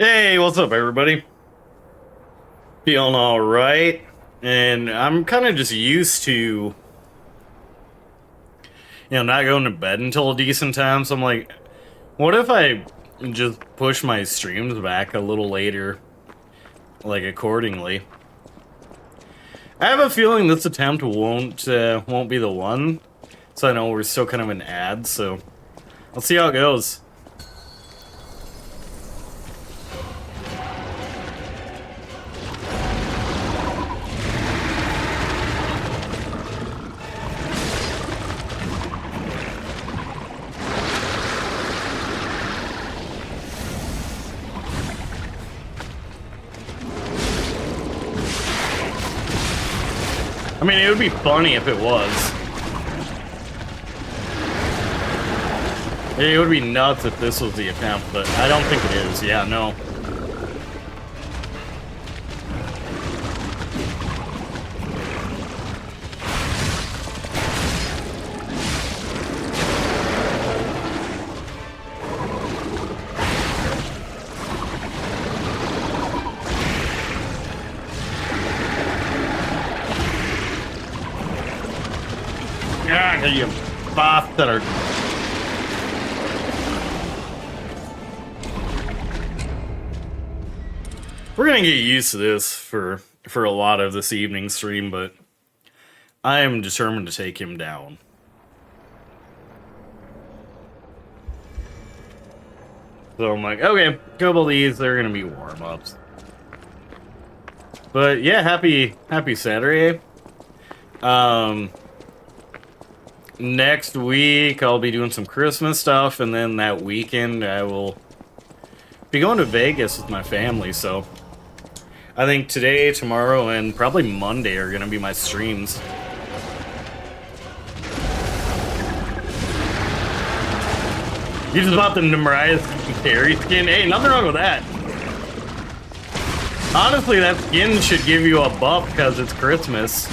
Hey, what's up, everybody? Feeling all right, and I'm kind of just used to, not going to bed until a decent time. So I'm like, what if I just push my streams back a little later, like accordingly? I have a feeling this attempt won't be the one. So I know we're still kind of in ads, so let's see how it goes. I mean, it would be funny if it was. It would be nuts if this was the attempt, but I don't think it is. Yeah, no. God, you bastard. We're gonna get used to this for a lot of this evening's stream, but I am determined to take him down. So I'm like, okay, a couple of these, they're gonna be warm-ups. But yeah, happy Saturday. Next week I'll be doing some Christmas stuff, and then that weekend I will be going to Vegas with my family, so I think today, tomorrow, and probably Monday are gonna be my streams. You just bought the Mariah Carey skin? Hey, nothing wrong with that. Honestly, that skin should give you a buff because it's Christmas.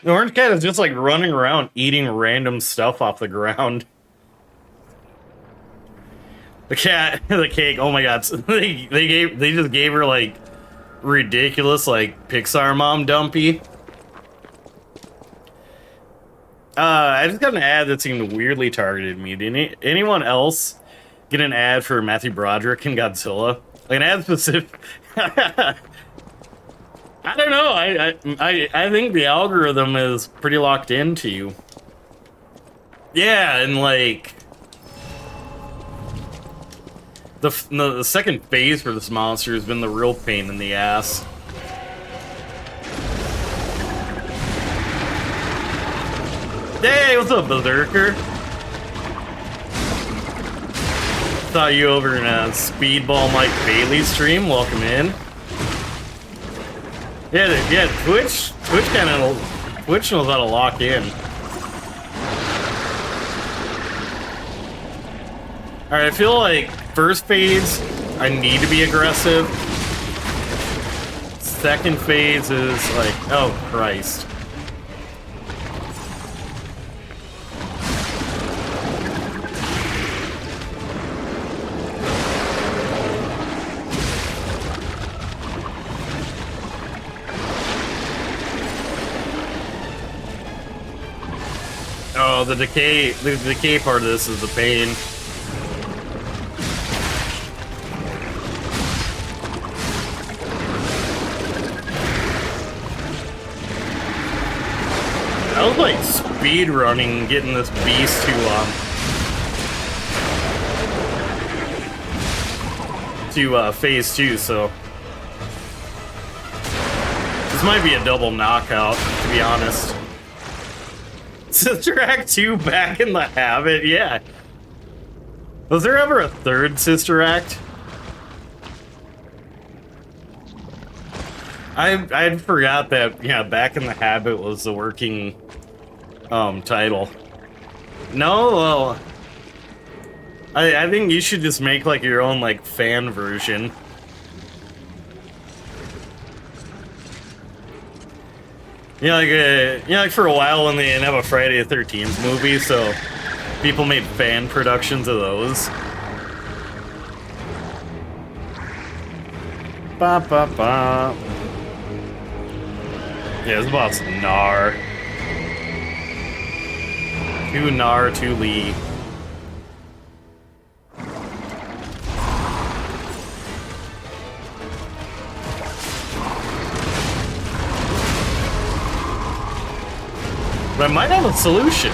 The orange cat is just like running around eating random stuff off the ground. The cat, the cake. Oh my god! They just gave her like ridiculous like Pixar mom dumpy. I just got an ad that seemed weirdly targeted me. Did anyone else get an ad for Matthew Broderick and Godzilla? Like an ad specific. I don't know. I think the algorithm is pretty locked into you. Yeah, and like the second phase for this monster has been the real pain in the ass. Hey, what's up, Berserker? Saw you over in a Speedball Mike Bailey stream. Welcome in. Yeah, Twitch knows how to lock in. Alright, I feel like first phase, I need to be aggressive. Second phase is like, oh Christ. Oh, the decay part of this is the pain. I was like speed running, getting this beast to phase 2, so this might be a double knockout, to be honest. Sister Act 2 back in the habit, yeah. Was there ever a third Sister Act? I forgot that, yeah, Back in the Habit was the working title. No, well, I think you should just make like your own like fan version. Like for a while when they didn't have a Friday the 13th movie, so people made fan productions of those. Ba ba ba. Yeah, it's about some Gnar. Two Gnar, two Lee. But I might have a solution.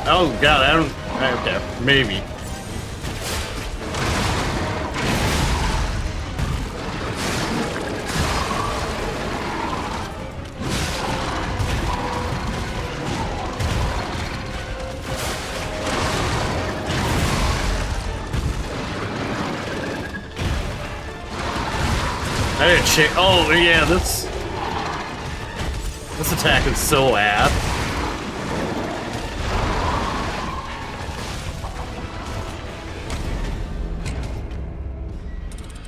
Oh god, I don't... Okay, maybe. I didn't check... Oh, yeah, this attack is so apt.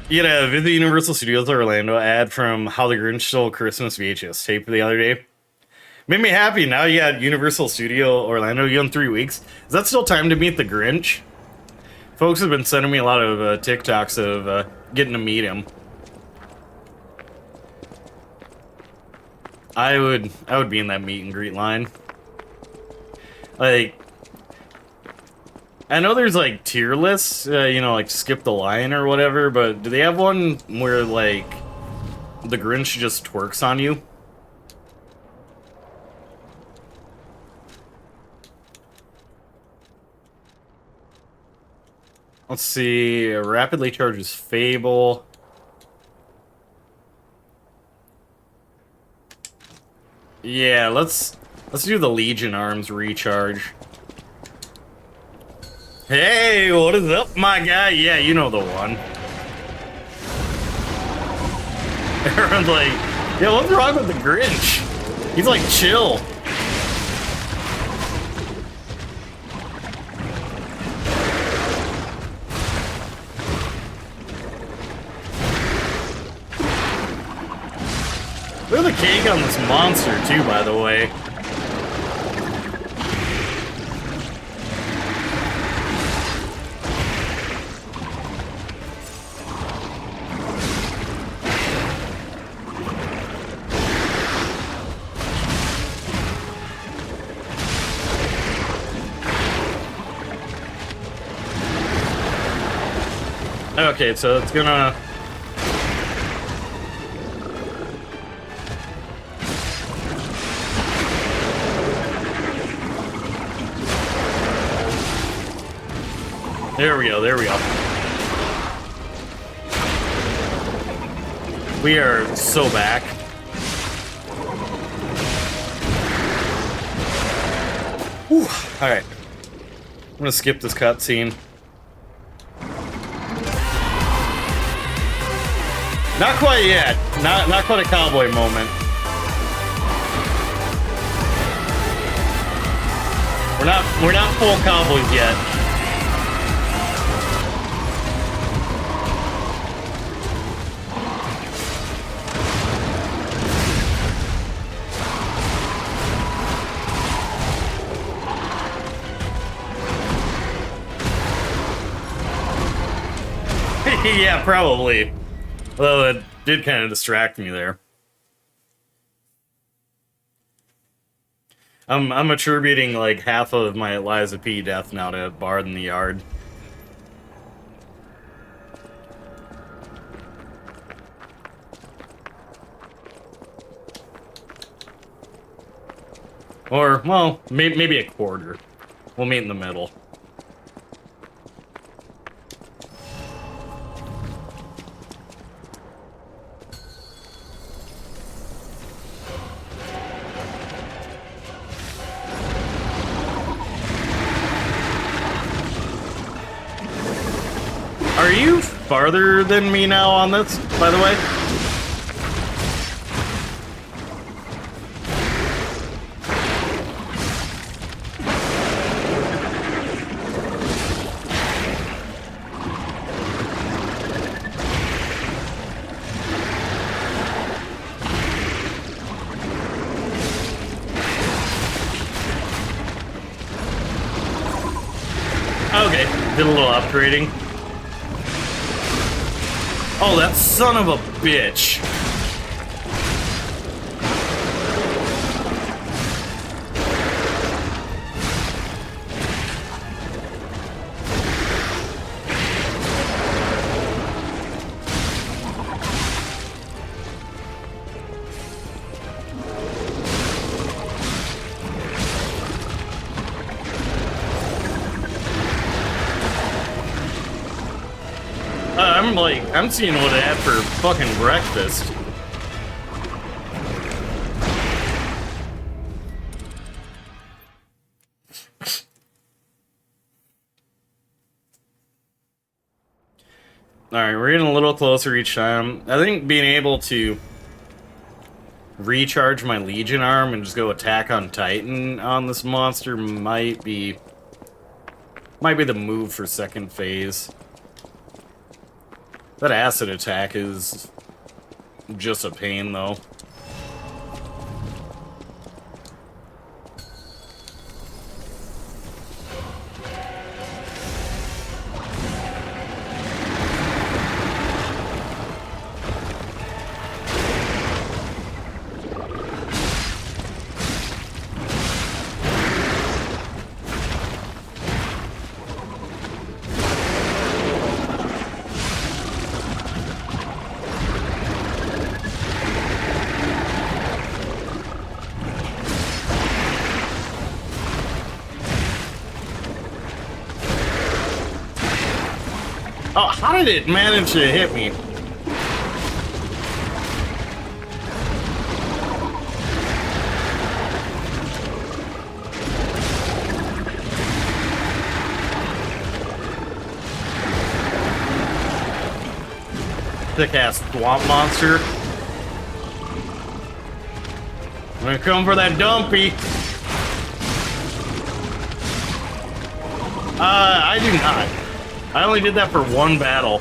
You gotta visit Universal Studios Orlando ad from How the Grinch Stole Christmas VHS tape the other day. Made me happy. Now you got Universal Studio Orlando. You in 3 weeks. Is that still time to meet the Grinch? Folks have been sending me a lot of TikToks of getting to meet him. I would be in that meet and greet line. Like, I know there's like tier lists, you know, like skip the line or whatever, but do they have one where like the Grinch just twerks on you? Let's see, rapidly charges Fable. Yeah, let's do the Legion Arms recharge. Hey, what is up, my guy? Yeah, you know the one. Everyone's like, yeah, what's wrong with the Grinch? He's like, chill. Look at the cake on this monster, too, by the way. Okay, so it's gonna... There we go, there we go. We are so back. Whew. Alright. I'm gonna skip this cutscene. Not quite yet. Not quite a cowboy moment. We're not full cowboys yet. Yeah, probably. Although it did kind of distract me there. I'm attributing like half of my Eliza P death now to Bard in the Yard. Or, well, maybe a quarter. We'll meet in the middle. Are you farther than me now on this, by the way. Okay, did a little upgrading. Oh, that son of a bitch. I'm seeing what I had for fucking breakfast. Alright, we're getting a little closer each time. I think being able to recharge my Legion arm and just go attack on Titan on this monster might be the move for second phase. That acid attack is just a pain, though. Oh, how did it manage to hit me? Thick-ass swamp monster. I'm gonna come for that dumpy. I do not. I only did that for one battle.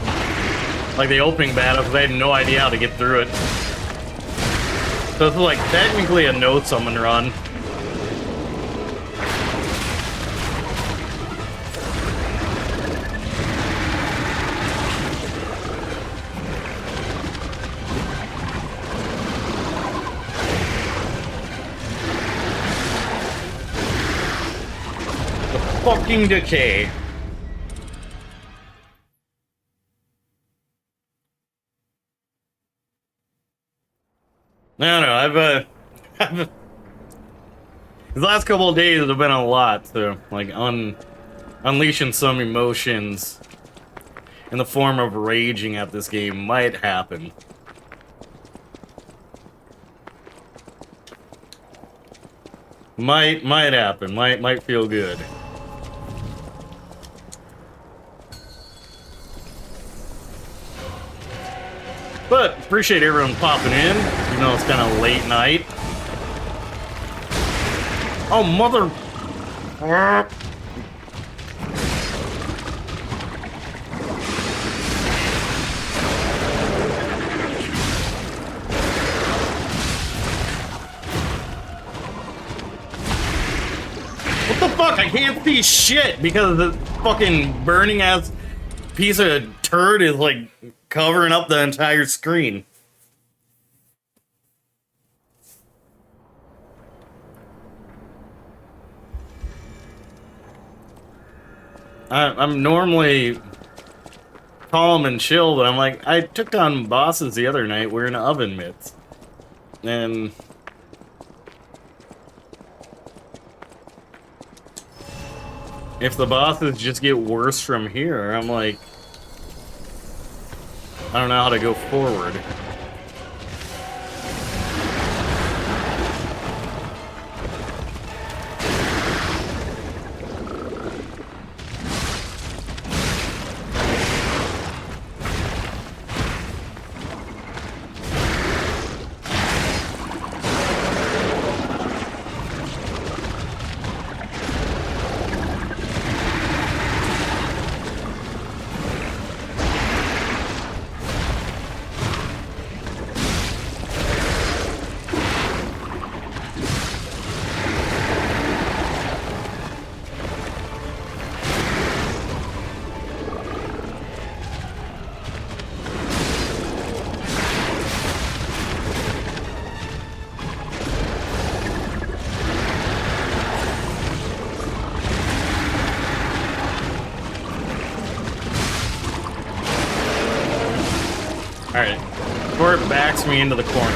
Like the opening battle, because I had no idea how to get through it. So it's like technically a no summon run. The fucking decay. No, I've these last couple of days have been a lot, so like unleashing some emotions in the form of raging at this game might happen. Might happen. Might feel good. But appreciate everyone popping in, even though it's kind of late night. Oh, mother... What the fuck? I can't see shit because the fucking burning ass piece of turd is like covering up the entire screen. I'm normally calm and chill, but I'm like, I took down bosses the other night wearing oven mitts. And if the bosses just get worse from here, I'm like, I don't know how to go forward. Alright. Before it backs me into the corner.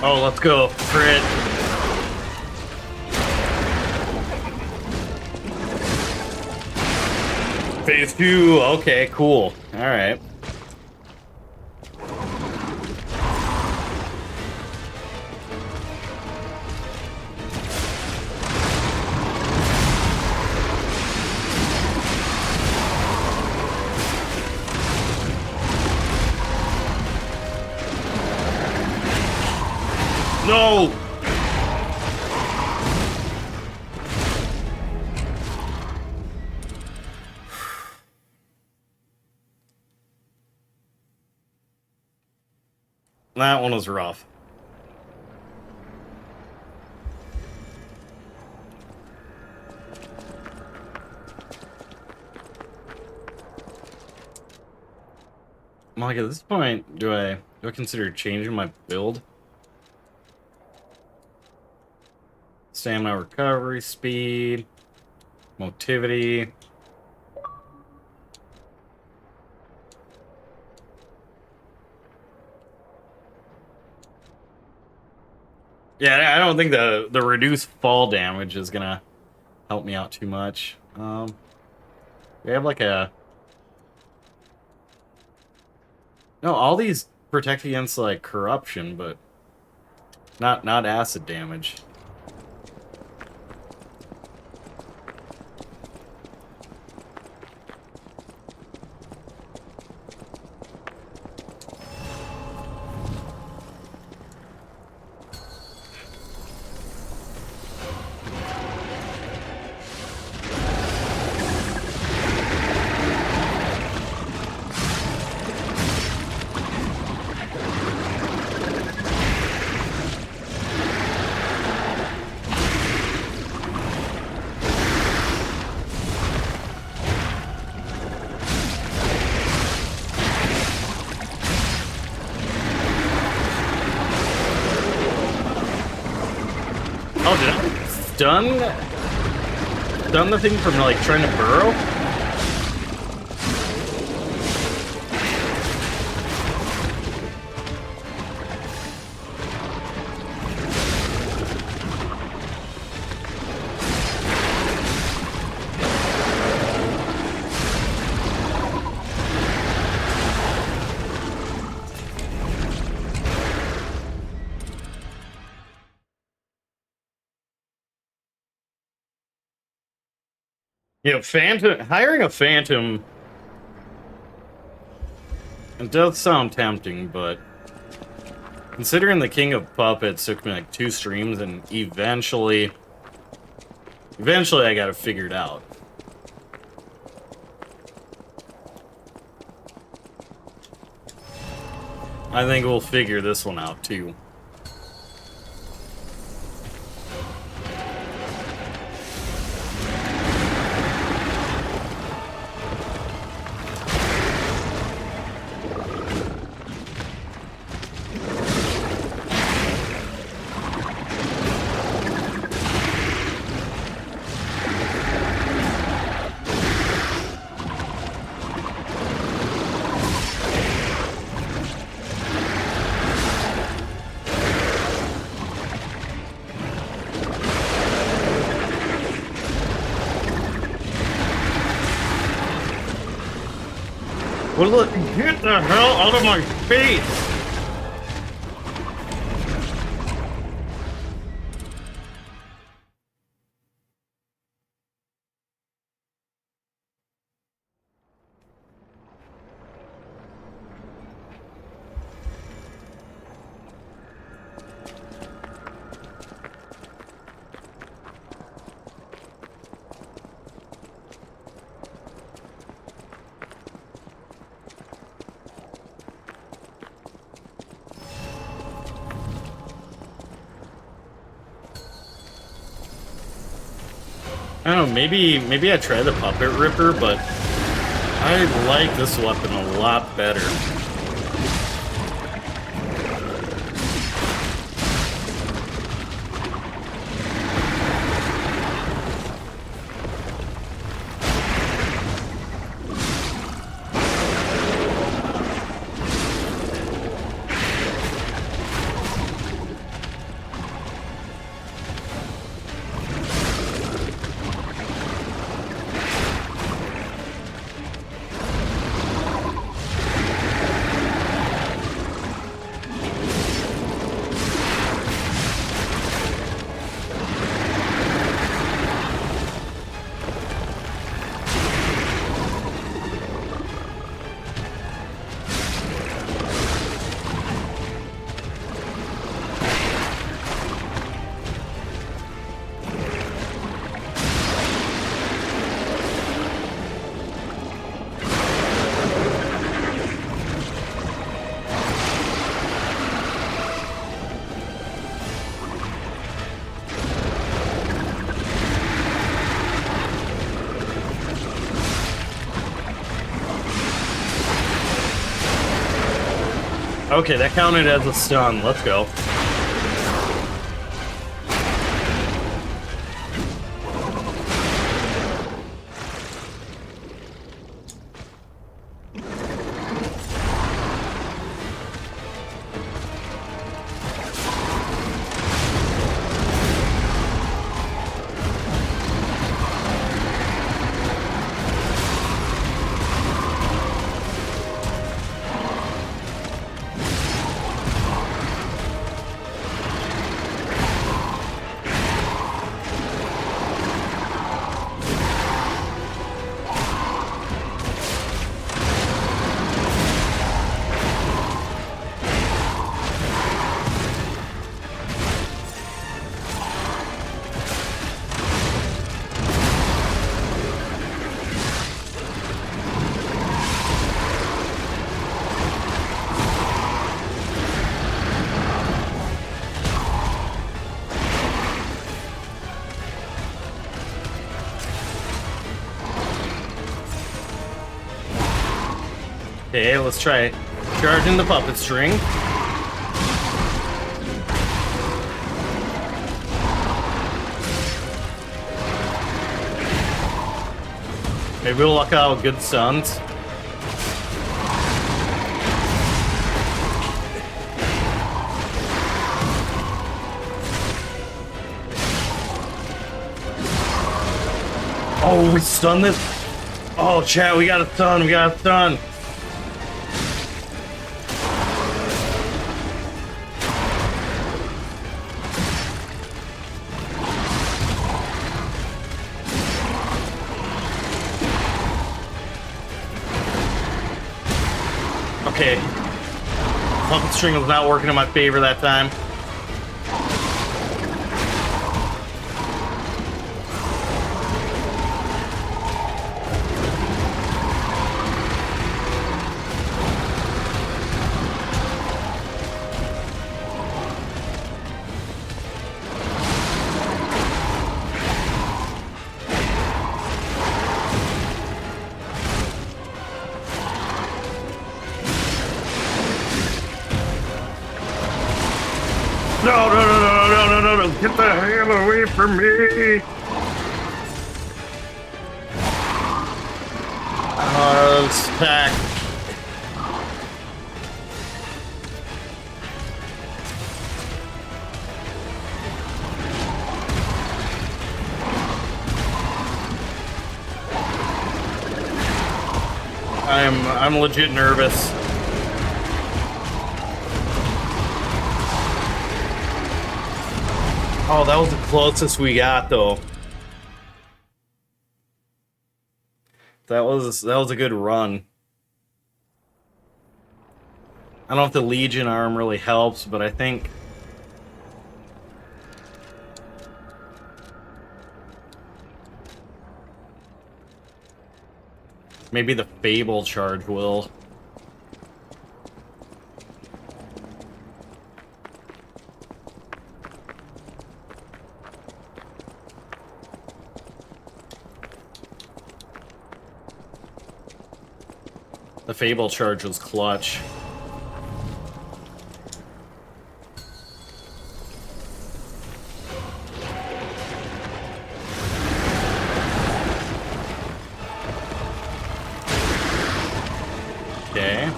Oh, let's go. Crit. Phase 2. Okay, cool. Alright. No! That one was rough. I'm like, at this point, do I consider changing my build? Stamina recovery, speed, motivity. Yeah, I don't think the reduced fall damage is gonna help me out too much. We have like a... No, all these protect against like corruption, but not acid damage. Oh, did I stun the thing from like trying to burrow? You know, hiring a phantom, it does sound tempting, but considering the King of Puppets took me like 2 streams, and eventually I got it figured out. I think we'll figure this one out too. Well, look, get the hell out of my face! I don't know, maybe I try the Puppet Ripper, but I like this weapon a lot better. Okay, that counted as a stun. Let's go. Okay, let's try charging the puppet string. Maybe we'll luck out with good stuns. Oh, we stunned this. Oh, chat, we got a stun. We got a stun. Okay. Puppet string was not working in my favor that time. No, get the hell away from me! Let's attack. I'm legit nervous. Oh, that was the closest we got, though. That was a good run. I don't know if the Legion arm really helps, but I think maybe the Fable charge will. The Fable charge was clutch. Okay.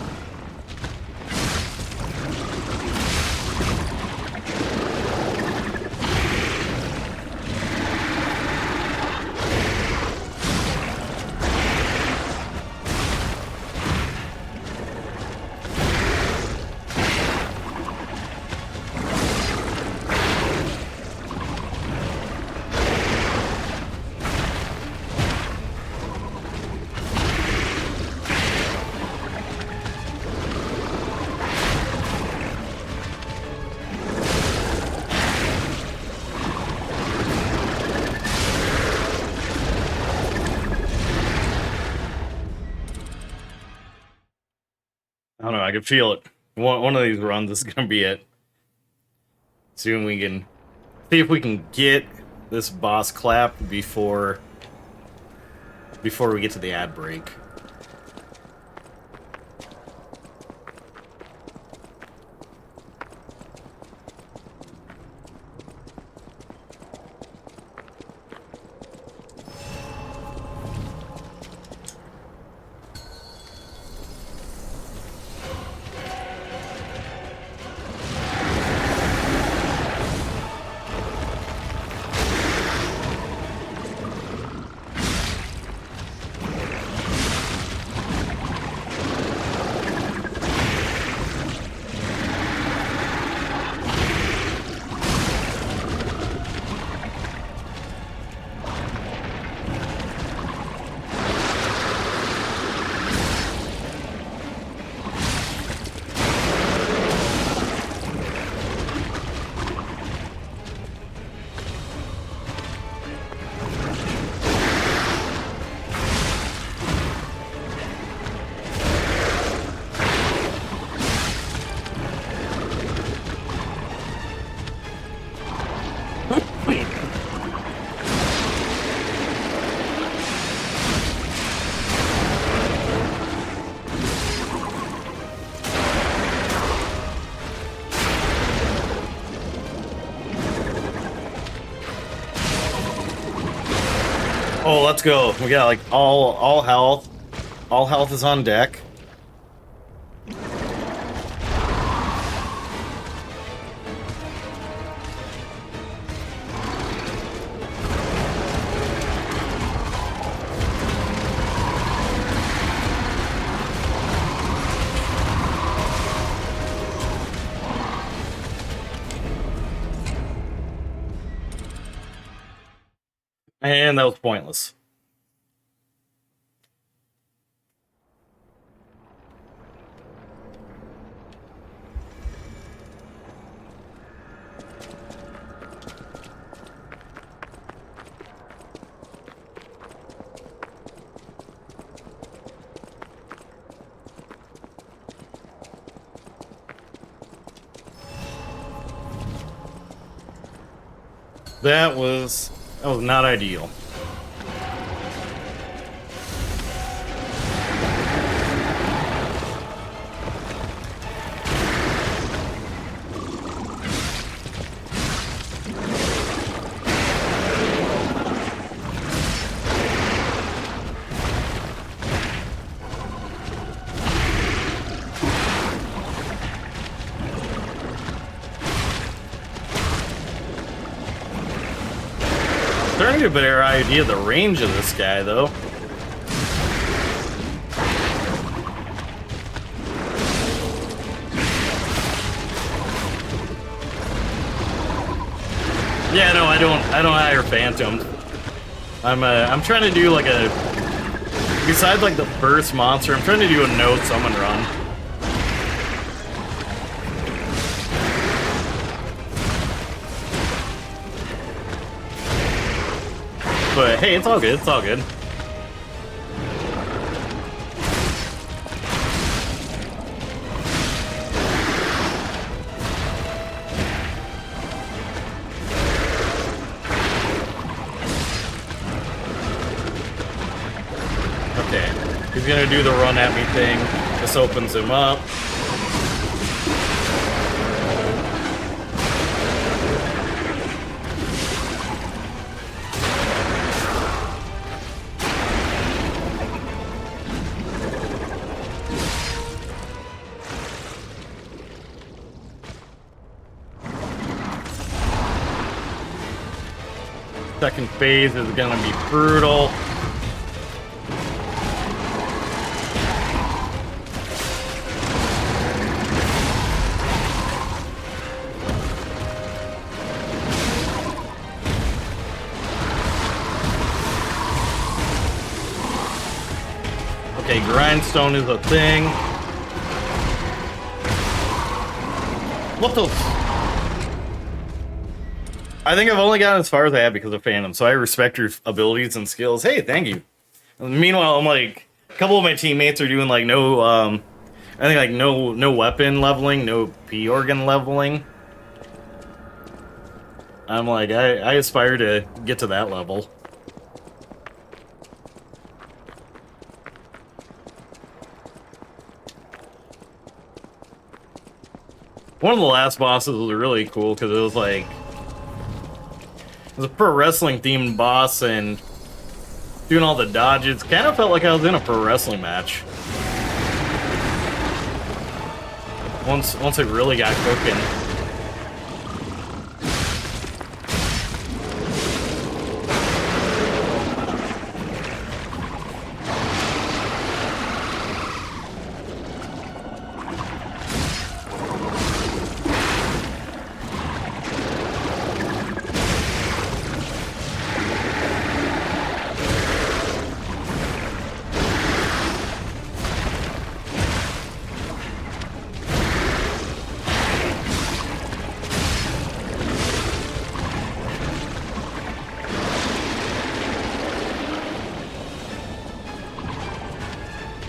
I don't know, I can feel it. One of these runs is gonna be it. Soon we can see if we can get this boss clap before we get to the ad break. Oh, let's go. We got like all health. All health is on deck. And that was pointless. That was not ideal. Starting to get a better idea of the range of this guy, though. Yeah, no, I don't hire phantoms. I'm trying to do like a, besides like the first monster, I'm trying to do a no summon run. But hey, it's all good, it's all good. Okay, he's gonna do the run at me thing. This opens him up. Second phase is gonna be brutal. Okay, grindstone is a thing. What the? I think I've only gotten as far as I have because of Phantom, so I respect your abilities and skills. Hey, thank you. Meanwhile, I'm like, a couple of my teammates are doing like no, I think like no weapon leveling, no P organ leveling. I'm like, I aspire to get to that level. One of the last bosses was really cool because it was like, it was a pro wrestling themed boss and doing all the dodges. Kind of felt like I was in a pro wrestling match. Once it really got cooking.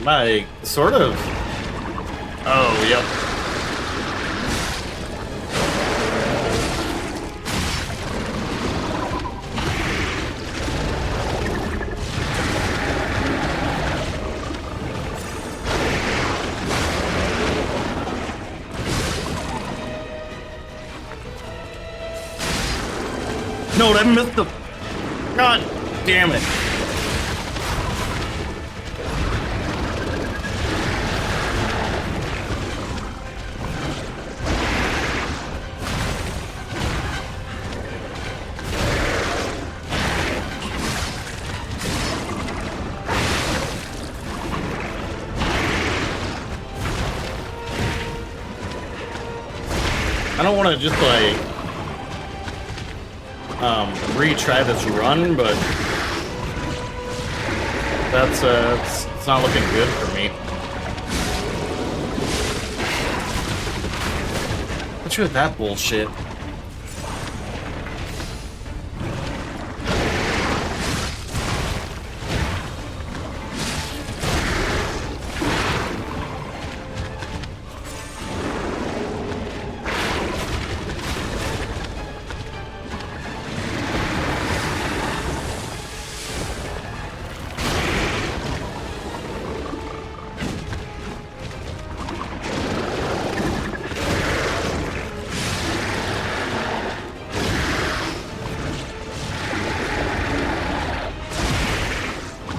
Like, sort of. Oh, yep. No, that missed the... God damn it. I don't want to just like retry this run, but it's not looking good for me. What's with that bullshit?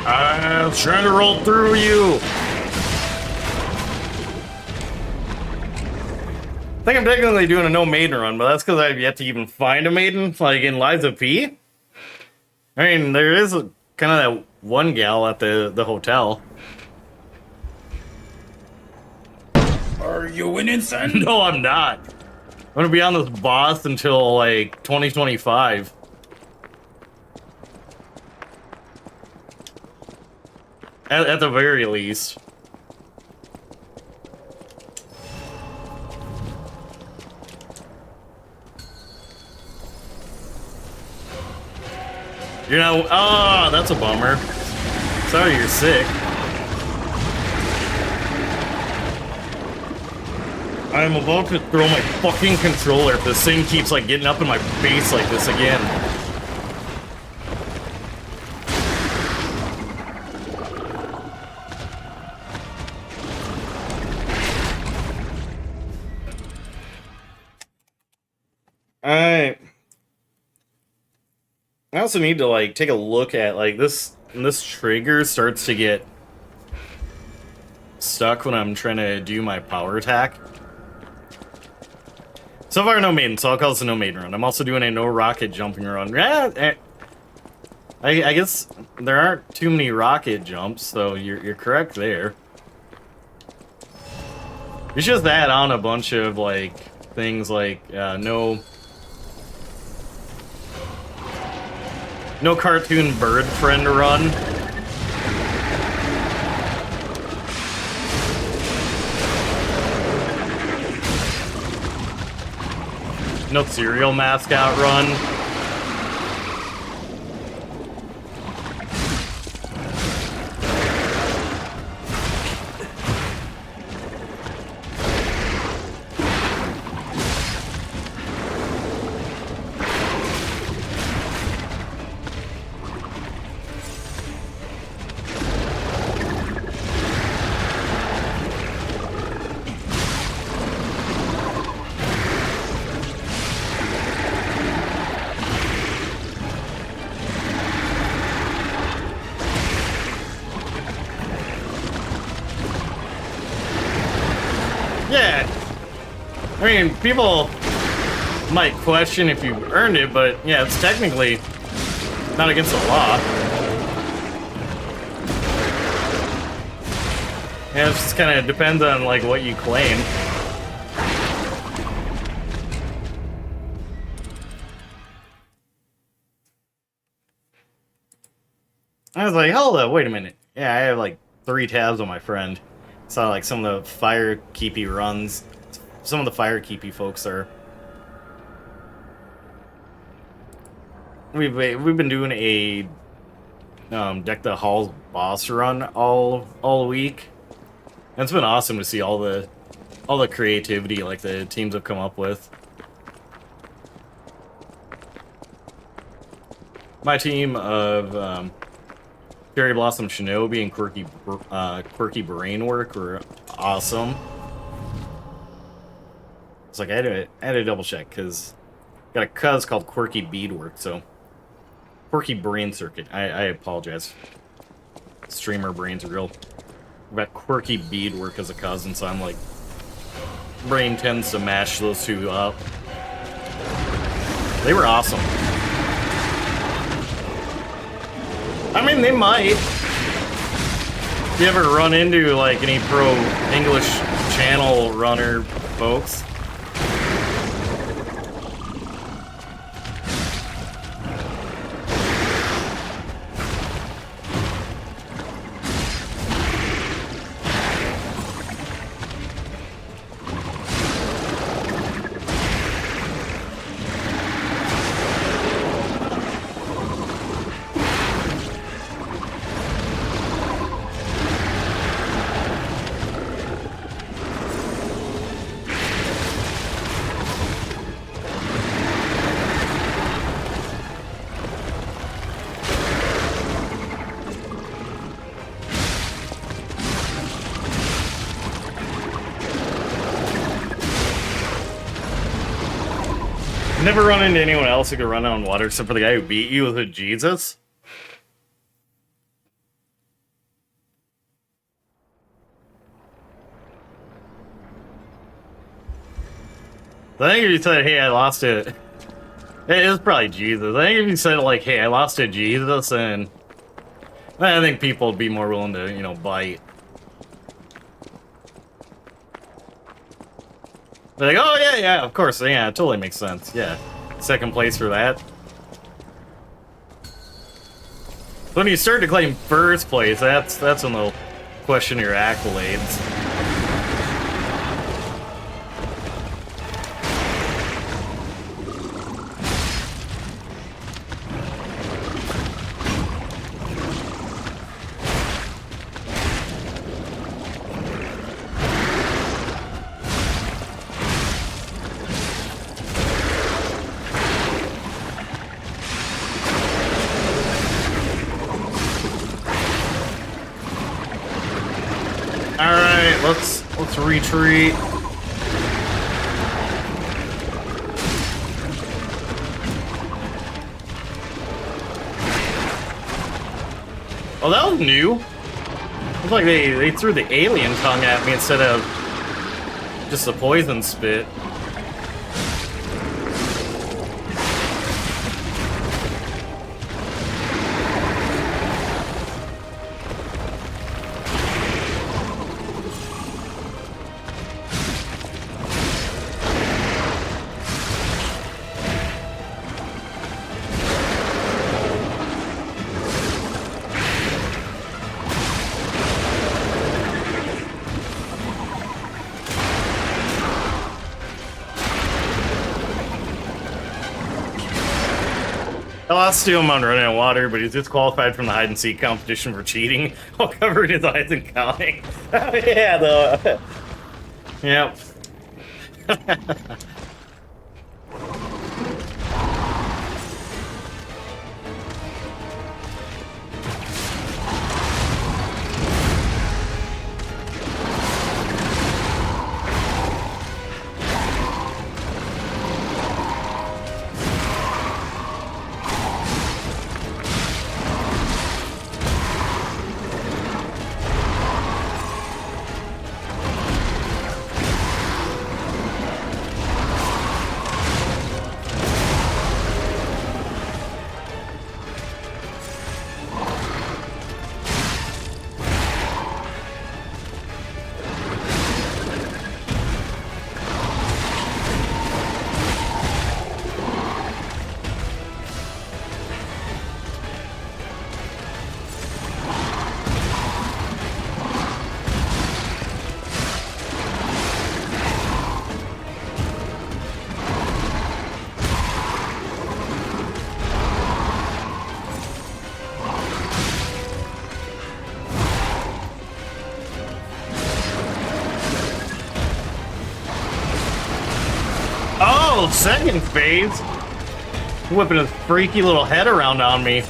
I was trying to roll through you. I think I'm technically doing a no maiden run, but that's because I've yet to even find a maiden, like in Lies of P. I mean, there is kind of that one gal at the hotel. Are you winning, son? No, I'm not. I'm gonna be on this boss until like 2025. At the very least. You know, ah, that's a bummer. Sorry you're sick. I'm about to throw my fucking controller if this thing keeps like getting up in my face like this again. also need to like take a look at like this. This trigger starts to get stuck when I'm trying to do my power attack. So far, no maiden, so I'll call this a no maiden run. I'm also doing a no rocket jumping run. Yeah, I guess there aren't too many rocket jumps, so you're correct there. You should just add on a bunch of like things like no cartoon bird friend run. No cereal mascot run. Yeah, I mean, people might question if you earned it, but yeah, it's technically not against the law. Yeah, it just kind of depends on like what you claim. I was like, hold up, wait a minute. Yeah, I have like 3 tabs on my friend. Saw like some of the fire keepy runs. Some of the fire keepy folks are. We've been doing a Deck the Halls boss run all week. And it's been awesome to see all the creativity like the teams have come up with. My team of Cherry Blossom Shinobi and Quirky Brainwork were awesome. It's like I had to double check because got a cuz called Quirky Beadwork, so Quirky Brain Circuit. I apologize. Streamer brains are real. I've got Quirky Beadwork as a cousin, so I'm like brain tends to mash those two up. They were awesome. I mean, they might. If you ever run into like any pro English channel runner folks. Never run into anyone else who could run on water except for the guy who beat you with a Jesus. I think if you said, hey, I lost it. It was probably Jesus. I think if you said, like, hey, I lost to Jesus, and I think people would be more willing to, you know, bite. They're like, oh, yeah, of course, yeah, it totally makes sense, yeah. Second place for that. When you start to claim first place, that's when they'll question your accolades. Let's retreat. Oh, that was new. It's like they threw the alien tongue at me instead of just the poison spit. I lost to him on running out of water, but he's disqualified from the hide and seek competition for cheating while covered his eyes and counting. Oh yeah, though. Yep. Oh, second phase. Whipping his freaky little head around on me.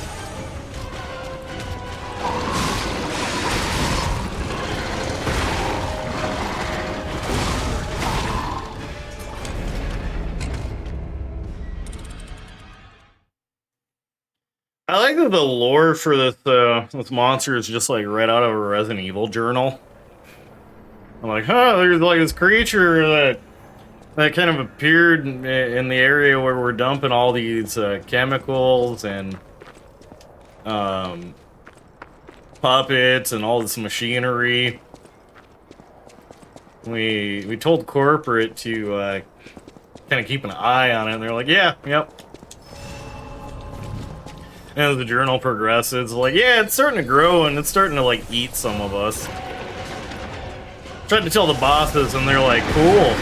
I like that the lore for this monster is just like right out of a Resident Evil journal. I'm like, huh, there's like this creature that kind of appeared in the area where we're dumping all these chemicals and puppets and all this machinery. We told corporate to kind of keep an eye on it, and they're like, yeah, yep. And as the journal progresses, like, yeah, it's starting to grow and it's starting to like eat some of us. Tried to tell the bosses, and they're like, cool.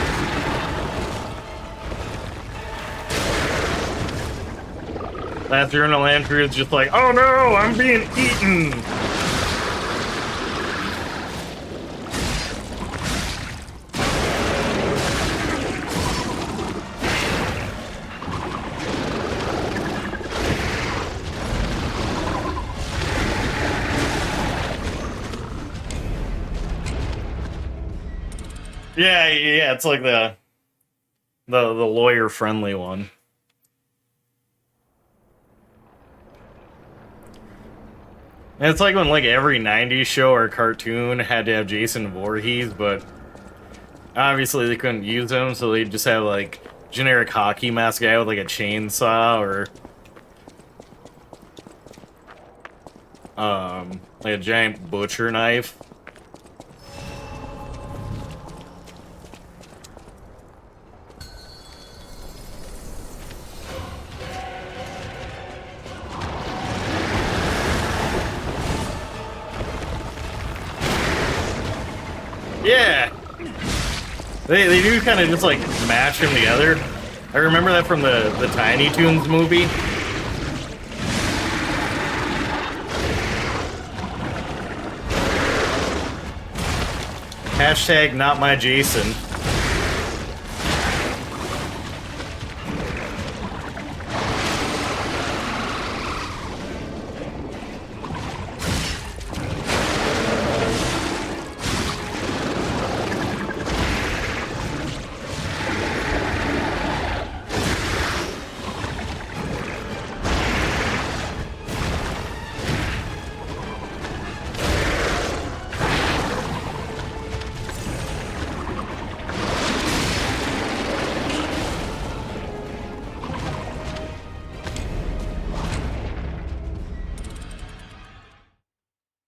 Last journal entry is just like, oh no, I'm being eaten. Yeah, it's like the lawyer friendly one. And it's like when like every 90s show or cartoon had to have Jason Voorhees, but obviously they couldn't use him, so they just have like generic hockey mask guy with like a chainsaw or like a giant butcher knife. Yeah, they do kind of just like mash them together. I remember that from the Tiny Toons movie. Hashtag not my Jason.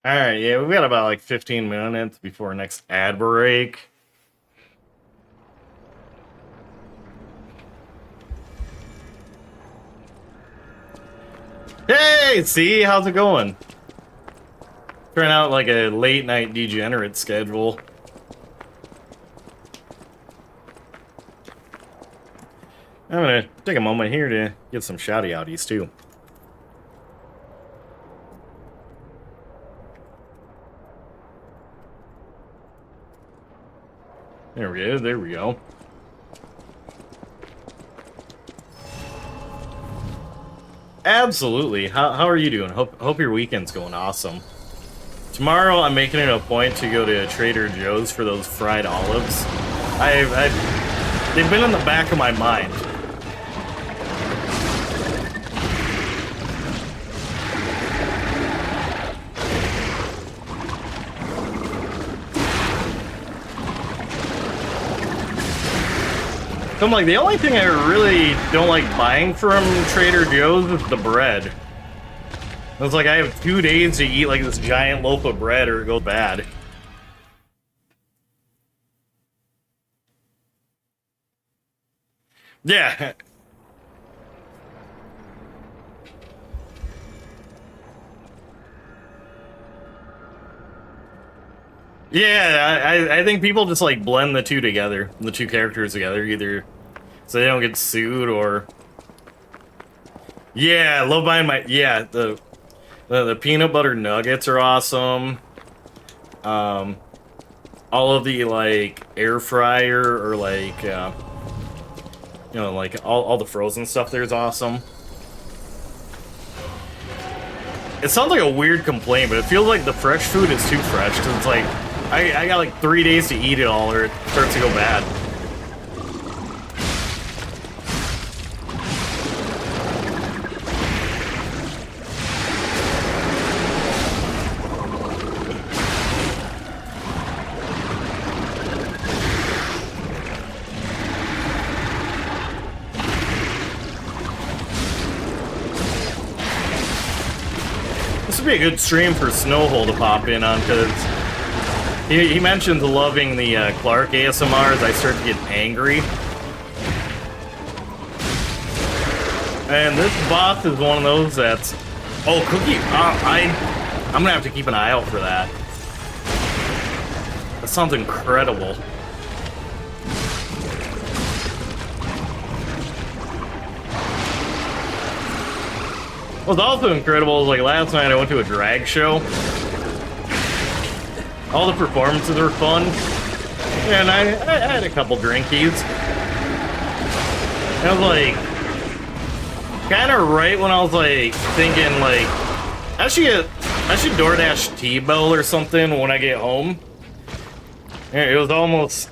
All right, yeah, we've got about like 15 minutes before next ad break. Hey, see, how's it going? Turn out like a late night degenerate schedule. I'm gonna take a moment here to get some shouty outies too. There we go, there we go. Absolutely. How are you doing? Hope your weekend's going awesome. Tomorrow I'm making it a point to go to Trader Joe's for those fried olives. They've been in the back of my mind. So I'm like, the only thing I really don't like buying from Trader Joe's is the bread. It's like I have 2 days to eat like this giant loaf of bread or it goes bad. Yeah. Yeah, I think people just like blend the two together, the two characters together, either so they don't get sued or... Yeah, love buying my... Yeah, the peanut butter nuggets are awesome. All of the, like, air fryer or, like, you know, like, all the frozen stuff there is awesome. It sounds like a weird complaint, but it feels like the fresh food is too fresh, because it's like, I got like 3 days to eat it all, or it starts to go bad. This would be a good stream for Snowhole to pop in on, because he mentions loving the Clark ASMRs. I start to get angry. And this boss is one of those that's... Oh, Cookie... I'm gonna have to keep an eye out for that. That sounds incredible. What's also incredible is, like, last night I went to a drag show. All the performances were fun. And I had a couple drinkies. And I was like... kind of right when I was, like, thinking, like... I should DoorDash T-Bell or something when I get home. It was almost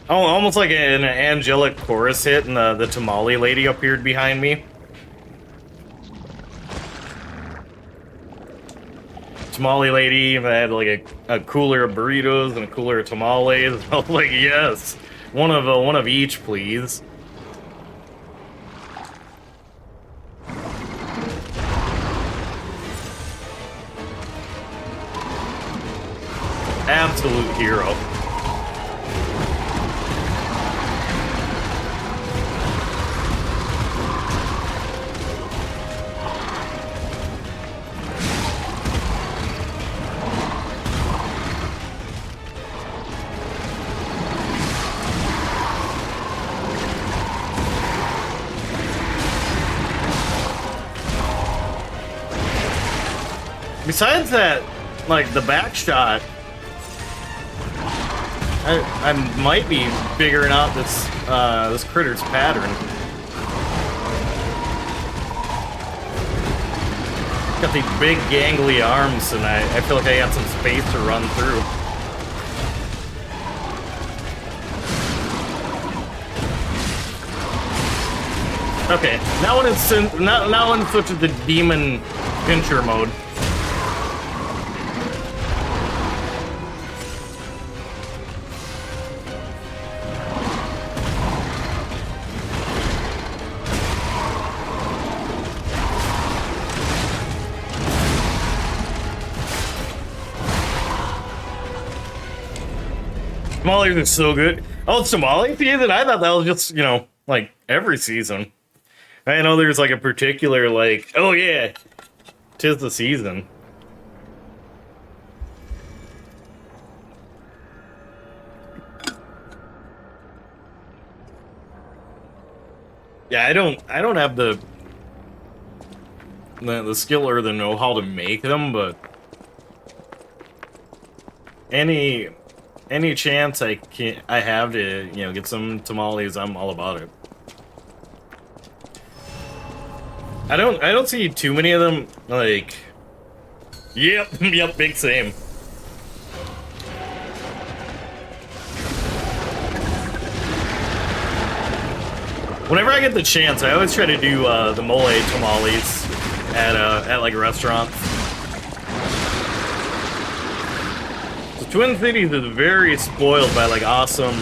like an angelic chorus hit, and the tamale lady appeared behind me. Tamale lady had like a cooler of burritos and a cooler of tamales. I was like, yes, one of each, please. Absolute hero. Besides that, like, the back shot, I might be figuring out this this critter's pattern. Got these big gangly arms, and I feel like I got some space to run through. Okay, now when it's switched to the demon pincher mode. Tamales are so good. Oh, tamale season? I thought that was just, you know, like every season. I know there's like a particular, like, oh yeah, 'tis the season. Yeah, I don't have the skill or the know-how to make them, but any chance I have to, you know, get some tamales, I'm all about it. I don't see too many of them, like, yep, yep, big same. Whenever I get the chance, I always try to do the mole tamales at like restaurants. So Twin Cities is very spoiled by like awesome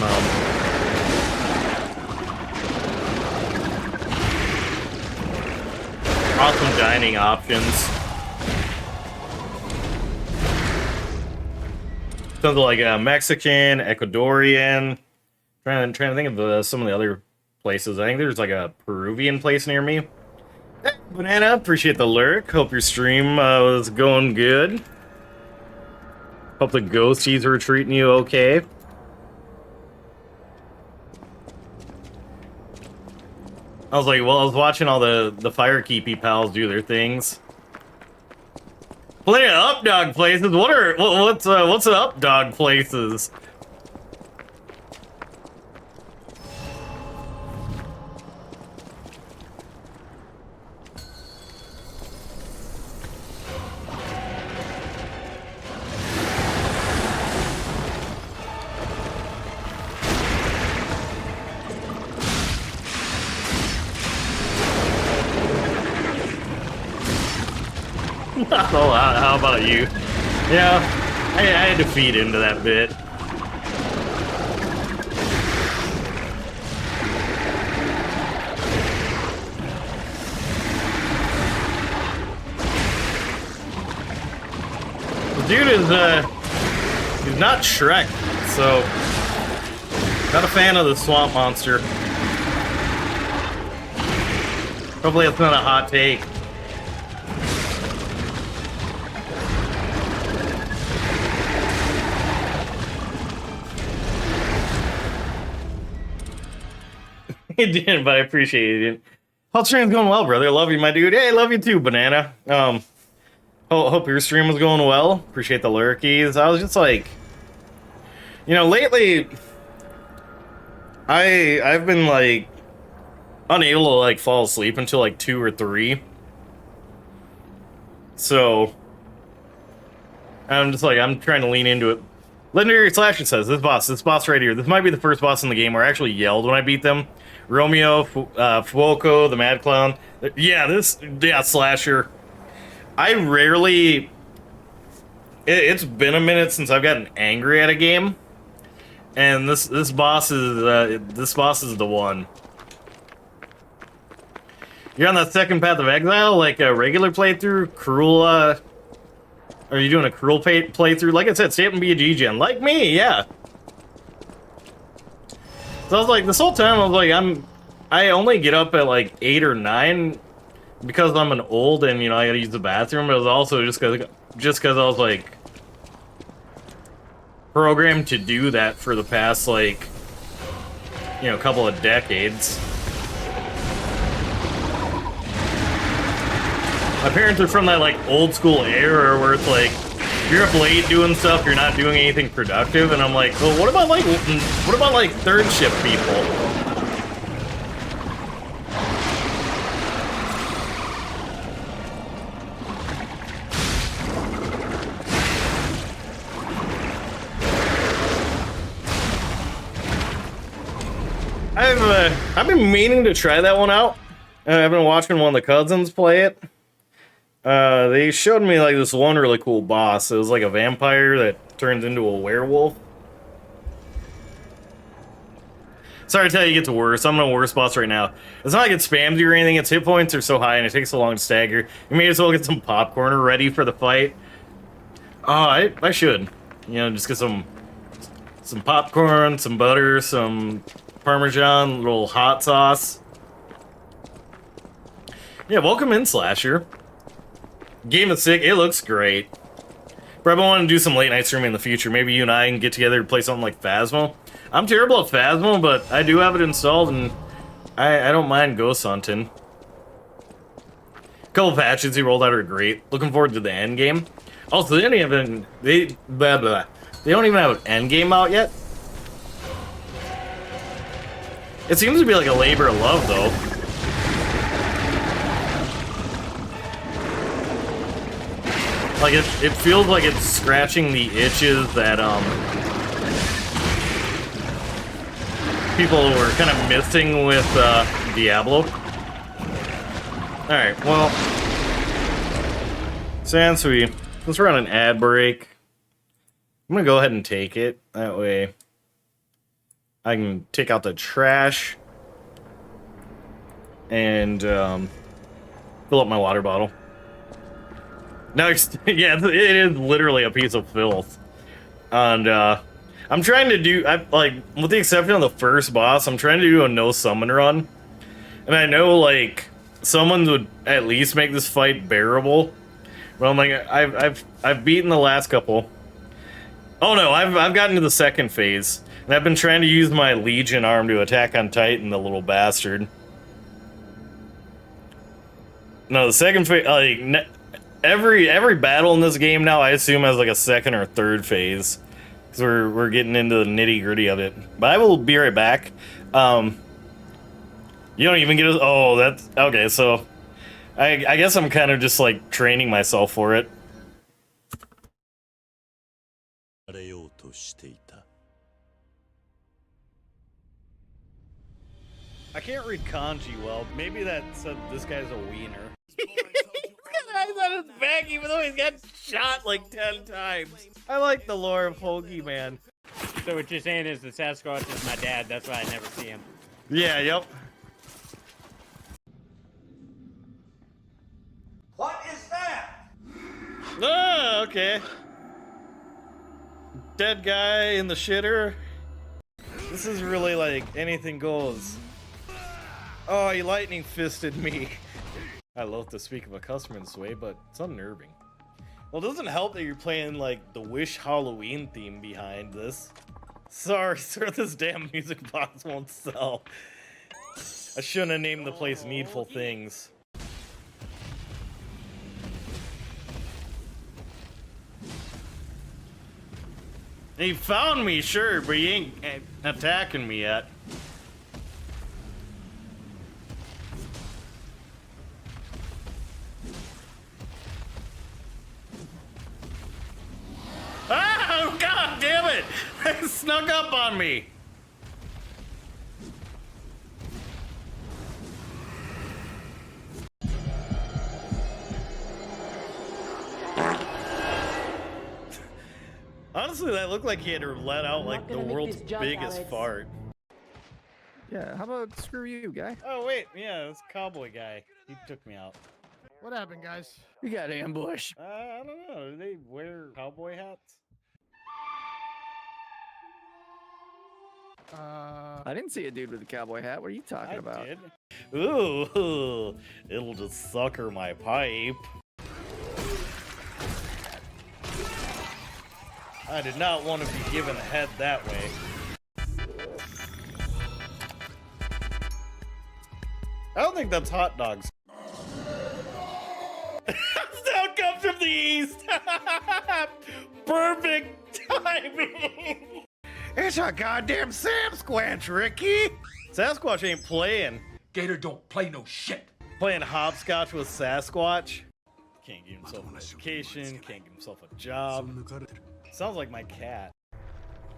dining options. Sounds like Mexican, Ecuadorian. Trying to think of some of the other places. I think there's like a Peruvian place near me. Hey, Banana, appreciate the lurk. Hope your stream was going good. Hope the ghosties are treating you okay. I was like, well, I was watching all the Firekeepy pals do their things. Plenty of up dog places. What's the up dog places? Oh, how about you? Yeah, I had to feed into that bit. The dude is, he's not Shrek, so not a fan of the swamp monster. Hopefully it's not a hot take. It didn't, but I appreciate it. Health stream's going well, brother. Love you, my dude. Hey, love you too, Banana. Hope your stream was going well. Appreciate the lurkies. I was just like, you know, lately, I've been like unable to like fall asleep until like 2 or 3. So I'm just like, I'm trying to lean into it. Legendary Slasher says, this boss right here, this might be the first boss in the game where I actually yelled when I beat them. Romeo, Fuoco, the Mad Clown. Yeah, Slasher. I rarely... It's been a minute since I've gotten angry at a game. And this boss is the one. You're on that second path of exile, like a regular playthrough, cruel, are you doing a cruel playthrough? Like I said, stay up and be a G-Gen. Like me, yeah. So I was like, this whole time, I was like, I only get up at like 8 or 9 because I'm an old and, you know, I gotta use the bathroom. But it was also just cause I was like programmed to do that for the past, like, you know, couple of decades. My parents are from that, like, old school era where it's like, you're up late doing stuff, you're not doing anything productive, and I'm like, well, what about like third shift people? I've been meaning to try that one out. I've been watching one of the cousins play it. They showed me like this one really cool boss. It was like a vampire that turns into a werewolf. Sorry to tell you it gets worse. I'm on a worse boss right now. It's not like it spams you or anything. Its hit points are so high and it takes so long to stagger. You may as well get some popcorn ready for the fight. Oh, I should. You know, just get some some popcorn, some butter, some Parmesan, little hot sauce. Yeah, welcome in, Slasher. Game is sick. It looks great. Probably want to do some late night streaming in the future. Maybe you and I can get together and play something like Phasmo. I'm terrible at Phasmo, but I do have it installed, and I don't mind ghost hunting. A couple patches he rolled out are great. Looking forward to the end game. Also, they don't even they don't even have an end game out yet. It seems to be like a labor of love, though. Like it feels like it's scratching the itches that people were kind of missing with Diablo. All right, well, Sansui, let's run an ad break. I'm gonna go ahead and take it. That way, I can take out the trash and fill up my water bottle. No, yeah, it is literally a piece of filth. And, I'm trying to do, like, with the exception of the first boss, I'm trying to do a no summon run. And I know, like, someone would at least make this fight bearable. But I'm like, I've beaten the last couple. Oh no, I've gotten to the second phase. And I've been trying to use my Legion arm to attack on Titan, the little bastard. No, the second phase, like, every battle in this game now, I assume, has like a second or third phase, because we're getting into the nitty gritty of it. But I will be right back. You don't even get a, oh, that's okay. So I guess I'm kind of just like training myself for it. I can't read kanji well. Maybe that said this guy's a wiener. Eyes on his back, even though he's got shot like 10 times. I like the lore of Hoagie Man. So what you're saying is the Sasquatch is my dad, that's why I never see him. Yeah, yep. What is that? Oh, okay. Dead guy in the shitter. This is really like anything goes. Oh, he lightning fisted me. I love to speak of a customer in this way, but it's unnerving. Well, it doesn't help that you're playing, like, the Wish Halloween theme behind this. Sorry, sir, this damn music box won't sell. I shouldn't have named the place Needful Things. He found me, sure, but he ain't attacking me yet. Oh, god damn it! It snuck up on me! Honestly, that looked like he had let out like the world's biggest fart. Yeah, how about screw you, guy? Oh wait, yeah, this cowboy guy. He took me out. What happened, guys? We got ambushed. I don't know. Do they wear cowboy hats? I didn't see a dude with a cowboy hat. What are you talking about? Did. Ooh, it'll just sucker my pipe. I did not want to be given a head that way. I don't think that's hot dogs. Sound comes from the east. Perfect timing. It's a goddamn Sasquatch, Ricky. Sasquatch ain't playing. Gator don't play no shit. Playing hopscotch with Sasquatch. Can't get himself an education. Can't get himself a job. Sounds like my cat.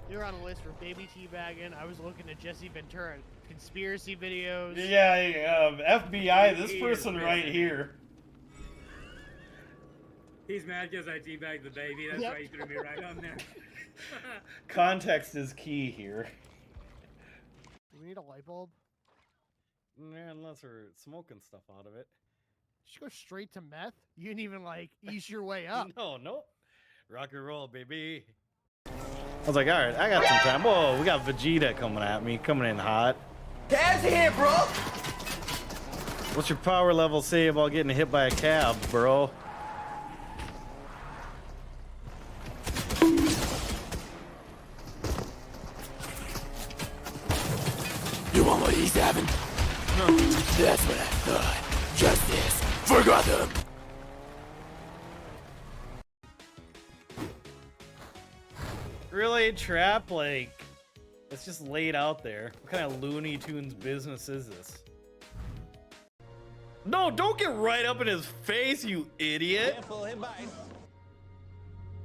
You're on a list for baby teabagging. I was looking at Jesse Ventura conspiracy videos. Yeah, FBI, this person right here. He's mad because I teabagged the baby, that's why he threw me right on there. Context is key here. Do we need a light bulb? Yeah, unless we're smoking stuff out of it. Just go straight to meth? You didn't even, like, ease your way up. No. Rock and roll, baby. I was like, all right, I got some time. Whoa, we got Vegeta coming at me, coming in hot. Dad's here, bro. What's your power level say about getting hit by a cab, bro? You want what he's having? That's what I thought. Justice for Gotham. Really, Trap? Like, it's just laid out there. What kind of Looney Tunes business is this? No, don't get right up in his face, you idiot!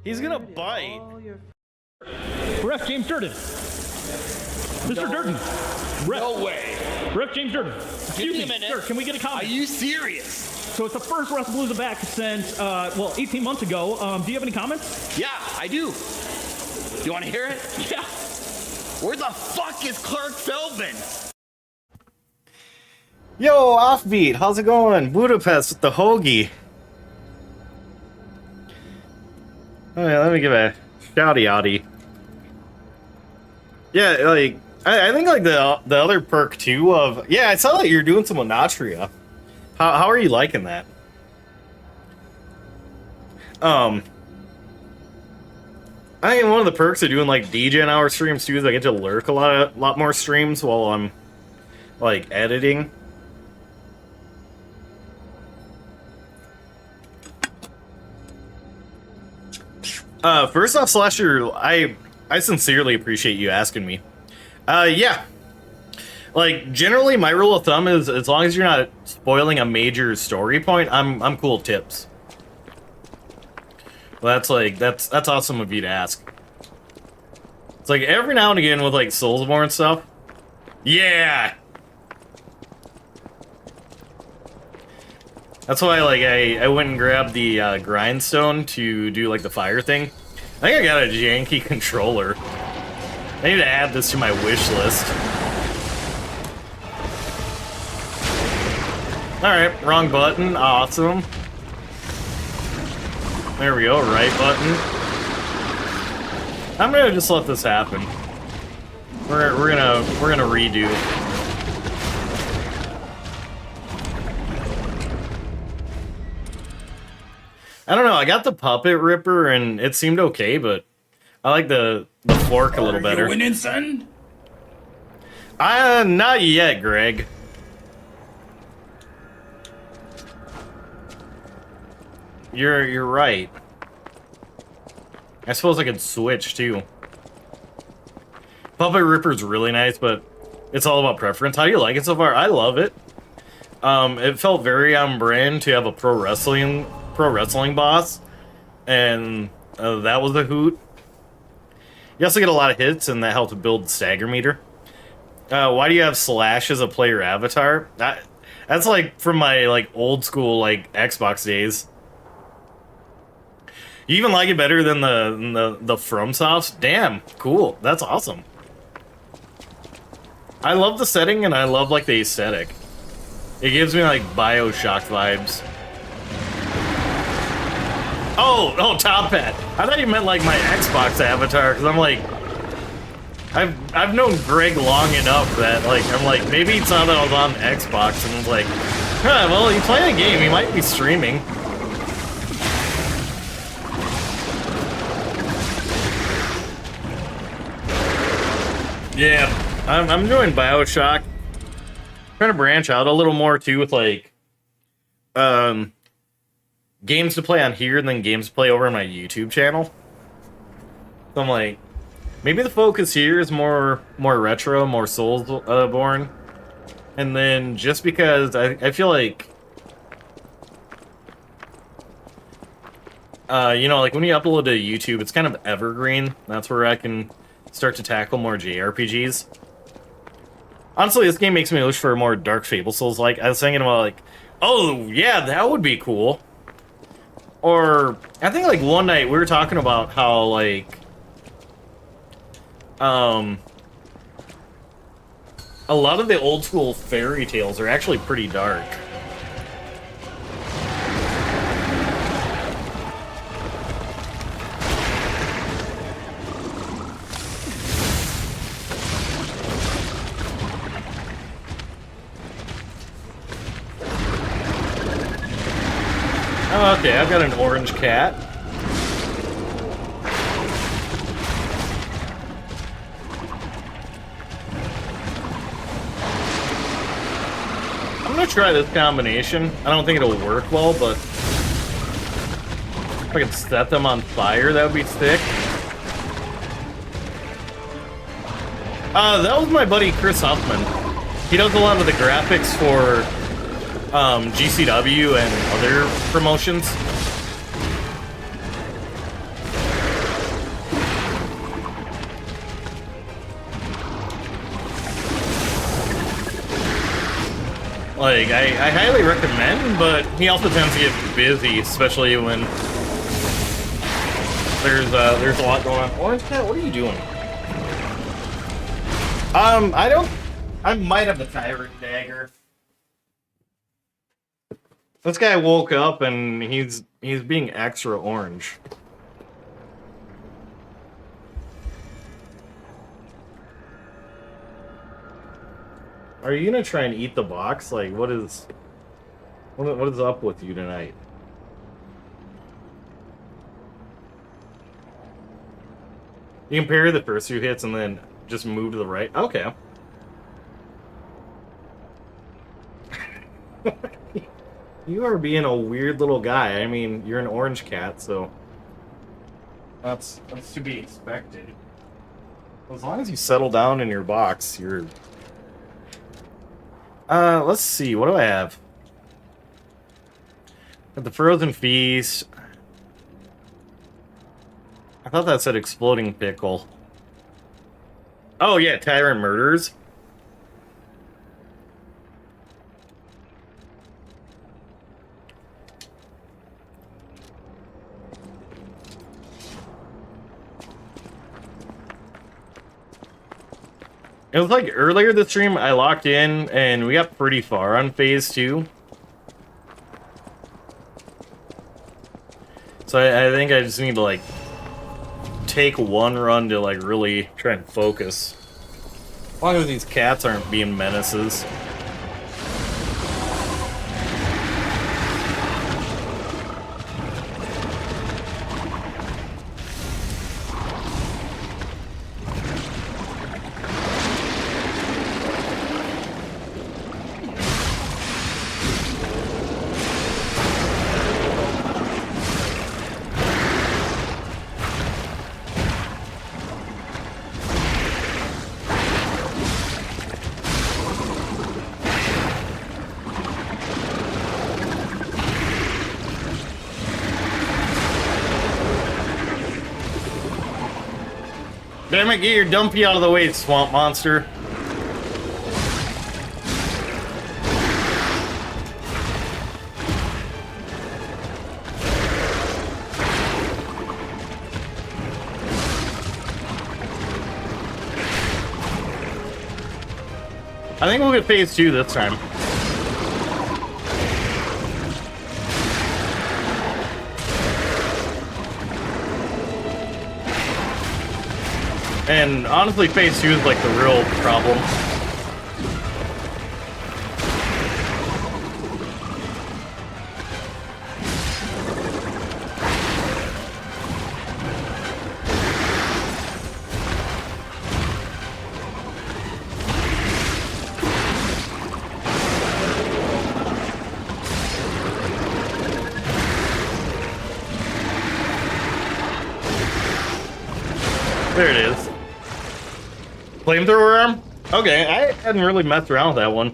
He's gonna bite. Ref James Durden. Mr. Durden. Ref. No way. Ref James Durden. Excuse me, sir, can we get a comment? Are you serious? So it's the first Wrestlepalooza back since, 18 months ago. Do you have any comments? Yeah, I do. You want to hear it? Yeah. Where the fuck is Clark Feldman? Yo, Offbeat, how's it going? Budapest with the hoagie. Oh yeah, let me give a shouty outy. Yeah, like I think like the other perk too of I saw that you're doing some with Natria. How are you liking that? I think one of the perks of doing like DJ in hour streams too is I get to lurk a lot more streams while I'm like editing. First off, Slasher, I sincerely appreciate you asking me. Yeah. Like, generally, my rule of thumb is as long as you're not spoiling a major story point, I'm cool tips. Well, that's awesome of you to ask. It's like every now and again with like Soulsborne stuff. Yeah. That's why like I went and grabbed the grindstone to do like the fire thing. I think I got a janky controller. I need to add this to my wish list. Alright, wrong button. Awesome. There we go, right button. I'm gonna just let this happen. We're gonna redo. I don't know, I got the Puppet Ripper and it seemed okay, but I like the fork a little better. You winning, son? Not yet, Greg. You're right. I suppose I could switch too. Puppet Ripper's really nice, but it's all about preference. How do you like it so far? I love it. It felt very on brand to have a pro wrestling boss, and that was a hoot. You also get a lot of hits, and that helps build the stagger meter. Why do you have Slash as a player avatar? That's like from my like old school like Xbox days. You even like it better than the FromSofts? Damn, cool. That's awesome. I love the setting and I love like the aesthetic. It gives me like BioShock vibes. Oh, Top Hat. I thought you meant like my Xbox avatar, because I'm like, I've known Greg long enough that like I'm like maybe he saw that I was on Xbox and was like, huh, well, he's playing a game, he might be streaming. Yeah, I'm doing BioShock. Trying to branch out a little more too with like games to play on here and then games to play over on my YouTube channel. So I'm like, maybe the focus here is more retro, more Soulsborne. And then just because I feel like you know, like when you upload to YouTube, it's kind of evergreen. That's where I can start to tackle more JRPGs. Honestly, this game makes me wish for more Dark Fable Souls. Like, I was thinking about, like, oh, yeah, that would be cool. Or, I think, like, one night we were talking about how, like, a lot of the old school fairy tales are actually pretty dark. Oh, okay, I've got an orange cat. I'm gonna try this combination. I don't think it'll work well, but if I could set them on fire, that would be sick. That was my buddy Chris Huffman. He does a lot of the graphics for GCW and other promotions. Like, I highly recommend, but he also tends to get busy, especially when there's a lot going on. Orange Cat, what are you doing? I might have the Tyrant Dagger. This guy woke up and he's being extra orange. Are you gonna try and eat the box? Like, what is up with you tonight? You can parry the first few hits and then just move to the right. Okay. You are being a weird little guy. I mean, you're an orange cat, so that's to be expected. As long as you settle down in your box, you're... let's see. What do I have? Got the Frozen Feast. I thought that said Exploding Pickle. Oh, yeah, Tyrant Murders. It was like earlier this stream, I locked in and we got pretty far on phase 2. So I think I just need to like take one run to like really try and focus. As long as these cats aren't being menaces. Damn it, get your dumpy out of the way, swamp monster. I think we'll get phase 2 this time. And honestly, phase 2 is like the real problem. There it is. Flamethrower arm? Okay, I hadn't really messed around with that one.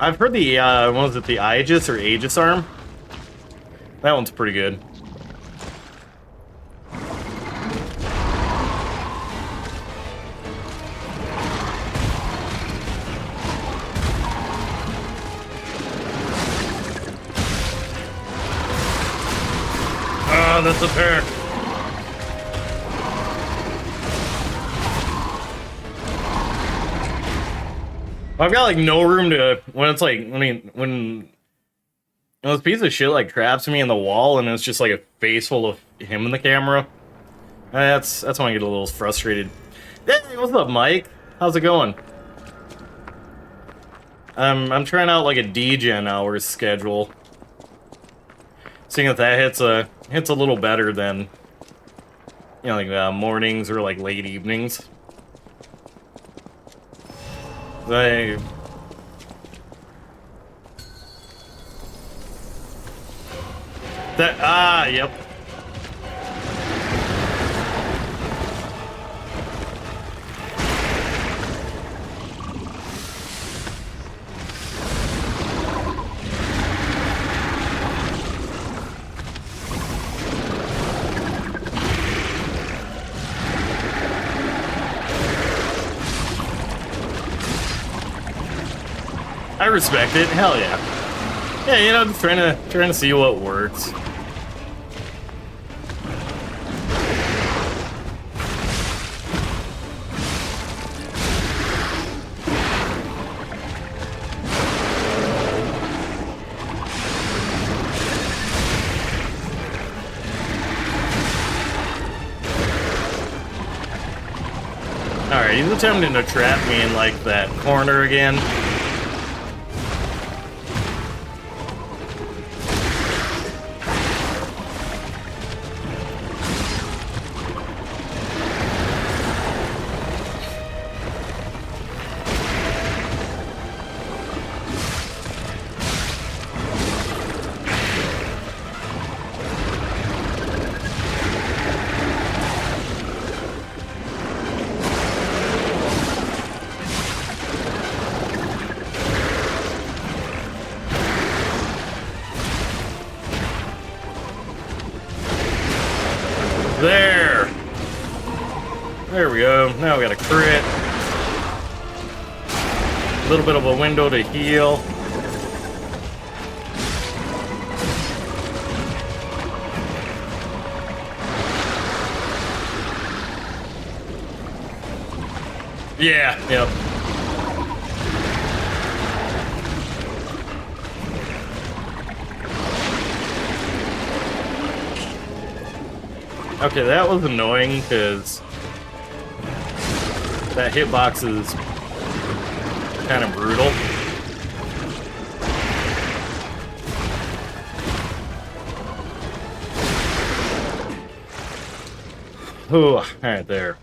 I've heard the, what was it, the Aegis or Aegis arm? That one's pretty good. Ah, that's a pair. I've got like no room to when it's like when this piece of shit like traps me in the wall and it's just like a face full of him in the camera. That's when I get a little frustrated. Hey, what's up, Mike? How's it going? I'm trying out like a DGen hours schedule. Seeing that hits a little better than, you know, like mornings or like late evenings. They. Yep. I respect it. Hell yeah. Yeah, you know, just trying to see what works. Alright, he's attempting to trap me in like that corner again. There! There we go. Now we got a crit. A little bit of a window to heal. Yeah, yep. Okay, that was annoying because that hitbox is kind of brutal. Ooh, alright, there.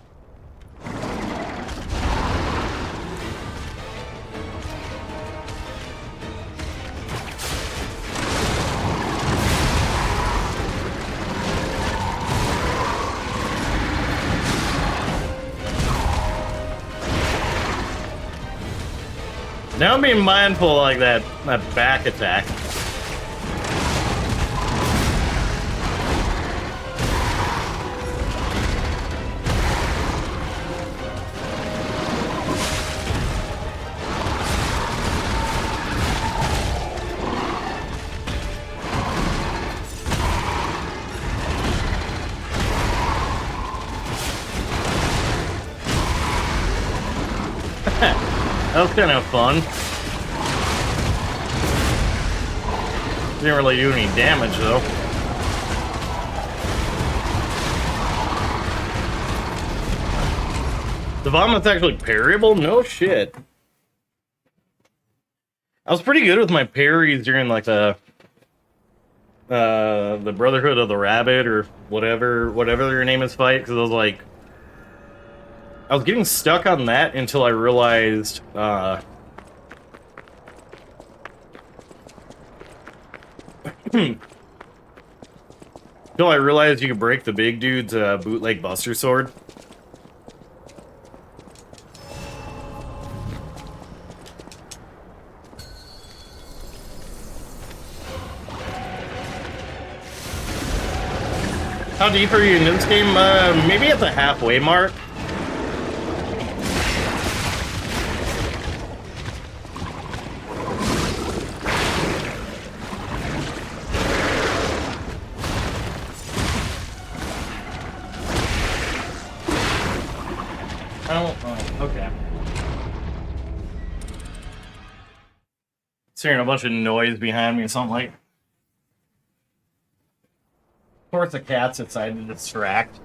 Now I'm being mindful like that back attack. That was kind of fun. Didn't really do any damage though. The vomit's actually parryable? No shit. I was pretty good with my parries during like the Brotherhood of the Rabbit or whatever their name is fight, because I was getting stuck on that until I realized, until I realized you could break the big dude's bootleg Buster Sword. How deep are you in this game? Maybe at the halfway mark. Okay. It's hearing a bunch of noise behind me or something like. Of course, the cats decided to distract.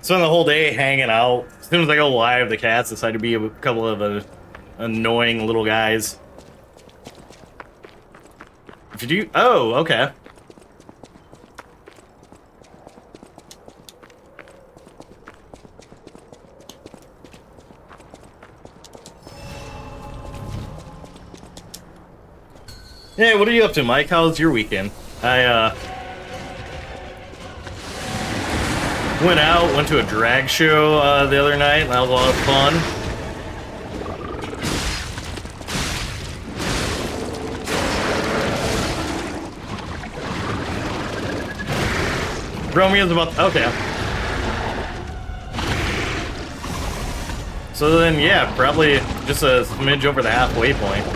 Spent the whole day hanging out. As soon as I go live, the cats decide to be a couple of annoying little guys. If Did you? Oh, okay. Hey, what are you up to, Mike? How's your weekend? I went to a drag show the other night. That was a lot of fun. Romeo's about... Okay. So then, yeah, probably just a smidge over the halfway point.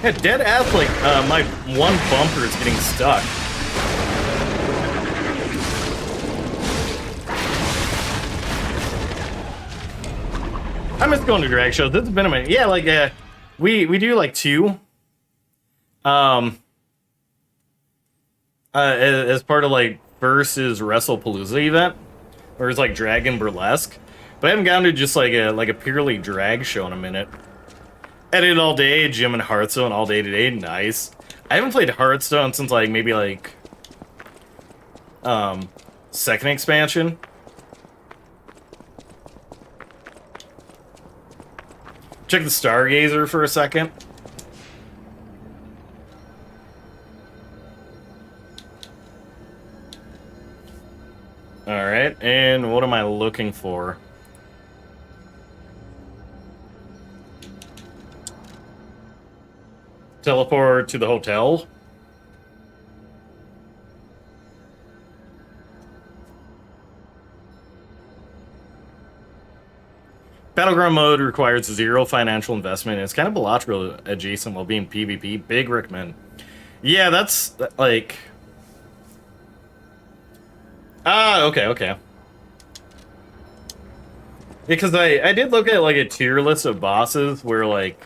Yeah, dead ass, like, my one bumper is getting stuck. I miss going to drag shows. This has been a minute. Yeah, like, we do, like, 2. As part of, like, versus WrestlePalooza event. Where it's, like, drag and burlesque. But I haven't gone to just, like a purely drag show in a minute. Edited all day, gym and Hearthstone all day today, nice. I haven't played Hearthstone since, like, maybe, like, second expansion. Check the Stargazer for a second. Alright, and what am I looking for? Teleport to the hotel. Battleground mode requires 0 financial investment. It's kind of Balatro adjacent while being PvP. Big recommend. Yeah, that's like... Ah, okay. Because I did look at like a tier list of bosses where like...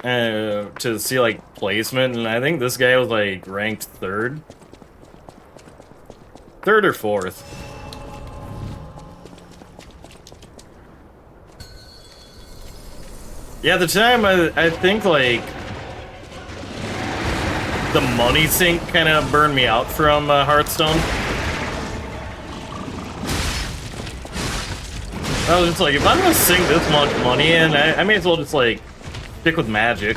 to see like placement, and I think this guy was like ranked 3rd or 4th. Yeah, at the time I think like the money sink kind of burned me out from Hearthstone. I was just like, if I'm gonna sink this much money in, I may as well just like stick with Magic.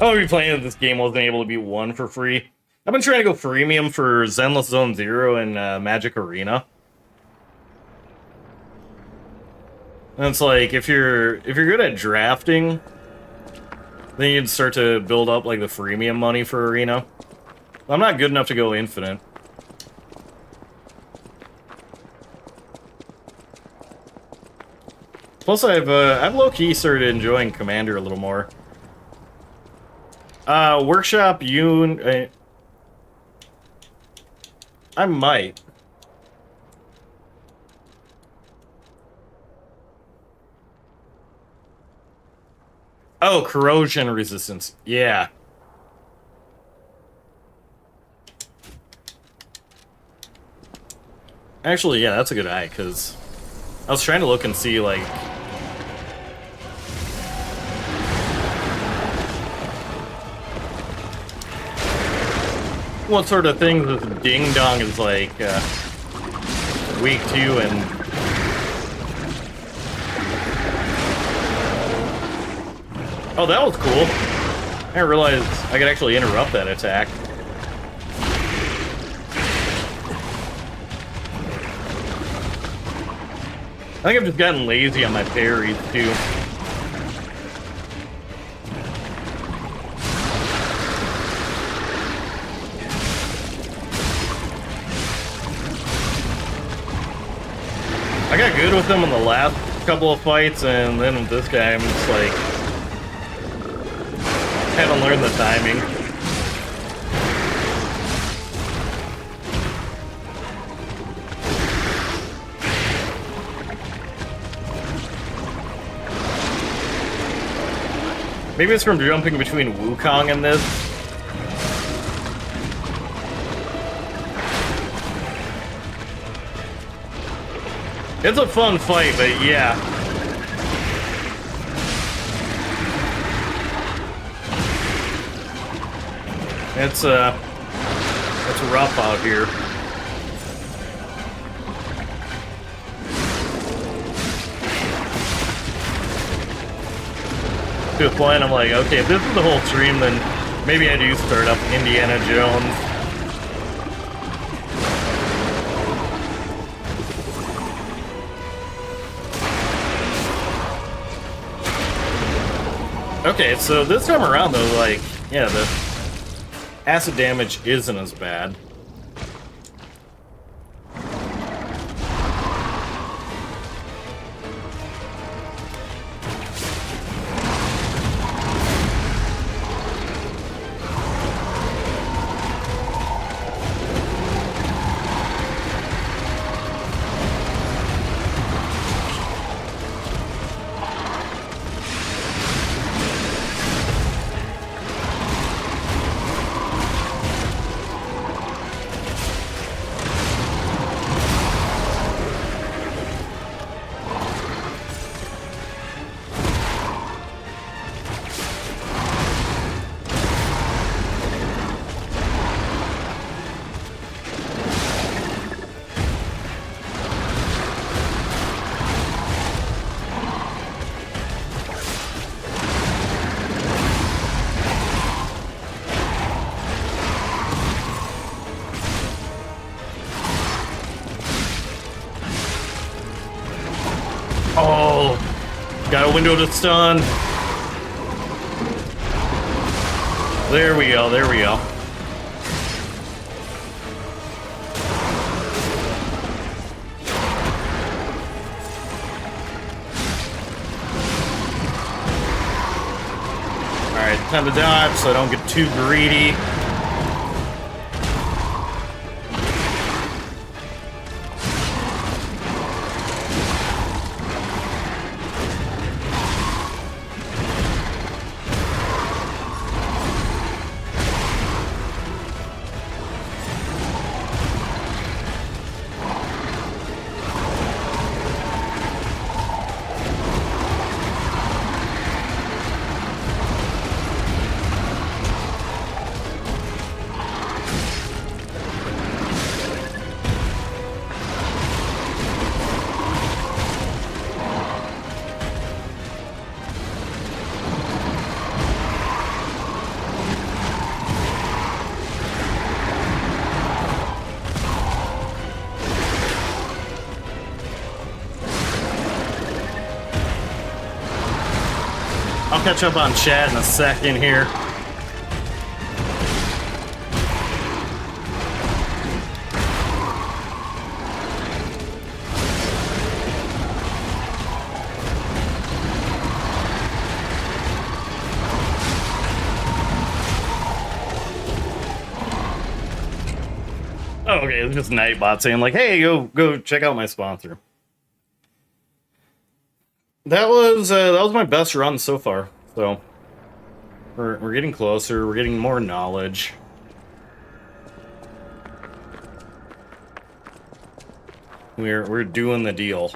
I would be playing if this game wasn't able to be won for free. I've been trying to go freemium for Zenless Zone Zero and Magic Arena. And it's like, if you're good at drafting, then you'd start to build up like the freemium money for Arena. I'm not good enough to go infinite. Plus, I've low-key started enjoying Commander a little more. Workshop Yoon... I might. Oh, corrosion resistance. Yeah. Actually, yeah, that's a good eye, because I was trying to look and see, like... what sort of things this Ding Dong is, like, weak to, and... Oh, that was cool. I didn't realize I could actually interrupt that attack. I think I've just gotten lazy on my parries, too. I got good with him in the last couple of fights, and then with this guy, I'm just like... haven't learned the timing. Maybe it's from jumping between Wukong and this. It's a fun fight, but yeah. It's rough out here. To a point, I'm like, okay, if this is the whole stream, then maybe I do start up Indiana Jones. Okay, so this time around, though, like, yeah, the acid damage isn't as bad. Oh, got a window to stun. There we go, there we go. Alright, time to dodge so I don't get too greedy. I'll catch up on chat in a second here. Oh, okay, it's just Nightbot saying like, "Hey, go check out my sponsor." That was my best run so far. So we're getting closer. We're getting more knowledge. We're doing the deal.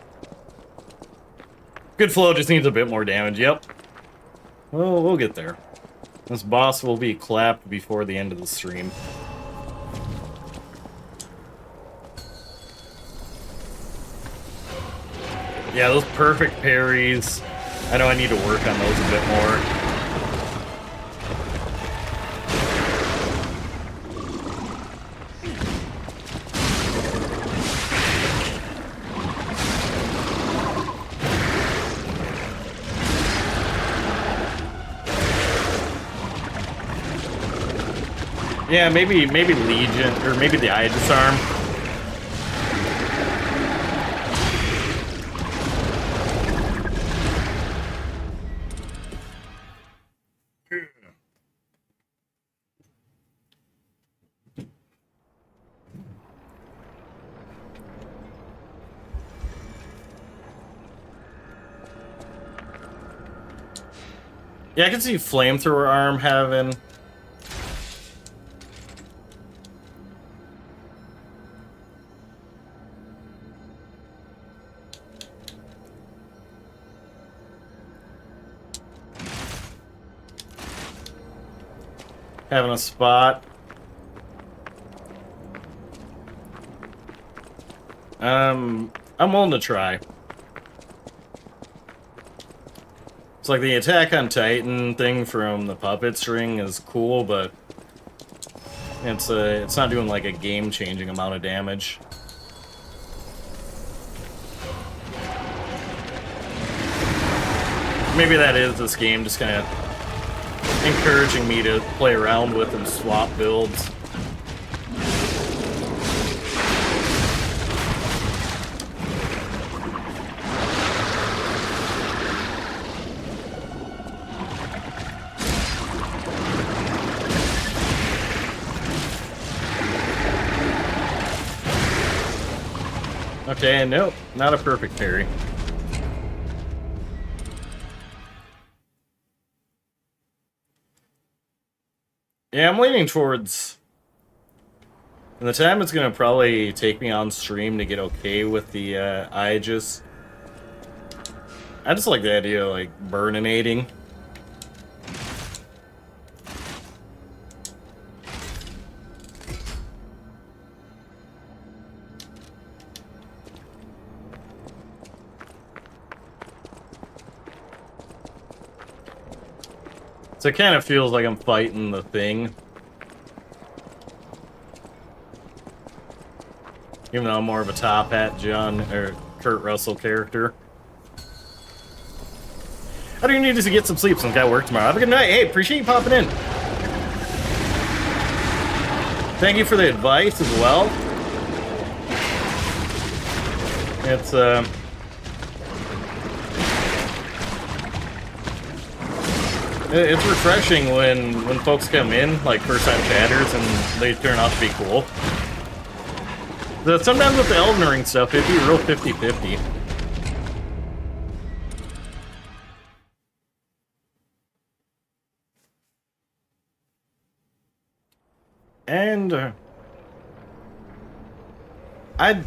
Good flow just needs a bit more damage. Yep. Well, we'll get there. This boss will be clapped before the end of the stream. Yeah, those perfect parries. I know I need to work on those a bit more. Yeah, maybe Legion, or maybe the Eye Disarm. Yeah, I can see flamethrower arm having. Having a spot. I'm willing to try. It's like the Attack on Titan thing from the puppet string is cool, but it's not doing like a game-changing amount of damage. Maybe that is this game just kind of encouraging me to play around with and swap builds. Okay, nope, not a perfect parry. Yeah, I'm leaning towards... In the time it's gonna probably take me on stream to get okay with the Aegis. I just like the idea of, like, burninating. So it kind of feels like I'm fighting the thing. Even though I'm more of a Top Hat Kurt Russell character. I do need to get some sleep since I got work tomorrow. Have a good night. Hey, appreciate you popping in. Thank you for the advice as well. It's refreshing when folks come in, like first-time chatters, and they turn out to be cool. Sometimes with the Elden Ring stuff, it'd be real 50-50. And I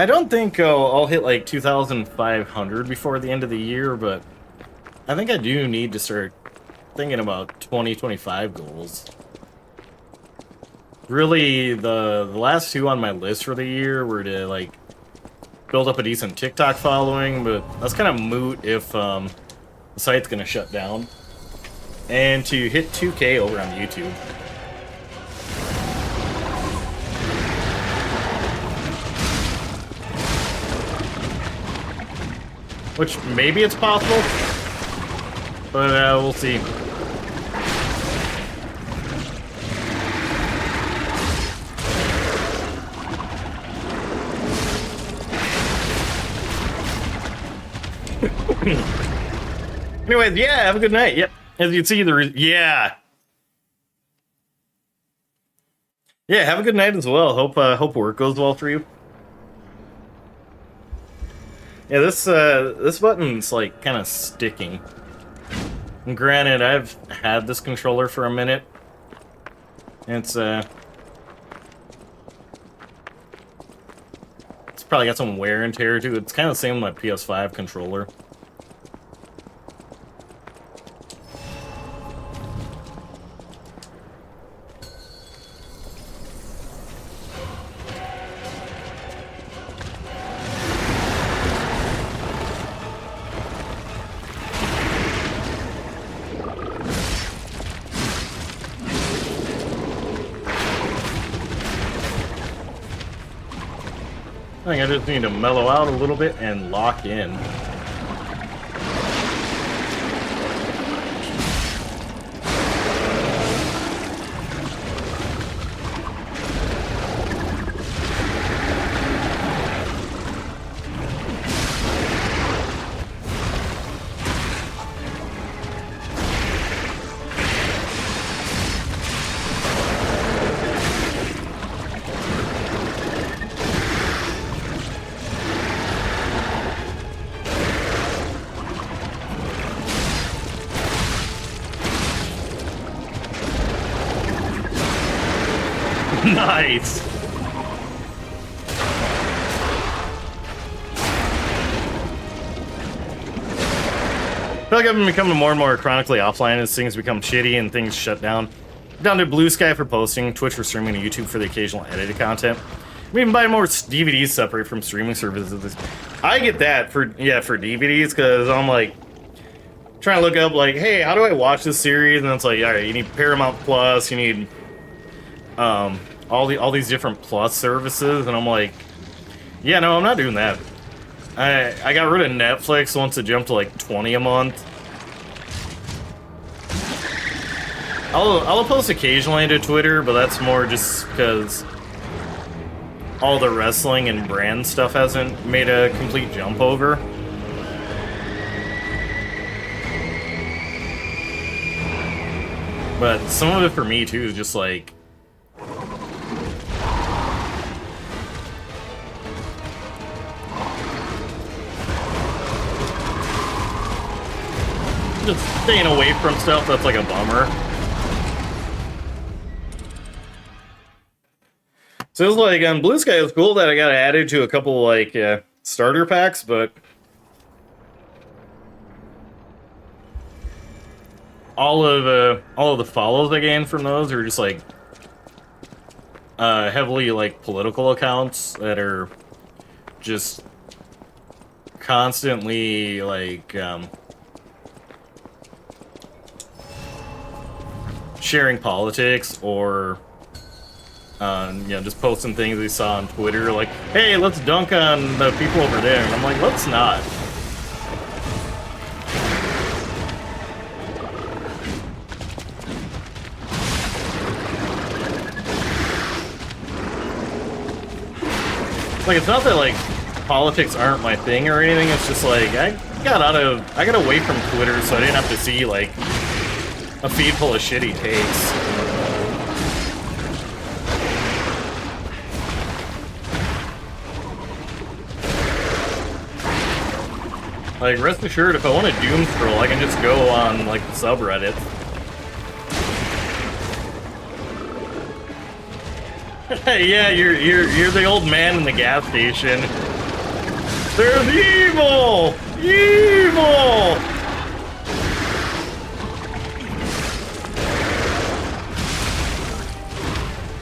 don't think I'll hit like 2,500 before the end of the year, but I think I do need to start thinking about 2025 goals. Really, the last two on my list for the year were to like build up a decent TikTok following, but that's kind of moot if the site's gonna shut down. And to hit 2K over on YouTube. Which, maybe it's possible, but we'll see. Anyways, yeah, have a good night. Yep, as you can see, yeah, have a good night as well. Hope work goes well for you. Yeah, this button's like kind of sticking. And granted, I've had this controller for a minute. It's probably got some wear and tear too. It's kind of the same with my PS5 controller. I think I just need to mellow out a little bit and lock in. Nice. I feel like I've been becoming more and more chronically offline as things become shitty and things shut down. Down to Blue Sky for posting, Twitch for streaming, and YouTube for the occasional edited content. We even buy more DVDs separate from streaming services. I get that for DVDs because I'm like trying to look up like, hey, how do I watch this series? And it's like, all right, you need Paramount Plus, you need all these different Plus services, and I'm like, yeah, no, I'm not doing that. I got rid of Netflix once it jumped to like 20 a month. I'll post occasionally to Twitter, but that's more just because all the wrestling and brand stuff hasn't made a complete jump over. But some of it for me too is just like just staying away from stuff that's like a bummer. So it's like on Blue Sky, it's cool that I got added to a couple like starter packs, but all of the follows I gained from those are just like heavily like political accounts that are just constantly like sharing politics or you know, just posting things we saw on Twitter like, hey, let's dunk on the people over there, and I'm like, let's not. Like, it's not that like politics aren't my thing or anything, it's just like I got away from Twitter so I didn't have to see like a feed full of shitty takes. Like, rest assured, if I want to doom scroll, I can just go on like the subreddit. Yeah, you're the old man in the gas station. There's evil! Evil!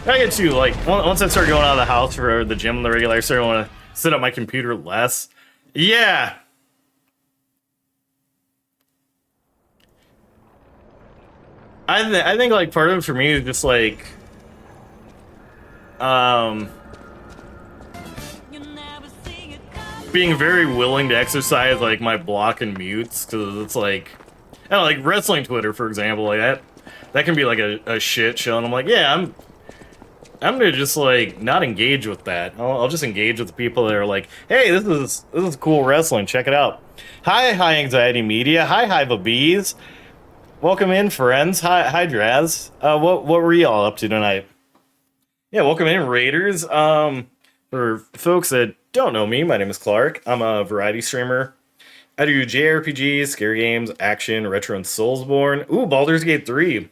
I get to, like, once I start going out of the house for the gym and the regular, I start want to sit at my computer less. Yeah. I think, like, part of it for me is just, like, being very willing to exercise, like, my block and mutes, because it's, like, I don't know, like, wrestling Twitter, for example, like, that can be, like, a shit show, and I'm like, yeah, I'm gonna just, like, not engage with that. I'll just engage with the people that are like, hey, this is cool wrestling, check it out. Hi, High Anxiety Media. Hi, Hive of Bees. Welcome in, friends. Hi, Draz. What were y'all up to tonight? Yeah, welcome in, Raiders. For folks that don't know me, my name is Clark. I'm a variety streamer. I do JRPGs, scary games, action, retro, and Soulsborne. Ooh, Baldur's Gate 3.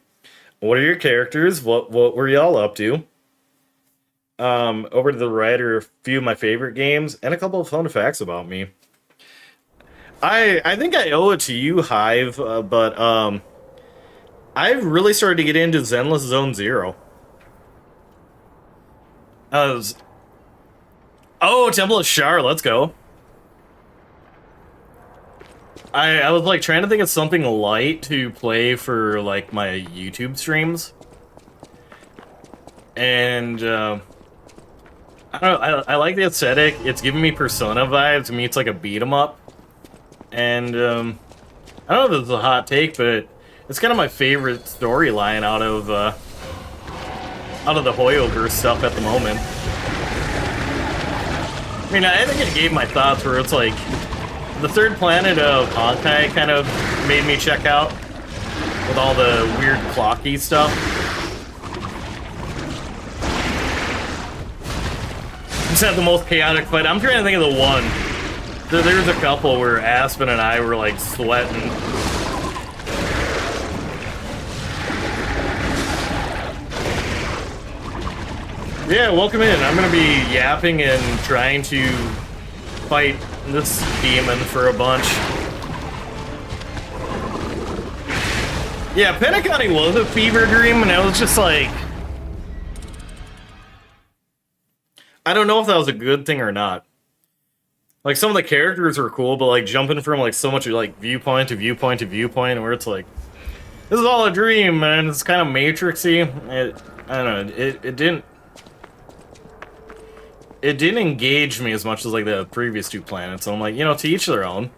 What are your characters? What were y'all up to? Over to the right are a few of my favorite games and a couple of fun facts about me. I think I owe it to you, Hive, but I've really started to get into Zenless Zone Zero. Oh, Temple of Shar, let's go. I was like trying to think of something light to play for like my YouTube streams. And I don't know, I like the aesthetic. It's giving me Persona vibes. To me, it's like a beat 'em up. And I don't know if this is a hot take, but it's kind of my favorite storyline out of the Hoyoverse stuff at the moment. I mean, I think it gave my thoughts where it's like the third planet of Honkai kind of made me check out with all the weird clocky stuff. Just had the most chaotic fight. I'm trying to think of the one. There's a couple where Aspen and I were like sweating. Yeah, welcome in. I'm gonna be yapping and trying to fight this demon for a bunch. Yeah, Pentaconning was a fever dream, and I was just like... I don't know if that was a good thing or not. Like, some of the characters were cool, but like jumping from like so much like viewpoint to viewpoint to viewpoint, where it's like, this is all a dream, and it's kind of matrixy. I don't know. It didn't engage me as much as like the previous two planets. So I'm like, you know, to each their own.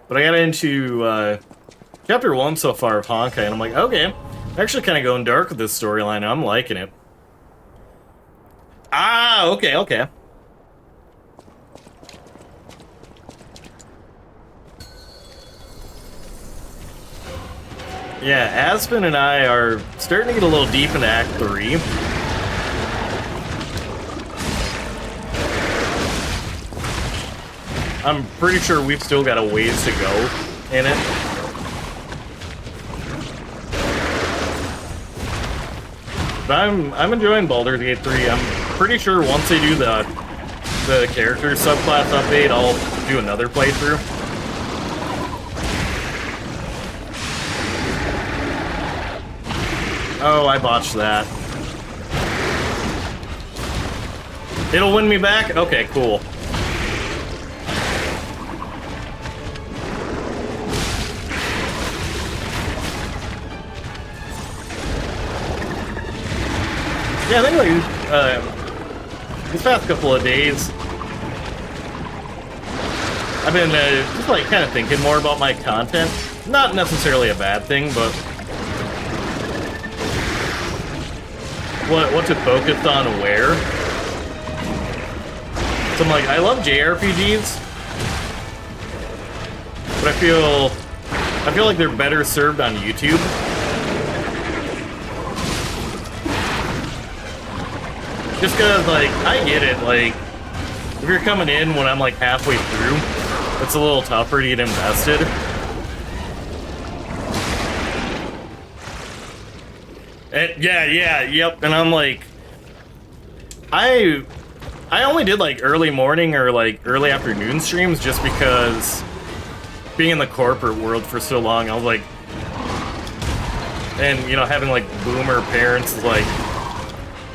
But I got into chapter 1 so far of Honkai, and I'm like, okay, I'm actually kind of going dark with this storyline. I'm liking it. Ah, okay. Yeah, Aspen and I are starting to get a little deep into Act 3. I'm pretty sure we've still got a ways to go in it. But I'm enjoying Baldur's Gate 3. I'm pretty sure once they do the character subclass update, I'll do another playthrough. Oh, I botched that. It'll win me back? Okay, cool. Yeah, I think like these past couple of days, I've been just like kind of thinking more about my content. Not necessarily a bad thing, but what to focus on where. So I'm like, I love JRPGs, but I feel like they're better served on YouTube. Just cause, like, I get it, like, if you're coming in when I'm, like, halfway through, it's a little tougher to get invested. And, yep, and I'm like, I only did, like, early morning or, like, early afternoon streams just because being in the corporate world for so long, I was like, and, you know, having, like, boomer parents is like,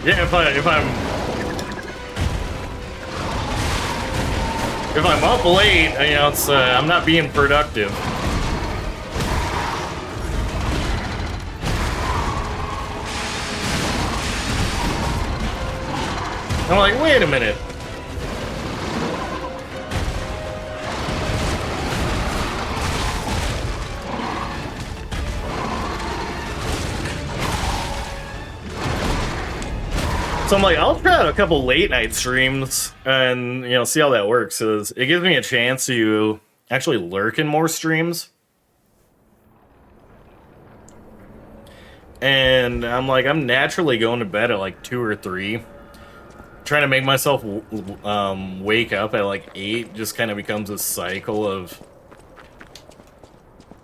yeah, if I'm up late, you know, it's I'm not being productive. I'm like, wait a minute. So I'm like, I'll try out a couple late night streams and, you know, see how that works. Cause it gives me a chance to actually lurk in more streams. And I'm like, I'm naturally going to bed at like 2 or 3. Trying to make myself wake up at like 8 just kind of becomes a cycle of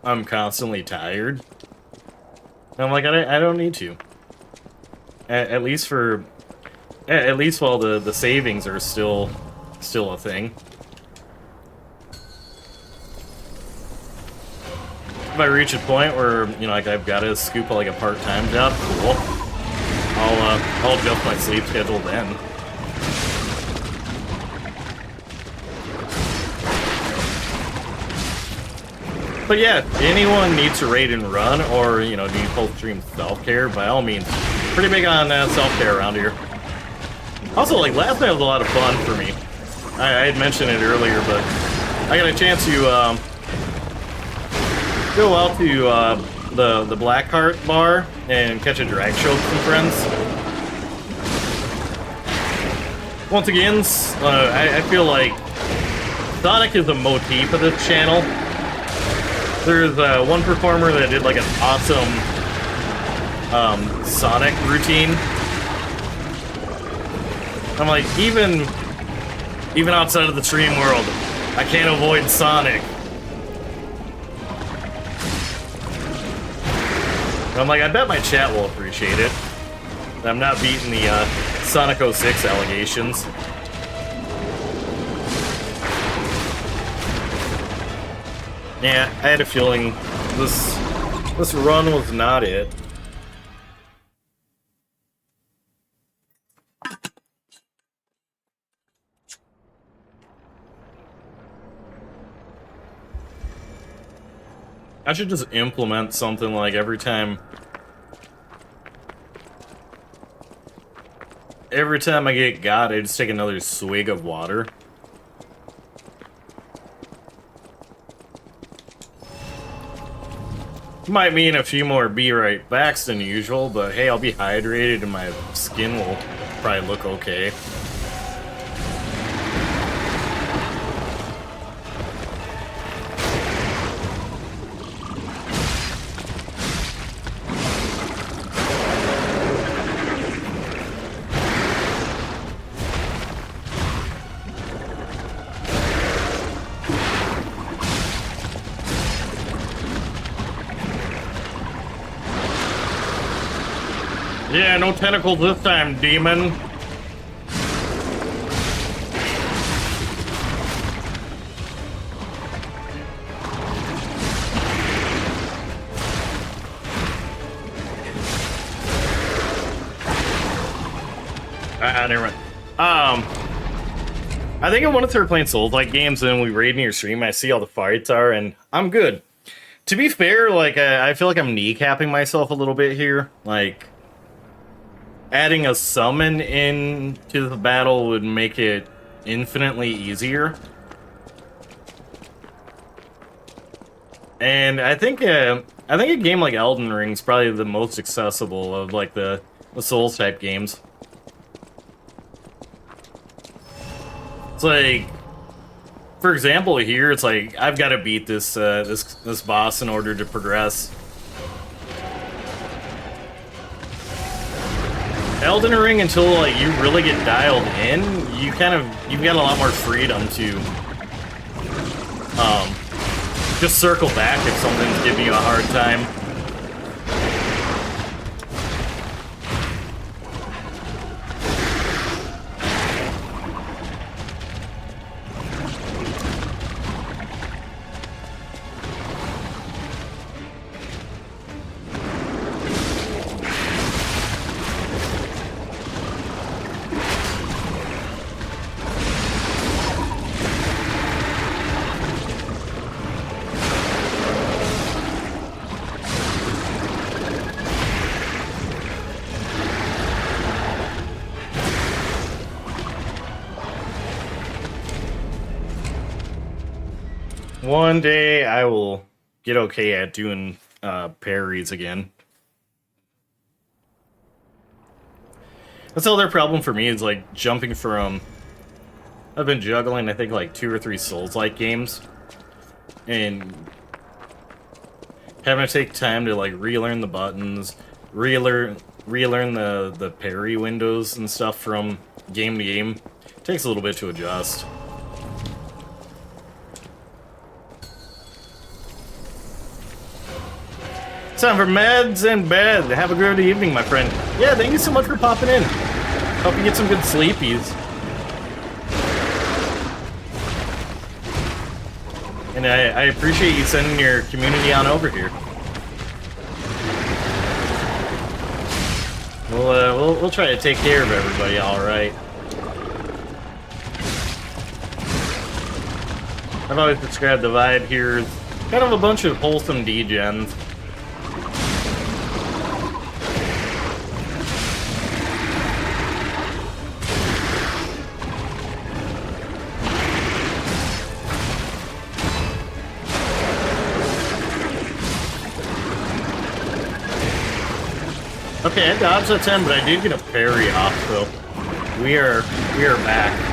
I'm constantly tired. And I'm like, I don't need to. At least while the savings are still a thing. If I reach a point where, you know, like I've got to scoop like a part-time job, cool. I'll adjust my sleep schedule then. But yeah, if anyone needs to raid and run, or, you know, need full stream self-care, by all means. Pretty big on self-care around here. Also, like, last night was a lot of fun for me. I had mentioned it earlier, but I got a chance to go out to the Blackheart bar and catch a drag show with some friends. Once again, I feel like Sonic is a motif of this channel. There's one performer that did like an awesome Sonic routine. I'm like, even outside of the stream world, I can't avoid Sonic. I'm like, I bet my chat will appreciate it. I'm not beating the Sonic 06 allegations. Yeah, I had a feeling this run was not it. I should just implement something like every time I get got, I just take another swig of water. Might mean a few more be right backs than usual, but hey, I'll be hydrated and my skin will probably look okay. Yeah, no tentacles this time, demon. Never mind. I think I want to start playing Souls-like games, and then we raid in your stream, I see all the fights are, and I'm good. To be fair, like, I feel like I'm kneecapping myself a little bit here. Like, adding a summon into the battle would make it infinitely easier. And I think a game like Elden Ring is probably the most accessible of like the Souls type games. It's like, for example, here it's like I've got to beat this this boss in order to progress. Elden Ring, until like you really get dialed in, you've got a lot more freedom to just circle back if something's giving you a hard time. One day I will get okay at doing parries again. That's the other problem for me is like jumping from... I've been juggling I think like 2 or 3 Souls-like games. And having to take time to like relearn the buttons, relearn the parry windows and stuff from game to game. Takes a little bit to adjust. Time for meds and bed. Have a great evening, my friend. Yeah, thank you so much for popping in. Hope you get some good sleepies. And I appreciate you sending your community on over here. We'll try to take care of everybody, all right. I've always described the vibe here as kind of a bunch of wholesome degens. Okay, I dodged that time, but I did get a parry off, so we are back.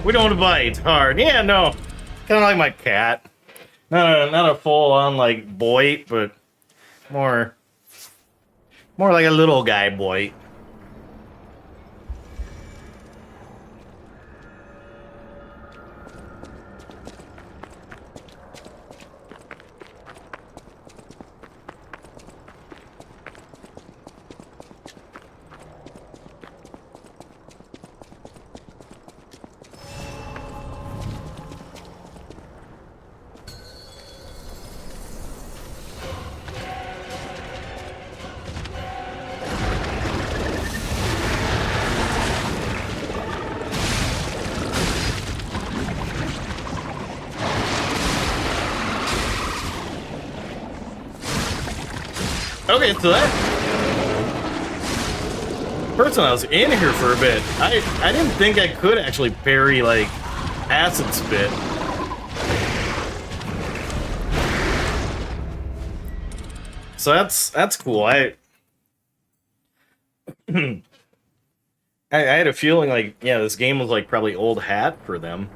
We don't bite hard. Yeah, no. Kind of like my cat. Not a full-on like boit, but more like a little guy boit. Okay, so that person I was in here for a bit. I didn't think I could actually parry like acid spit. So that's cool. I had a feeling like, yeah, this game was like probably old hat for them.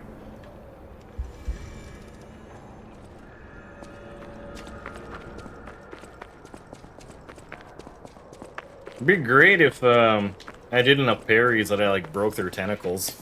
It'd be great if I did enough parries that I like broke their tentacles.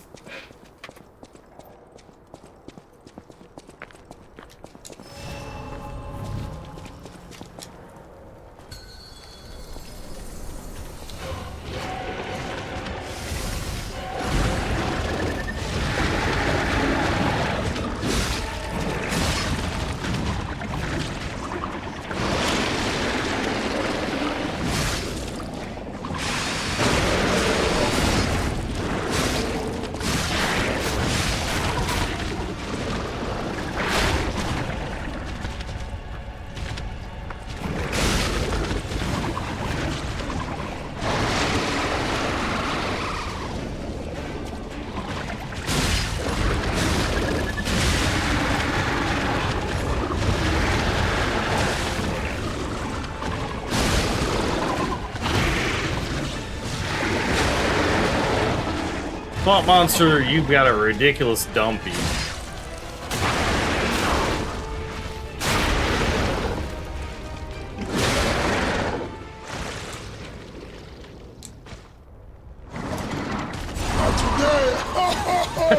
Swamp monster, you've got a ridiculous dumpy.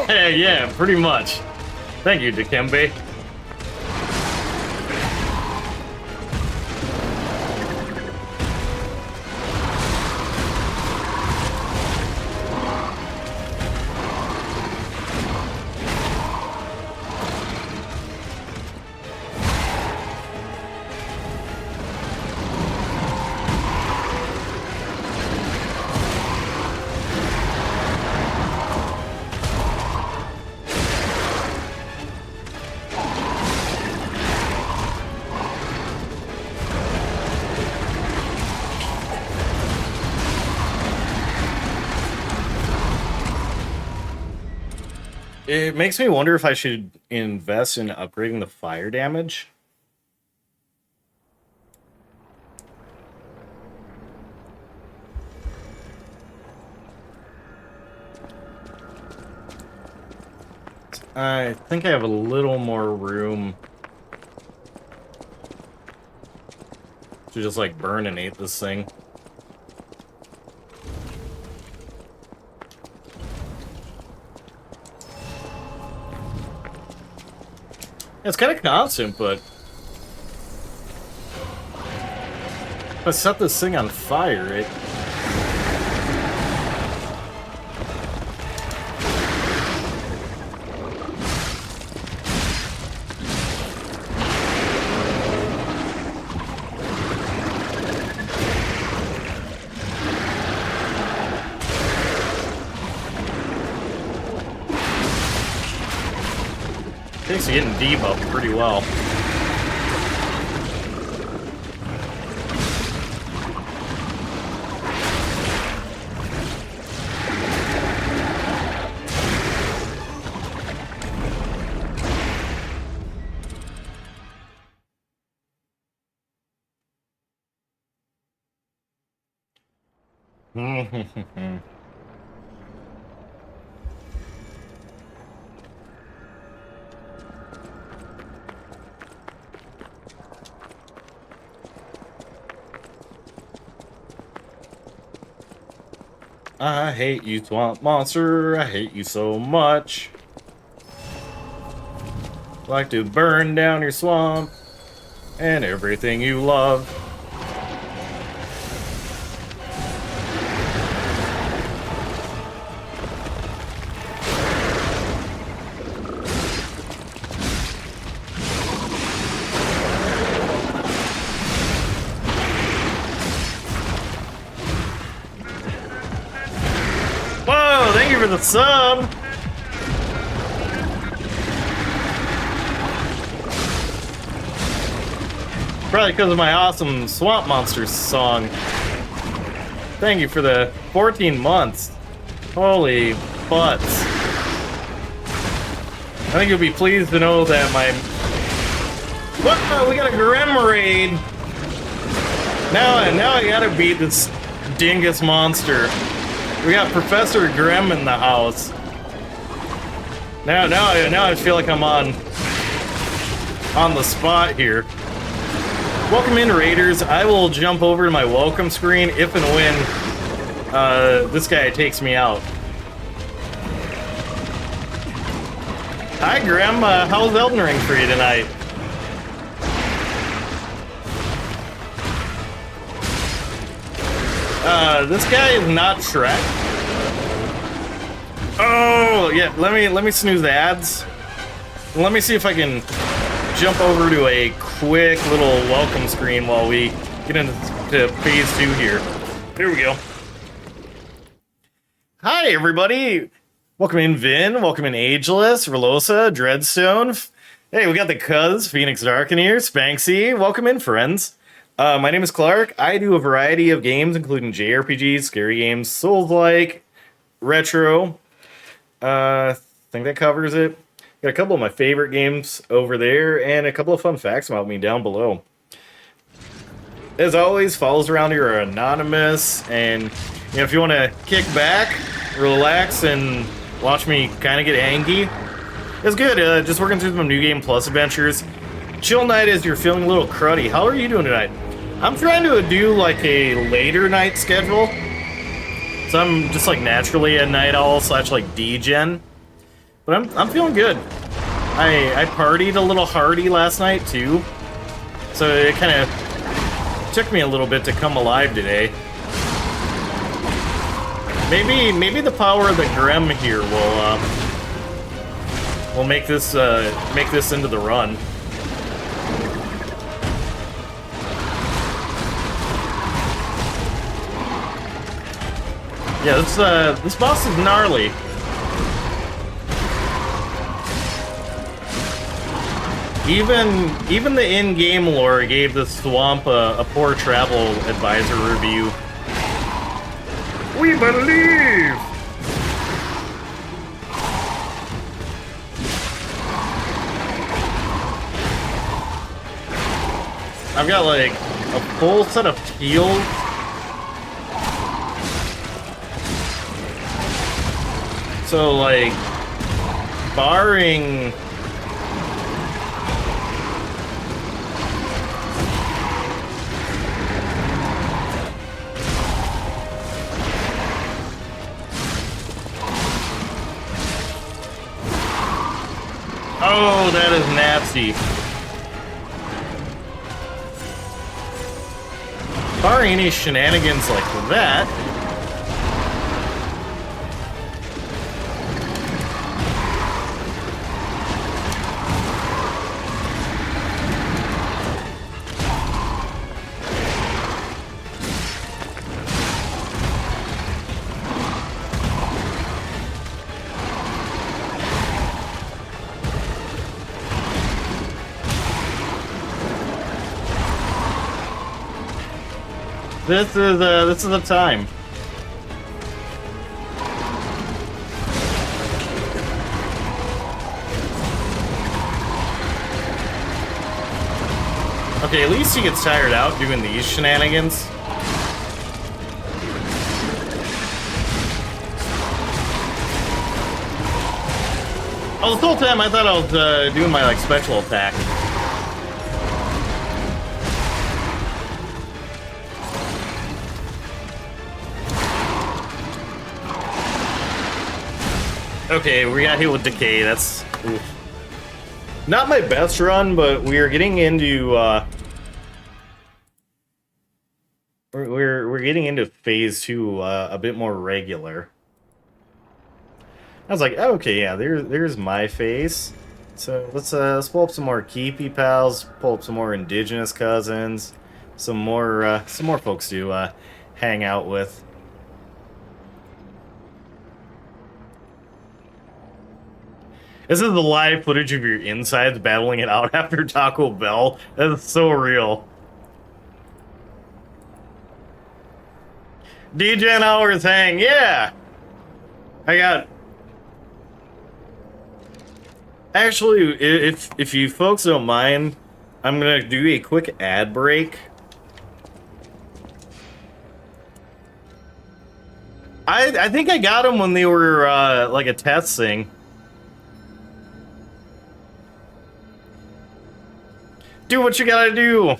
Yeah, pretty much. Thank you, Dikembe. It makes me wonder if I should invest in upgrading the fire damage. I think I have a little more room to just like burninate this thing. It's kind of constant, but if I set this thing on fire, it... Things are getting debuffed pretty well. I hate you, swamp monster. I hate you so much. Like to burn down your swamp and everything you love. Whoa, thank you for the sub! Probably because of my awesome Swamp Monsters song. Thank you for the 14 months. Holy butts. I think you'll be pleased to know that my... What? We got a Grim raid! Now I gotta beat this dingus monster. We got Professor Grimm in the house. Now I feel like I'm on the spot here. Welcome in, Raiders. I will jump over to my welcome screen if and when this guy takes me out. Hi, Grimm. How's Elden Ring for you tonight? This guy is not Shrek. Oh, yeah, let me snooze the ads. Let me see if I can jump over to a quick little welcome screen while we get into phase 2 here. Here we go. Hi, everybody. Welcome in, Vin. Welcome in, Ageless, Velosa, Dreadstone. Hey, we got the Cuz, Phoenix Darkeneer, Spanksy. Welcome in, friends. My name is Clark. I do a variety of games, including JRPGs, scary games, Souls-like, retro. I think that covers it. Got a couple of my favorite games over there, and a couple of fun facts about me down below. As always, follows around here are anonymous, and you know, if you want to kick back, relax, and watch me kind of get angry, it's good. Just working through some New Game Plus adventures. Chill night as you're feeling a little cruddy. How are you doing tonight? I'm trying to do like a later night schedule. So I'm just like naturally a night owl / like D-gen. But I'm feeling good. I partied a little hardy last night too. So it kind of took me a little bit to come alive today. Maybe the power of the Grim here will make this into the run. Yeah, this boss is gnarly. Even the in-game lore gave the swamp a poor travel advisor review. We believe! I've got like a full set of heals. So, like, barring... Oh, that is nasty. Barring any shenanigans like that... This is the time. Okay, at least he gets tired out doing these shenanigans. Oh, the whole time I thought I was doing my like special attack. Okay, we got hit with decay. That's oof. Not my best run, but we are getting into we're getting into phase 2 a bit more regular. I was like, oh, okay, yeah, there's my face. So let's pull up some more Keepy pals, pull up some more indigenous cousins, some more folks to hang out with. This is the live footage of your insides battling it out after Taco Bell. That's so real. DJ Hours hang, yeah. I got. Actually, if you folks don't mind, I'm gonna do a quick ad break. I think I got them when they were like a test thing. Do what you gotta do.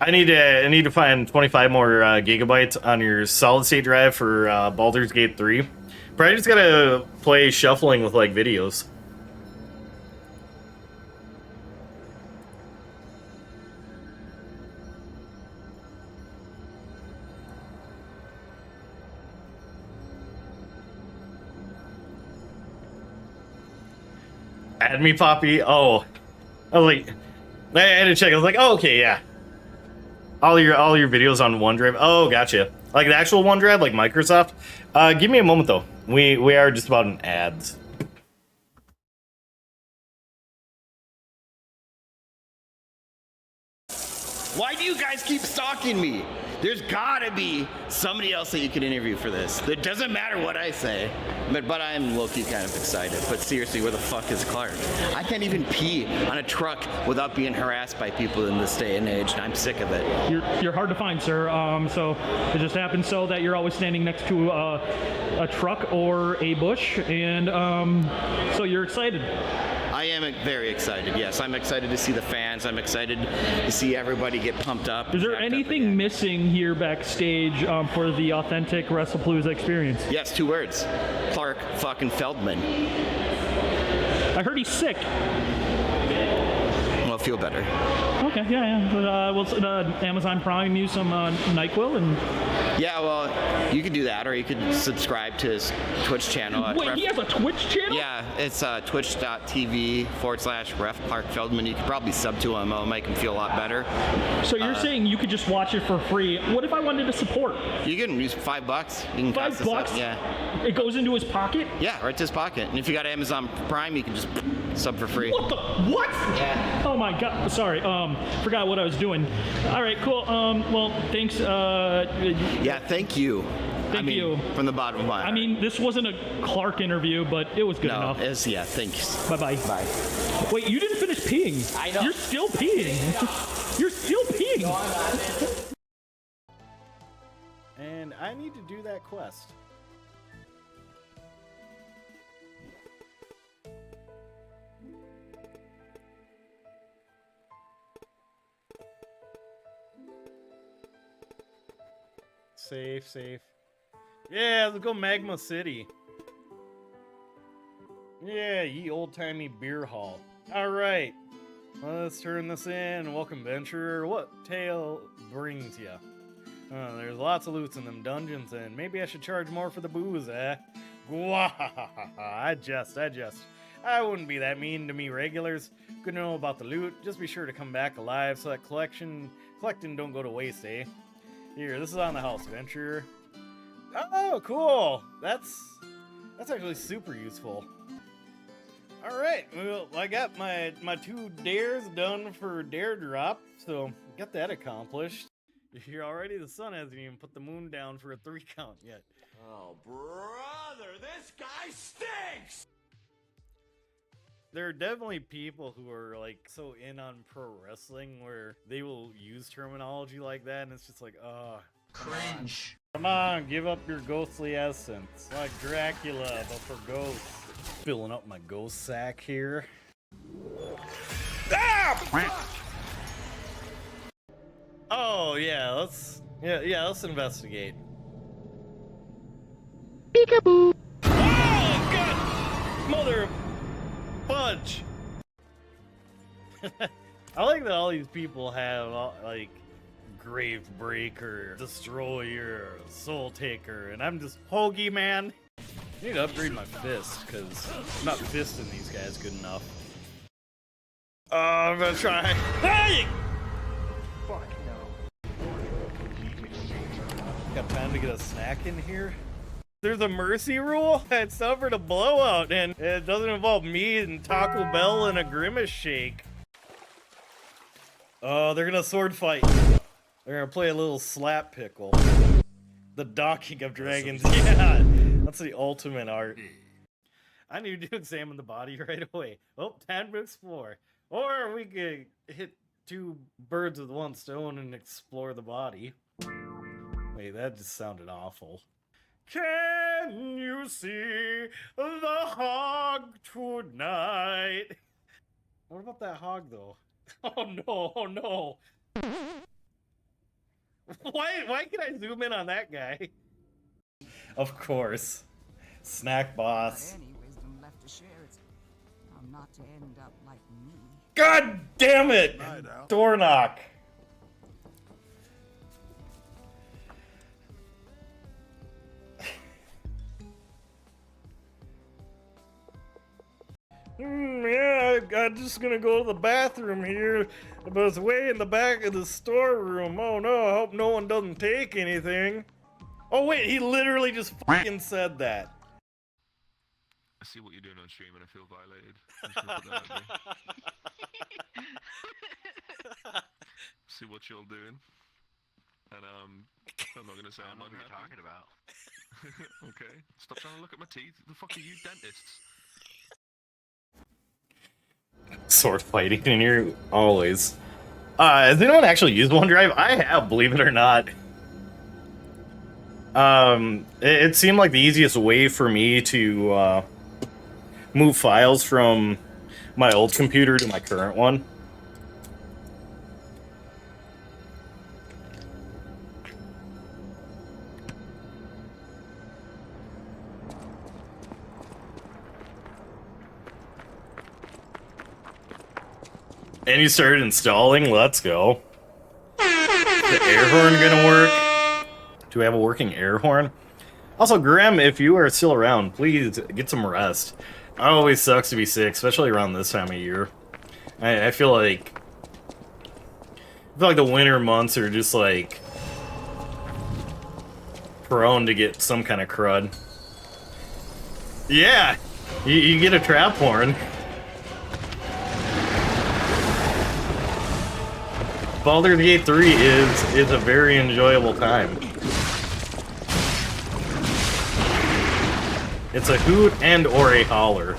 I need to find 25 more gigabytes on your solid state drive for Baldur's Gate 3. Probably just gotta play shuffling with like videos. Add me, Poppy. Oh, I was like, I had to check. I was like, oh, okay, yeah. All your videos on OneDrive. Oh, gotcha. Like the actual OneDrive, like Microsoft. Give me a moment though. We are just about in ads. Why do you guys keep stalking me? There's gotta be somebody else that you can interview for this. It doesn't matter what I say. But I'm low-key kind of excited. But seriously, where the fuck is Clark? I can't even pee on a truck without being harassed by people in this day and age, and I'm sick of it. You're hard to find, sir. So it just happens so that you're always standing next to a truck or a bush, and so you're excited. I am very excited, yes. I'm excited to see the fans. I'm excited to see everybody get pumped up. Is there anything missing here backstage for the authentic WrestlePalooza experience? Yes, 2 words. Clark fucking Feldman. I heard he's sick. Well, feel better. Okay, yeah. Will Amazon Prime you some NyQuil and... Yeah, well, you could do that, or you could subscribe to his Twitch channel. Wait, he has a Twitch channel? Yeah, it's twitch.tv/Ref Clark Feldman. You could probably sub to him. It'll make him feel a lot better. So you're saying you could just watch it for free. What if I wanted to support? You can use $5. You can $5? sub. Yeah. It goes into his pocket? Yeah, right to his pocket. And if you got Amazon Prime, you can just sub for free. What the? What? Yeah. Oh my god. Sorry. Forgot what I was doing. All right, cool. Well, thanks. Yeah, thank you. Thank you. From the bottom of my heart. I mean, this wasn't a Clark interview, but it was good enough. Yeah, thanks. Bye-bye. Bye. Wait, you didn't finish peeing. I know. You're still peeing. You're still peeing. And I need to do that quest. Safe. Yeah, let's go Magma City. Yeah, ye old-timey beer hall. Alright, let's turn this in. Welcome, venturer. What tale brings ya? There's lots of loots in them dungeons, and maybe I should charge more for the booze, eh? I jest. I wouldn't be that mean to me regulars. Good to know about the loot. Just be sure to come back alive so that collecting don't go to waste, eh? Here, this is on the house, venturer. Oh, cool. That's actually super useful. All right, well, I got my 2 dares done for Dare Drop, so got that accomplished. Here already, the sun hasn't even put the moon down for a 3 count yet. Oh, brother, this guy stinks! There are definitely people who are like so in on pro wrestling where they will use terminology like that, and it's just like, Cringe. come on, give up your ghostly essence, like Dracula, but for ghosts. Filling up my ghost sack here. Oh yeah, let's investigate. Peekaboo. Oh god much. I like that all these people have like Grave Breaker, Destroyer, Soul Taker, and I'm just Hoagie Man. I need to upgrade my fist because I'm not fisting these guys good enough. I'm gonna try. Hey! Fuck no. Got time to get a snack in here? There's a mercy rule. It's suffered a blowout, and it doesn't involve me and Taco Bell and a Grimace shake. Oh, they're gonna sword fight. They're gonna play a little slap pickle. The docking of dragons. Yeah, that's the ultimate art. I need to examine the body right away. Oh, time to explore. Or we could hit two birds with one stone and explore the body. Wait, that just sounded awful. Can you see the hog tonight? What about that hog, though? Oh no, oh no. Why can I zoom in on that guy? Of course. Snack boss. Any wisdom left to share it. How not to end up like me. God damn it! Door knock. Yeah, I'm just gonna go to the bathroom here, but it's way in the back of the storeroom. Oh no, I hope no one doesn't take anything. Oh wait, he literally just fucking said that. I see what you're doing on stream and I feel violated. I'm just gonna put that out there. See what you're doing. And I'm not gonna say I'm unhappy. What are you talking about? Okay, stop trying to look at my teeth. The fuck are you, dentists? Sword fighting in here, always. Has anyone actually used OneDrive? I have, believe it or not. It seemed like the easiest way for me to move files from my old computer to my current one. And you started installing? Let's go. Is the air horn gonna work? Do we have a working air horn? Also, Grim, if you are still around, please get some rest. It always sucks to be sick, especially around this time of year. I feel like the winter months are just like prone to get some kind of crud. Yeah, you get a trap horn. Baldur's Gate 3 is a very enjoyable time. It's a hoot and or a holler.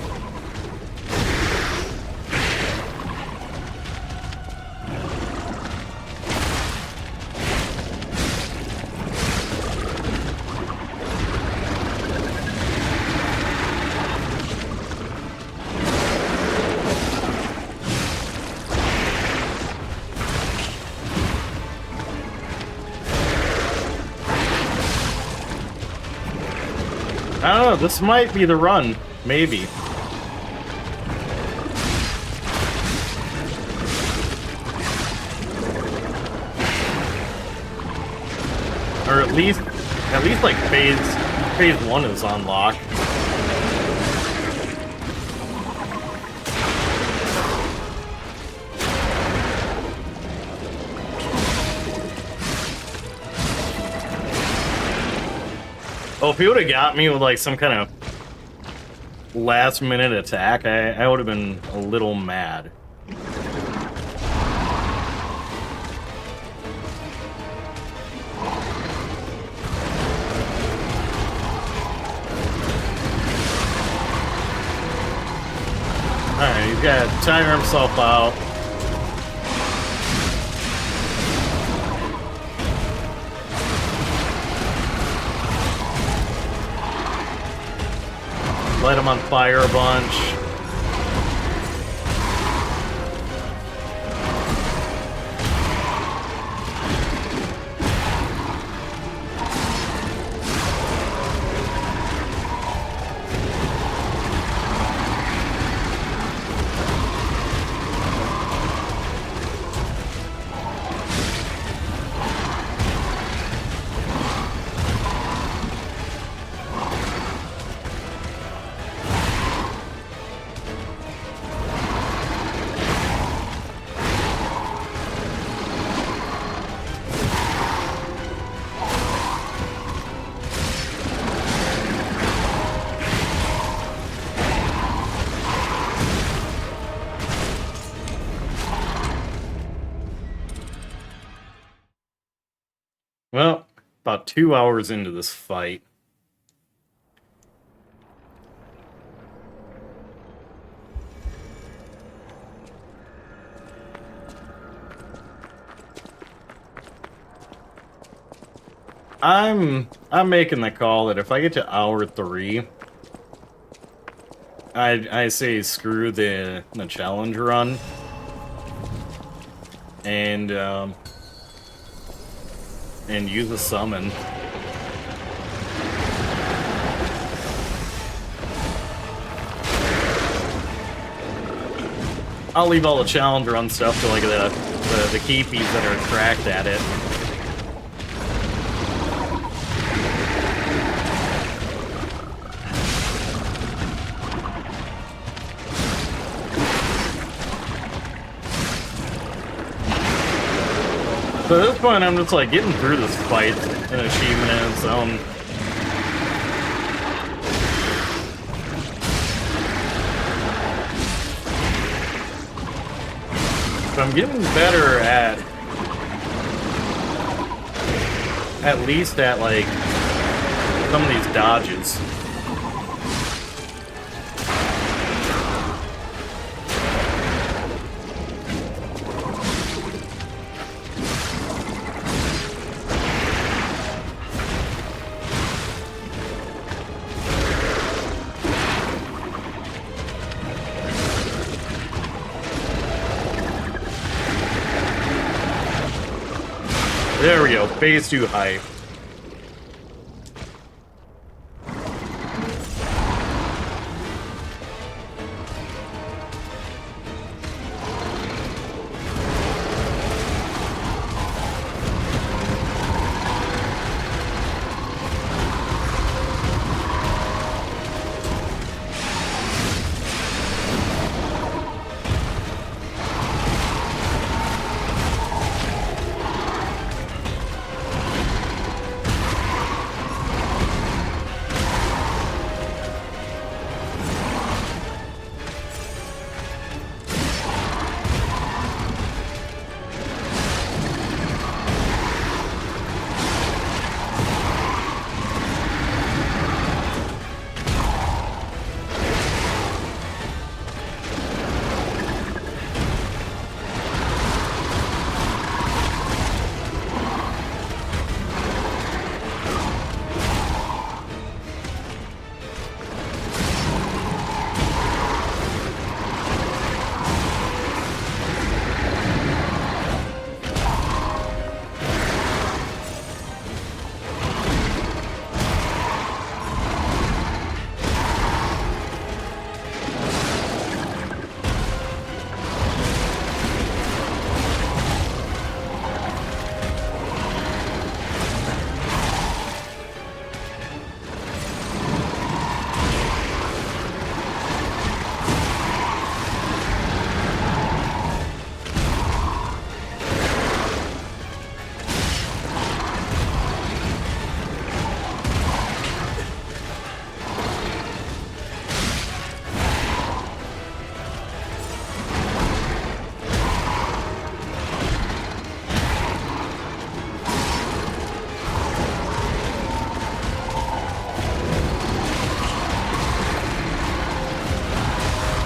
I don't know, this might be the run. Maybe. Or at least like phase 1 is on lock. Oh, if he would have got me with like some kind of last minute attack, I would have been a little mad. Alright, he's got to tire himself out. Light him on fire a bunch. Well, about 2 hours into this fight. I'm making the call that if I get to hour 3, I say screw the challenge run, and use a summon. I'll leave all the challenge run stuff to like the keepies that are tracked at it. So at this point, I'm just like getting through this fight in achievement in its own. But I'm getting better at least at like some of these dodges. There we go, phase 2 hype.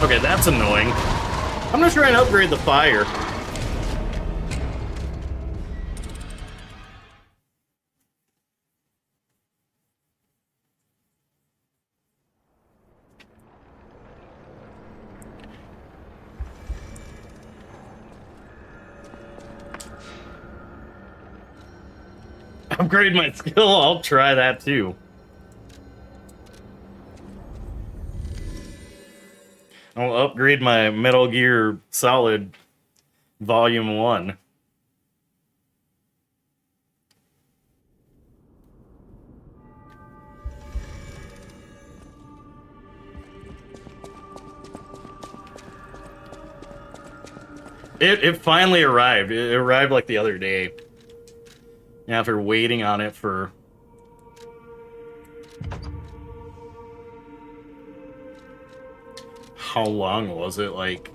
Okay, that's annoying. I'm gonna try and upgrade the fire. Upgrade my skill, I'll try that too. I'll upgrade my Metal Gear Solid Volume 1. It finally arrived. It arrived like the other day. After waiting on it for... How long was it? Like...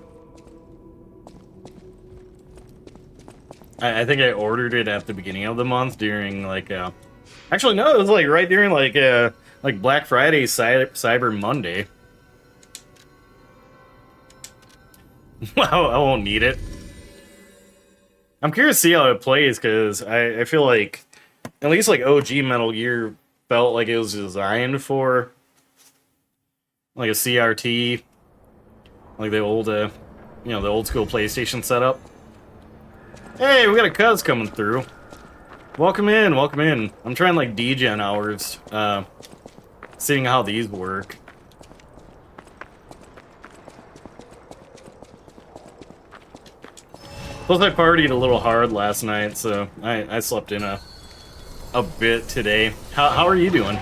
I think I ordered it at the beginning of the month during like actually no, it was like right during like Black Friday, Cyber Monday. I won't need it. I'm curious to see how it plays because I feel like at least like OG Metal Gear felt like it was designed for like a CRT, like the old the old school PlayStation setup. Hey, we got a cuz coming through. Welcome in, welcome in. I'm trying like degen hours, seeing how these work. Plus I partied a little hard last night, so I slept in a bit today. How are you doing?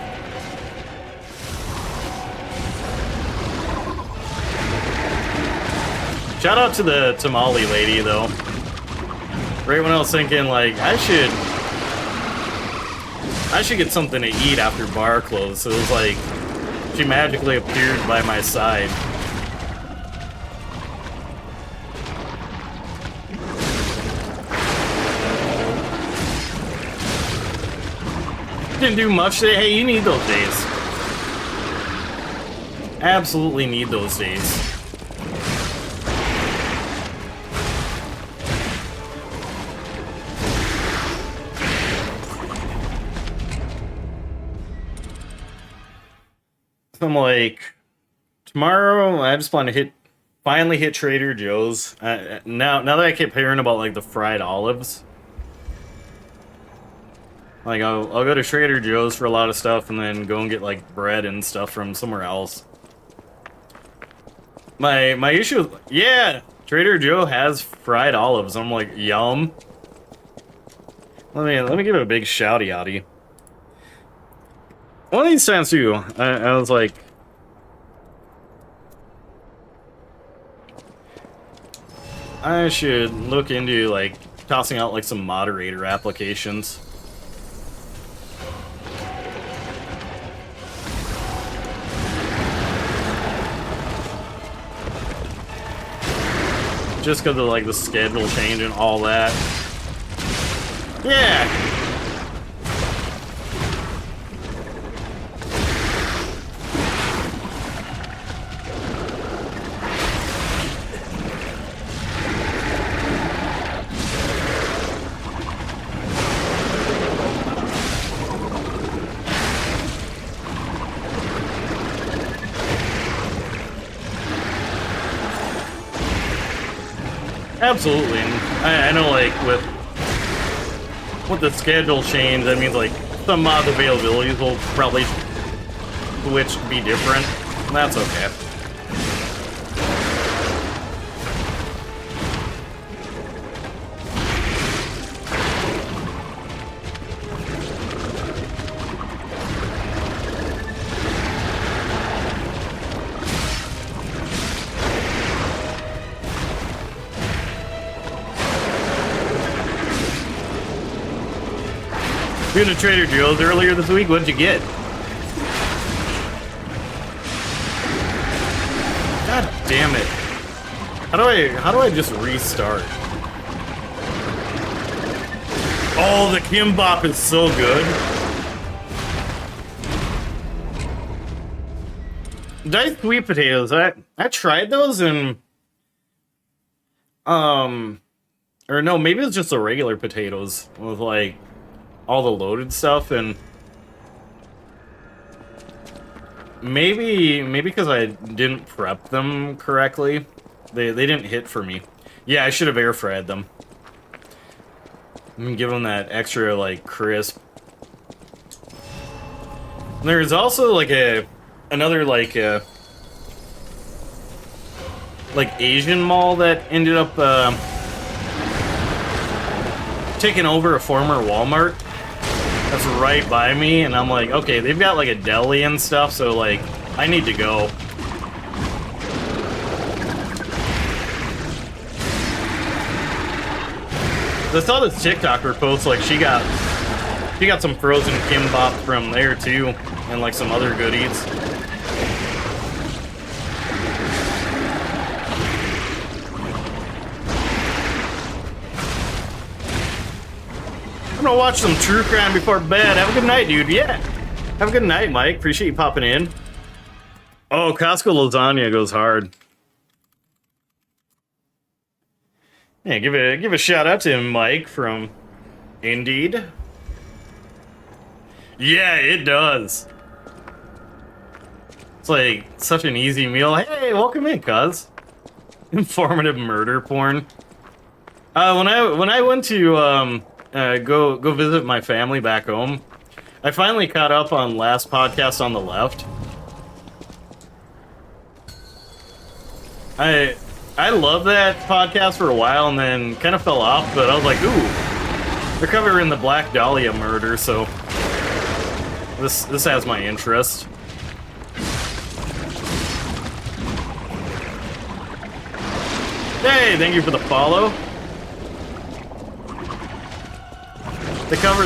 Shout out to the tamale lady, though. Right when I was thinking, like, I should get something to eat after bar closed, so it was like, she magically appeared by my side. Didn't do much today. Hey, you need those days. Absolutely need those days. I'm like, tomorrow I just plan to finally hit Trader Joe's. Now that I keep hearing about like the fried olives, like I'll go to Trader Joe's for a lot of stuff and then go and get like bread and stuff from somewhere else. My issue, yeah, Trader Joe has fried olives. I'm like, yum. Let me give it a big shouty outy. One of these times too, I was like, I should look into like tossing out like some moderator applications. Just because of like the schedule change and all that. Yeah. Absolutely. I know, like, with the schedule change, that means, like, some mod availabilities will probably switch to be different. That's okay. Been to Trader Joe's earlier this week. What'd you get? God damn it! How do I just restart? Oh, the kimbap is so good. Diced sweet potatoes. I tried those and or no, maybe it's just the regular potatoes with like all the loaded stuff, and maybe because I didn't prep them correctly, they didn't hit for me. Yeah, I should have air fried them. And give them that extra like crisp. And there's also like another like Asian mall that ended up taking over a former Walmart that's right by me, and I'm like, okay, they've got like a deli and stuff, so like I need to go. I saw this TikToker post, like she got some frozen kimbap from there too, and like some other goodies. gonna watch some true crime before bed. Have a good night, dude. Yeah. Have a good night, Mike. Appreciate you popping in. Oh, Costco lasagna goes hard. Yeah, give a shout out to Mike from Indeed. Yeah, it does. It's like such an easy meal. Hey, welcome in, cuz. Informative murder porn. When I went to go visit my family back home, I finally caught up on last podcast on the left. I loved that podcast for a while and then kind of fell off, but I was like, ooh, they're covering the Black Dahlia murder, so this has my interest. Hey, thank you for the follow. They cover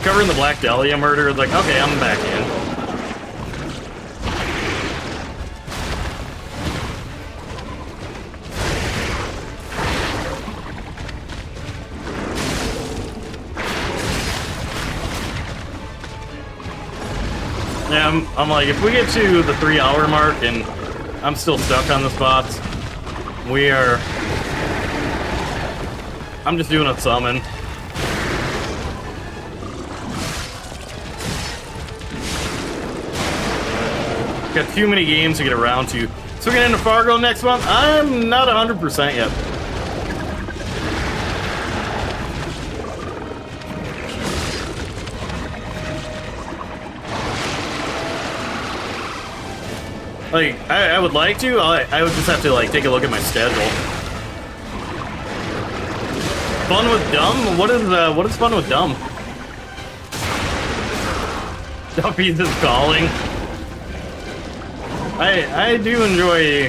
covering the Black Dahlia murder. Like, okay, I'm back in. Yeah, I'm like, if we get to the 3-hour mark and I'm still stuck on the spots, I'm just doing a summon. Got too many games to get around to. So we get into Fargo next month? I'm not 100% yet. Like, I would like to. I would just have to like take a look at my schedule. Fun with dumb? What is fun with dumb? Duffy's is calling. I do enjoy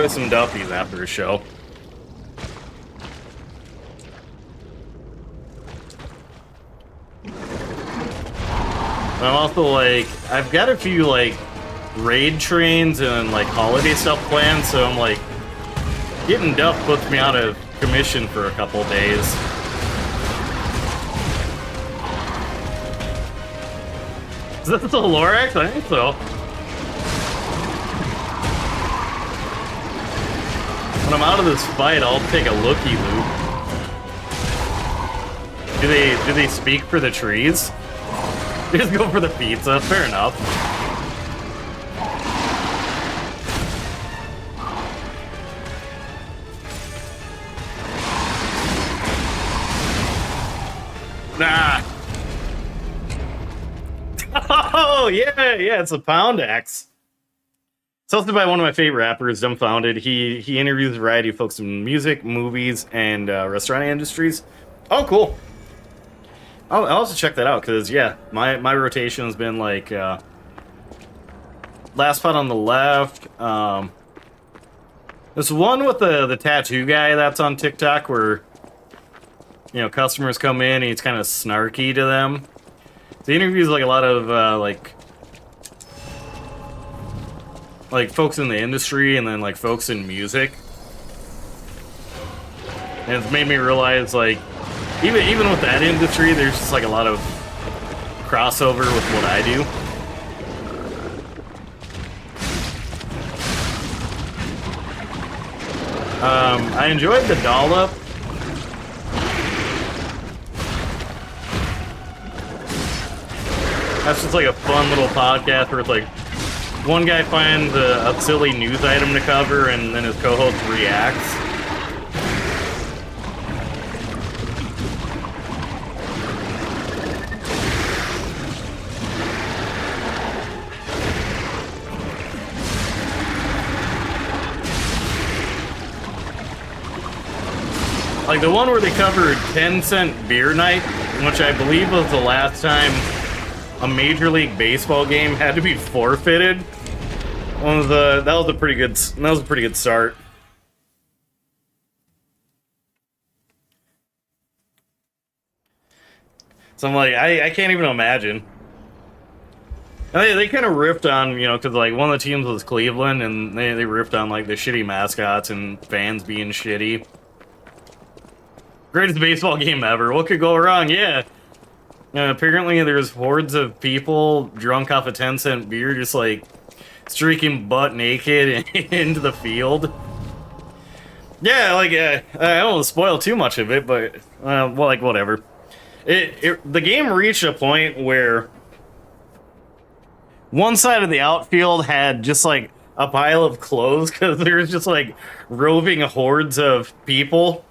some Duffy's after a show. I'm also like, I've got a few like raid trains and like holiday stuff planned, so I'm like, getting Duff puts me out of commission for a couple days. Is that the Lorax? I think so. When I'm out of this fight, I'll take a looky-loop. Do they speak for the trees? Just go for the pizza, fair enough. Nah. Oh, yeah, it's a Pound Axe. It's hosted by one of my favorite rappers, Dumbfounded. He interviews a variety of folks in music, movies, and restaurant industries. Oh, cool. I'll also check that out, because, yeah, my rotation has been, like, Last Spot on the Left. There's one with the tattoo guy that's on TikTok where, you know, customers come in and he's kind of snarky to them. The interviews, like, a lot of, like folks in the industry and then, like, folks in music. And it's made me realize, like, even with that industry, there's just, like, a lot of crossover with what I do. I enjoyed the Dollop. That's just like a fun little podcast where it's like one guy finds a silly news item to cover and then his co-host reacts. Like the one where they covered 10-cent beer night, which I believe was the last time a Major League Baseball game had to be forfeited. That was a pretty good start. So I'm like, I can't even imagine. And they kind of riffed on, you know, because like one of the teams was Cleveland, and they riffed on like the shitty mascots and fans being shitty. Greatest baseball game ever. What could go wrong? Yeah. Apparently there's hordes of people drunk off a 10-cent beer just like streaking butt naked into the field. Yeah, like, I don't want to spoil too much of it, but, well, like, whatever. The game reached a point where one side of the outfield had just, like, a pile of clothes because there was just, like, roving hordes of people.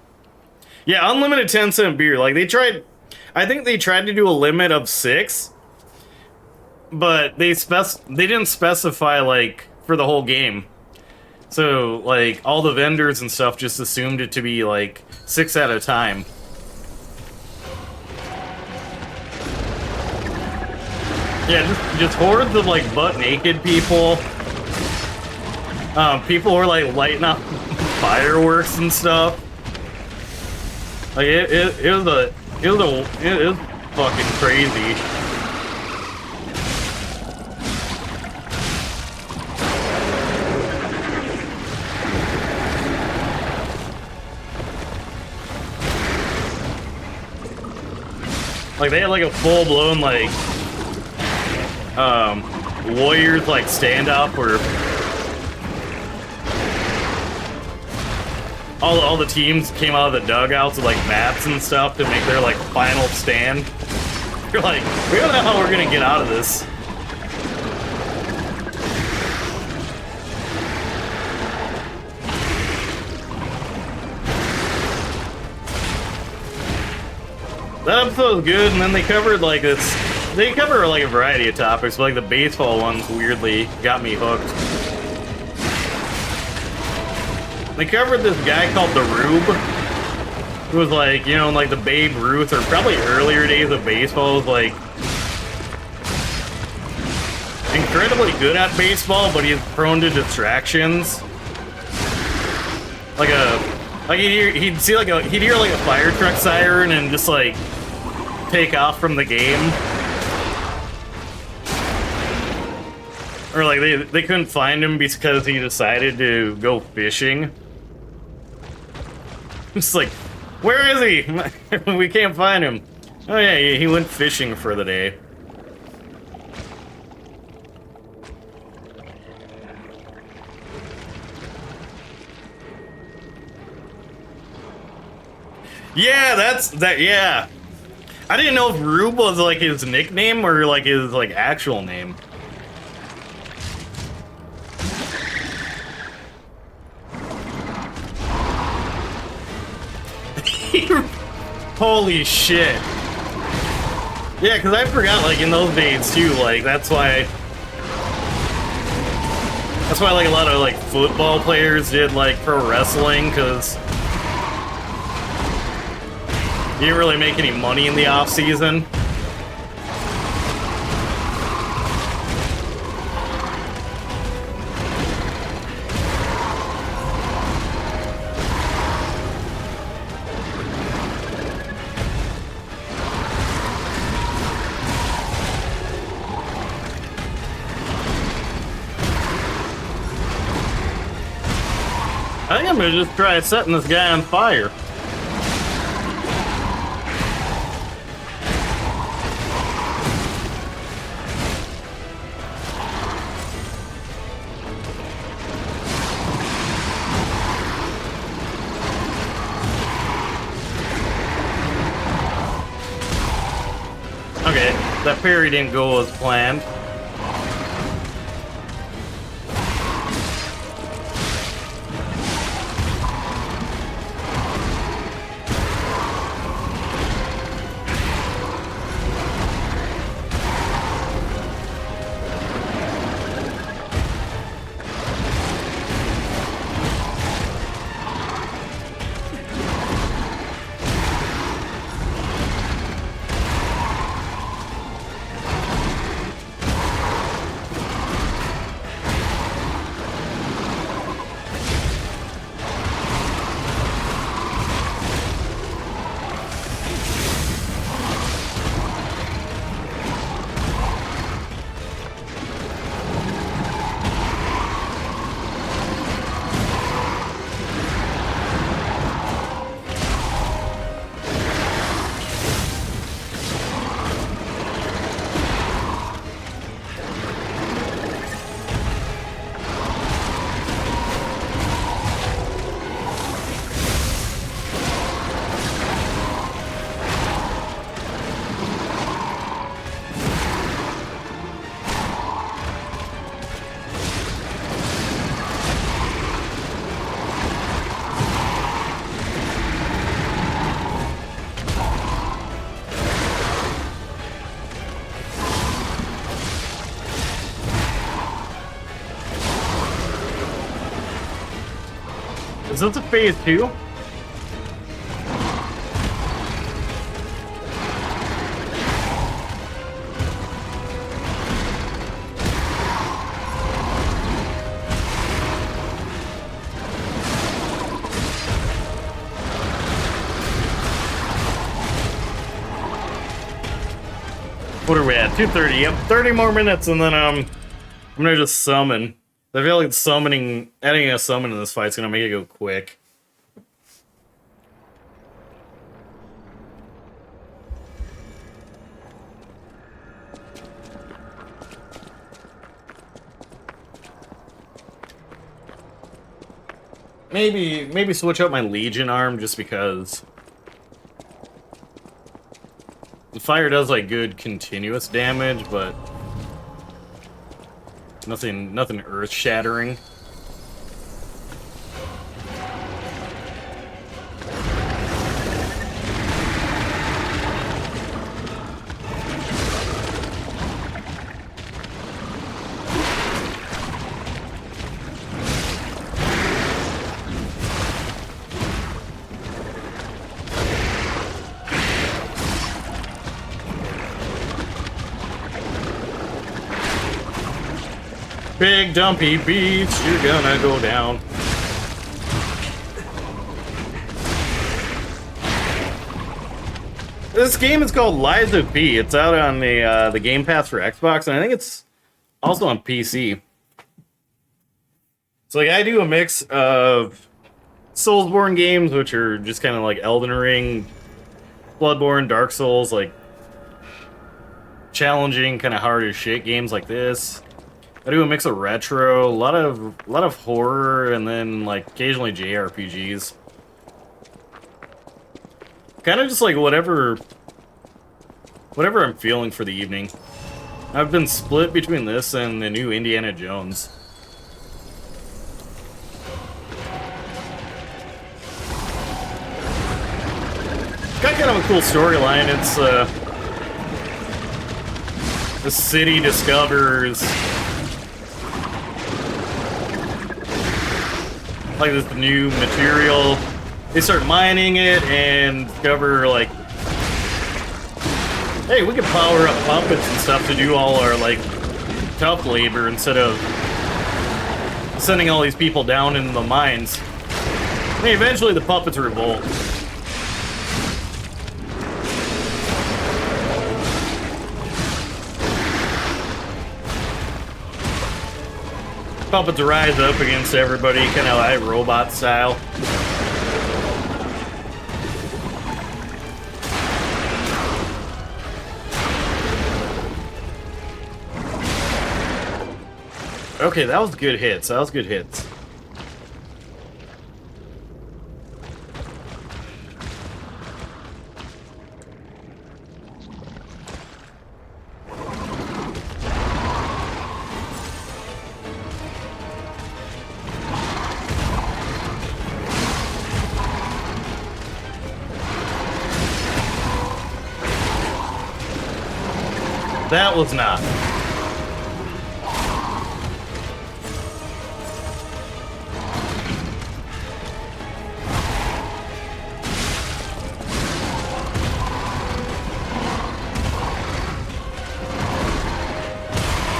Yeah, unlimited 10-cent beer. Like, I think they tried to do a limit of 6, but they didn't specify, like, for the whole game. So, like, all the vendors and stuff just assumed it to be, like, 6 at a time. Yeah, just hordes of, like, butt-naked people. People were, like, lighting up fireworks and stuff. Like, it was fucking crazy. Like, they had, like, a full-blown, like, Warriors, like, stand-up where all the teams came out of the dugouts with, like, mats and stuff to make their, like, final stand. You're like, we don't know how we're gonna get out of this. That episode was good, and then they covered, like, they cover, like, a variety of topics, but, like, the baseball ones weirdly got me hooked. They covered this guy called the Rube, who was, like, you know, like, the Babe Ruth, or probably earlier days of baseball, was, like, incredibly good at baseball, but he's prone to distractions. He'd hear like a fire truck siren and just, like, take off from the game. Or, like, they couldn't find him because he decided to go fishing. It's like, where is he? We can't find him. Oh yeah, he went fishing for the day. Yeah, yeah. I didn't know if Rube was, like, his nickname or, like, his, like, actual name. Holy shit. Yeah, because I forgot, like, in those days, too, like, that's why, like, a lot of, like, football players did, like, pro wrestling, because you didn't really make any money in the off-season. I think I'm gonna just try setting this guy on fire. Okay, that parry didn't go as planned. Is this a phase 2? What are we at? 2:30. Yep, 30 more minutes, and then I'm gonna just summon. I feel like adding a summon in this fight's gonna make it go quick. Maybe switch out my Legion arm just because the fire does like good continuous damage, but nothing earth-shattering. Big dumpy beats, you're gonna go down. This game is called Lies of P. It's out on the Game Pass for Xbox, and I think it's also on PC. So like I do a mix of Soulsborne games, which are just kind of like Elden Ring, Bloodborne, Dark Souls, like challenging, kind of hard as shit games like this. I do a mix of retro, a lot of horror, and then like occasionally JRPGs. Kind of just like whatever I'm feeling for the evening. I've been split between this and the new Indiana Jones. Got kind of a cool storyline. It's the city discovers like this new material. They start mining it and discover like, hey, we can power up puppets and stuff to do all our like tough labor instead of sending all these people down into the mines. I mean, eventually the puppets revolt. Puppets rise up against everybody, kind of like robot style. Okay, that was good hits. That was good hits. That was not.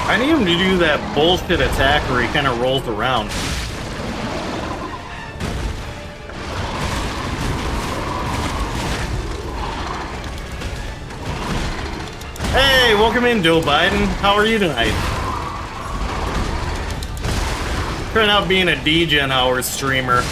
I need him to do that bullshit attack where he kind of rolls around. Hey, welcome in, Joe Biden. How are you tonight? Trying out being a DGen Hours streamer.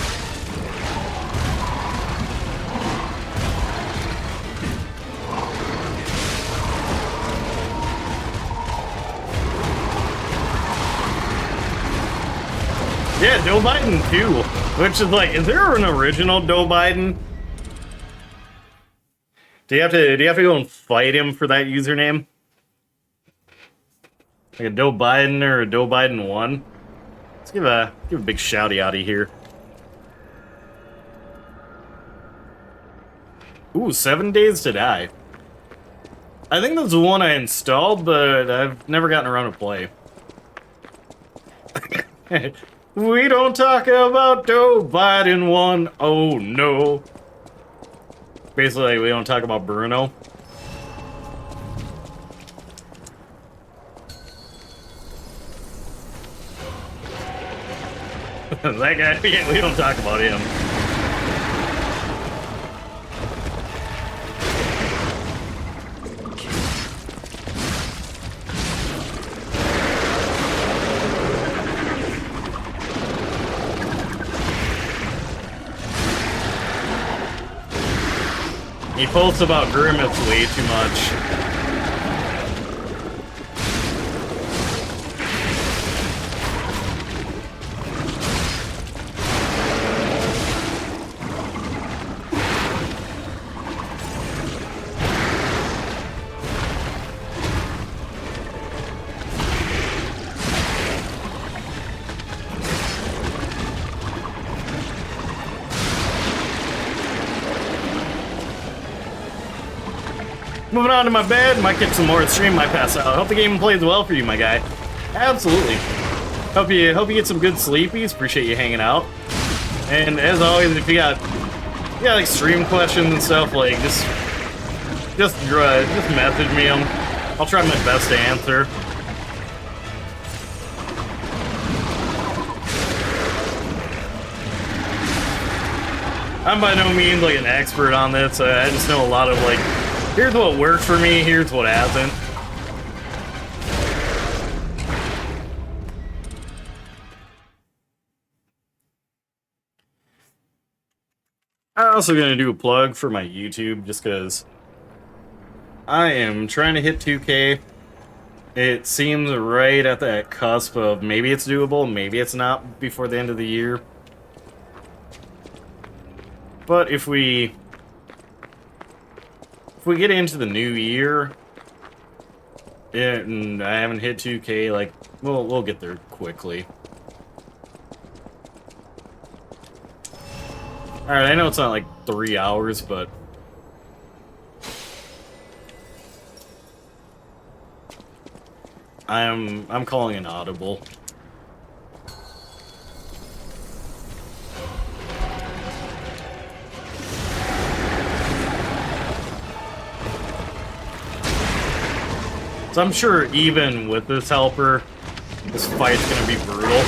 Yeah, Joe Biden too. Which is like, is there an original Joe Biden? Do you have to go and fight him for that username? Like a Joe Biden or a Joe Biden 1? Let's give a big shouty outy here. Ooh, 7 Days to Die. I think that's the one I installed, but I've never gotten around to play. We don't talk about Joe Biden one. Oh no. Basically, we don't talk about Bruno. That guy, yeah, we don't talk about him. He posts about Grimace way too much. Moving on to my bed, might get some more at stream, might pass out. Hope the game plays well for you, my guy. Absolutely. Hope you get some good sleepies. Appreciate you hanging out. And as always, if you got like stream questions and stuff, like just message me them. I'll try my best to answer. I'm by no means like an expert on this. I just know a lot of like, here's what worked for me, here's what hasn't. I'm also gonna do a plug for my YouTube just because I am trying to hit 2K. It seems right at that cusp of maybe it's doable, maybe it's not before the end of the year. But if we get into the new year and I haven't hit 2K, like we'll get there quickly. Alright, I know it's not like 3 hours, but I'm calling an audible. So I'm sure even with this helper, this fight's gonna be brutal.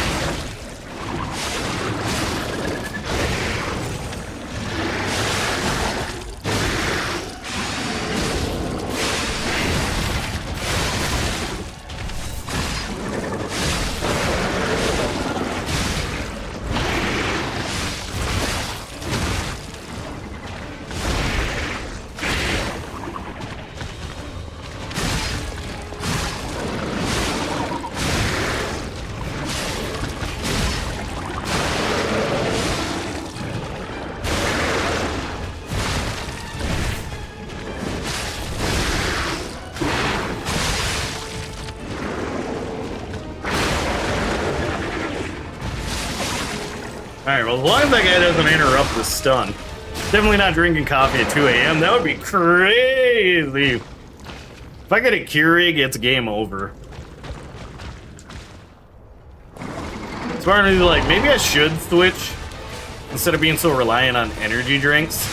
Alright, well, as long as that guy doesn't interrupt the stun. Definitely not drinking coffee at 2 a.m. That would be crazy. If I get a Keurig, it's game over. It's part of me like, maybe I should switch instead of being so reliant on energy drinks.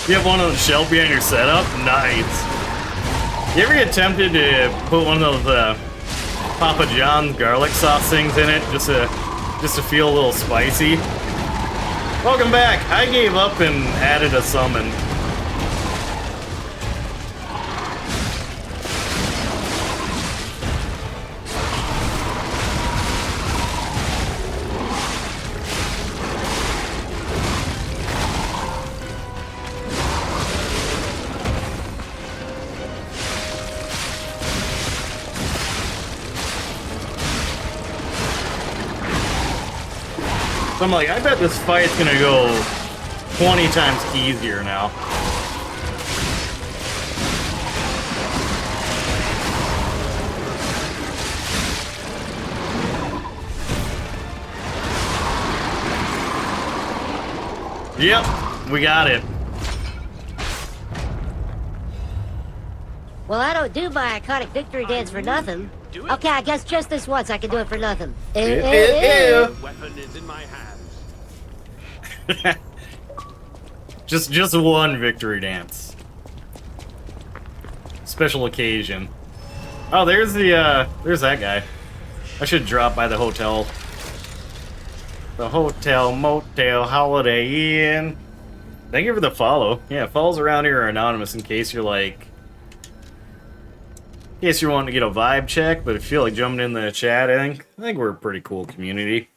You have one on the shelf behind your setup? Nice. You ever get tempted to put one of those Papa John's garlic sauce things in it just to feel a little spicy? Welcome back. I gave up and added a summon. So I'm like, I bet this fight's gonna go 20 times easier now. Yep, we got it. Well, I don't do my iconic victory dance for nothing. Okay, I guess just this once I can do it for nothing. Weapon is in my hands. just one victory dance. Special occasion. Oh, there's that guy. I should drop by the hotel. The Hotel Motel Holiday Inn. Thank you for the follow. Yeah, follows around here are anonymous in case you're like... In case you're wanting to get a vibe check, but if you feel like jumping in the chat, I think we're a pretty cool community.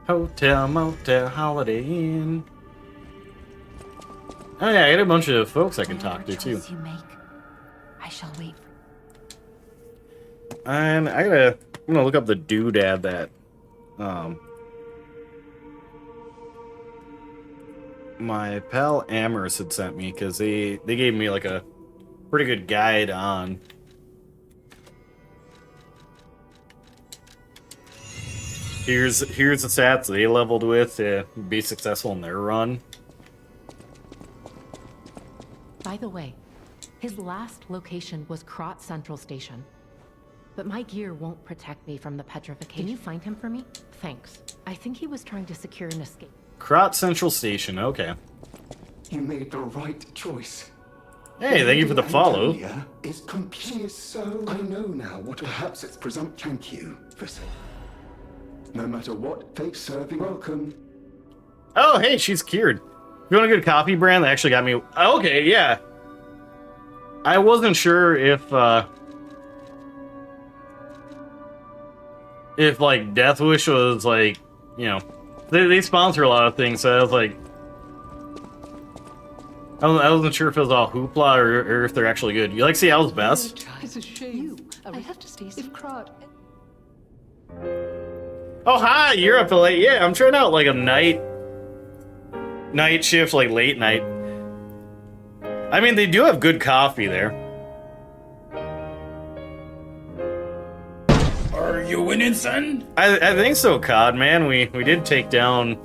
Hotel Motel Holiday Inn. Oh yeah, I got a bunch of folks I can talk to too. You make, I shall wait. And I'm gonna look up the doodad that my pal Amherst had sent me, because they gave me like a pretty good guide on here's the stats they leveled with to be successful in their run. By the way, his last location was Krot Central Station. But my gear won't protect me from the petrification. Can you find him for me? Thanks. I think he was trying to secure an escape. Krot Central Station, okay. You made the right choice. Hey, thank you for the follow. Is complete. So I know now what perhaps it's presumption. Thank you. No matter what fate serving, welcome. Oh, hey, she's cured. You want a good coffee brand that actually got me? Okay, yeah. I wasn't sure if like Death Wish was like, you know, they sponsor a lot of things, so I was like, I wasn't sure if it was all hoopla or if they're actually good. You like Seattle's best? It's a shame. I have to stay safe. Oh hi, you're up late. Yeah, I'm trying out like a night shift, like late night. I mean, they do have good coffee there. Are you winning, son? I think so, COD, man. We did take down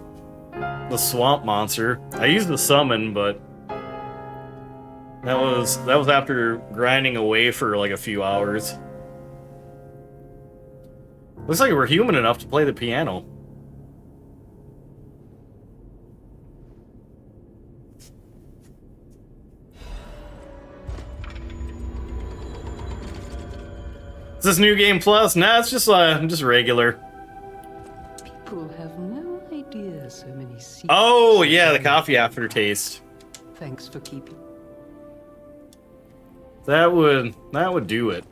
the swamp monster. I used the summon, but that was after grinding away for like a few hours. Looks like we're human enough to play the piano. Is this New Game Plus? Nah, it's just regular. People have no idea so many secrets. Oh yeah, the coffee aftertaste. Thanks for keeping. That would do it.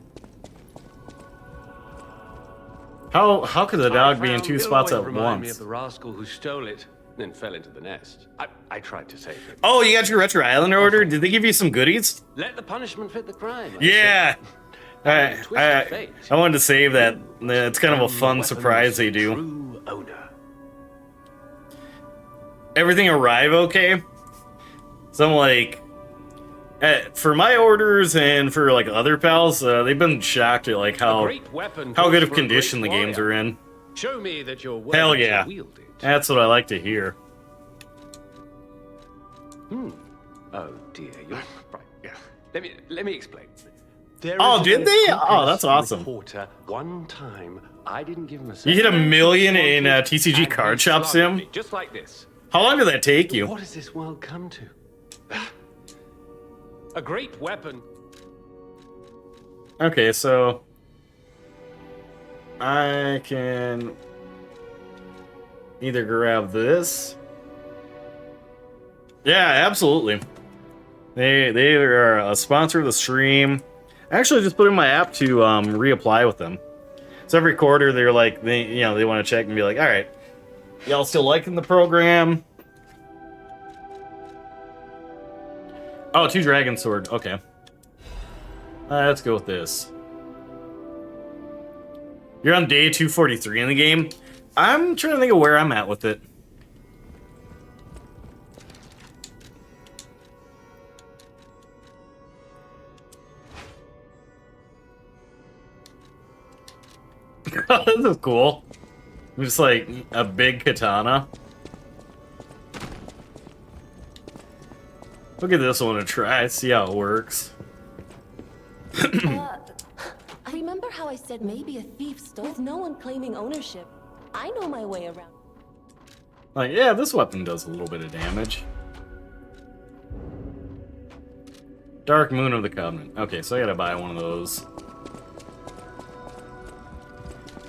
How could the dog be in two spots at Remind me of once? the rascal who stole it, then fell into the nest. I tried to save him. Oh, you got your Retro Island order? Did they give you some goodies? Let the punishment fit the crime. Yeah. I wanted to save that. It's kind of a fun surprise they do. True owner. Everything arrive okay? So I'm like, for my orders and for like other pals, they've been shocked at like how good of condition the games are in. Show me that you're worthy Hell yeah. to wield it. That's what I like to hear. Oh dear, you're right. Yeah. Let me explain. Oh, did they? Oh, that's awesome. Reporter, one time, I didn't give him a You hit $1 million in TCG Card Shop Sim? Just like this. How long did that take you? What has this world come to? A great weapon. Okay, so I can either grab this. Yeah, absolutely. They are a sponsor of the stream. I actually just put in my app to reapply with them. So every quarter they're like they want to check and be like, all right, y'all still liking the program? Oh, 2 Dragon Sword. Okay. Let's go with this. You're on day 243 in the game. I'm trying to think of where I'm at with it. This is cool. Just like a big katana. Look at this one to try, see how it works. I remember how I said maybe a thief stole with no one claiming ownership. I know my way around. Like, yeah, this weapon does a little bit of damage. Dark Moon of the Covenant. Okay, so I gotta buy one of those.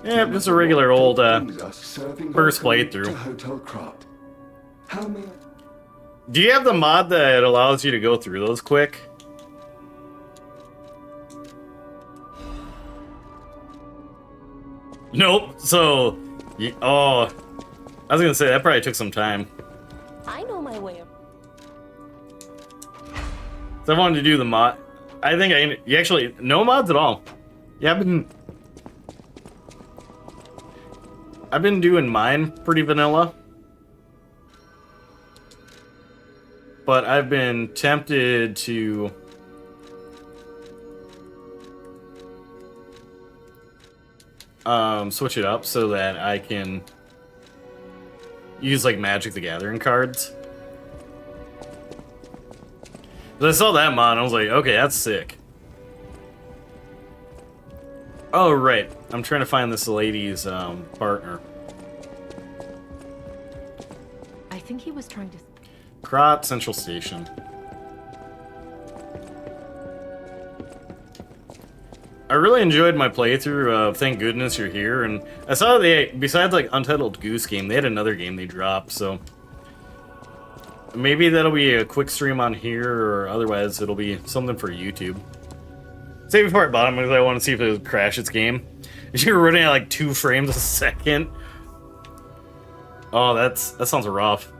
Yeah, just a regular old first playthrough. Hotel Krat. How may I... Do you have the mod that allows you to go through those quick? Nope. So, oh, I was gonna say that probably took some time. I know my way around. So I wanted to do the mod. I think you actually no mods at all. Yeah, I've been doing mine pretty vanilla. But I've been tempted to switch it up so that I can use like Magic the Gathering cards. But I saw that mod and I was like, okay, that's sick. Oh, right. I'm trying to find this lady's partner. I think he was trying to... Krat Central Station. I really enjoyed my playthrough of Thank Goodness You're Here, and I saw they, besides like Untitled Goose Game, they had another game they dropped, so... Maybe that'll be a quick stream on here, or otherwise it'll be something for YouTube. Say before I bought them, because I want to see if it would crash its game. You're running at like 2 frames a second. Oh, that sounds rough.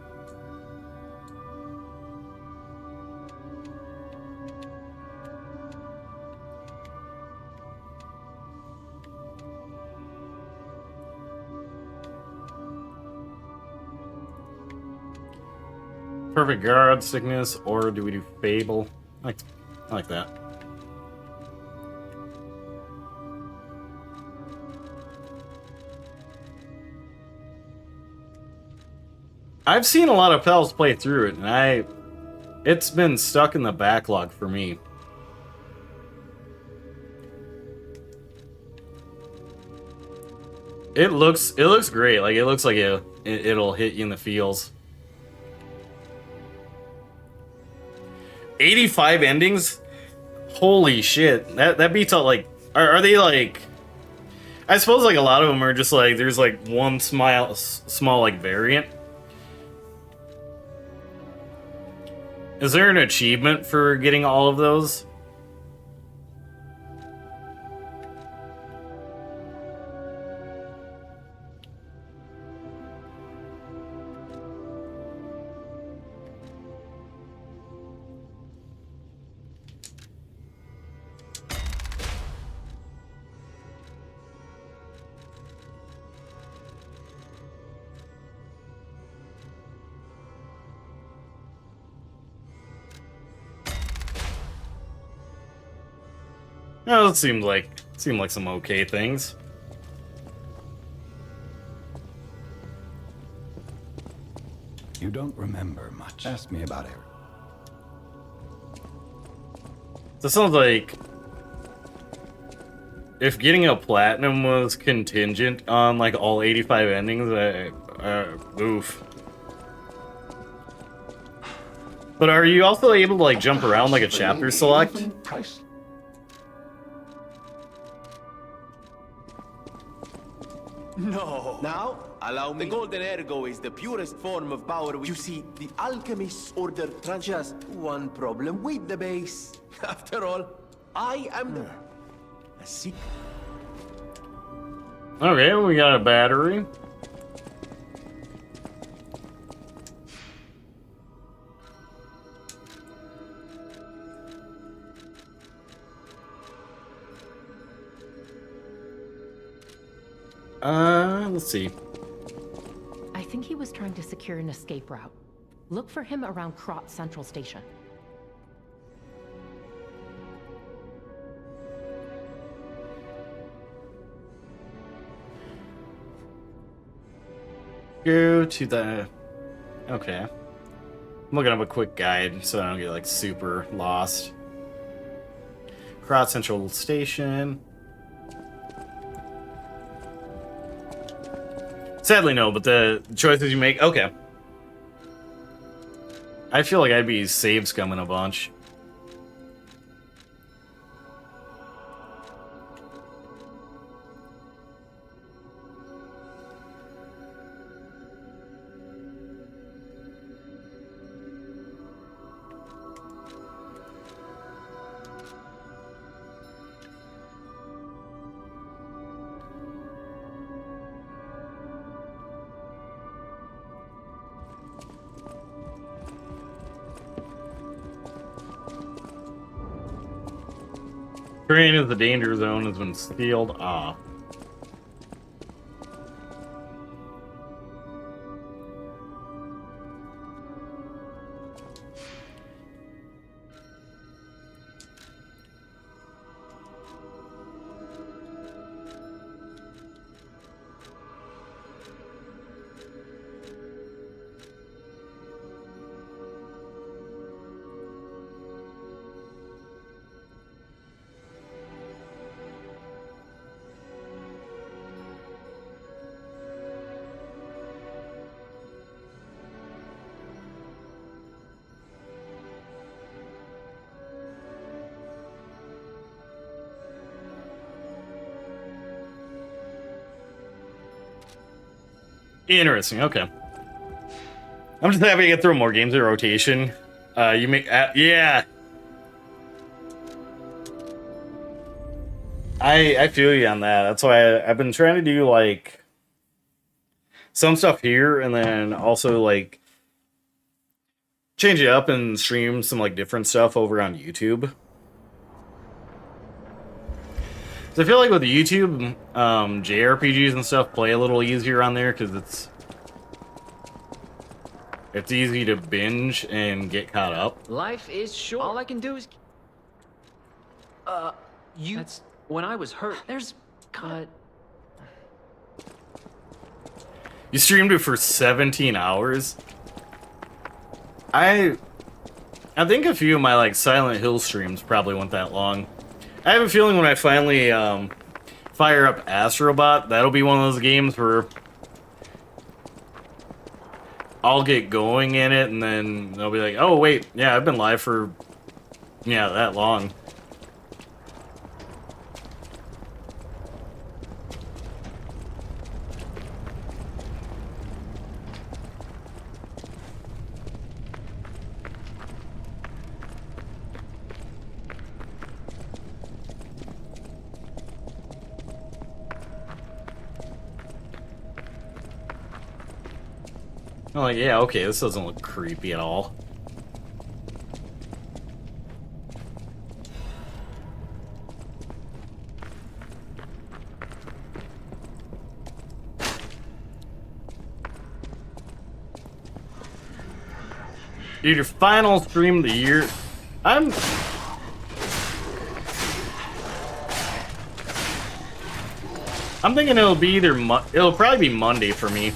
Perfect Guard, Sickness, or do we do Fable? I like that. I've seen a lot of pals play through it, and it's been stuck in the backlog for me. It looks great. Like it looks like it'll hit you in the feels. 85 endings? Holy shit. That beats out like are they like I suppose like a lot of them are just like there's like one small like variant. Is there an achievement for getting all of those? No, it seemed like some okay things. You don't remember much. Ask me about it. So it sounds like if getting a platinum was contingent on like all 85 endings, oof. But are you also able to like jump around like a chapter select? No. Now, allow me. The golden ergo is the purest form of power. You see, the alchemists order just one problem with the base. After all, I am the... A secret. Okay, we got a battery. Let's see. I think he was trying to secure an escape route. Look for him around Krot Central Station. Go to the... Okay. I'm looking up a quick guide so I don't get, like, super lost. Krot Central Station. Sadly, no, but the choices you make... Okay. I feel like I'd be save scumming a bunch. Terrain of the danger zone has been sealed off. Interesting, okay. I'm just happy to get through more games in rotation. You make... yeah! I feel you on that. That's why I've been trying to do, like... some stuff here, and then also, like... change it up and stream some, like, different stuff over on YouTube. So I feel like with the YouTube, JRPGs and stuff play a little easier on there because it's easy to binge and get caught up. Life is short. All I can do is... That's when I was hurt. There's... Cut. You streamed it for 17 hours? I think a few of my, like, Silent Hill streams probably went that long. I have a feeling when I finally fire up Astrobot, that'll be one of those games where I'll get going in it, and then they'll be like, oh, wait, yeah, I've been live for, yeah, that long. I'm like, yeah, okay, this doesn't look creepy at all. Dude, your final stream of the year. I'm thinking it'll be either it'll probably be Monday for me.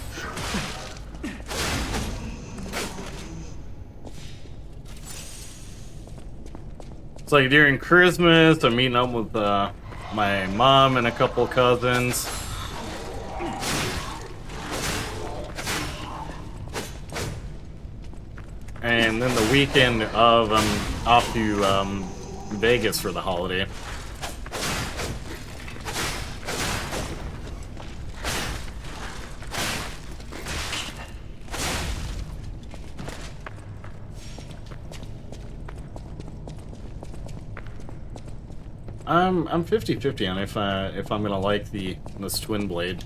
It's like during Christmas, I'm meeting up with my mom and a couple cousins. And then the weekend of, I'm off to Vegas for the holiday. I'm 50-50 on if I'm gonna like this twin blade.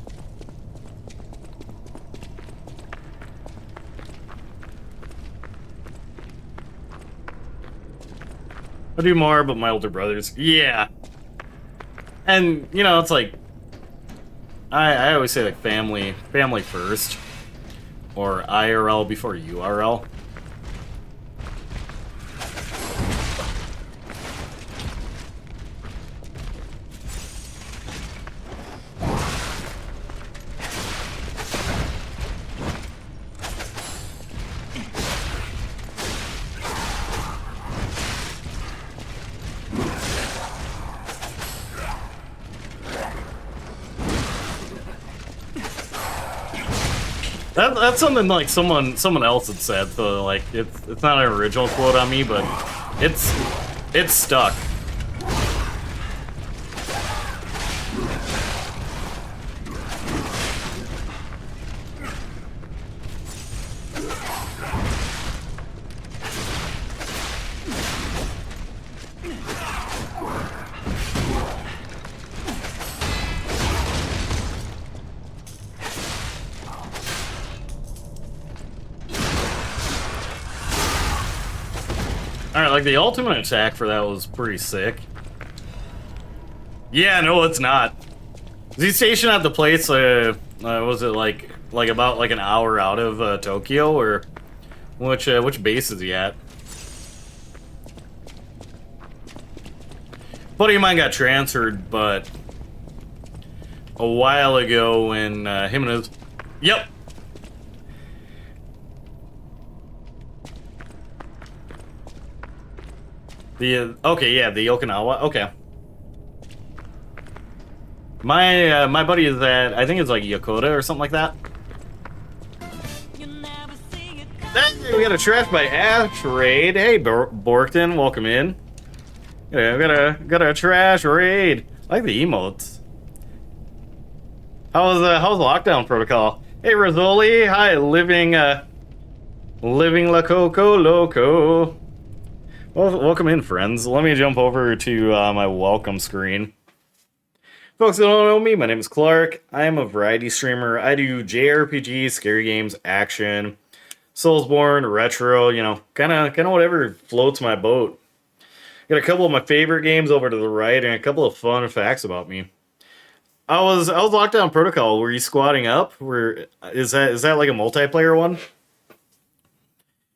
I do more, but my older brothers, yeah. And you know, it's like I always say like family first, or IRL before URL. That's something like someone else had said, so like it's not an original quote on me, but it's stuck. Alright, like the ultimate attack for that was pretty sick. Yeah, no, it's not. Z Station at the place, was it like about like an hour out of Tokyo, or which base is he at? Buddy of mine got transferred, but a while ago when him and his... Yep! Okay, yeah, the Okinawa. Okay. My buddy is at, I think it's like Yokota or something like that. Hey, we got a trash by Ash Raid. Hey, Borkton, welcome in. Yeah, we got a trash raid. I like the emotes. How's lockdown protocol? Hey, Rizzoli. Hi, living La Coco Loco. Well, welcome in, friends. Let me jump over to my welcome screen. Folks that don't know me, my name is Clark. I am a variety streamer. I do JRPGs, scary games, action, Soulsborne, retro, you know, kind of whatever floats my boat. Got a couple of my favorite games over to the right and a couple of fun facts about me. I was Lockdown Protocol. Were you squatting up? Is that like a multiplayer one?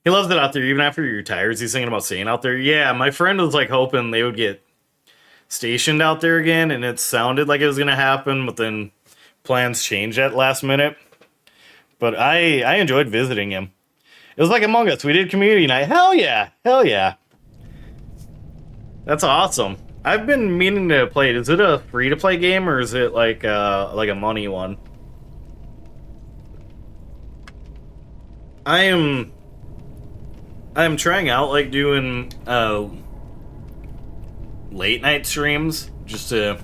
He loves it out there, even after he retires. He's thinking about staying out there. Yeah, my friend was like hoping they would get stationed out there again, and it sounded like it was gonna happen, but then plans changed at last minute. But I enjoyed visiting him. It was like Among Us. We did community night. Hell yeah, hell yeah. That's awesome. I've been meaning to play it. Is it a free-to-play game, or is it like a money one? I'm trying out like doing late night streams just because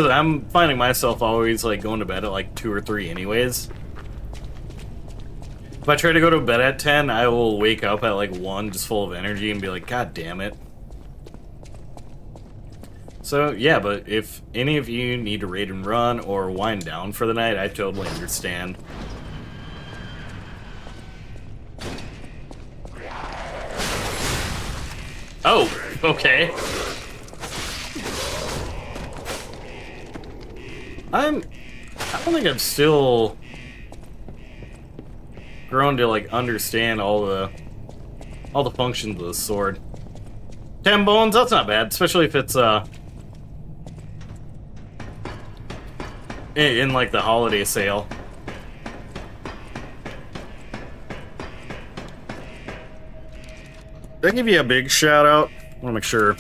I'm finding myself always like going to bed at like 2 or 3 anyways. If I try to go to bed at 10, I will wake up at like 1 just full of energy and be like, God damn it. So yeah, but if any of you need to raid and run or wind down for the night, I totally understand. Oh, okay. I don't think I've still grown to like understand all the functions of the sword. 10 bones, that's not bad, especially if it's in like the holiday sale. Did I give you a big shout out? I want to make sure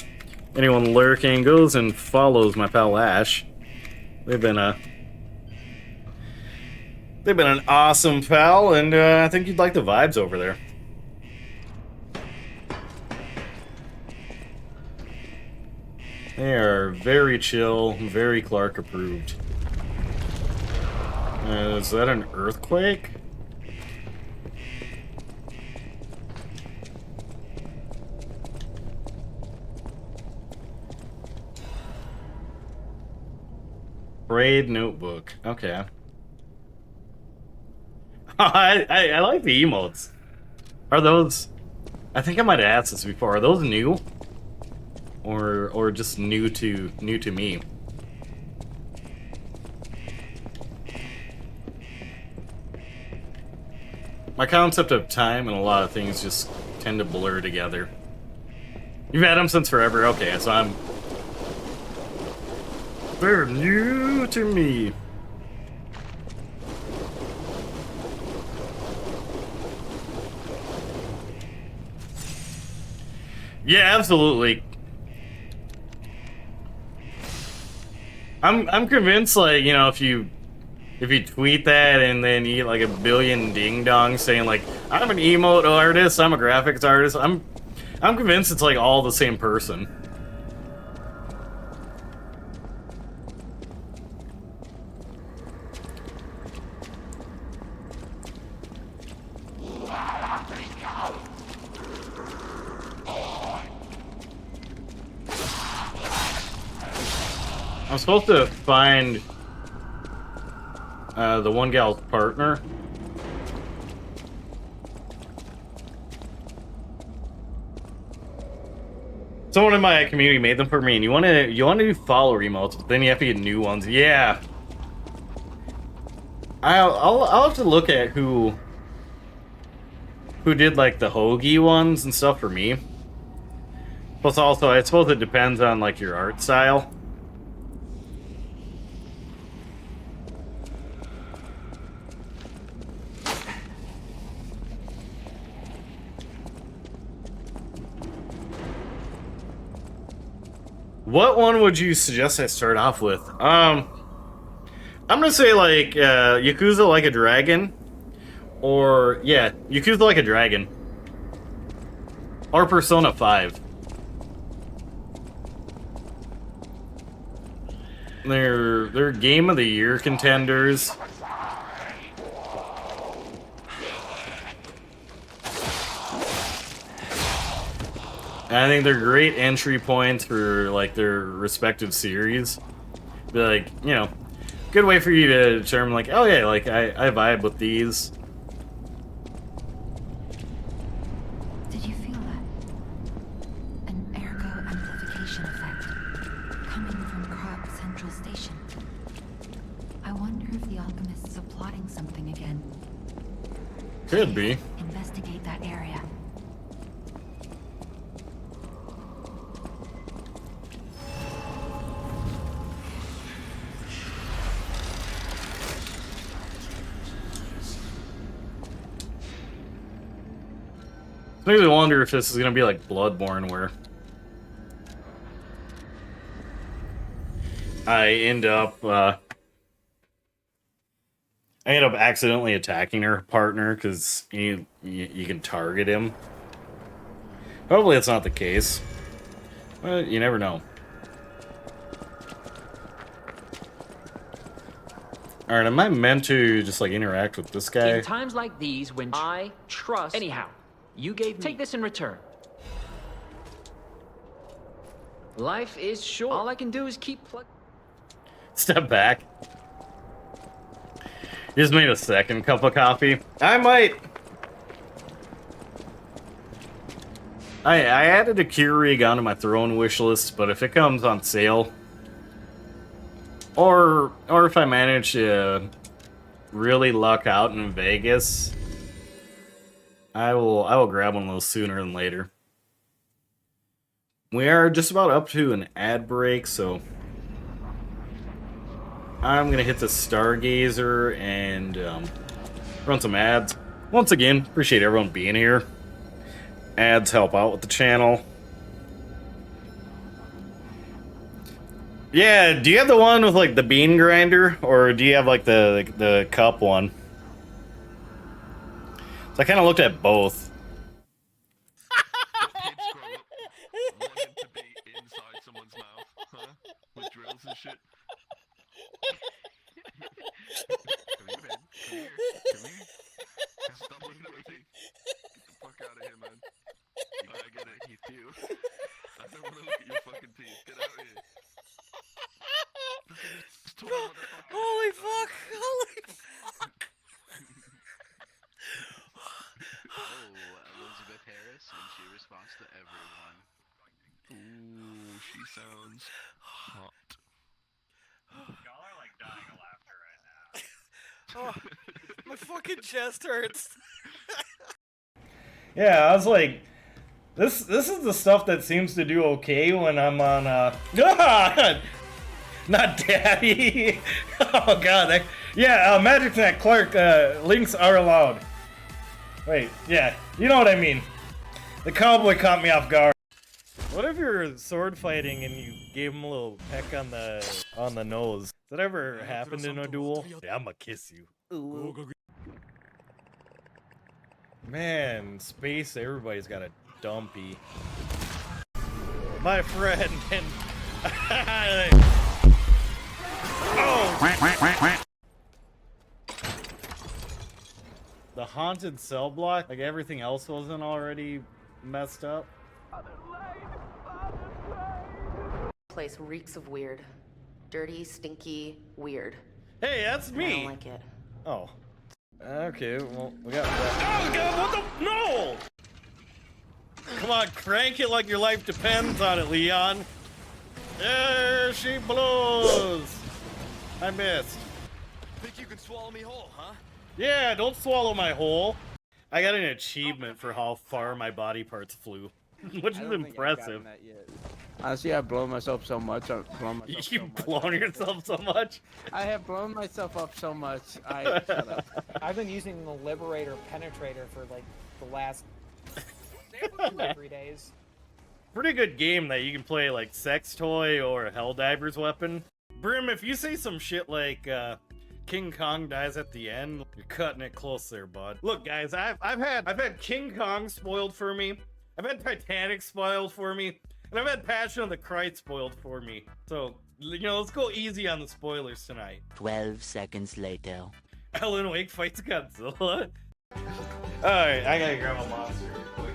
anyone lurking goes and follows my pal Ash. They've been an awesome pal, and I think you'd like the vibes over there. They are very chill, very Clark approved. Is that an earthquake? Braid notebook. Okay. I like the emotes. Are those... I think I might have asked this before. Are those new? Or just new to me? my concept of time and a lot of things just tend to blur together. You've had them since forever. Okay, so they're new to me. Yeah, absolutely. I'm convinced, like, you know, if you tweet that and then you get like a billion ding dongs saying like, I'm an emote artist, I'm a graphics artist, I'm convinced it's like all the same person. I'm supposed to find the one gal's partner. Someone in my community made them for me, and you want to do follower emotes, but then you have to get new ones. Yeah, I'll have to look at who did like the hoagie ones and stuff for me. Plus, also, I suppose it depends on like your art style. What one would you suggest I start off with? I'm gonna say like Yakuza Like a Dragon, or yeah, Yakuza Like a Dragon, or Persona 5. They're Game of the Year contenders. I think they're great entry points for like their respective series. Be like, you know, good way for you to determine like, oh yeah, like I vibe with these. Did you feel that? An ergo amplification effect coming from Krat Central Station. I wonder if the alchemists are plotting something again. Could be. Investigate that area. Makes me wonder if this is gonna be like Bloodborne, where I end up accidentally attacking her partner because you can target him. Hopefully it's not the case, but you never know. All right, am I meant to just like interact with this guy? In times like these, when I trust... Anyhow, you gave me... Take this in return. Life is short. All I can do is keep Step back. Just made a second cup of coffee. I might... I added a Keurig onto my throne wish list, but if it comes on sale, or if I manage to really luck out in Vegas, I will grab one of those sooner than later. We are just about up to an ad break, so I'm gonna hit the Stargazer and run some ads. Once again, appreciate everyone being here. Ads help out with the channel. Yeah, do you have the one with like the bean grinder, or do you have like the cup one? So I kind of looked at both. With drills and shit. Come here, man. Come here. Come here. Stop looking at my teeth. Get the fuck out of here, man. I get it. He's you. I don't want to look at your fucking teeth. Get out of here. Holy fuck! Holy fuck! Elizabeth Harris, and she responds to everyone. Ooh, she sounds hot. Y'all are like dying of laughter right now. My fucking chest hurts. Yeah, I was like, this is the stuff that seems to do okay when I'm on God! Not daddy. Oh god. Yeah, Magic Net Clark, links are allowed. Wait, yeah, you know what I mean. The cowboy caught me off guard. What if you're sword fighting and you gave him a little peck on the nose? Has that ever happened in a duel? Yeah, I'ma kiss you. Ooh. Man, space, everybody's got a dumpy. My friend, and oh! The haunted cell block, like everything else wasn't already messed up. Place reeks of weird. Dirty, stinky, weird. Hey, that's me! I don't like it. Oh. Okay, well, we got that. Oh god, what the? No! Come on, crank it like your life depends on it, Leon. There she blows! I missed. Think you can swallow me whole, huh? Yeah, don't swallow my hole. I got an achievement for how far my body parts flew, which is impressive. Honestly, I've blown myself so much. You've blown yourself so much? I have blown myself up so much. Shut up. I've been using the Liberator Penetrator for like the last 2 or 3 days. Pretty good game that you can play like sex toy or a Helldiver's weapon. Brim, if you say some shit like King Kong dies at the end, you're cutting it close there, bud. Look, guys, I've had King Kong spoiled for me. I've had Titanic spoiled for me. And I've had Passion of the Christ spoiled for me. So, you know, let's go easy on the spoilers tonight. 12 seconds later. Alan Wake fights Godzilla? Alright, I gotta grab a monster real quick.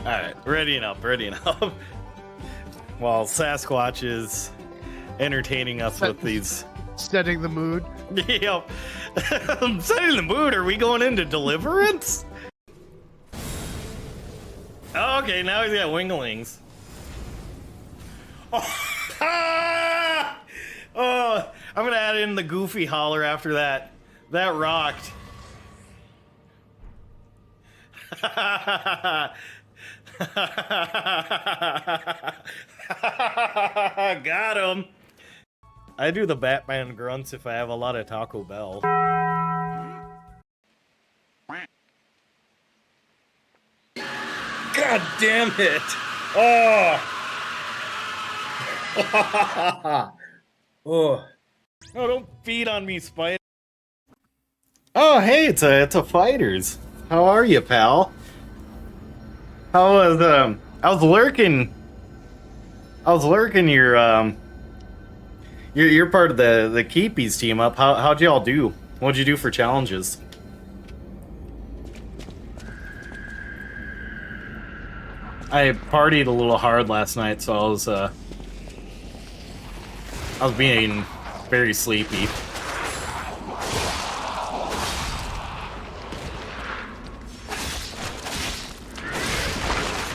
Alright, readying up. While Sasquatch is entertaining us with these... Setting the mood. Yep. I'm setting the mood. Are we going into Deliverance? Oh, okay, now he's got winglings. Oh, oh, I'm gonna add in the goofy holler after that. That rocked. Got him. I do the Batman grunts if I have a lot of Taco Bell. God damn it! Oh! Oh! Oh, don't feed on me, Spider. Oh, hey, it's a fighters. How are you, pal? How was I was lurking you're part of the Keepies team up. How'd y'all do? What'd you do for challenges? I partied a little hard last night, so I was being very sleepy.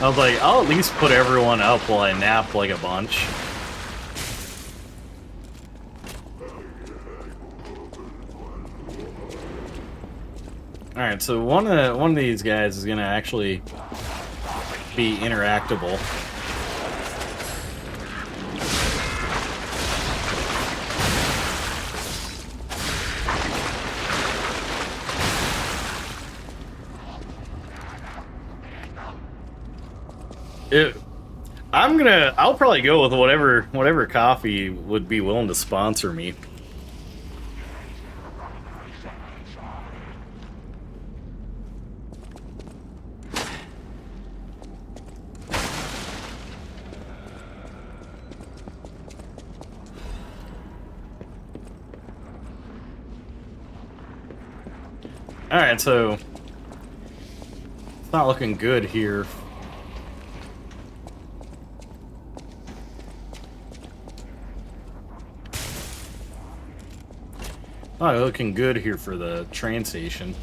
I was like, I'll at least put everyone up while I nap like a bunch. Alright, so one of these guys is gonna actually be interactable. I'll probably go with whatever coffee would be willing to sponsor me. Alright, so it's not looking good here. Oh, looking good here for the train station.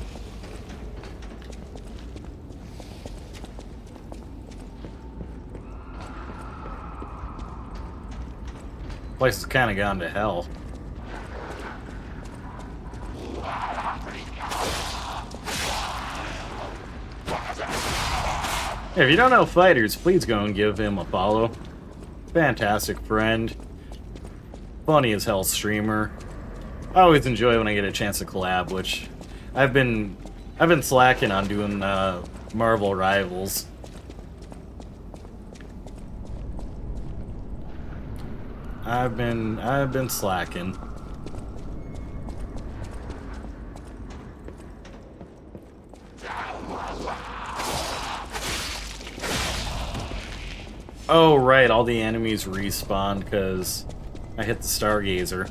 Place has kind of gone to hell. If you don't know Fighters, please go and give him a follow. Fantastic friend. Funny as hell streamer. I always enjoy when I get a chance to collab, which I've been slacking on doing Marvel Rivals. I've been slacking. Oh right, all the enemies respawn because I hit the Stargazer.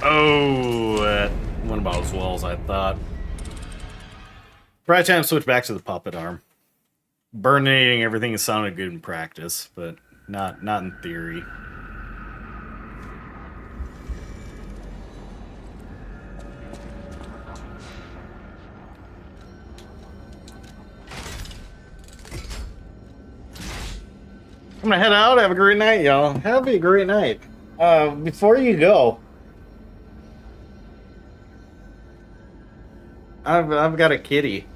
Oh, that went about as well as I thought. Probably time to switch back to the puppet arm. Burninating everything has sounded good in practice, but not in theory. I'm gonna head out. Have a great night, y'all. Have a great night. Before you go, I've got a kitty.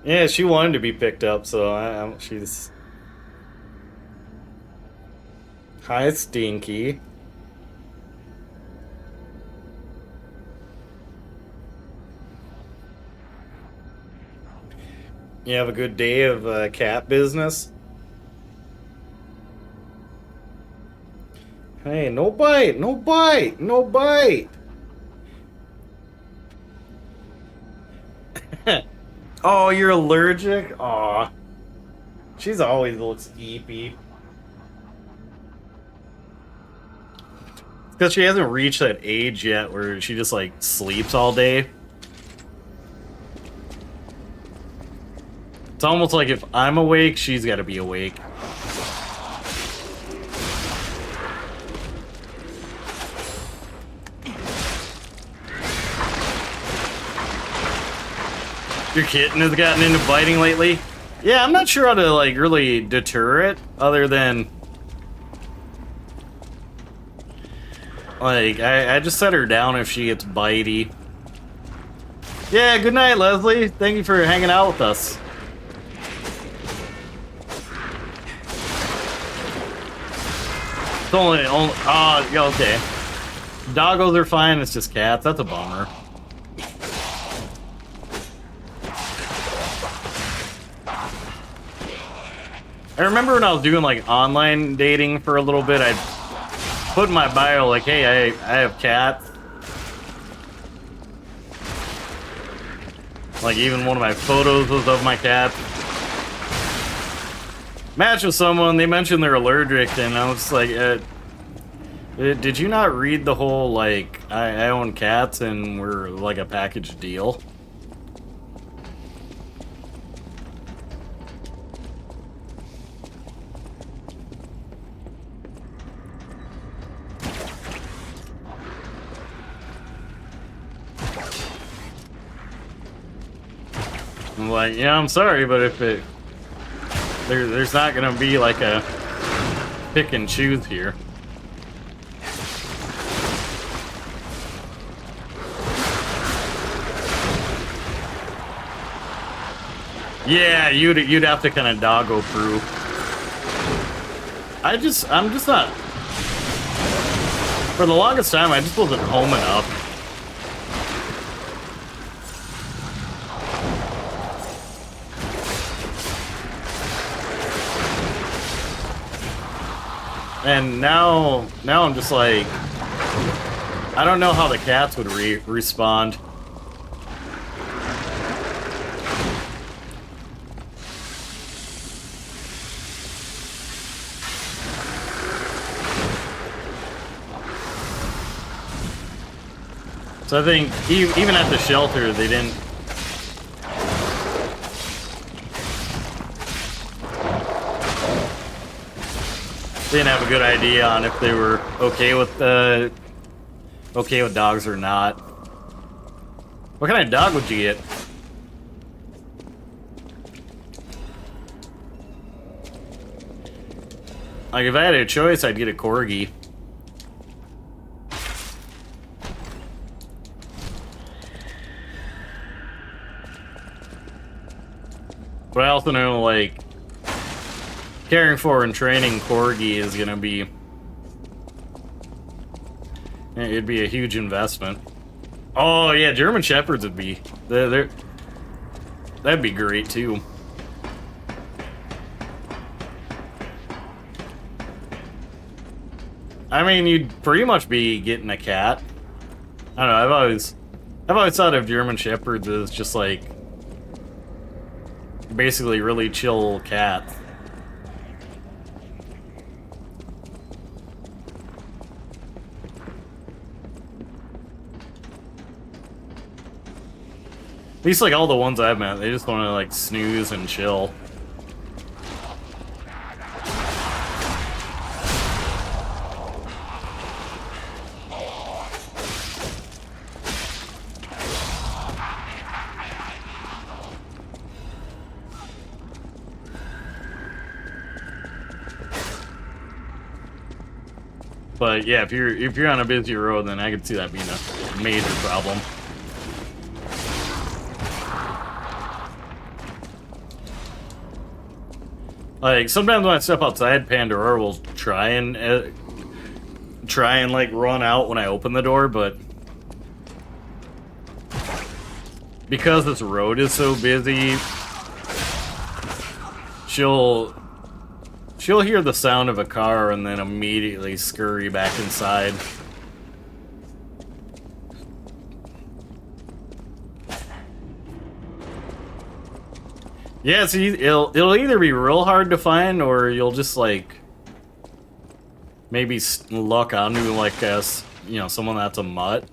Yeah, she wanted to be picked up, so she's... Hi, Stinky. You have a good day of cat business? Hey, no bite, no bite, no bite. Oh, you're allergic? Aw. She's always looks eepy. Because she hasn't reached that age yet where she just like sleeps all day. It's almost like if I'm awake, she's got to be awake. Your kitten has gotten into biting lately? Yeah, I'm not sure how to like really deter it other than like I just set her down if she gets bitey. Yeah, good night, Leslie. Thank you for hanging out with us. It's only yeah, okay. Doggos are fine, it's just cats. That's a bummer. I remember when I was doing like online dating for a little bit, I'd put in my bio like, hey, I have cats. Like even one of my photos was of my cat. Match with someone, they mentioned they're allergic, and I was like, did you not read the whole like, I own cats and we're like a package deal? I'm like, yeah, I'm sorry, but if there's not gonna be like a pick and choose here. Yeah, you'd have to kind of doggo through. I'm just not. For the longest time, I just wasn't home enough. And now I'm just like, I don't know how the cats would respond. So I think even at the shelter, they didn't. They didn't have a good idea on if they were okay with dogs or not. What kind of dog would you get? Like if I had a choice, I'd get a corgi. But I also know, like, caring for and training corgi is gonna be... It'd be a huge investment. Oh yeah, German Shepherds would be... That'd be great too. I mean, you'd pretty much be getting a cat. I don't know, I've always thought of German Shepherds as just like... basically really chill cats. At least like all the ones I've met, they just want to like snooze and chill. But yeah, if you're on a busy road, then I could see that being a major problem. Like sometimes when I step outside, Pandora will try and like run out when I open the door, but because this road is so busy, she'll hear the sound of a car and then immediately scurry back inside. Yeah, see, it'll either be real hard to find, or you'll just like maybe luck onto like someone that's a mutt.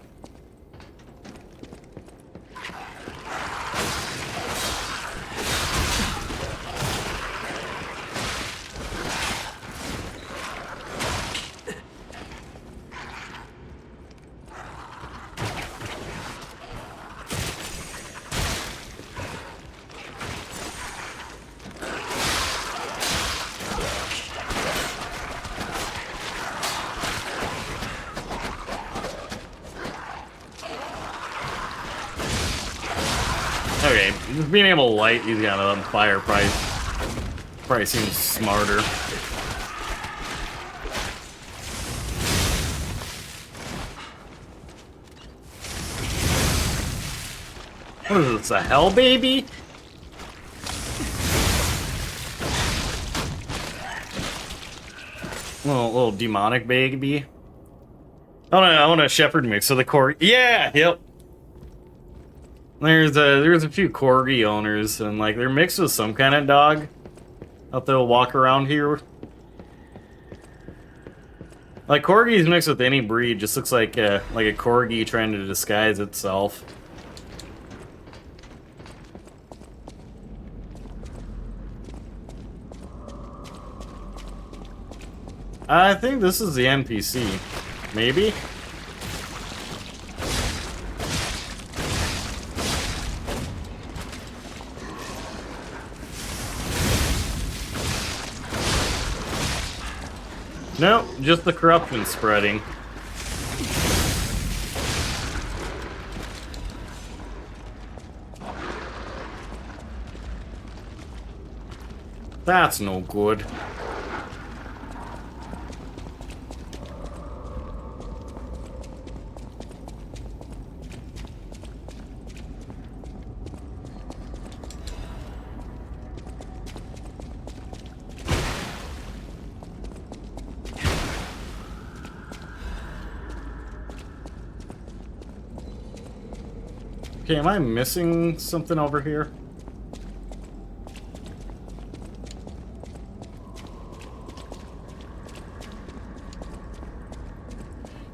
Okay, just being able to light these guys on fire probably seems smarter. What is this, a hell baby? Little demonic baby. I want a shepherd mix of the corgi. Yeah, yep. There's a few corgi owners, and like they're mixed with some kind of dog that they'll walk around here. Like corgis mixed with any breed just looks like a corgi trying to disguise itself. I think this is the NPC. Maybe? No, just the corruption spreading. That's no good. Okay, am I missing something over here?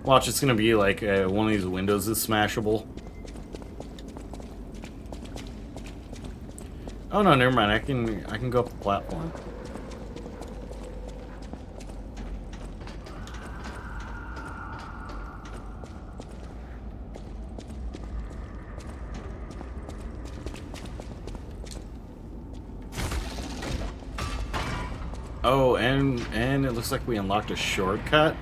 Watch, it's gonna be like one of these windows is smashable. Oh no, never mind. I can go up the platform. Oh, and it looks like we unlocked a shortcut.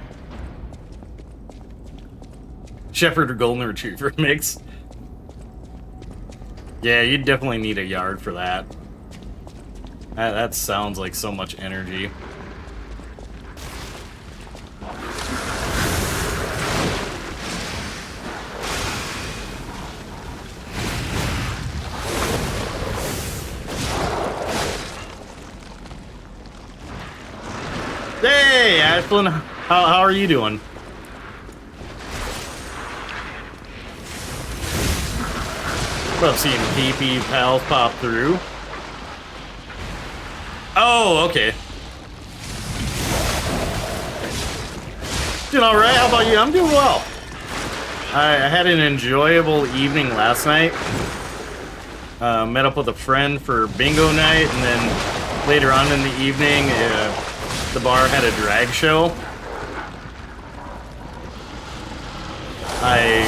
Shepherd or Golden Retriever mix. Yeah, you definitely need a yard for that. That sounds like so much energy. Hey, Ashlyn, how are you doing? Love seeing PP pals pop through. Oh, okay. Doing alright, how about you? I'm doing well. I had an enjoyable evening last night. Met up with a friend for bingo night, and then later on in the evening, the bar had a drag show. I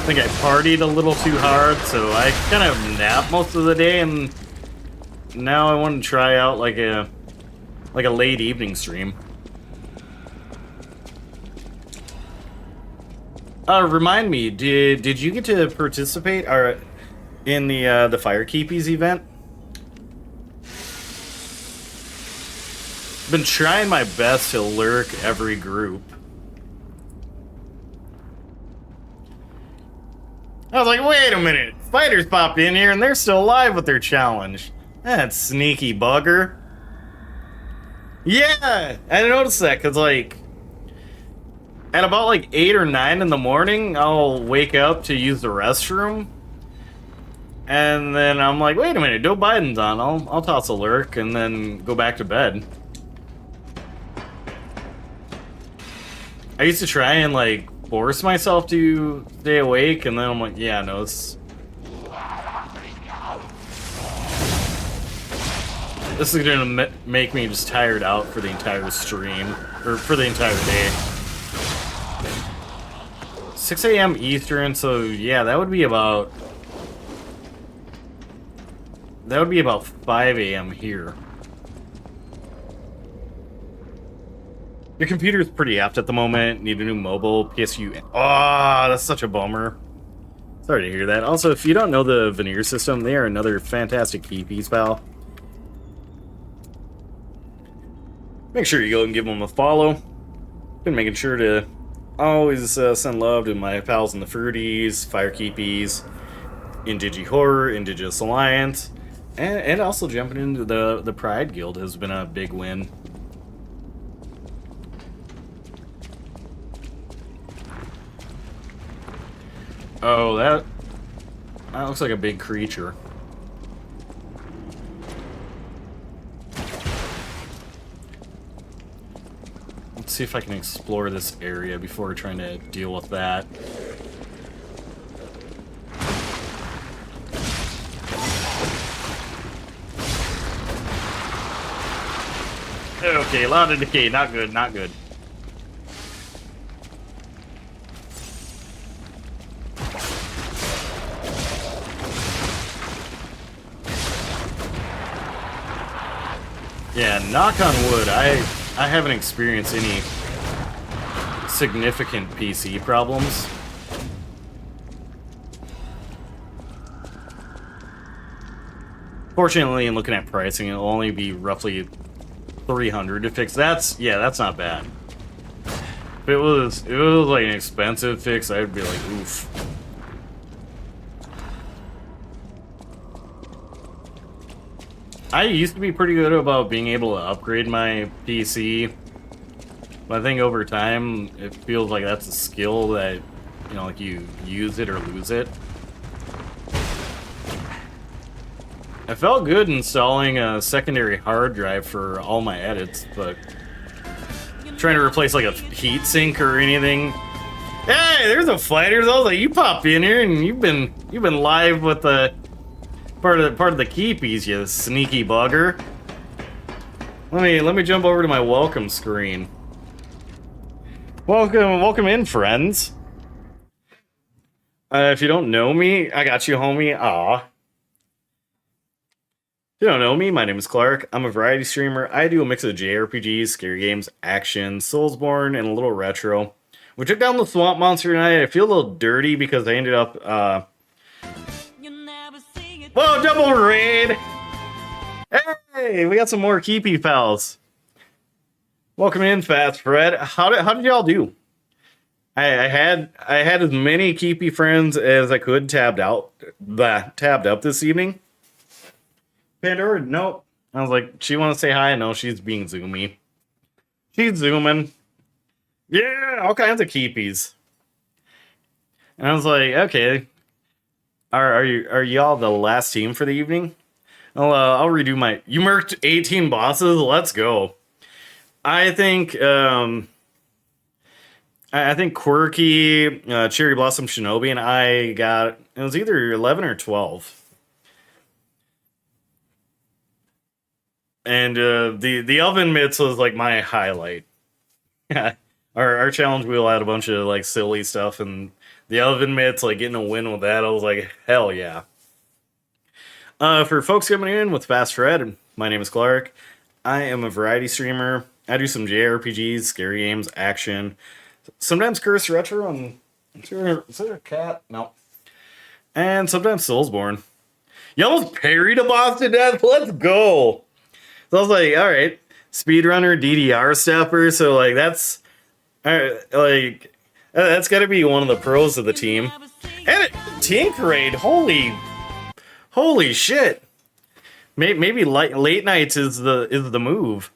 think I partied a little too hard, so I kind of napped most of the day, and now I want to try out like a late evening stream. Remind me, did you get to participate in the Firekeepies event? Been trying my best to lurk every group. I was like, wait a minute, fighters popped in here and they're still alive with their challenge. That sneaky bugger. Yeah, I noticed that because like at about like 8 or 9 in the morning, I'll wake up to use the restroom. And then I'm like, wait a minute, Joe Biden's on. I'll toss a lurk and then go back to bed. I used to try and like force myself to stay awake, and then I'm like, yeah, no, this is gonna make me just tired out for the entire stream, or for the entire day. 6 a.m. Eastern, so yeah, that would be about 5 a.m. here. Your computer's pretty apt at the moment. Need a new mobile PSU. Oh, that's such a bummer. Sorry to hear that. Also, if you don't know the Veneer system, they are another fantastic VPs, pal. Make sure you go and give them a follow. Been making sure to always send love to my pals in the Fruities, Firekeepies, Indigi Horror, Indigenous Alliance, and also jumping into the Pride Guild has been a big win. Oh, that looks like a big creature. Let's see if I can explore this area before trying to deal with that. Okay, a lot of decay. Not good, not good. Yeah, knock on wood, I haven't experienced any significant PC problems. Fortunately, in looking at pricing, it'll only be roughly $300 to fix. That's not bad. If it was like an expensive fix, I'd be like, oof. I used to be pretty good about being able to upgrade my PC, but I think over time it feels like that's a skill that, you know, like you use it or lose it. I felt good installing a secondary hard drive for all my edits, but trying to replace like a heat sink or anything. Hey, there's a fighter. I was like, you pop in here and you've been live with the part of the keepies, you sneaky bugger. Let me jump over to my welcome screen. Welcome in, friends. If you don't know me, I got you, homie. Aw. If you don't know me, my name is Clark. I'm a variety streamer. I do a mix of JRPGs, scary games, action, Soulsborne, and a little retro. We took down the swamp monster tonight. I feel a little dirty because I ended up, whoa, double raid! Hey, we got some more Keepy pals. Welcome in, Fast Fred. How did y'all do? I had as many Keepy friends as I could tabbed up this evening. Pandora, nope. I was like, she want to say hi? No, she's being zoomy. She's zooming. Yeah, all kinds of keepies. And I was like, okay, are y'all the last team for the evening? I'll redo my. You murked 18 bosses. Let's go. I think Quirky, Cherry Blossom Shinobi, and I got, it was either 11 or 12. And the oven mitts was like my highlight. Our challenge wheel had a bunch of like silly stuff, and the oven mitts, like getting a win with that, I was like, hell yeah. For folks coming in with Fast Fred, my name is Clark. I am a variety streamer. I do some JRPGs, scary games, action, sometimes Curse Retro, and is there a cat? No. And sometimes Soulsborne. You almost parried a boss to death? Let's go! So I was like, alright, speedrunner, DDR stepper, so like that's gotta be one of the pros of the team. And Tink Raid, holy shit. Maybe late nights is the move.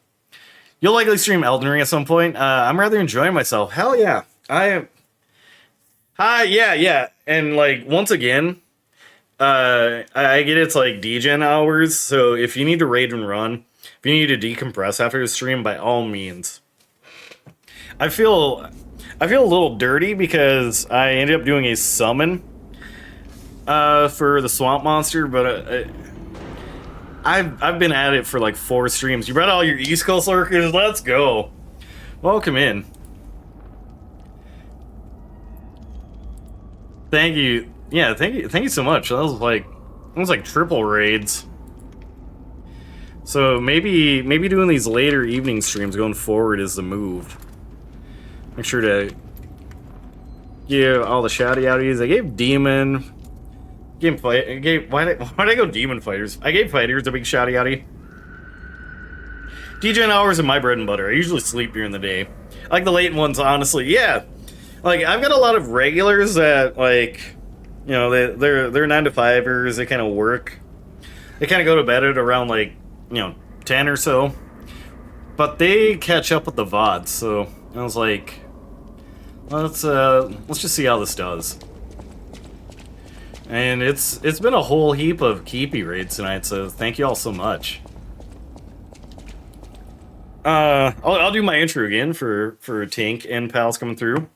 You'll likely stream Elden Ring at some point. I'm rather enjoying myself. Hell yeah. Yeah. And like, once again, I get it's like degen hours, so if you need to raid and run, if you need to decompress after the stream, by all means. I feel a little dirty because I ended up doing a summon for the swamp monster, but I've been at it for like 4 streams. You brought all your East Coast lurkers. Let's go. Welcome in. Thank you. Yeah, thank you so much. That was like triple raids. So maybe doing these later evening streams going forward is the move. Make sure to give all the shouty outies. I gave Demon. Why did I go Demon Fighters? I gave Fighters a big shouty outie. DGen hours are my bread and butter. I usually sleep during the day. I like the late ones, honestly. Yeah. Like, I've got a lot of regulars that, like, you know, they're 9-to-5ers. They kind of work. They kind of go to bed at around, like, you know, 10 or so. But they catch up with the VODs, so I was like, let's just see how this does. And it's been a whole heap of Keepy raids tonight, so thank you all so much. I'll do my intro again for Tink and pals coming through.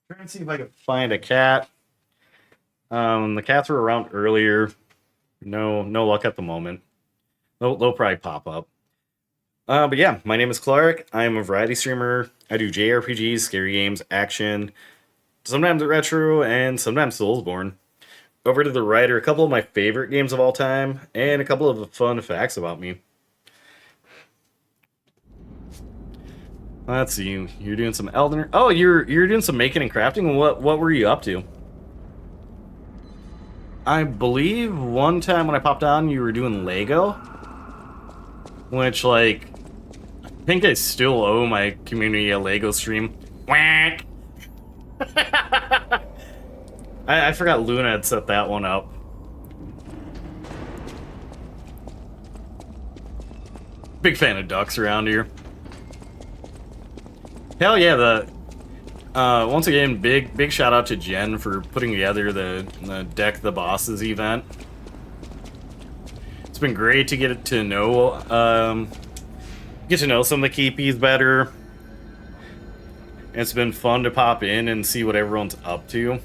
Trying to see if I can find a cat. The cats were around earlier. No luck at the moment. They'll probably pop up. But yeah, my name is Clark. I am a variety streamer. I do JRPGs, scary games, action, sometimes retro, and sometimes Soulsborne. Over to the right are a couple of my favorite games of all time, and a couple of fun facts about me. Let's see, you're doing some Elden Ring. Oh, you're doing some making and crafting. What were you up to? I believe one time when I popped on, you were doing Lego, which, like, I think I still owe my community a Lego stream. Whack. I forgot Luna had set that one up. Big fan of ducks around here. Hell yeah, once again, big shout out to Jen for putting together the Deck the Bosses event. It's been great to get to know some of the keepies better. It's been fun to pop in and see what everyone's up to.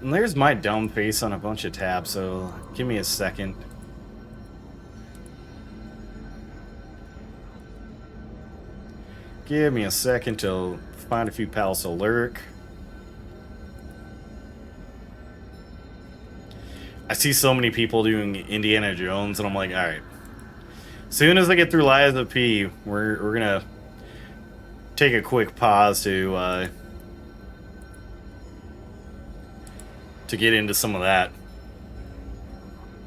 And there's my dumb face on a bunch of tabs, so give me a second. Give me a second to find a few pals to lurk. I see so many people doing Indiana Jones, and I'm like, alright. As soon as I get through Lies of P, we're gonna take a quick pause to get into some of that.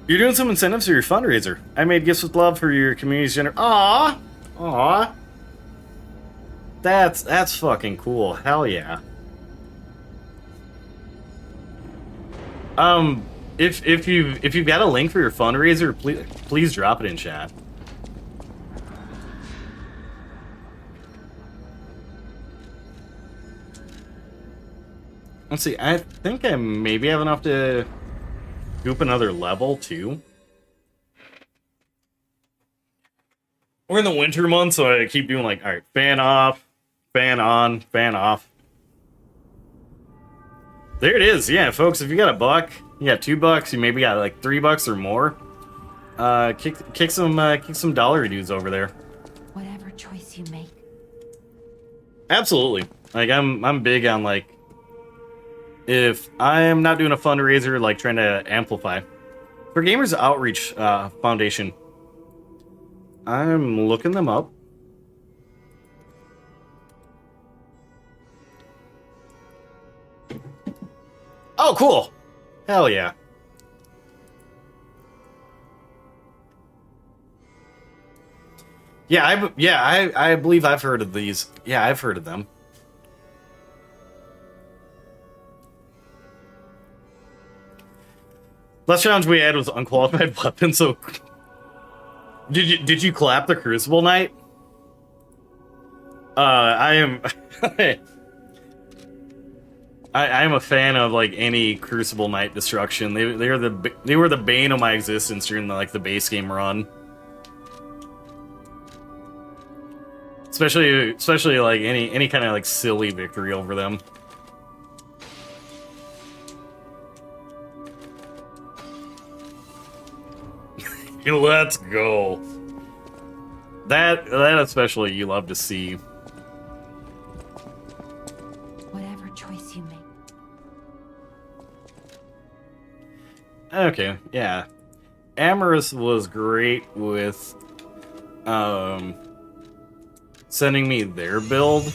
You're doing some incentives for your fundraiser. I made gifts with love for your community's Aww! Aww! That's fucking cool. Hell yeah. If you've got a link for your fundraiser, please drop it in chat. Let's see, I think I maybe have enough to goop another level too. We're in the winter months, so I keep doing like, alright, fan off, fan on, fan off. There it is, yeah, folks, if you got $1, you got $2, you maybe got like $3 or more. Kick some dollar dudes over there. Whatever choice you make. Absolutely. Like I'm big on like, if I am not doing a fundraiser, like trying to amplify. For Gamers Outreach Foundation, I'm looking them up. Oh, cool. Hell yeah. Yeah, I believe I've heard of these. Yeah, I've heard of them. Last challenge we had was unqualified weapon, so did you clap the Crucible Knight? I am I am a fan of like any Crucible Knight destruction. They were the bane of my existence during the base game run. Especially like any kind of like silly victory over them. Let's go. That especially you love to see. Whatever choice you make. Okay, yeah. Amorous was great with sending me their build.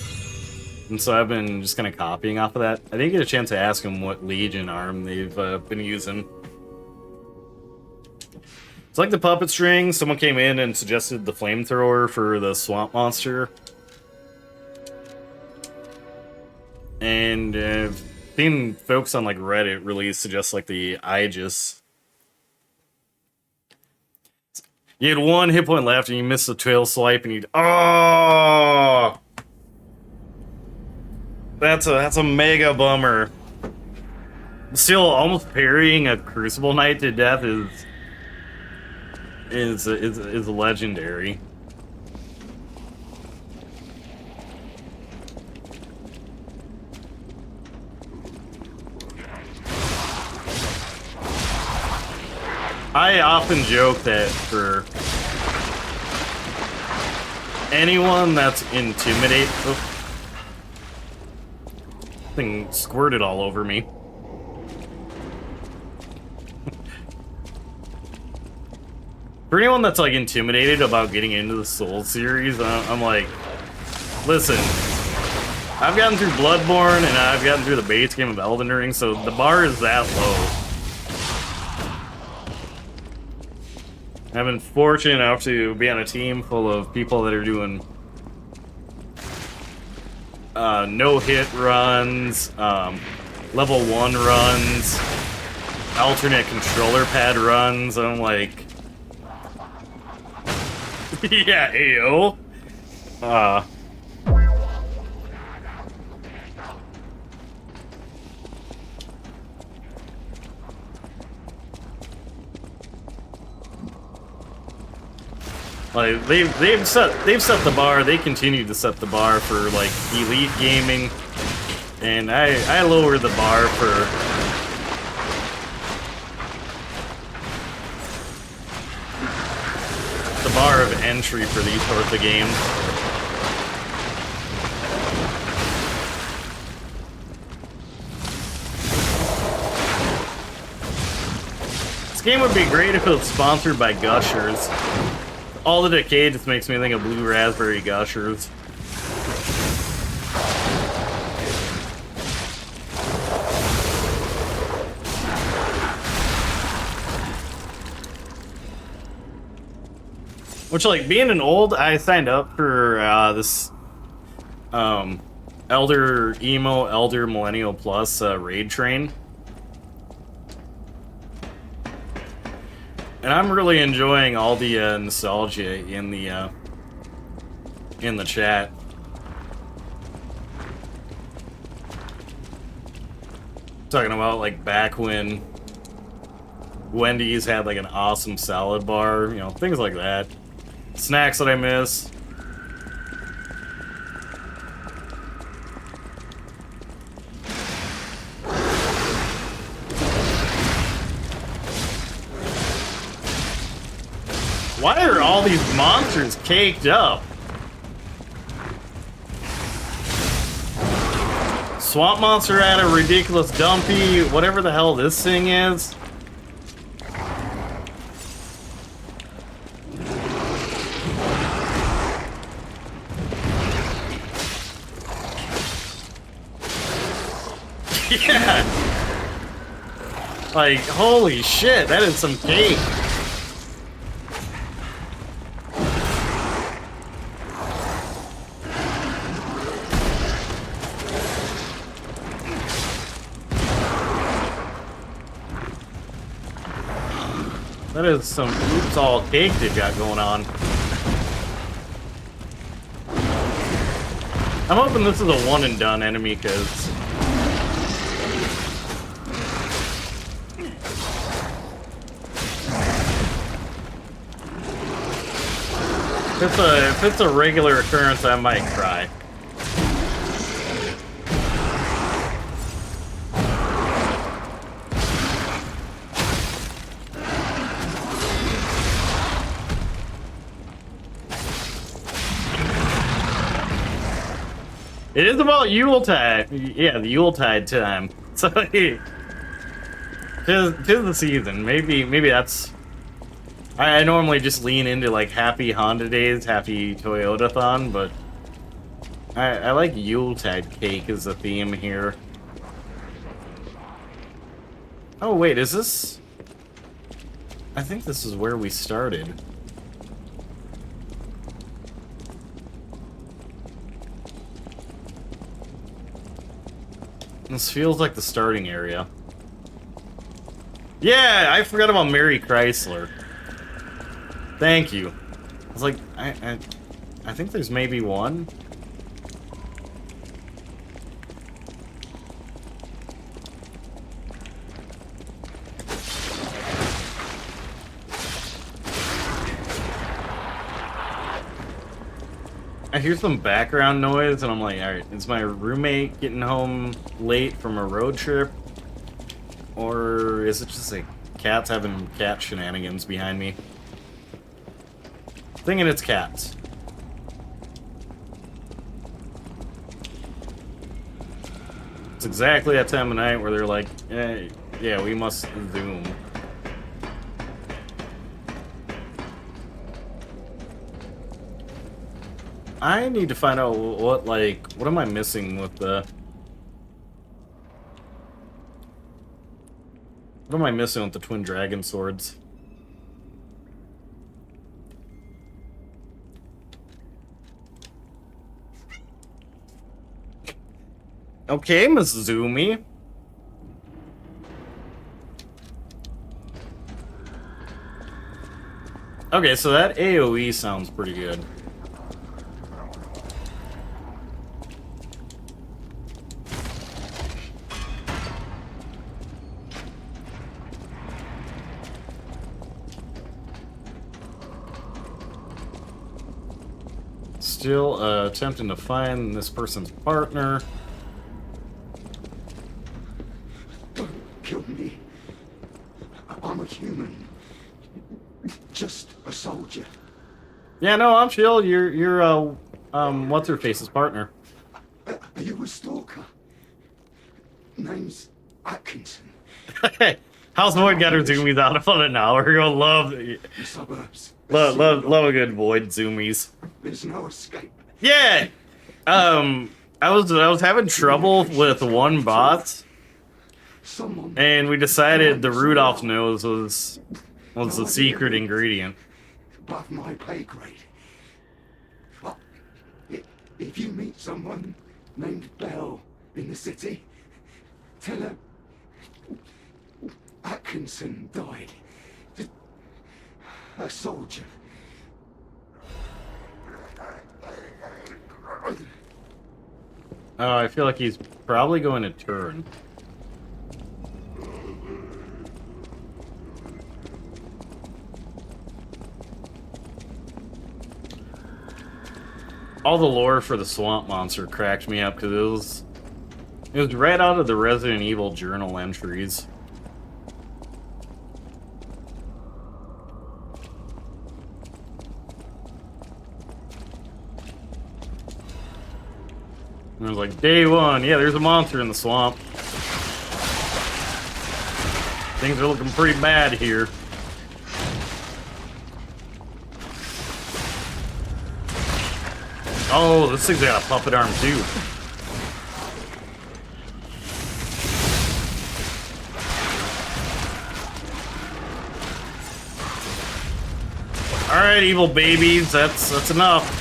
And so I've been just kind of copying off of that. I didn't get a chance to ask them what Legion arm they've been using. It's like the puppet string. Someone came in and suggested the flamethrower for the swamp monster. And I've seen folks on like Reddit really suggest like the Aegis. You had 1 hit point left and you missed the tail swipe and you'd oh, that's a mega bummer. Still, almost parrying a Crucible Knight to death is legendary. I often joke that for anyone that's intimidated, thing squirted all over me. For anyone that's like intimidated about getting into the Souls series, I'm like, listen, I've gotten through Bloodborne and I've gotten through the base game of Elden Ring, so the bar is that low. I've been fortunate enough to be on a team full of people that are doing no-hit runs, level 1 runs, alternate controller pad runs. I'm like, yeah, AO. Like they've set the bar. They continue to set the bar for like elite gaming, and I lower the bar for the bar of entry for these sorts of games. This game would be great if it was sponsored by Gushers. All the Decay just makes me think of Blue Raspberry Gushers. Which, like, being an old, I signed up for this Elder Millennial Plus raid train. And I'm really enjoying all the nostalgia in the chat. Talking about like back when Wendy's had like an awesome salad bar, you know, things like that. Snacks that I miss. Why are all these monsters caked up? Swamp monster had a ridiculous dumpy, whatever the hell this thing is. Yeah. Like, holy shit, that is some cake. That is some oops all cake they've got going on. I'm hoping this is a one and done enemy, because if it's a regular occurrence, I might cry. It is about Yuletide. Yeah, the Yuletide time. So, tis the season. Maybe that's... I normally just lean into, like, Happy Honda Days, Happy Toyota-thon, but... I like Yuletide cake as a theme here. Oh, wait, is this... I think this is where we started. This feels like the starting area. Yeah, I forgot about Mary Chrysler. Thank you. I was like, I think there's maybe one. I hear some background noise, and I'm like, alright, is my roommate getting home late from a road trip? Or is it just like cats having cat shenanigans behind me? Thinking it's cats. It's exactly that time of night where they're like, yeah, we must zoom. I need to find out what am I missing with the... What am I missing with the Twin Dragon Swords? Okay, Miss Zoomy. Okay, so that AoE sounds pretty good. still attempting to find this person's partner. Don't kill me. I'm a human. Just a soldier. Yeah, no, I'm chill. You're what's her face's partner. Are you a stalker? Name's Atkinson. House Void got her zoomies out about an hour ago. Love The suburbs. love a good Void zoomies. There's no escape. Yeah. I was having trouble with one boss, and we decided the Rudolph nose was the secret ingredient. Above my pay grade. But if you meet someone named Bell in the city, tell her Atkinson died. A soldier. Oh, I feel like he's probably going to turn. All the lore for the swamp monster cracked me up because it was right out of the Resident Evil journal entries. And it was like, day one, yeah, there's a monster in the swamp. Things are looking pretty bad here. Oh, this thing's got a puppet arm too. Alright, evil babies, that's enough.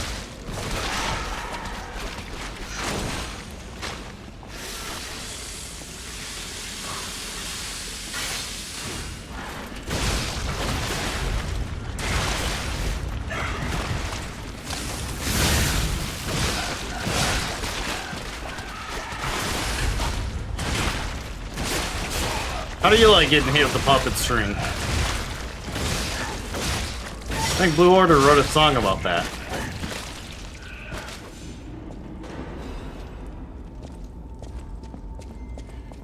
How do you like getting hit with the puppet string? I think Blue Order wrote a song about that.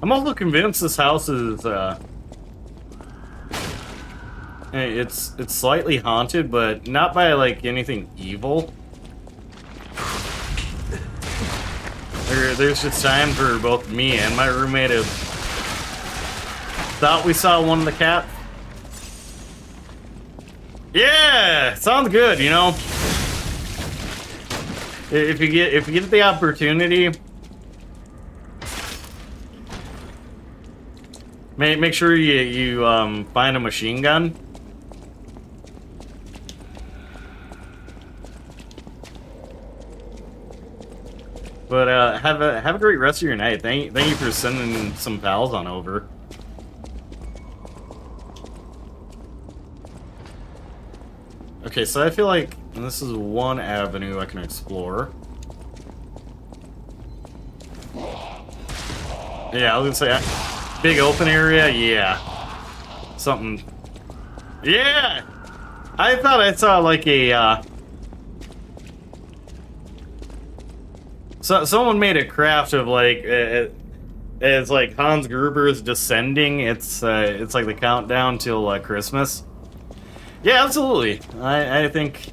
I'm also convinced this house is it's slightly haunted, but not by like anything evil. There's just time for both me and my roommate to thought we saw one of the cat. Yeah, sounds good, you know. If you get the opportunity, make sure you find a machine gun. But have a great rest of your night. Thank you for sending some pals on over. Okay, so I feel like this is one avenue I can explore. Yeah, I was gonna say, big open area, yeah. Something. Yeah! I thought I saw like a, someone made a craft of like, it's like Hans Gruber's Descending. It's like the countdown till Christmas. Yeah, absolutely. I think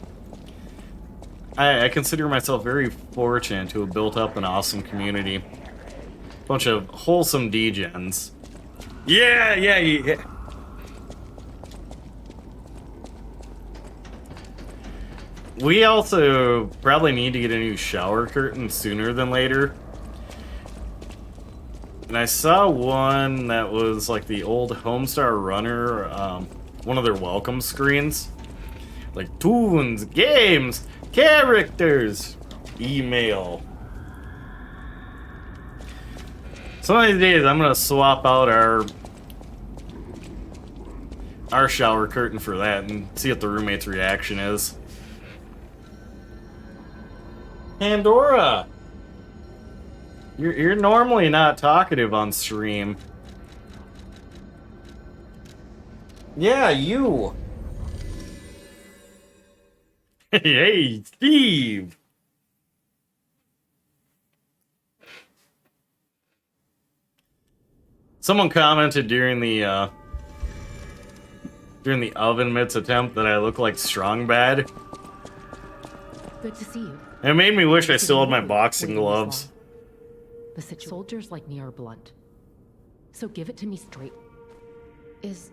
I consider myself very fortunate to have built up an awesome community. Bunch of wholesome degens. Yeah. We also probably need to get a new shower curtain sooner than later. And I saw one that was like the old Homestar Runner, one of their welcome screens. Like tunes, games, characters, email. Some of these days I'm gonna swap out our shower curtain for that and see what the roommate's reaction is. Pandora! You're normally not talkative on stream. Yeah, you. Hey, Steve. Someone commented during the oven mitts attempt that I look like Strong Bad. Good to see you. It made me wish I still had my boxing gloves. The soldiers like me are blunt. So give it to me straight. Is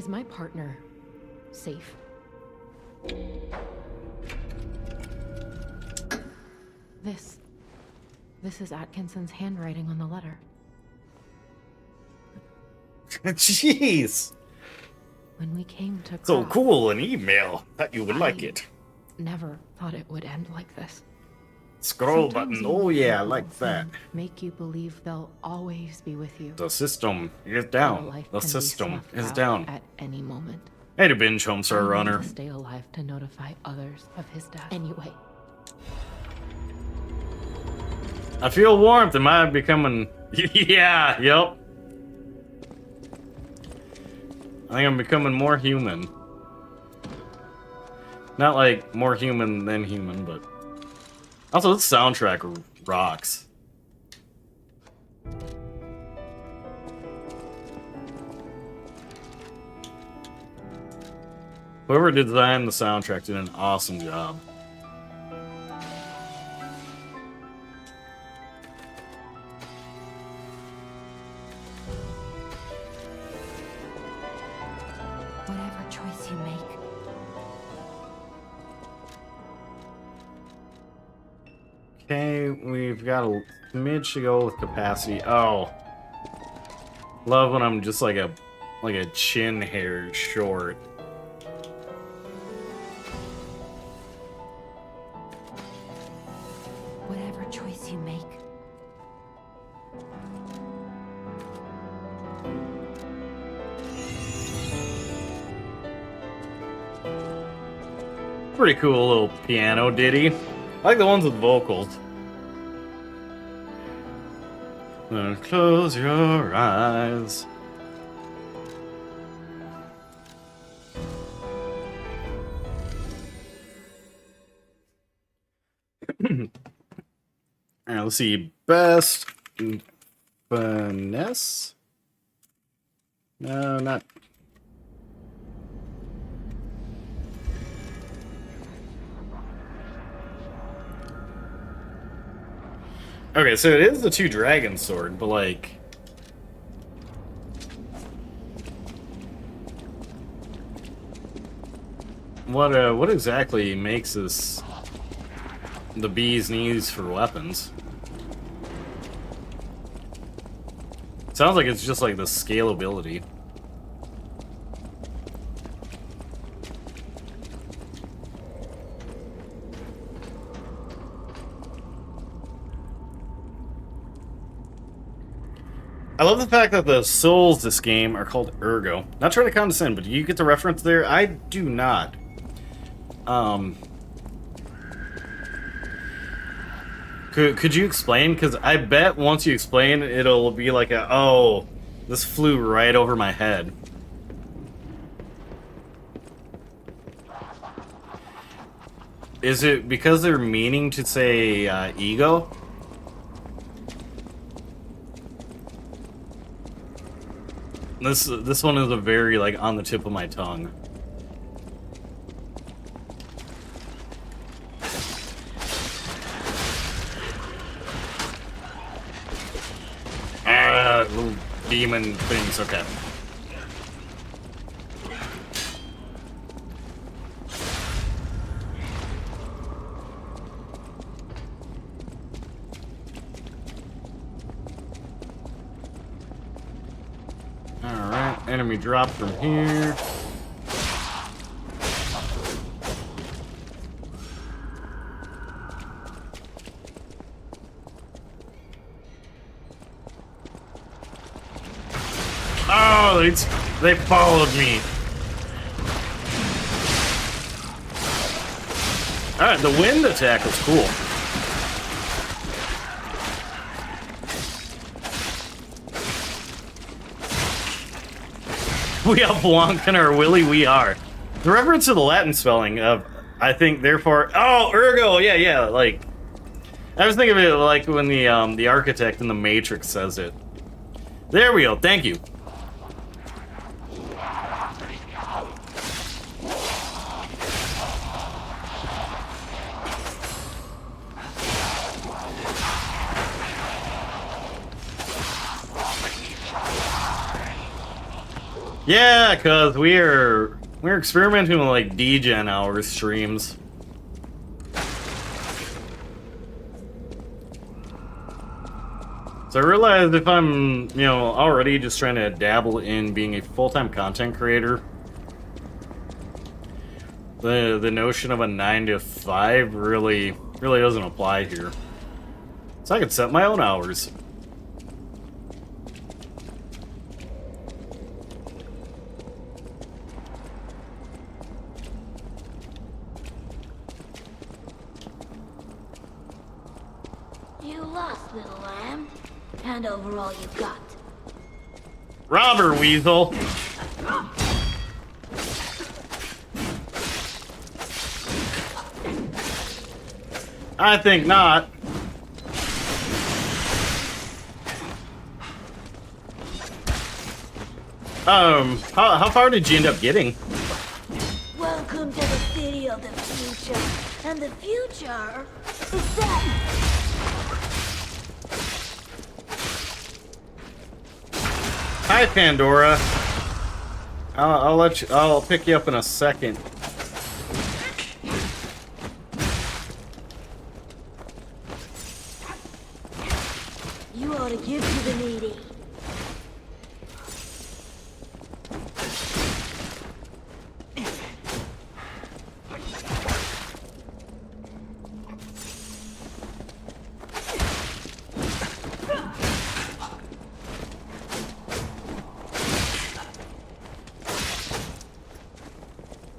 my partner safe? This is Atkinson's handwriting on the letter. Jeez. When we came to So Cross, cool, an email. Thought you would like it. never thought it would end like this. Scroll Sometimes button. you Oh let yeah, I little like that. things Make you believe they'll always be with you. The system is Your down. life The can be system snuffed is out down. at any moment. Hey, to binge Homestar I need Runner. to stay alive to notify others of his death. Anyway, I feel warmth. Am I becoming? Yeah. Yep. I think I'm becoming more human. Not like more human than human, but also this soundtrack rocks. Whoever designed the soundtrack did an awesome job. Whatever choice you make, Okay, we've got a smidge to go with capacity. Oh. Love when I'm just like a chin hair short. whatever choice you make, Pretty cool little piano ditty. I like the ones with vocals. Close your eyes. Alright, let's see. Best finesse? No, not. Okay, so it is the two dragon sword, but like. What exactly makes this the bee's knees for weapons? Sounds like it's just like the scalability. I love the fact that the souls this game are called Ergo. Not trying to condescend, but do you get the reference there? I do not. Could you explain? Because I bet once you explain, it'll be like a, oh, this flew right over my head. Is it because they're meaning to say ego? This one is a very like on the tip of my tongue. Little demon things. Okay. Alright, enemy drop from here. Oh, they followed me. Alright, the wind attack was cool. We are Blanc and our Willy we are. The reference to the Latin spelling of, I think, therefore... Oh, ergo! Yeah, like... I was thinking of it like when the architect in The Matrix says it. There we go. Thank you. Yeah, cause we're experimenting with like degen hour streams. So I realized if I'm, already just trying to dabble in being a full-time content creator, the notion of a 9 to 5 really doesn't apply here. So I could set my own hours. You lost, little lamb. Hand over all you got. Robber Weasel. I think not. How far did you end up getting? Welcome to the city of the future. And the future is that. Hi, Pandora. I'll pick you up in a second. You ought to give to the needy.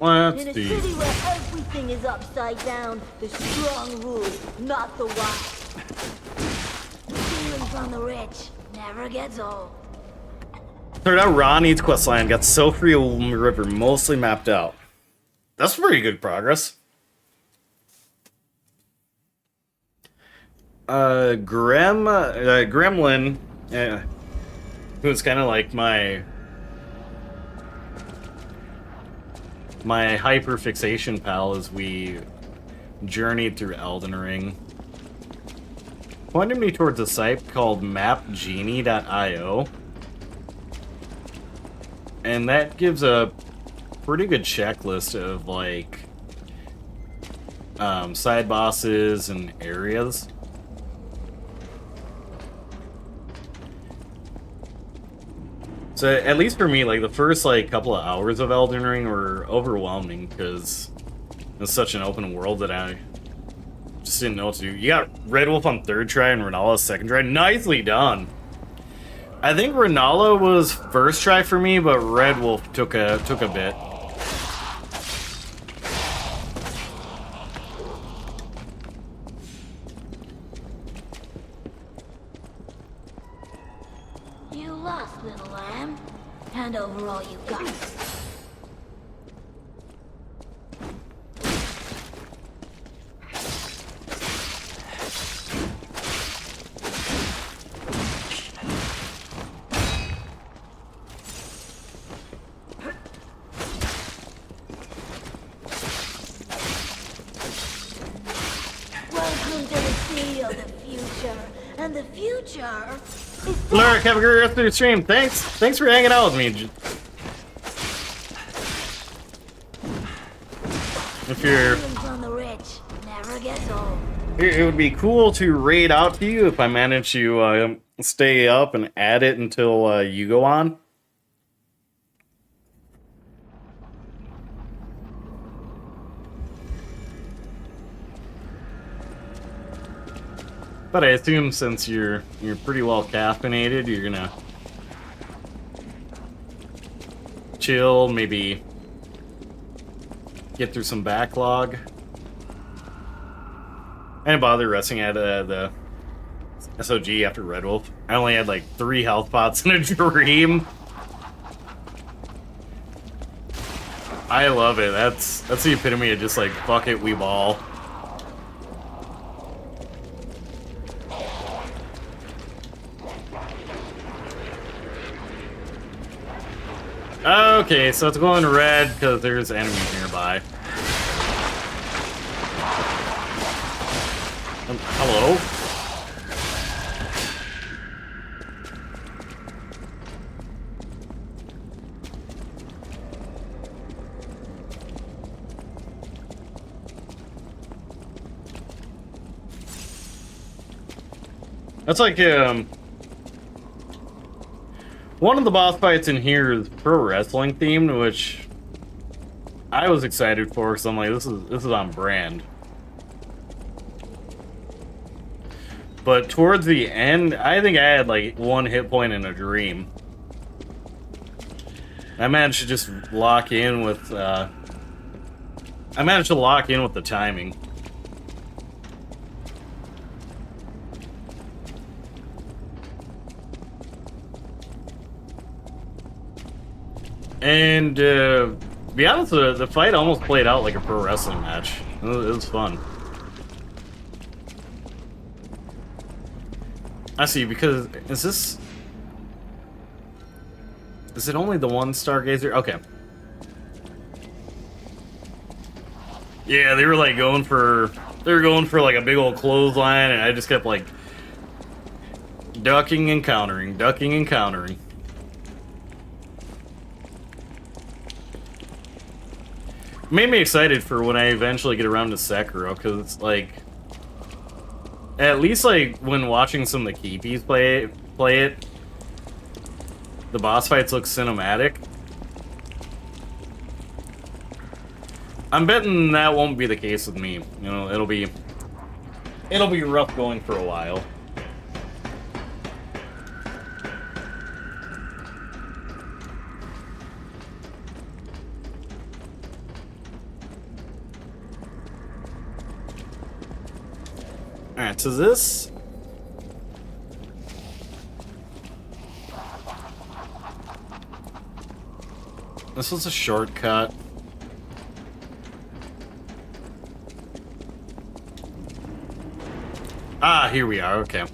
Let's In a see. city where everything is upside down, the strong rule, not the wise. Stealing from the rich never gets old. Turned out Ronnie's questline got Sofria River mostly mapped out. That's pretty good progress. Gremlin, who's kind of like my hyperfixation pal as we journeyed through Elden Ring, pointed me towards a site called mapgenie.io, and that gives a pretty good checklist of like side bosses and areas. So at least for me, like the first like couple of hours of Elden Ring were overwhelming because it's such an open world that I just didn't know what to do. You got Red Wolf on 3rd try and Renala 2nd try. Nicely done. I think Renala was 1st try for me, but Red Wolf took a bit. You lost, little lamb. Hand over all you got. Welcome to the city of the future. And the future is Lurk, have a great rest of your stream. Thanks for hanging out with me. If you're, stealing from the rich never gets old. it would be cool to raid out to you if I manage to stay up and add it until you go on. But I assume since you're pretty well caffeinated, you're gonna chill, maybe get through some backlog. I didn't bother resting at the SOG after Red Wolf. I only had like 3 health pots and a dream. I love it. That's the epitome of just like fuck it, we ball. Okay, so it's going red because there's enemies nearby. Hello? That's like, one of the boss fights in here is pro wrestling themed, which I was excited for because I'm like, this is on brand. But towards the end, I think I had like 1 hit point in a dream. I managed to just lock in with, the timing. And, to be honest, the fight almost played out like a pro wrestling match. It was fun. I see, because is it only the one Stargazer? Okay. Yeah, they were like going for like a big old clothesline, and I just kept like ducking and countering, ducking and countering. Made me excited for when I eventually get around to Sekiro, because it's like, at least like when watching some of the keepies play it, the boss fights look cinematic. I'm betting that won't be the case with me. You know, it'll be rough going for a while. Alright, so this... This was a shortcut. Ah, here we are, okay.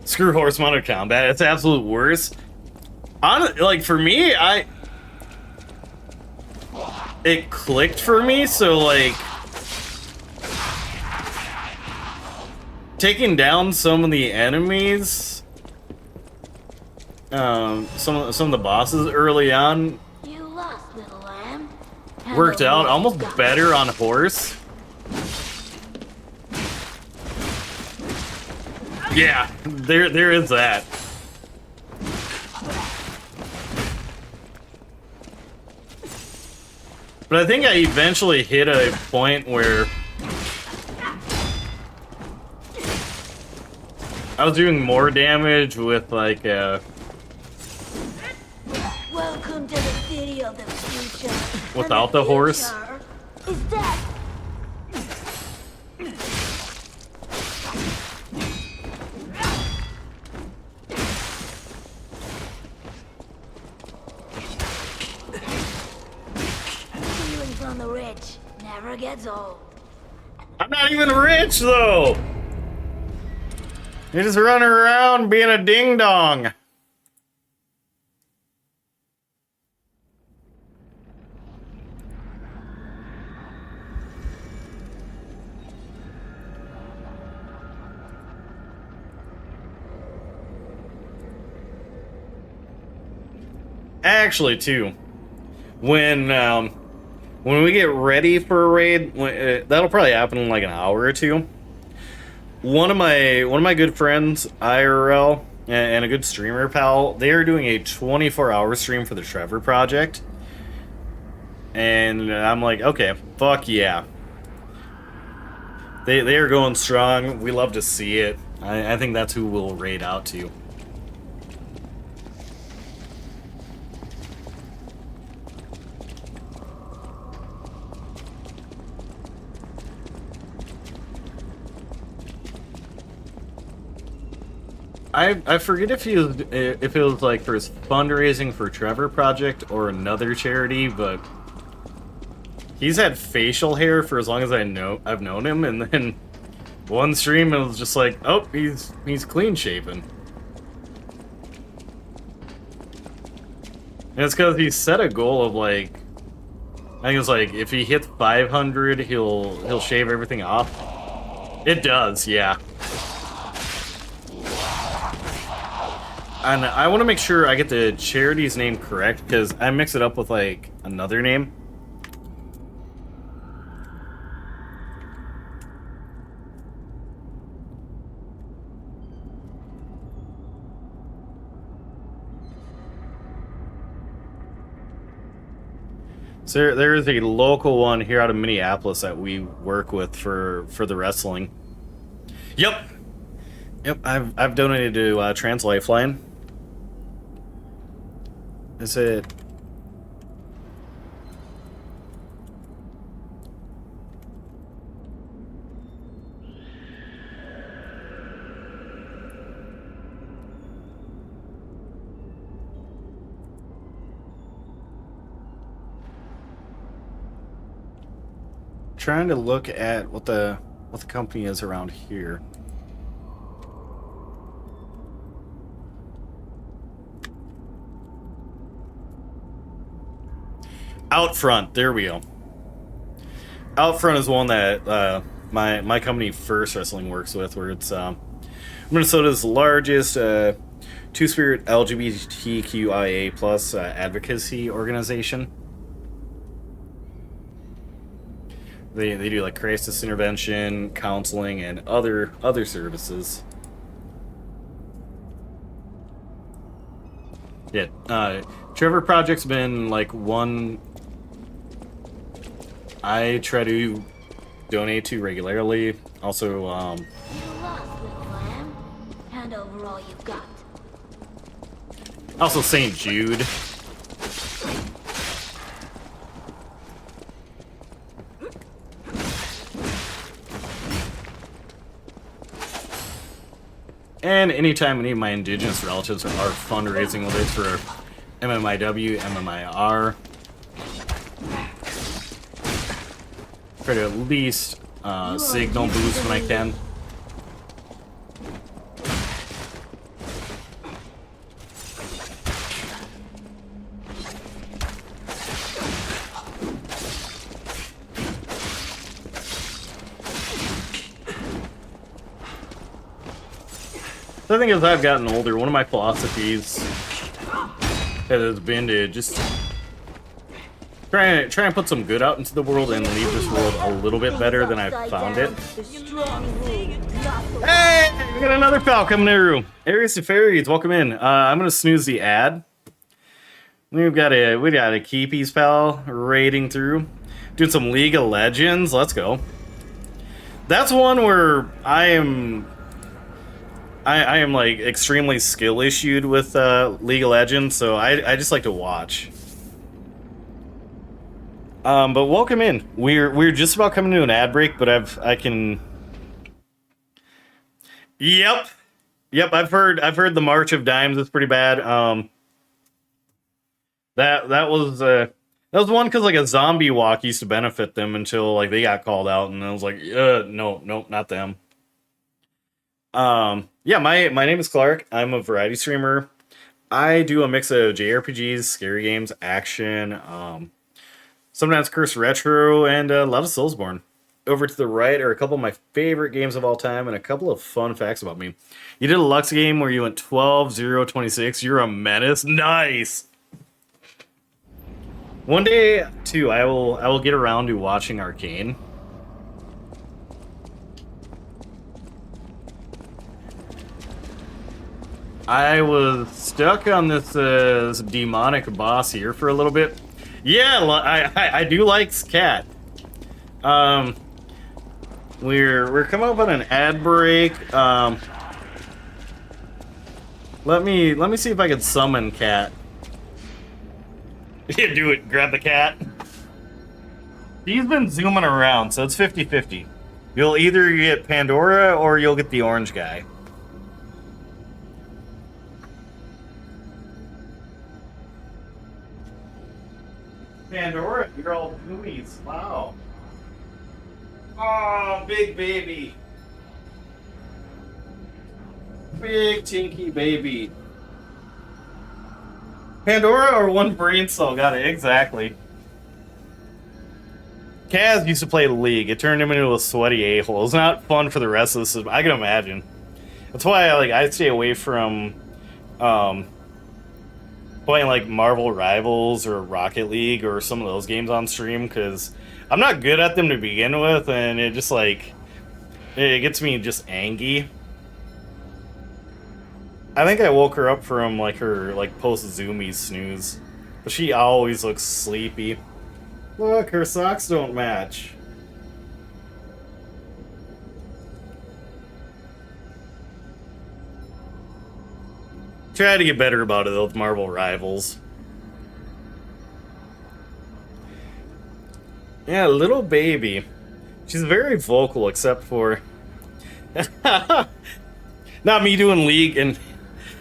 Screw horse mounted combat, it's absolute worst. Like, for me, it clicked for me, so like... Taking down some of the enemies, some of the bosses early on You lost, little lamb. worked out almost better on horse. Yeah, there is that. But I think I eventually hit a point where I was doing more damage with like Welcome to the city of the future. without the horse. Is that stealing from the rich never gets old. I'm not even rich though. You're just running around being a ding dong. Actually, too, when we get ready for a raid, that'll probably happen in like an hour or two. One of my good friends, IRL, and a good streamer pal, they are doing a 24-hour stream for the Trevor Project, and I'm like, okay, fuck yeah. They are going strong. We love to see it. I think that's who we'll raid out to. I forget if it was like for his fundraising for Trevor Project or another charity, but he's had facial hair for as long as I've known him, and then one stream it was just like, oh, he's clean shaven. And it's because he set a goal of like, I think it's like if he hits 500, he'll shave everything off. It does, yeah. And I want to make sure I get the charity's name correct because I mix it up with like another name. So there is a local one here out of Minneapolis that we work with for the wrestling. Yep. Yep, I've donated to Trans Lifeline. Is it? Trying to look at what the company is around here. Outfront, there we go. Outfront is one that my company First Wrestling works with, where it's Minnesota's largest two-spirit LGBTQIA plus advocacy organization. They do like crisis intervention, counseling, and other services. Yeah, Trevor Project's been like one I try to donate to regularly. Also, You lost, Little Lamb. Hand over all you've got. also St. Jude. And anytime any of my indigenous relatives are fundraising, whether it's for MMIW, MMIR, try to at least signal boost when I can. The thing is, as I've gotten older, one of my philosophies has been to just try and put some good out into the world and leave this world a little bit better than I found it. Hey, we got another pal coming through. Aries to Fairies, welcome in. I'm gonna snooze the ad. We got a Keepies pal raiding through, doing some League of Legends. Let's go. That's one where I am like extremely skill issued with League of Legends, so I just like to watch. But welcome in. We're just about coming to an ad break, but I can. Yep. I've heard the March of Dimes is pretty bad. That was one because like a zombie walk used to benefit them until like they got called out, and I was like, no, not them. Yeah, my name is Clark. I'm a variety streamer. I do a mix of JRPGs, scary games, action, sometimes Cursed Retro, and a lot of Soulsborne. Over to the right are a couple of my favorite games of all time and a couple of fun facts about me. You did a Lux game where you went 12-0-26. You're a menace. Nice! One day, too, I will get around to watching Arcane. I was stuck on this demonic boss here for a little bit. Yeah, I do like Cat. We're coming up on an ad break. Let me see if I can summon Cat. Yeah, do it. Grab the cat. He's been zooming around, so it's 50-50. You'll either get Pandora or you'll get the orange guy. Pandora, you're all boomies. Wow. Oh, big baby. Big tinky baby. Pandora or one brain cell? Got it, exactly. Kaz used to play League. It turned him into a sweaty a-hole. It's not fun for the rest of the system. I can imagine. That's why I stay away from playing like Marvel Rivals or Rocket League or some of those games on stream, because I'm not good at them to begin with, and it just like it gets me just angry. I think I woke her up from like her like post-Zoomies snooze, but she always looks sleepy. Look, her socks don't match. Try to get better about it though with Marvel Rivals. Yeah, little baby. She's very vocal except for not me doing League, and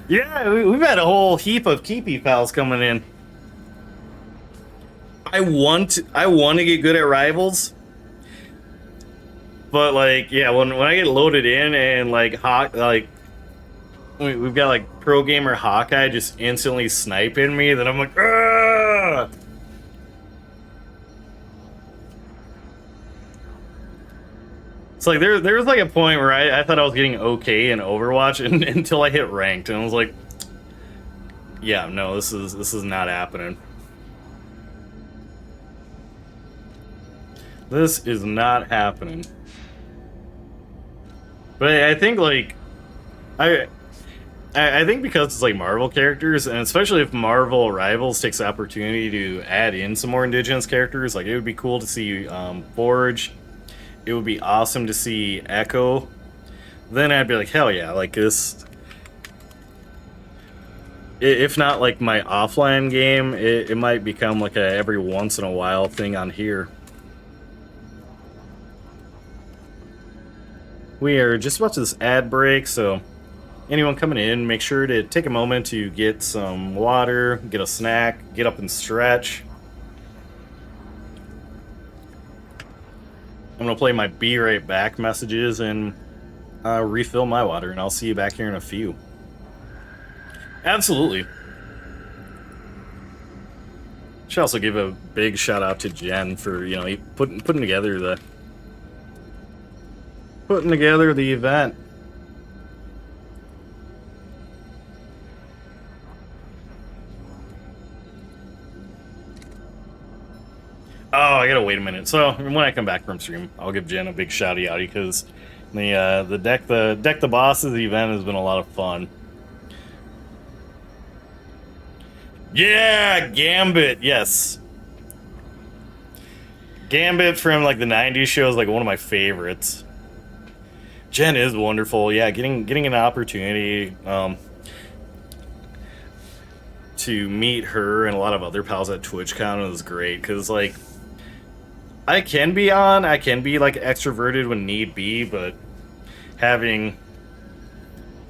yeah, we've had a whole heap of Keepy pals coming in. I want to get good at Rivals, but like, yeah, when I get loaded in and like we've got like Pro Gamer Hawkeye just instantly sniping me, then I'm like, argh! It's like there's like a point where I thought I was getting okay in Overwatch until I hit ranked, and I was like, yeah, no, this is not happening. This is not happening. But I think like I think because it's like Marvel characters, and especially if Marvel Rivals takes the opportunity to add in some more indigenous characters, like it would be cool to see Forge. It would be awesome to see Echo. Then I'd be like, hell yeah, like this. If not like my offline game, it might become like a every once in a while thing on here. We are just about to this ad break, so anyone coming in, make sure to take a moment to get some water, get a snack, get up and stretch. I'm gonna play my "Be Right Back" messages and refill my water, and I'll see you back here in a few. Absolutely. Should also give a big shout out to Jen for, you know, putting together the event. Oh, I gotta wait a minute. So when I come back from stream, I'll give Jen a big shouty outy, because the deck the bosses event has been a lot of fun. Yeah, Gambit, yes. Gambit from like the 90s show is like one of my favorites. Jen is wonderful. Yeah, getting an opportunity to meet her and a lot of other pals at TwitchCon was great, because like I can be like extroverted when need be, but having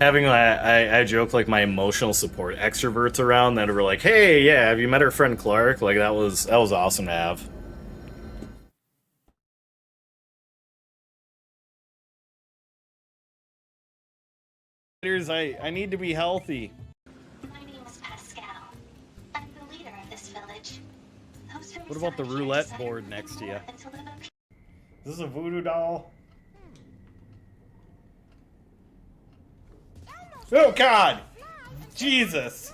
I joke like my emotional support extroverts around that were like, hey, yeah, have you met our friend Clark? Like that was awesome to have. I need to be healthy. My name is Pascal. I'm the leader of this village. Those who What about the roulette board next to you? Is this a voodoo doll? Oh God! Jesus!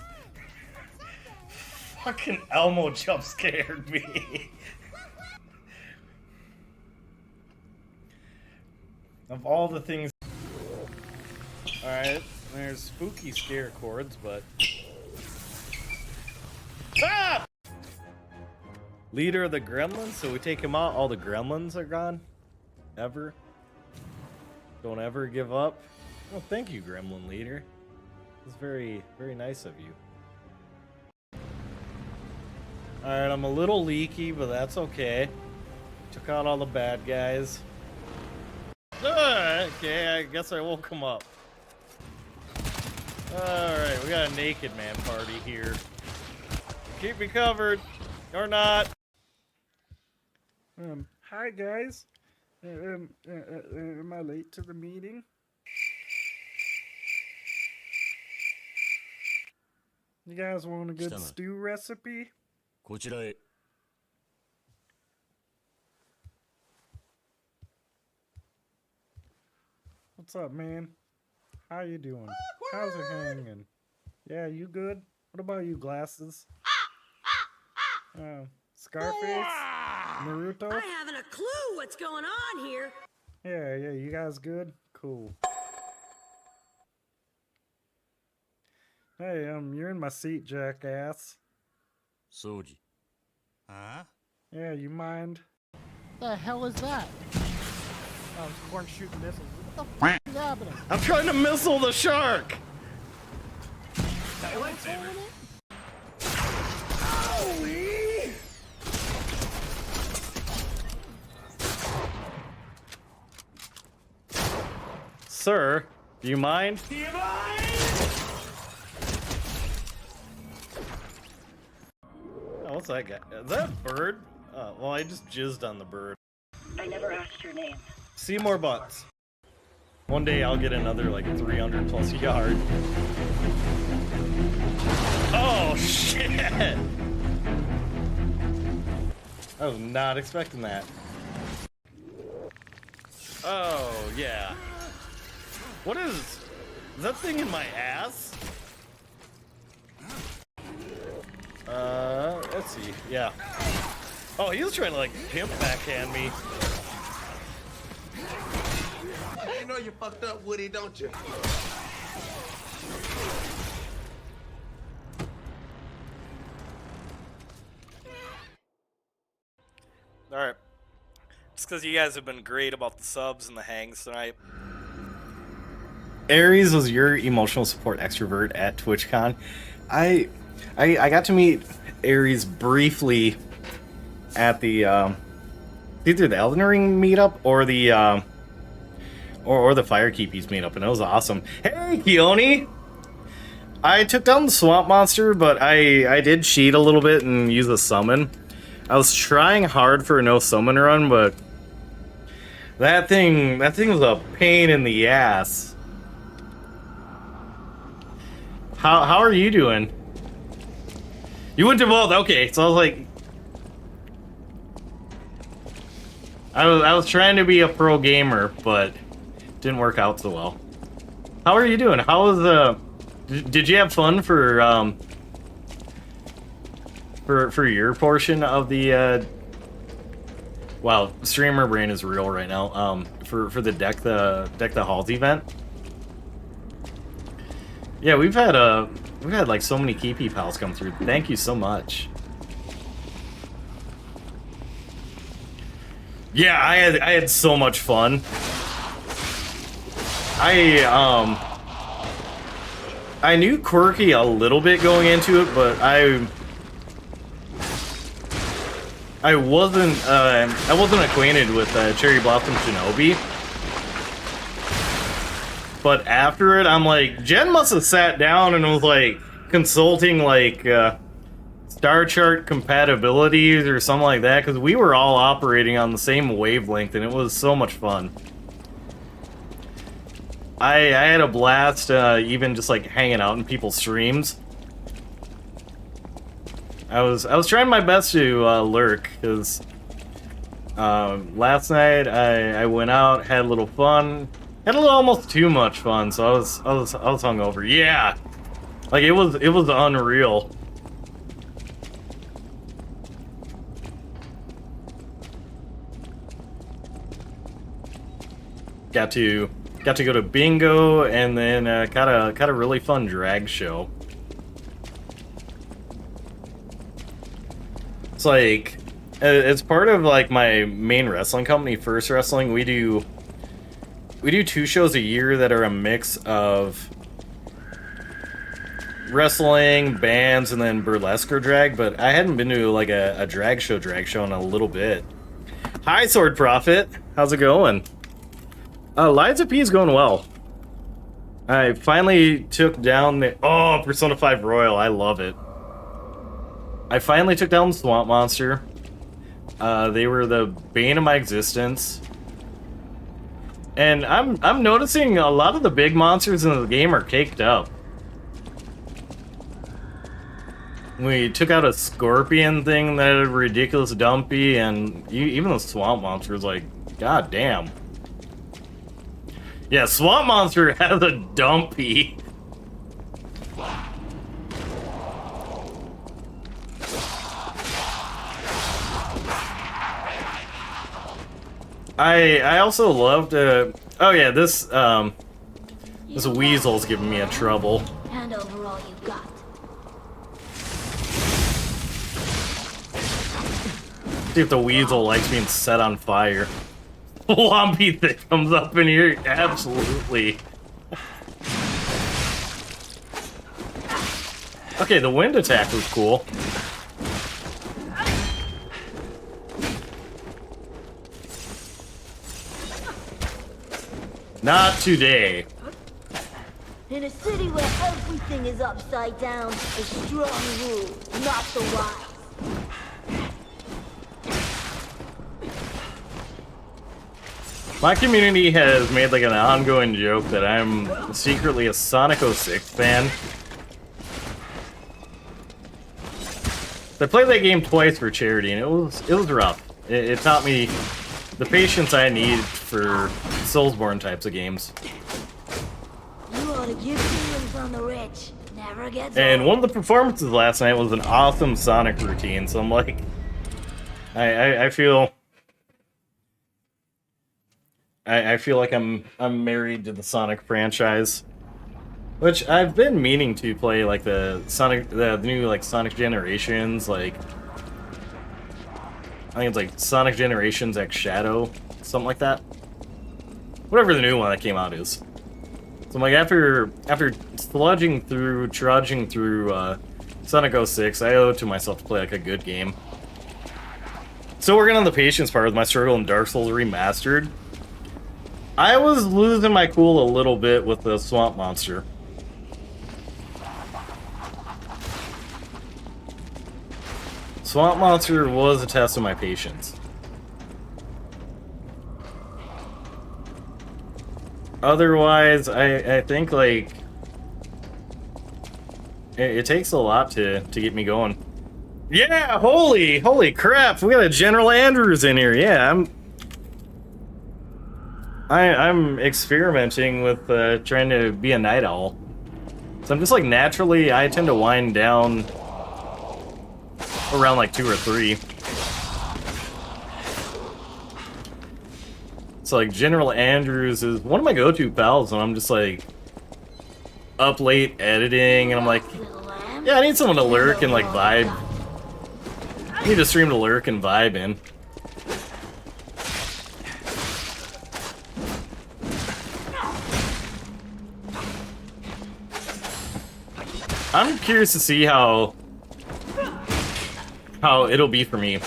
Fucking Elmo jump scared me. Of all the things. Alright, there's spooky scare chords, but. Ah! Leader of the gremlins, so we take him out, all the gremlins are gone? Ever? Don't ever give up? Oh, thank you, gremlin leader. It's very, very nice of you. Alright, I'm a little leaky, but that's okay. Took out all the bad guys. Okay, I guess I woke him up. Alright, we got a naked man party here. Keep me covered, or not. Hi guys. Am I late to the meeting? You guys want a good stew recipe? こちらへ。 What's up, man? How you doing? How's it hanging? Yeah, you good? What about you, Glasses? Scarface? Naruto? I haven't a clue what's going on here. Yeah, you guys good? Cool. Hey, you're in my seat, jackass. Soji. Huh? Yeah, you mind? The hell is that? Oh, it's corn shooting missiles. What the f is happening? I'm trying to missile the shark! Sir, do you mind? Do you mind? Oh, what's that guy? Is that a bird? Well, I just jizzed on the bird. I never asked your name. Seymour Butts. One day I'll get another like 300 plus yard. Oh shit! I was not expecting that. Oh yeah. What is that thing in my ass? Let's see. Yeah. Oh, he was trying to like pimp backhand me. You know you fucked up, Woody, don't you? Alright. Just because you guys have been great about the subs and the hangs tonight. Aries was your emotional support extrovert at TwitchCon. I got to meet Aries briefly at the either the Elden Ring meetup or the or the Firekeepies meetup, and it was awesome. Hey, Keone! I took down the swamp monster, but I did cheat a little bit and use a summon. I was trying hard for a no summon run, but that thing was a pain in the ass. How are you doing? You went to both, okay, so I was like, I was trying to be a pro gamer, but didn't work out so well. How are you doing? How was did you have fun for your portion of the wow, streamer brain is real right now. For the Deck the Halls event. Yeah, we've had like so many Keepy pals come through. Thank you so much. Yeah, I had so much fun. I knew Quirky a little bit going into it, but I wasn't acquainted with Cherry Blossom Shinobi. But after it, I'm like, Jen must have sat down and was like consulting like star chart compatibilities or something like that, because we were all operating on the same wavelength, and it was so much fun. I had a blast even just like hanging out in people's streams. I was trying my best to lurk, because last night I went out, had a little fun. Had a little almost too much fun, so I was hungover. Yeah, like it was unreal. Got to go to bingo and then got a really fun drag show. It's like it's part of like my main wrestling company, First Wrestling. We do 2 shows a year that are a mix of wrestling, bands, and then burlesque or drag, but I hadn't been to like a drag show in a little bit. Hi, Sword Prophet. How's it going? Liza P is going well. I finally took down the... Oh, Persona 5 Royal. I love it. I finally took down the Swamp Monster. They were the bane of my existence. And I'm noticing a lot of the big monsters in the game are caked up. we took out a scorpion thing that had a ridiculous dumpy, and even the swamp monster was like, god damn. Yeah, swamp monster has a dumpy. I also loved oh yeah, this weasel's giving me a trouble. Hand over all you got. See if the weasel likes being set on fire. Lumpy that comes up in here, absolutely. Okay, the wind attack was cool. Not today. In a city where everything is upside down, the strong rule, not the wise. My community has made like an ongoing joke that I'm secretly a Sonic 06 fan. I played that game twice for charity, and it was rough. It taught me the patience I need for Soulsborne types of games. You ought to give feelings on the rich. Never gets And old. one of the performances last night was an awesome Sonic routine, so I'm like, I feel like I'm married to the Sonic franchise, which I've been meaning to play, like the new like Sonic Generations, like I think it's like Sonic Generations X Shadow, something like that. Whatever the new one that came out is. So I'm like, after trudging through Sonic 06, I owe it to myself to play like a good game. So working on the patience part with my struggle in Dark Souls Remastered, I was losing my cool a little bit with the swamp monster. Swamp monster was a test of my patience. Otherwise, I think like it takes a lot to get me going. Yeah, holy crap! We got a General Andrews in here. Yeah, I'm experimenting with trying to be a night owl. So I'm just like naturally, I tend to wind down around like 2 or 3. So like General Andrews is one of my go-to pals when I'm just like up late editing, and I'm like, yeah, I need someone to lurk and like vibe. I need a stream to lurk and vibe in. I'm curious to see how it'll be for me.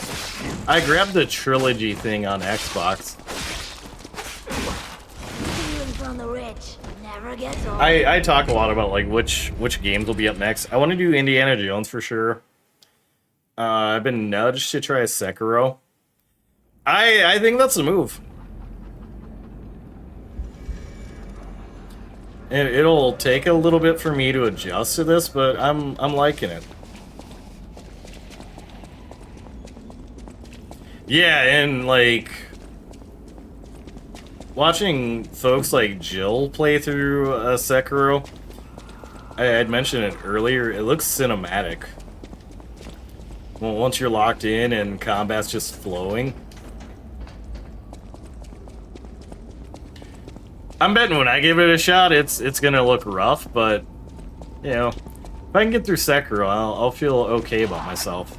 I grabbed the trilogy thing on Xbox. Feelings on the rich. Never gets old. I talk a lot about like which games will be up next. I want to do Indiana Jones for sure. I've been nudged to try Sekiro. I think that's the move. It'll take a little bit for me to adjust to this, but I'm liking it. Yeah, and like watching folks like Jill play through Sekiro, I'd mentioned it earlier, it looks cinematic. Well, once you're locked in and combat's just flowing. I'm betting when I give it a shot, it's gonna look rough, but you know, if I can get through Sekiro, I'll feel okay about myself.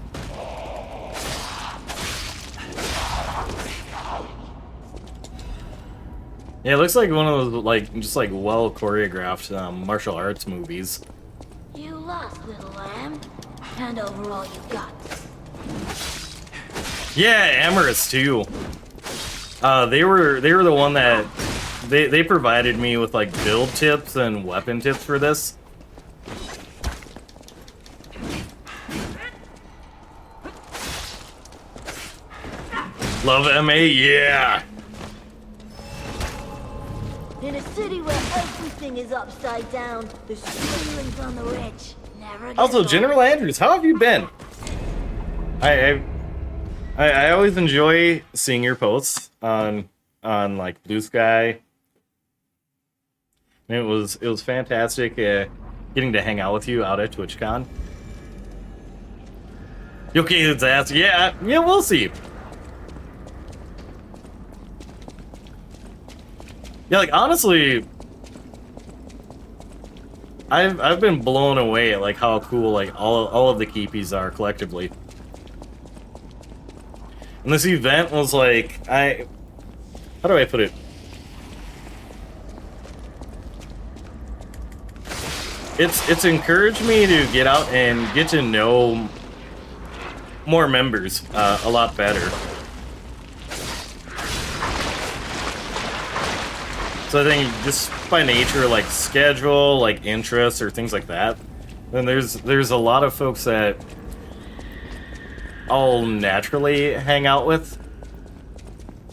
Yeah, it looks like one of those like just like well choreographed martial arts movies. You lost, little lamb. Hand over all you got. Yeah, Amorous too. They were the one that they provided me with like build tips and weapon tips for this. Love MA, yeah. In a city where everything is upside down, the feelings on the rich. Also, General Andrews, how have you been? I always enjoy seeing your posts on like Blue Sky. And it was fantastic getting to hang out with you out at TwitchCon. You okay his ass? Yeah, we'll see. Yeah, like honestly, I've been blown away at like how cool like all of the keepies are collectively. And this event was like how do I put it? It's encouraged me to get out and get to know more members a lot better. So I think just by nature, like schedule, like interests or things like that, then there's a lot of folks that I'll naturally hang out with,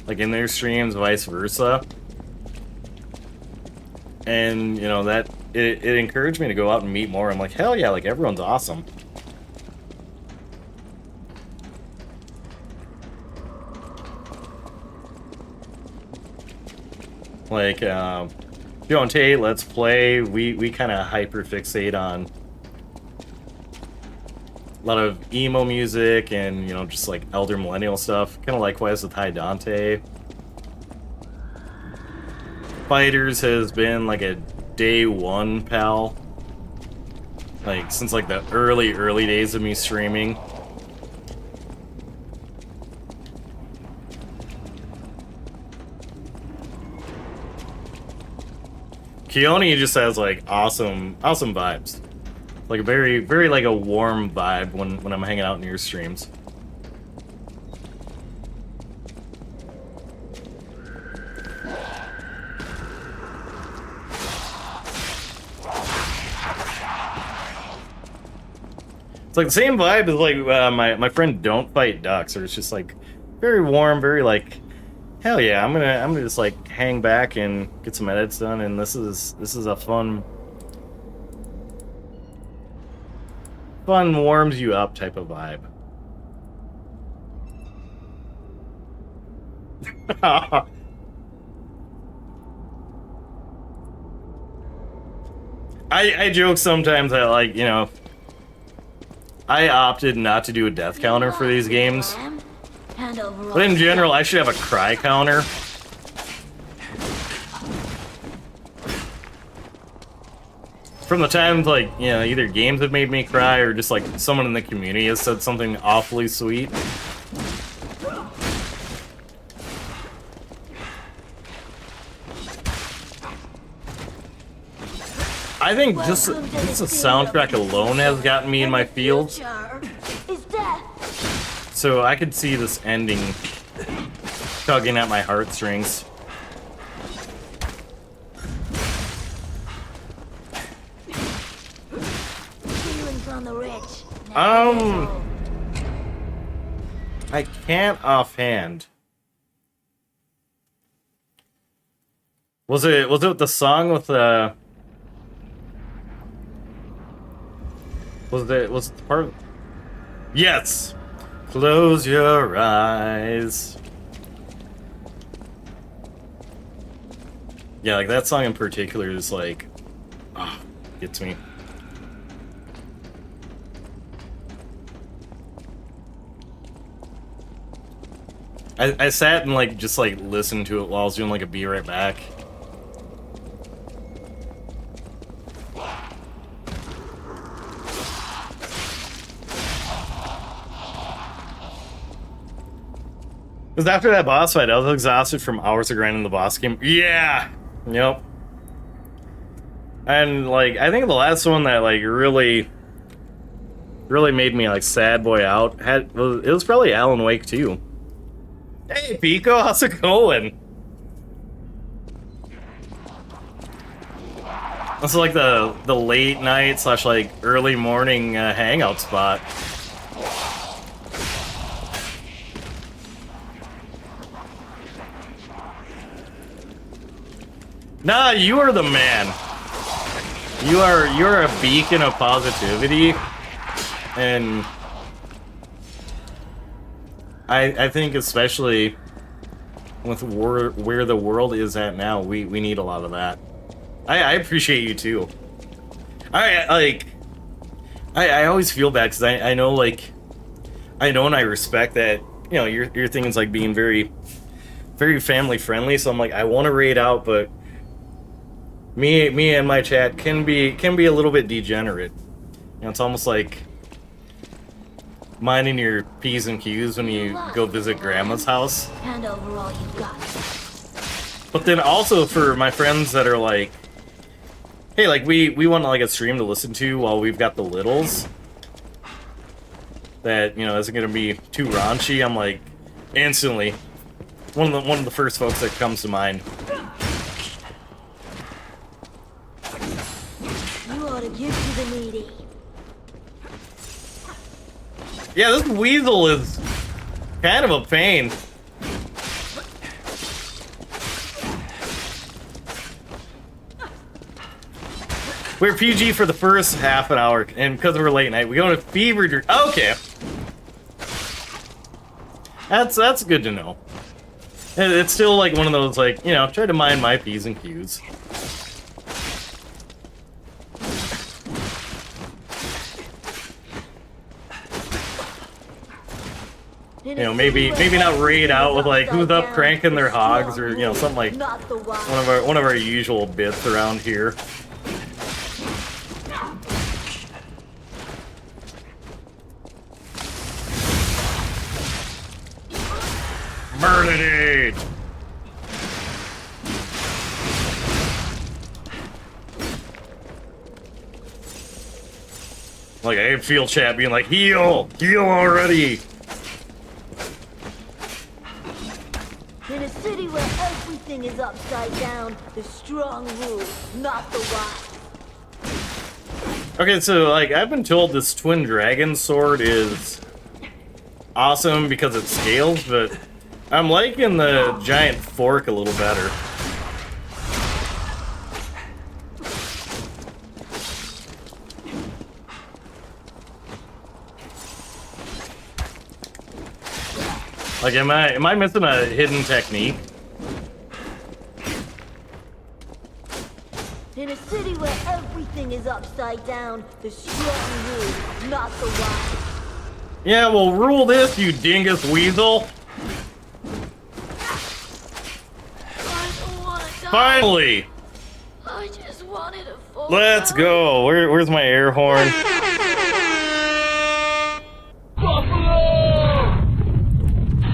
like in their streams, vice versa. And you know that it encouraged me to go out and meet more. I'm like, hell yeah, like everyone's awesome. Like, Joe and Tate, Let's Play, we kind of hyper-fixate on a lot of emo music and, you know, just like elder millennial stuff. Kind of likewise with High Dante. Fighters has been like a day one pal. Like, since like the early days of me streaming. Keone just has like awesome vibes. Like a very like a warm vibe when I'm hanging out in your streams. It's like the same vibe as like my friend Don't Fight Ducks, or it's just like very warm, very like, hell yeah, I'm gonna just like hang back and get some edits done, and this is a fun warms you up type of vibe. I joke sometimes that, like, you know, I opted not to do a death counter for these games. But in general, I should have a cry counter. From the times, like, you know, either games have made me cry or just, like, someone in the community has said something awfully sweet. I think just the soundtrack alone has gotten me in my feels. So I could see this ending tugging at my heartstrings. I can't offhand. Was it the song with the? Was it the part of? Yes. Close your eyes. Yeah, like that song in particular is like, gets me. I sat and like just like listened to it while I was doing like a Be Right Back. Because after that boss fight, I was exhausted from hours of grinding the boss game. Yeah! Yep. And, like, I think the last one that, like, really made me, like, sad boy out, it was probably Alan Wake 2. Hey, Pico, how's it going? That's like the late night / like early morning hangout spot. Nah, you are the man. You're a beacon of positivity, and I think especially with where the world is at now, we need a lot of that. I appreciate you too. I always feel bad because I know, like, I know and I respect that, you know, your thing is like being very, very family friendly. So I'm like, I want to raid out, but me and my chat can be a little bit degenerate. You know, it's almost like minding your P's and Q's when you go visit grandma's house. Hand over all you've got. But then also for my friends that are like, hey, like we want like a stream to listen to while we've got the littles. That, you know, isn't gonna be too raunchy. I'm like, instantly, one of the first folks that comes to mind. You ought to give to the needy. Yeah, this weasel is kind of a pain. We're PG for the first half an hour, and because we're late night, we go to fever dream. Okay, that's good to know. It's still like one of those, like, you know, try to mind my P's and Q's. You know, maybe not raid out with like who's up cranking their hogs, or, you know, something like one of our usual bits around here. Murdered! Like, I feel chat being like, heal! Heal already! In a city where everything is upside down, the strong rule, not the wise. Okay, so, like, I've been told this Twin Dragon sword is awesome because it scales, but I'm liking the giant fork a little better. Like, am I missing a hidden technique? In a city where everything is upside down, the strong rule, not the wise. Yeah, well, rule this, you dingus weasel. Finally! I just wanted a full Let's go. Where's my air horn?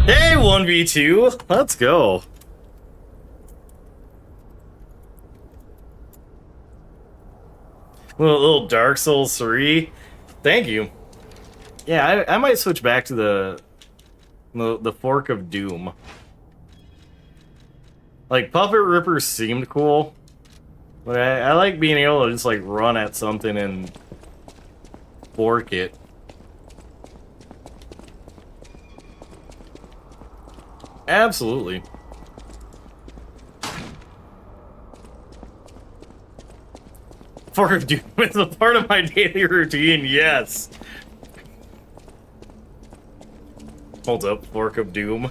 Hey, 1v2. Let's go. Little Dark Souls 3. Thank you. Yeah, I might switch back to the Fork of Doom. Like, Puppet Ripper seemed cool, but I like being able to just, like, run at something and fork it. Absolutely. Fork of Doom is a part of my daily routine, yes. Hold up, Fork of Doom.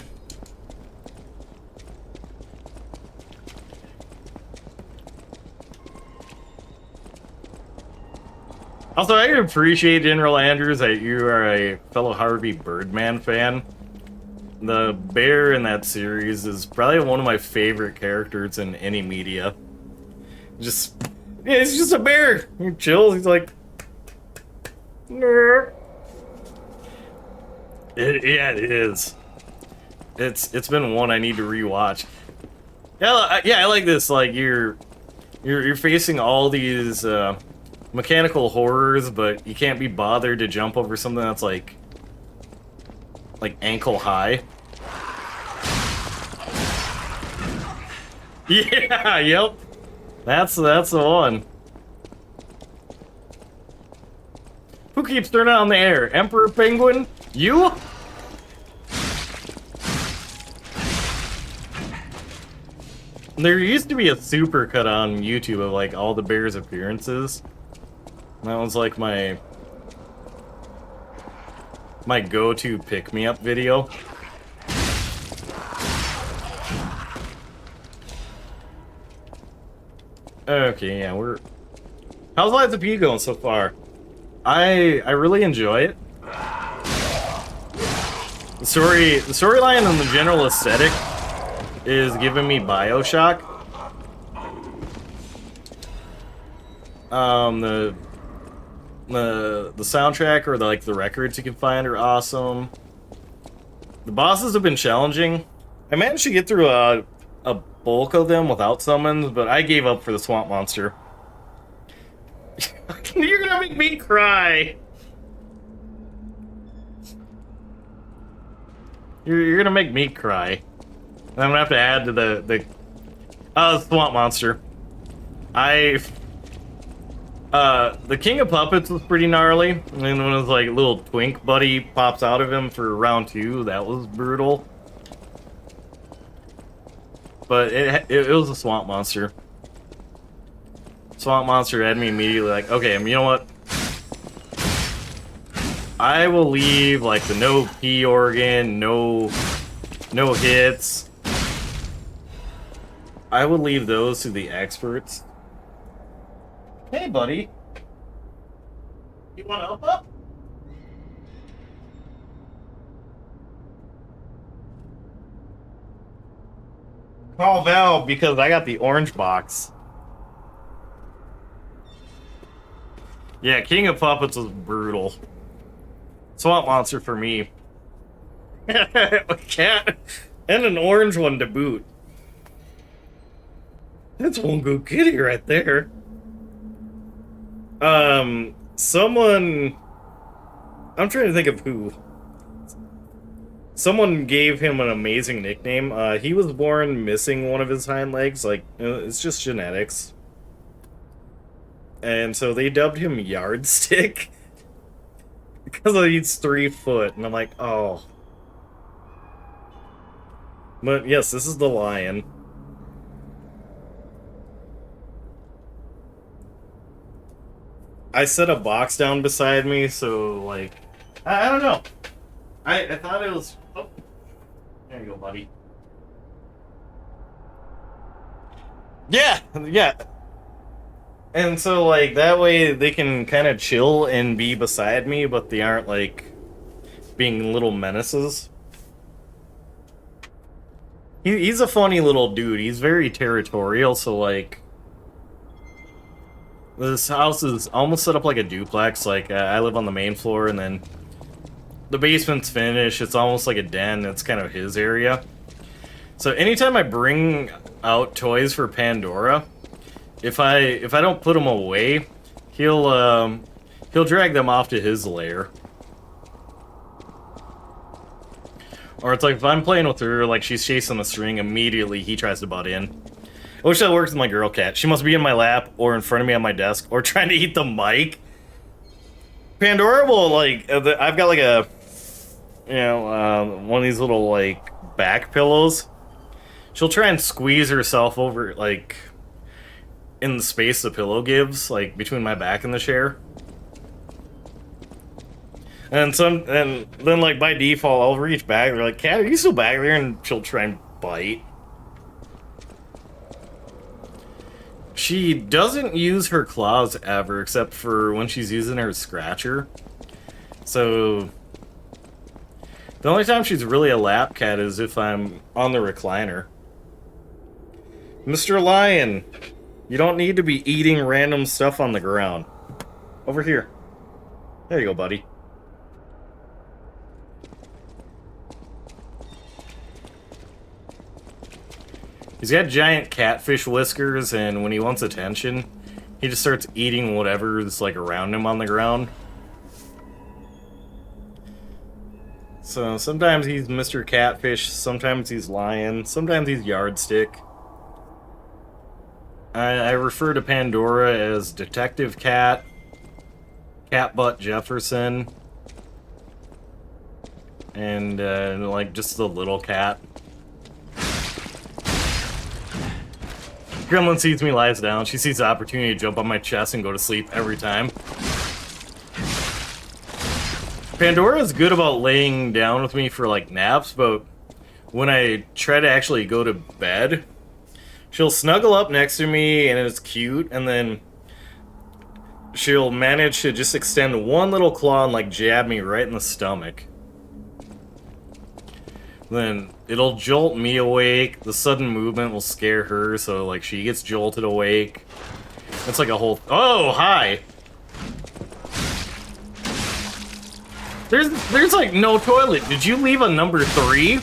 Also, I appreciate, General Andrews, that you are a fellow Harvey Birdman fan. The bear in that series is probably one of my favorite characters in any media. Just, yeah, he's just a bear. He chills. He's like, yeah, it is. It's been one I need to rewatch. Yeah, I like this. Like you're facing all these mechanical horrors, but you can't be bothered to jump over something that's like ankle high. Yeah, yep. That's the one. Who keeps turning on the air? Emperor Penguin? You? There used to be a supercut on YouTube of like all the bears' appearances. That was like my go-to pick-me-up video. Okay, yeah, we're... How's Lies of P going so far? I really enjoy it. The storyline and the general aesthetic is giving me BioShock. The soundtrack or the records you can find are awesome. The bosses have been challenging. I managed to get through a bulk of them without summons, but I gave up for the swamp monster. You're gonna make me cry. You're gonna make me cry. I'm gonna have to add to the swamp monster. The King of Puppets was pretty gnarly, and then when his like little twink buddy pops out of him for round 2, that was brutal. But it was a swamp monster. Swamp monster had me immediately like, okay, you know what? I will leave like the no P organ, no hits. I would leave those to the experts. Hey, buddy. You want to help up? Call Val because I got the orange box. Yeah, King of Puppets was brutal. Swamp monster for me. A cat and an orange one to boot. That's one good kitty right there. Someone... I'm trying to think of who. Someone gave him an amazing nickname. He was born missing one of his hind legs. Like, it's just genetics. And so they dubbed him Yardstick. Because he's 3 foot. And I'm like, oh. But yes, this is the lion. I set a box down beside me, so, like... I don't know. I thought it was... Oh. There you go, buddy. Yeah! Yeah! And so, like, that way they can kind of chill and be beside me, but they aren't, like, being little menaces. He's a funny little dude. He's very territorial, so, like... This house is almost set up like a duplex. Like, I live on the main floor, and then the basement's finished. It's almost like a den. That's kind of his area. So anytime I bring out toys for Pandora, if I don't put them away, he'll drag them off to his lair. Or it's like if I'm playing with her, like she's chasing a string, immediately he tries to butt in. I wish that works with my girl cat. She must be in my lap, or in front of me on my desk, or trying to eat the mic. Pandora will, like, I've got like a, you know, one of these little, like, back pillows. She'll try and squeeze herself over, like, in the space the pillow gives, like, between my back and the chair. And then, like, by default, I'll reach back. They're like, "Cat, are you still back there?" And she'll try and bite. She doesn't use her claws ever, except for when she's using her scratcher. So, the only time she's really a lap cat is if I'm on the recliner. Mr. Lion, you don't need to be eating random stuff on the ground. Over here. There you go, buddy. He's got giant catfish whiskers, and when he wants attention, he just starts eating whatever's like around him on the ground. So sometimes he's Mr. Catfish, sometimes he's Lion, sometimes he's Yardstick. I refer to Pandora as Detective Cat, Catbutt Jefferson, and like just the little cat. Gremlin sees me, lies down. She sees the opportunity to jump on my chest and go to sleep every time. Pandora is good about laying down with me for like naps, but when I try to actually go to bed, she'll snuggle up next to me and it's cute, and then she'll manage to just extend one little claw and like jab me right in the stomach. Then it'll jolt me awake. The sudden movement will scare her, so like she gets jolted awake. It's like a whole... Oh, hi! There's like no toilet. Did you leave a number 3?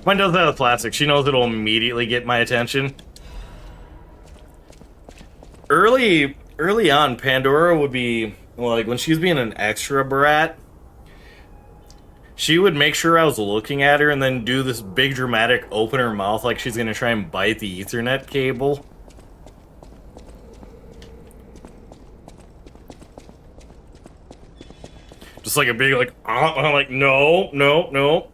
Mine does that with plastic. She knows it'll immediately get my attention. Early on, Pandora would be, well, like when she's being an extra brat, she would make sure I was looking at her and then do this big dramatic open her mouth like she's gonna try and bite the Ethernet cable. Just like a big like, I'm like, no, no, no.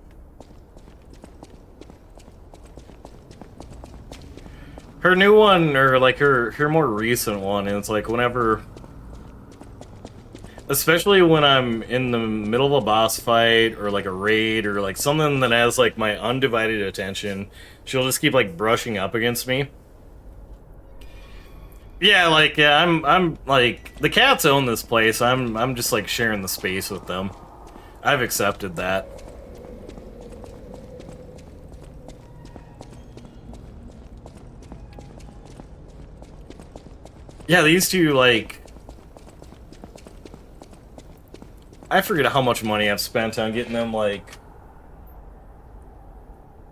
Her new one, or like her more recent one, and it's like whenever, especially when I'm in the middle of a boss fight or like a raid or like something that has like my undivided attention, she'll just keep like brushing up against me. Yeah, like yeah, I'm like the cats own this place. I'm just like sharing the space with them. I've accepted that. Yeah, these two, like... I forget how much money I've spent on getting them, like...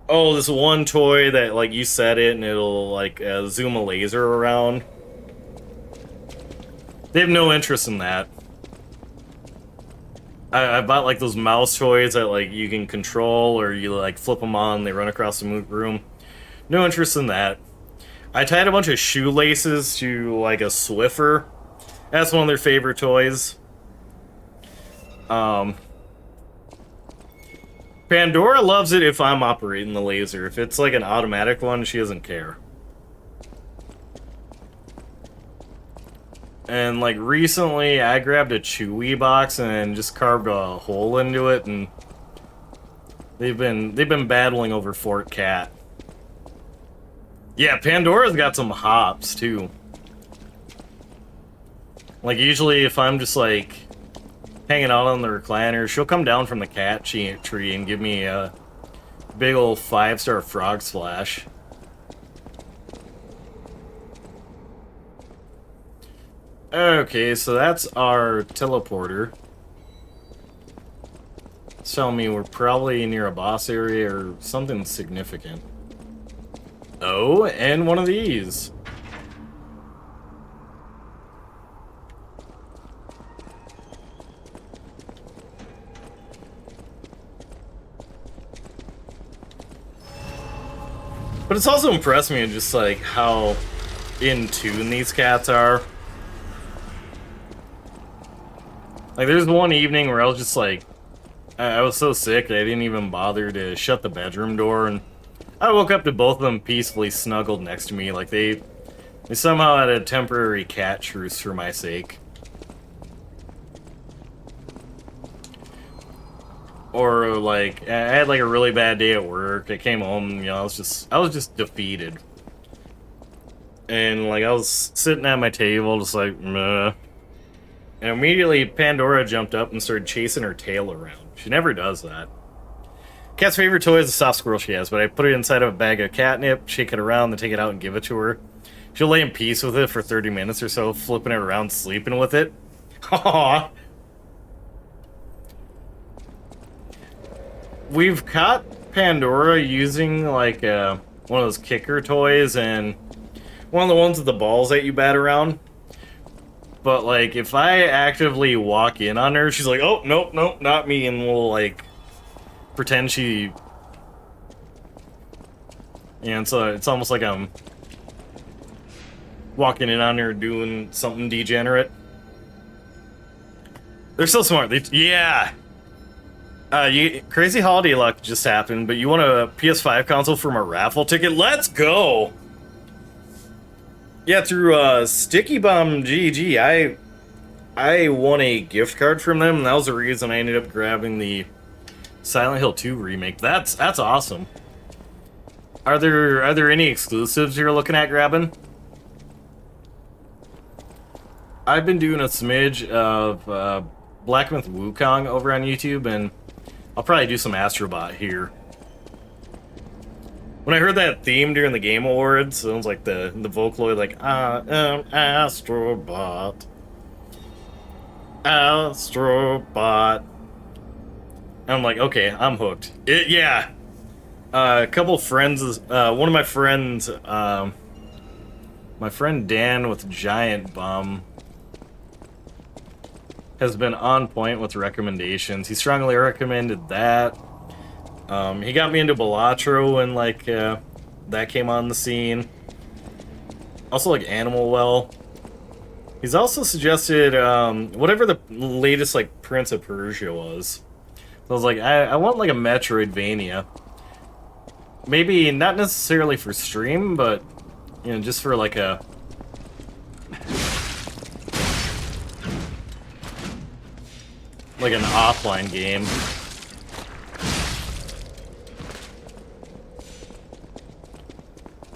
Oh, this one toy that, like, you set it and it'll, like, zoom a laser around. They have no interest in that. I bought, like, those mouse toys that, like, you can control, or you, like, flip them on and they run across the room. No interest in that. I tied a bunch of shoelaces to, like, a Swiffer. That's one of their favorite toys. Pandora loves it if I'm operating the laser. If it's, like, an automatic one, she doesn't care. And, like, recently, I grabbed a Chewy box and just carved a hole into it, and they've been battling over Fort Cat. Yeah, Pandora's got some hops, too. Like, usually if I'm just, like, hanging out on the recliner, she'll come down from the cat tree and give me a big old 5-star frog splash. Okay, so that's our teleporter. It's telling me we're probably near a boss area or something significant. Oh, and one of these. But it's also impressed me just like how in tune these cats are. Like there's one evening where I was just like, I was so sick that I didn't even bother to shut the bedroom door, and I woke up to both of them peacefully snuggled next to me, like they somehow had a temporary cat truce for my sake. Or like, I had like a really bad day at work. I came home, you know, I was just defeated. And like I was sitting at my table, just like, meh. And immediately Pandora jumped up and started chasing her tail around. She never does that. Cat's favorite toy is a soft squirrel she has, but I put it inside of a bag of catnip, shake it around, then take it out and give it to her. She'll lay in peace with it for 30 minutes or so, flipping it around, sleeping with it. Aww. We've caught Pandora using, like, one of those kicker toys and one of the ones with the balls that you bat around. But, like, if I actively walk in on her, she's like, oh, nope, nope, not me, and we'll, like, pretend she... Yeah, it's almost like I'm walking in on her doing something degenerate. They're so smart. Yeah! Crazy Holiday Luck just happened, but you want a PS5 console from a raffle ticket? Let's go! Yeah, through Sticky Bomb GG, I won a gift card from them, and that was the reason I ended up grabbing the Silent Hill 2 remake. That's awesome. Are there any exclusives you're looking at grabbing? I've been doing a smidge of Black Myth Wukong over on YouTube, and I'll probably do some Astrobot here. When I heard that theme during the Game Awards, it was like the Vocaloid, like, I am Astrobot. Astrobot. And I'm like, okay, I'm hooked. Yeah. A couple friends, one of my friends, my friend Dan with Giant Bum has been on point with recommendations. He strongly recommended that. He got me into Balatro when, like, that came on the scene. Also, like, Animal Well. He's also suggested, whatever the latest, like, Prince of Persia was. So I was like, I want, like, a Metroidvania. Maybe not necessarily for stream, but, you know, just for, like, a... like an offline game.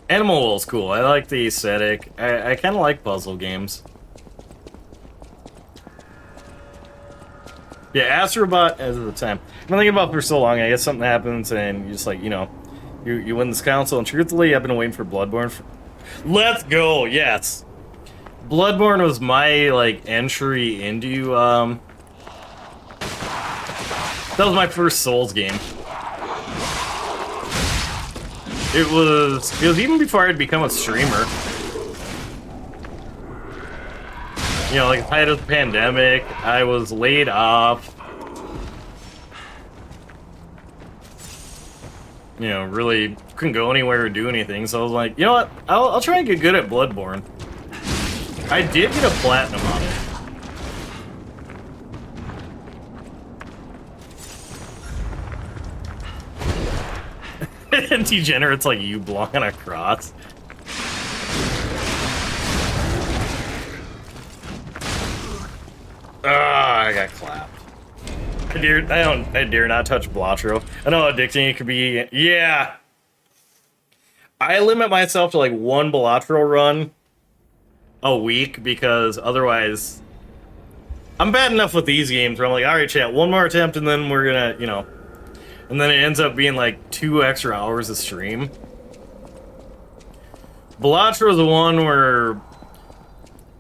Animal Well's cool. I like the aesthetic. I kind of like puzzle games. Yeah, Astrobot as of the time. I've been thinking about it for so long. I guess something happens and you just like, you know, you win this console. And truthfully, I've been waiting for Bloodborne. Let's go! Yes! Bloodborne was my, like, entry into, that was my first Souls game. It was even before I had become a streamer. You know, like, height of the pandemic, I was laid off. You know, really couldn't go anywhere or do anything, so I was like, you know what, I'll try and get good at Bloodborne. I did get a platinum on it. And degenerates like you belong on a cross. Ah, I got clapped. I dare not touch Balatro. I know how addicting it could be. Yeah. I limit myself to like one Balatro run a week because otherwise I'm bad enough with these games where I'm like, alright chat, one more attempt and then we're gonna, you know. And then it ends up being like 2 extra hours of stream. Balatro is the one where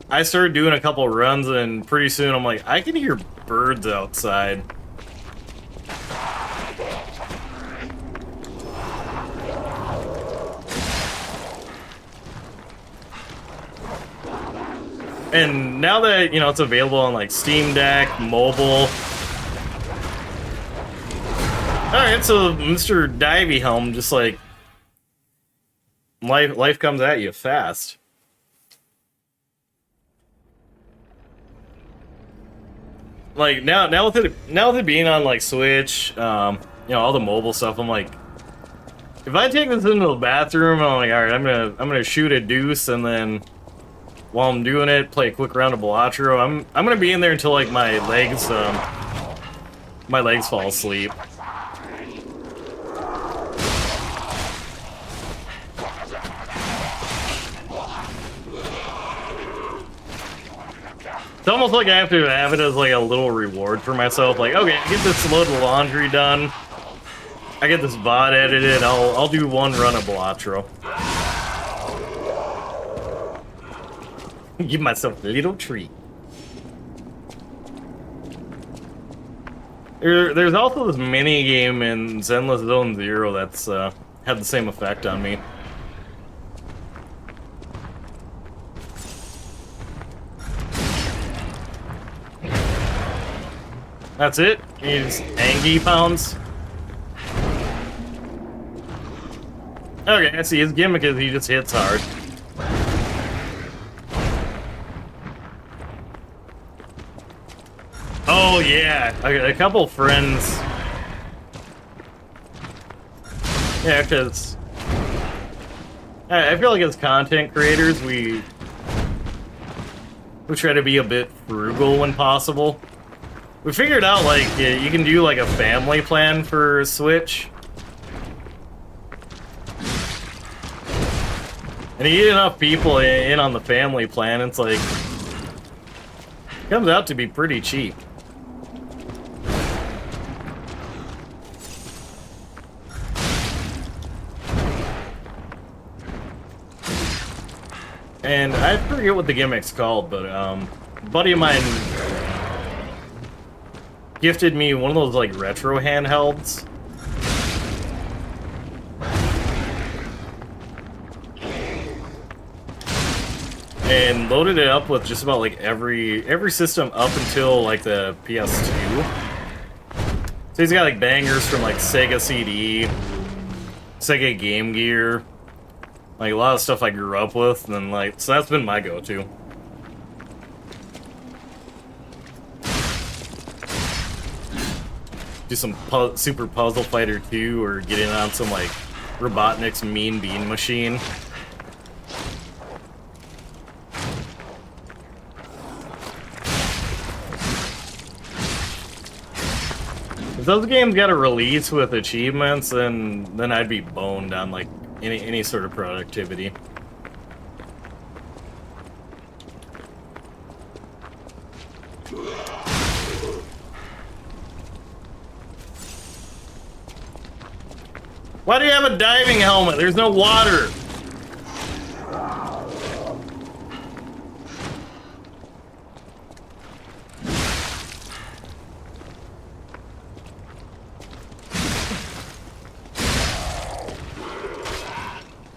I started doing a couple runs and pretty soon I'm like, I can hear birds outside. And now that, you know, it's available on like Steam Deck, mobile. Alright, so Mr. Divey Helm just like life comes at you fast. Like now with it being on like Switch, you know, all the mobile stuff, I'm like, if I take this into the bathroom, I'm like, alright, I'm gonna shoot a deuce and then while I'm doing it, play a quick round of Balatro. I'm gonna be in there until like my legs fall asleep. It's almost like I have to have it as like a little reward for myself. Like, okay, I get this load of laundry done. I get this VOD edited. I'll do one run of Balatro. Give myself a little treat. There's also this mini game in Zenless Zone Zero that's had the same effect on me. That's it? He's Angie Pounds. Okay, I see. His gimmick is he just hits hard. Oh yeah, a couple friends Yeah, because I feel like as content creators, we try to be a bit frugal when possible. We figured out, like, you can do, like, a family plan for Switch. And you get enough people in on the family plan, it's like, it comes out to be pretty cheap. And I forget what the gimmick's called, but a buddy of mine gifted me one of those like retro handhelds. And loaded it up with just about like every system up until like the PS2. So he's got like bangers from like Sega CD, Sega Game Gear. Like, a lot of stuff I grew up with, and then, like, so that's been my go-to. Do some Super Puzzle Fighter 2, or get in on some, like, Robotnik's Mean Bean Machine. If those games got a release with achievements, then I'd be boned on, like, any sort of productivity. Why do you have a diving helmet? There's no water.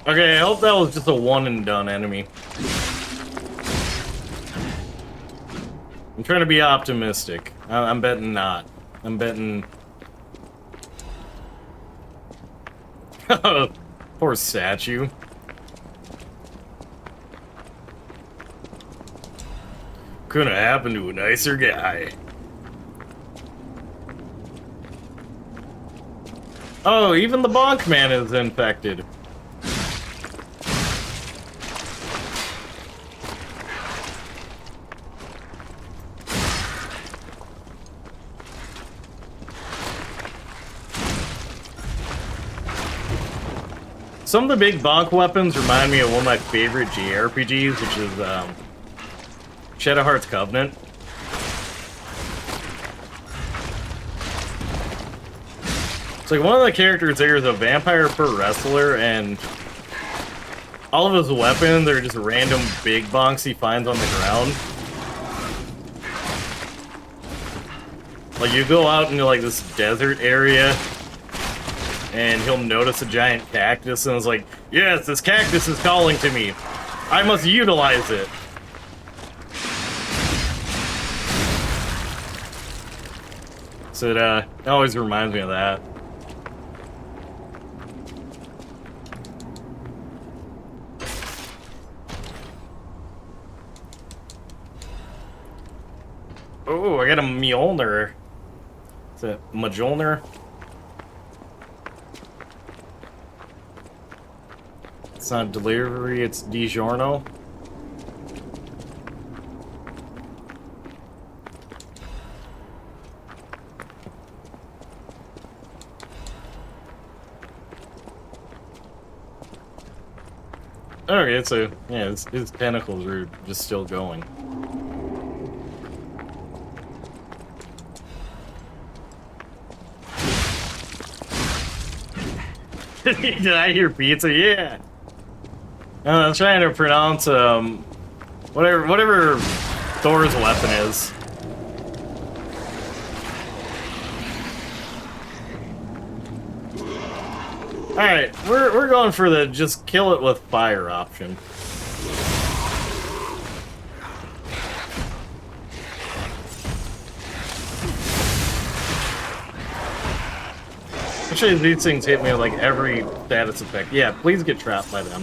Okay, I hope that was just a one and done enemy. I'm trying to be optimistic. I'm betting not. I'm betting... Poor statue. Couldn't have happened to a nicer guy. Oh, even the Bonk Man is infected. Some of the big bonk weapons remind me of one of my favorite JRPGs, which is Shadow Hearts Covenant. It's like one of the characters there is a vampire pro wrestler, and all of his weapons are just random big bonks he finds on the ground. Like, you go out into like this desert area, and he'll notice a giant cactus, and it's like, yes, this cactus is calling to me. I must utilize it. So it always reminds me of that. Oh, I got a Mjolnir. Is it Mjolnir? It's not delivery, it's DiGiorno. Okay, it's a... yeah, his tentacles are just still going. Did I hear pizza? Yeah. I'm trying to pronounce whatever Thor's weapon is. All right, we're going for the just kill it with fire option. Actually, these things hit me with like every status effect. Yeah, please get trapped by them.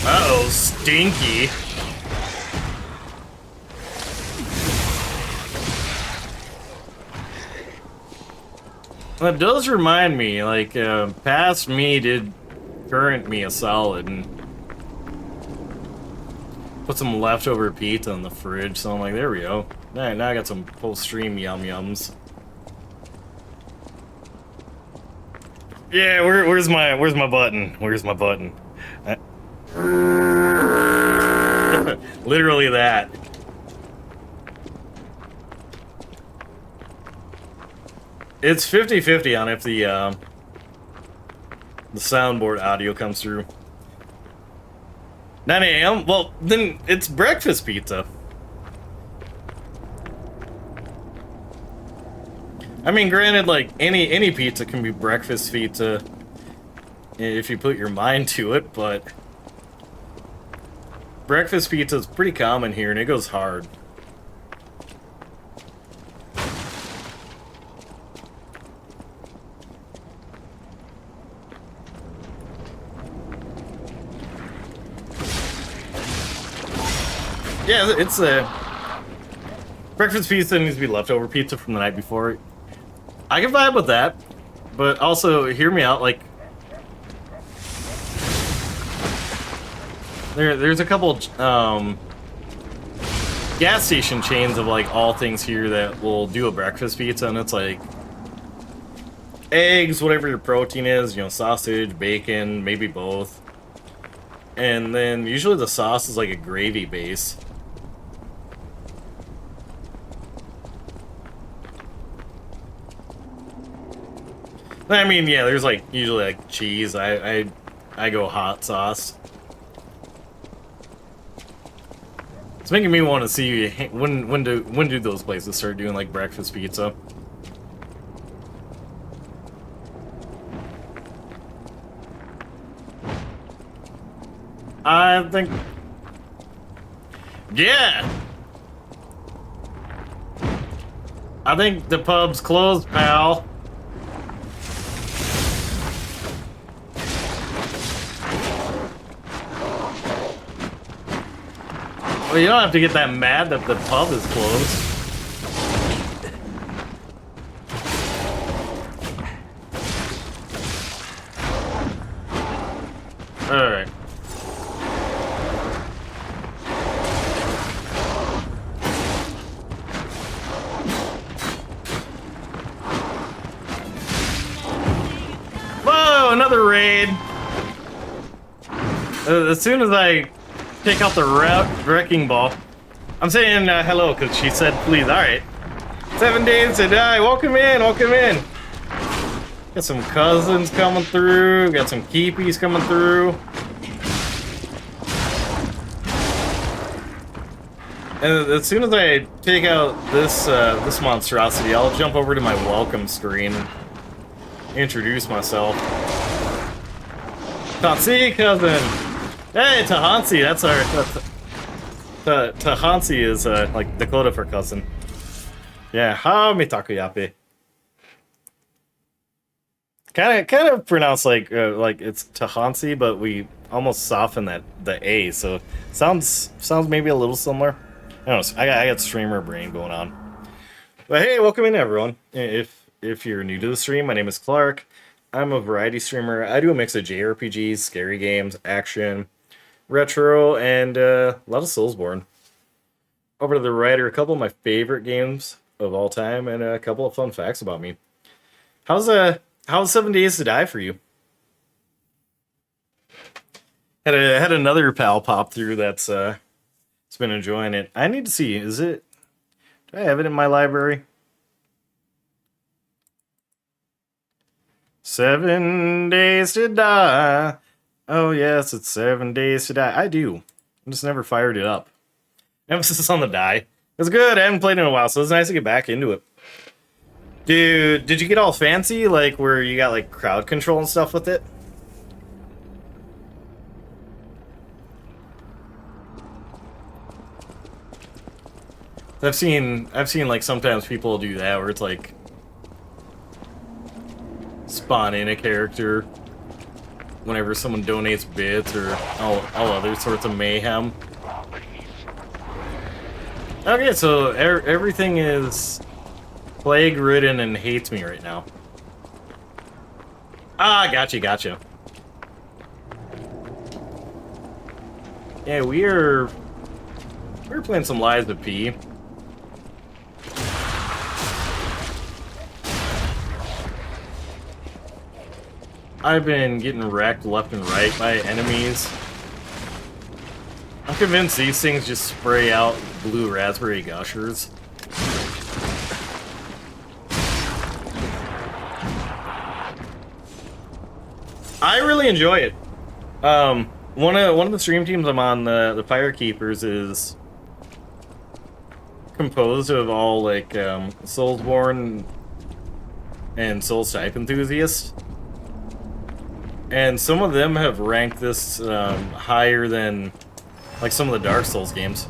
Uh-oh, stinky. That does remind me, like, past me did current me a solid and put some leftover pizza in the fridge, so I'm like, there we go. Now I got some post-stream yum-yums. Yeah, where's my button? Where's my button? Literally that. It's 50-50 on if the soundboard audio comes through. 9 a.m.? Well, then it's breakfast pizza. I mean, granted, like, any pizza can be breakfast pizza if you put your mind to it, but breakfast pizza is pretty common here, and it goes hard. Yeah, it's a breakfast pizza needs to be leftover pizza from the night before. I can vibe with that, but also hear me out. Like, there's a couple gas station chains of like all things here that will do a breakfast pizza, and it's like eggs, whatever your protein is, you know, sausage, bacon, maybe both, and then usually the sauce is like a gravy base. I mean, yeah, there's like usually like cheese. I go hot sauce. It's making me want to see when do those places start doing like breakfast pizza. I think, yeah. I think the pub's closed, pal. Well, you don't have to get that mad that the pub is closed. Alright. Whoa, another raid. As soon as I take out the wrecking ball, I'm saying hello because she said please. Alright. 7 days to die. Welcome in, welcome in. Got some cousins coming through. Got some keepies coming through. And as soon as I take out this this monstrosity, I'll jump over to my welcome screen and introduce myself. Tahansi, cousin. Hey, Tahansi. That's our Tahansi is like Dakota for cousin. Yeah, ha mitaku yape. Kind of pronounced like it's Tahansi, but we almost soften the A, so sounds maybe a little similar. I don't know. I got streamer brain going on. But hey, welcome in everyone. If you're new to the stream, my name is Clark. I'm a variety streamer. I do a mix of JRPGs, scary games, action, retro, and a lot of Soulsborne. Over to the right are a couple of my favorite games of all time and a couple of fun facts about me. How's 7 Days to Die for you? Had another pal pop through that's it's been enjoying it. I need to see, do I have it in my library? 7 Days to Die. Oh yes, it's 7 Days to Die. I do. I just never fired it up. Emphasis on the die. It's good. I haven't played in a while, so it's nice to get back into it. Dude, did you get all fancy, like where you got like crowd control and stuff with it? I've seen like sometimes people do that where it's like spawn in a character whenever someone donates bits or all other sorts of mayhem. Okay, so everything is plague-ridden and hates me right now. Ah, gotcha. Yeah, we're playing some Lies of P. I've been getting wrecked left and right by enemies. I'm convinced these things just spray out blue raspberry gushers. I really enjoy it. One of the stream teams I'm on, the Firekeepers, is composed of all like Soulsborne and Souls type enthusiasts, and some of them have ranked this higher than like some of the Dark Souls games.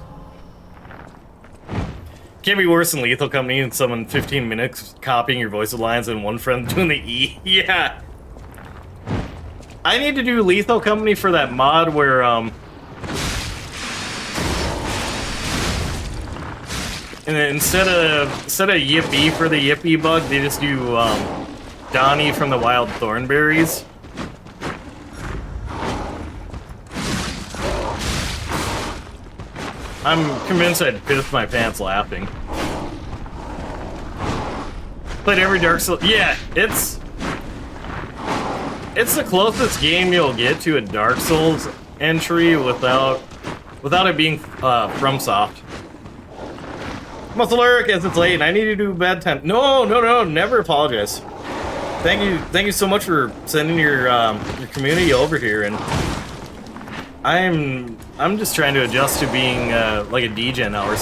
Can't be worse than Lethal Company and someone 15 minutes copying your voice lines and one friend doing the E. Yeah. I need to do Lethal Company for that mod where, and then instead of Yippee for the Yippee bug, they just do, Donnie from the Wild Thornberries. I'm convinced I'd piss my pants laughing. Played every Dark Souls. Yeah, it's the closest game you'll get to a Dark Souls entry without it being FromSoft. Muscle Eric, as it's late, and I need to do bedtime. No, never apologize. Thank you so much for sending your community over here, and I'm just trying to adjust to being like a DJ now or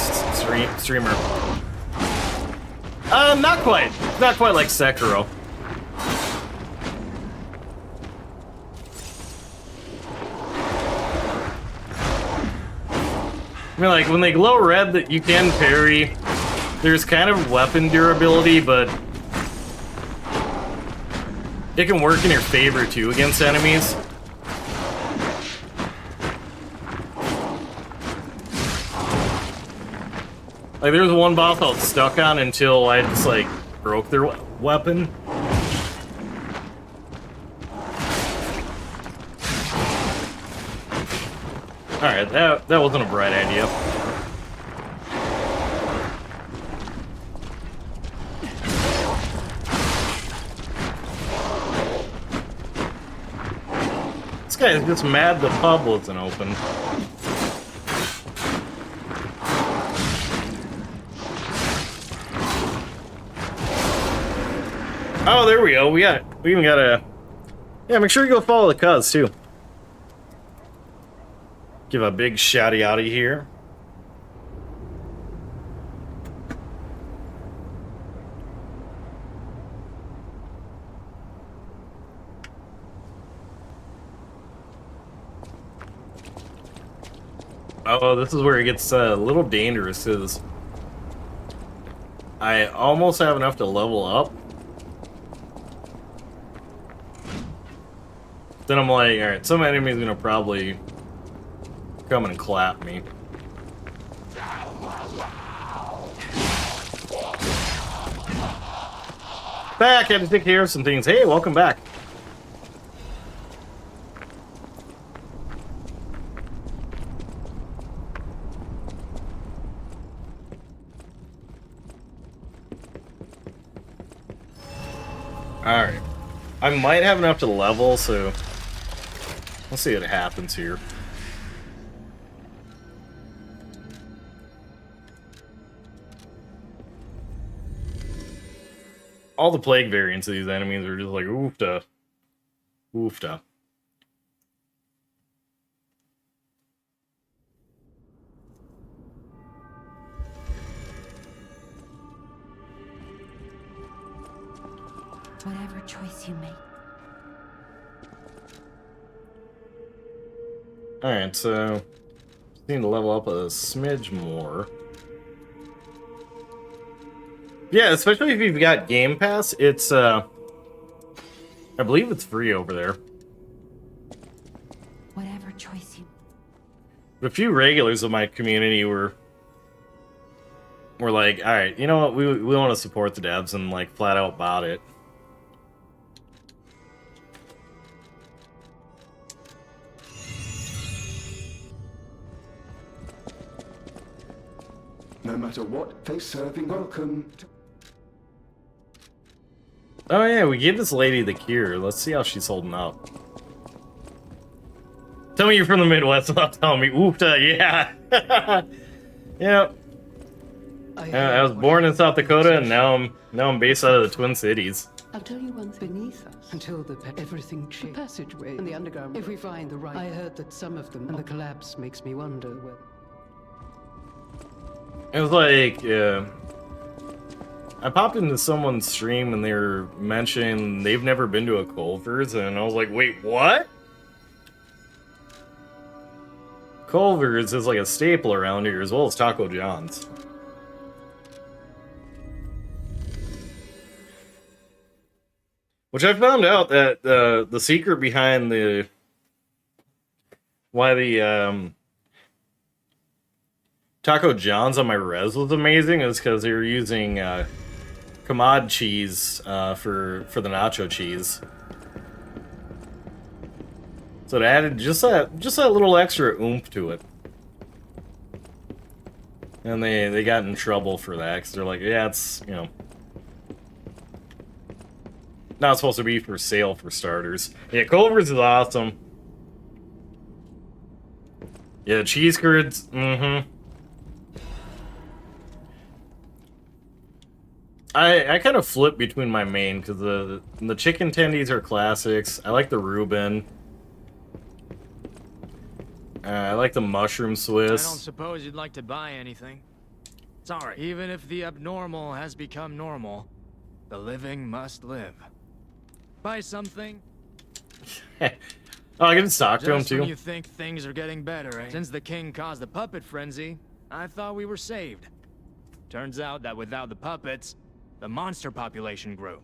streamer. Not quite like Sekiro. I mean, like, when they glow red, that you can parry, there's kind of weapon durability, but it can work in your favor, too, against enemies. Like, there was one boss I was stuck on until I just, like, broke their weapon. Alright, that wasn't a bright idea. This guy is just mad the pub wasn't open. Oh, there we go. We even got a... Yeah, make sure you go follow the cuz, too. Give a big shouty outy here. Oh, this is where it gets a little dangerous, because I almost have enough to level up. Then I'm like, alright, some enemy's gonna probably come and clap me. Back, had to take care of some things. Hey, welcome back. Alright. I might have enough to level, so we'll see what happens here. All the plague variants of these enemies are just like oofta. Oofta. Whatever choice you make. Alright, so need to level up a smidge more. Yeah, especially if you've got Game Pass, it's, I believe it's free over there. Whatever choice you... A few regulars of my community were like, alright, you know what, we want to support the devs, and, like, flat out bought it. No matter what they're serving, welcome to... Oh yeah, we gave this lady the cure. Let's see how she's holding up. Tell me you're from the Midwest without telling me. Oof, yeah. Yep. I was born in South Dakota, and now I'm based out of the Twin Cities. I'll tell you one thing. Beneath us, until everything changes. The passageway and the underground. If we find the right, I heard that some of them, and the collapse makes me wonder. Well, it was like, I popped into someone's stream and they were mentioning they've never been to a Culver's, and I was like, wait, what? Culver's is like a staple around here, as well as Taco John's. Which I found out that the secret behind why the Taco John's on my res was amazing is because they were using Kamad cheese for the nacho cheese. So it added just that little extra oomph to it. And they got in trouble for that because they're like, yeah, it's, you know, not supposed to be for sale for starters. Yeah, Culver's is awesome. Yeah, cheese curds, mm-hmm. I kind of flip between my main because the chicken tendies are classics. I like the Reuben. I like the mushroom Swiss. I don't suppose you'd like to buy anything. Sorry. Even if the abnormal has become normal, the living must live. Buy something. Oh, I can stock to him Just too. when you think things are getting better, eh? Since the king caused the puppet frenzy, I thought we were saved. Turns out that without the puppets, the monster population grew.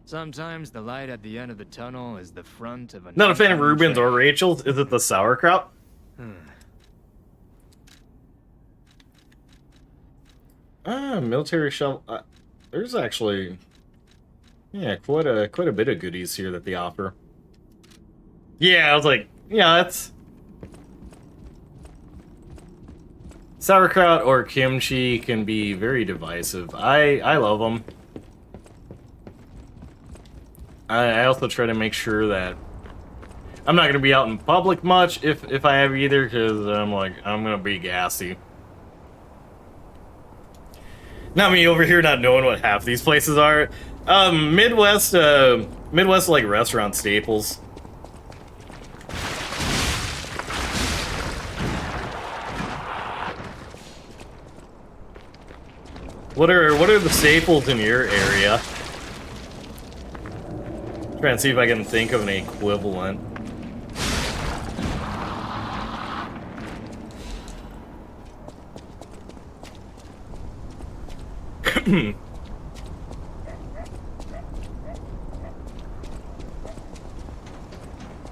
Sometimes the light at the end of the tunnel is the front of a... Not a fan of Reuben's or Rachel's. Is it the sauerkraut? Military shell. There's actually, yeah, quite a bit of goodies here that they offer. Yeah, I was like, yeah, that's sauerkraut or kimchi can be very divisive. I love them. I also try to make sure that I'm not gonna be out in public much if I have either, because I'm gonna be gassy. Not me over here not knowing what half these places are. Midwest like restaurant staples. What are the staples in your area? Try and see if I can think of an equivalent.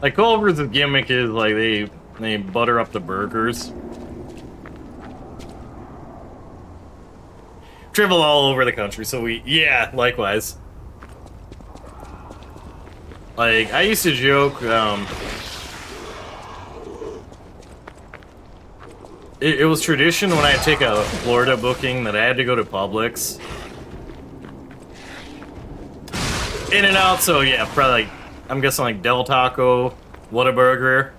Like Culver's gimmick is like they butter up the burgers. Travel all over the country, so yeah, likewise. Like I used to joke, it was tradition when I'd take a Florida booking that I had to go to Publix. In-N-Out, so yeah, probably like, I'm guessing like Del Taco, Whataburger.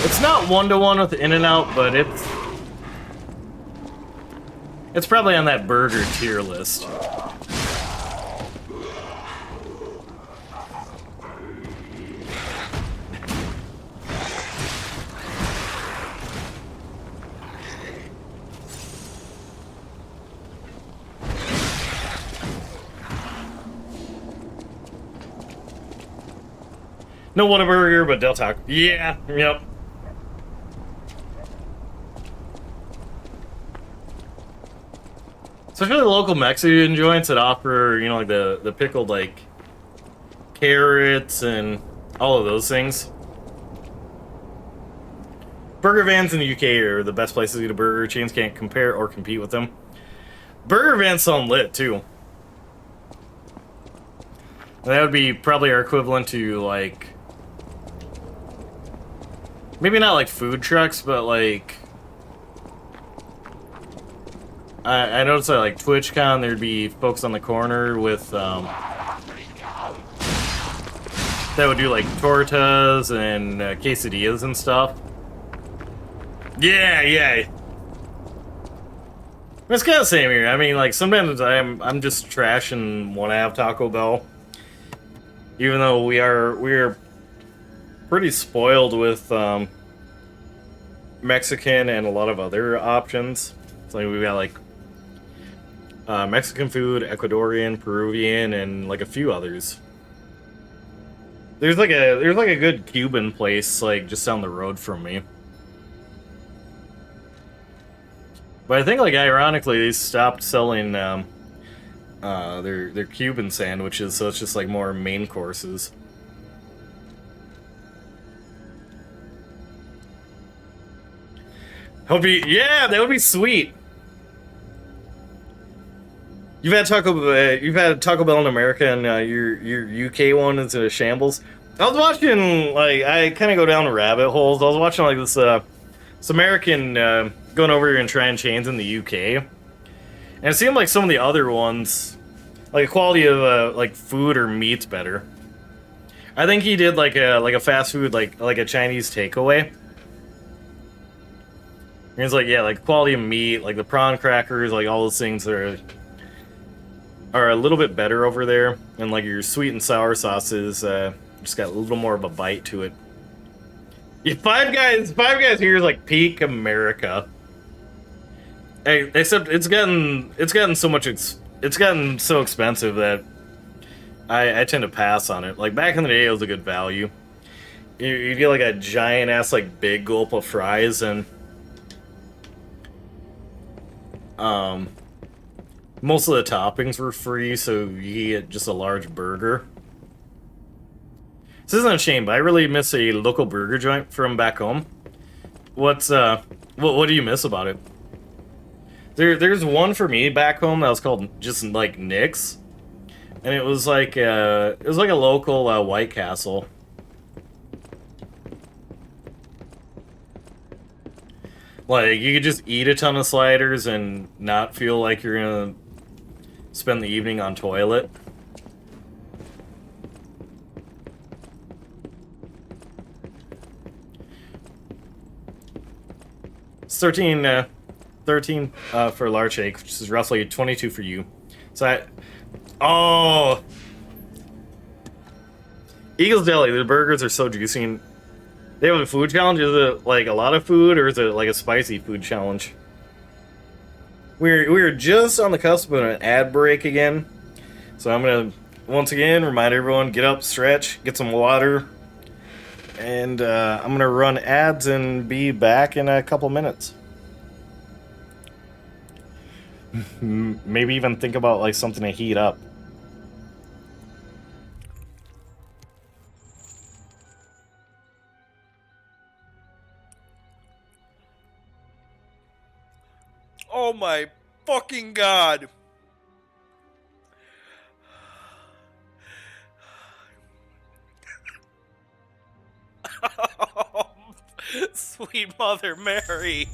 It's not one-to-one with In-N-Out, but it's probably on that burger tier list. No Whataburger, but Del Taco. Yeah, yep. Especially the local Mexican joints that offer, you know, like the pickled, like, carrots and all of those things. Burger vans in the UK are the best places to get a burger. Chains can't compare or compete with them. Burger vans sound lit, too. That would be probably our equivalent to, like... Maybe not like food trucks, but like... I noticed that like TwitchCon, there'd be folks on the corner with, that would do like tortas and quesadillas and stuff. Yeah, yeah. It's kind of the same here. I mean, like, sometimes I'm just trashing when I have Taco Bell. Even though we're pretty spoiled with Mexican and a lot of other options. It's like we've got like Mexican food, Ecuadorian, Peruvian, and like a few others. There's like a good Cuban place like just down the road from me. But I think, like, ironically, they stopped selling their Cuban sandwiches, so it's just like more main courses. Yeah, that would be sweet. You've had Taco Bell in America, and your UK one is a shambles. I was watching, like, I kind of go down rabbit holes. I was watching like this American going over here and trying chains in the UK, and it seemed like some of the other ones, like the quality of like food or meat's better. I think he did like a fast food like a Chinese takeaway. And it's like, yeah, like quality of meat, like the prawn crackers, like all those things are a little bit better over there, and like your sweet and sour sauces just got a little more of a bite to it. Yeah, Five Guys here is like peak America. Hey, except it's gotten so expensive that I tend to pass on it. Like back in the day, it was a good value. You get like a giant ass like big gulp of fries, and most of the toppings were free, so you get just a large burger. This isn't a shame, but I really miss a local burger joint from back home. What do you miss about it? There's one for me back home that was called just like Nick's, and it was like a local White Castle. Like you could just eat a ton of sliders and not feel like you're gonna spend the evening on toilet. It's 13 for a large shake, which is roughly 22 for you. So Eagles Deli, the burgers are so juicy. And they have a food challenge. Is it like a lot of food, or is it like a spicy food challenge? We're just on the cusp of an ad break again, so I'm gonna once again remind everyone: get up, stretch, get some water, and I'm gonna run ads and be back in a couple minutes. Maybe even think about like something to heat up. Oh my fucking god. Oh, sweet Mother Mary.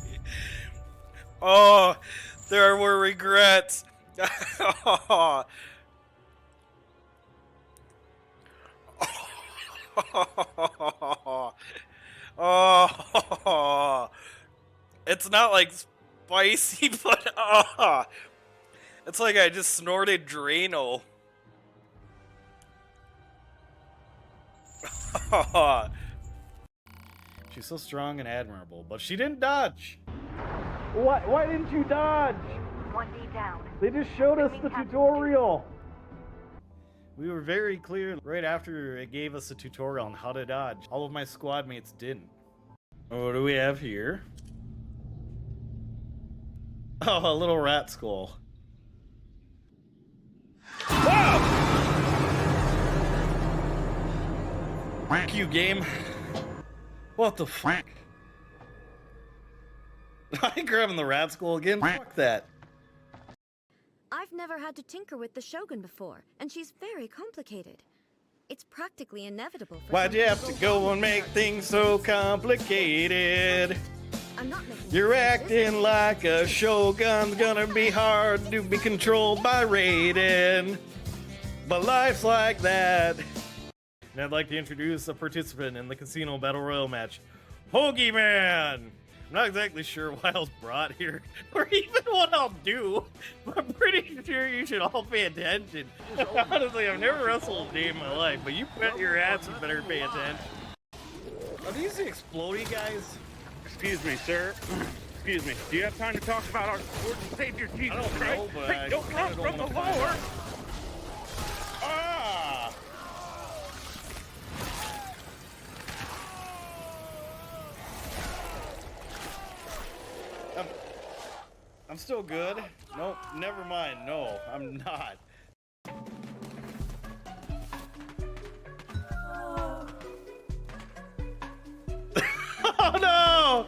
Oh, there were regrets. Oh. Oh. It's not like spicy, but it's like I just snorted Drano. She's so strong and admirable, but she didn't dodge. What? Why didn't you dodge? 1D down. They just showed us the tutorial. We were very clear right after it gave us a tutorial on how to dodge. All of my squad mates didn't. What do we have here? Oh, a little rat skull. Wow! Fuck you, game. What the fuck? I ain't grabbing the rat skull again. Fuck that. I've never had to tinker with the Shogun before, and she's very complicated. It's practically inevitable for Why'd you someone have to go and make things so complicated? I'm not making You're acting like a Shogun's gonna be hard to be controlled by Raiden. But life's like that. And I'd like to introduce a participant in the Casino Battle Royale match, Hoagie Man! I'm not exactly sure why I was brought here, or even what I'll do, but I'm pretty sure you should all pay attention. Honestly, I've never wrestled a day in my life, but you bet your ass you better pay attention. Are these the explodey guys? Excuse me, sir. Excuse me. Do you have time to talk about our Lord and Savior Jesus I don't Christ? know, but Hey, I don't run kinda from the don't wanna find Lord! out. Ah! I'm still good. Nope, never mind. No, I'm not. Oh no!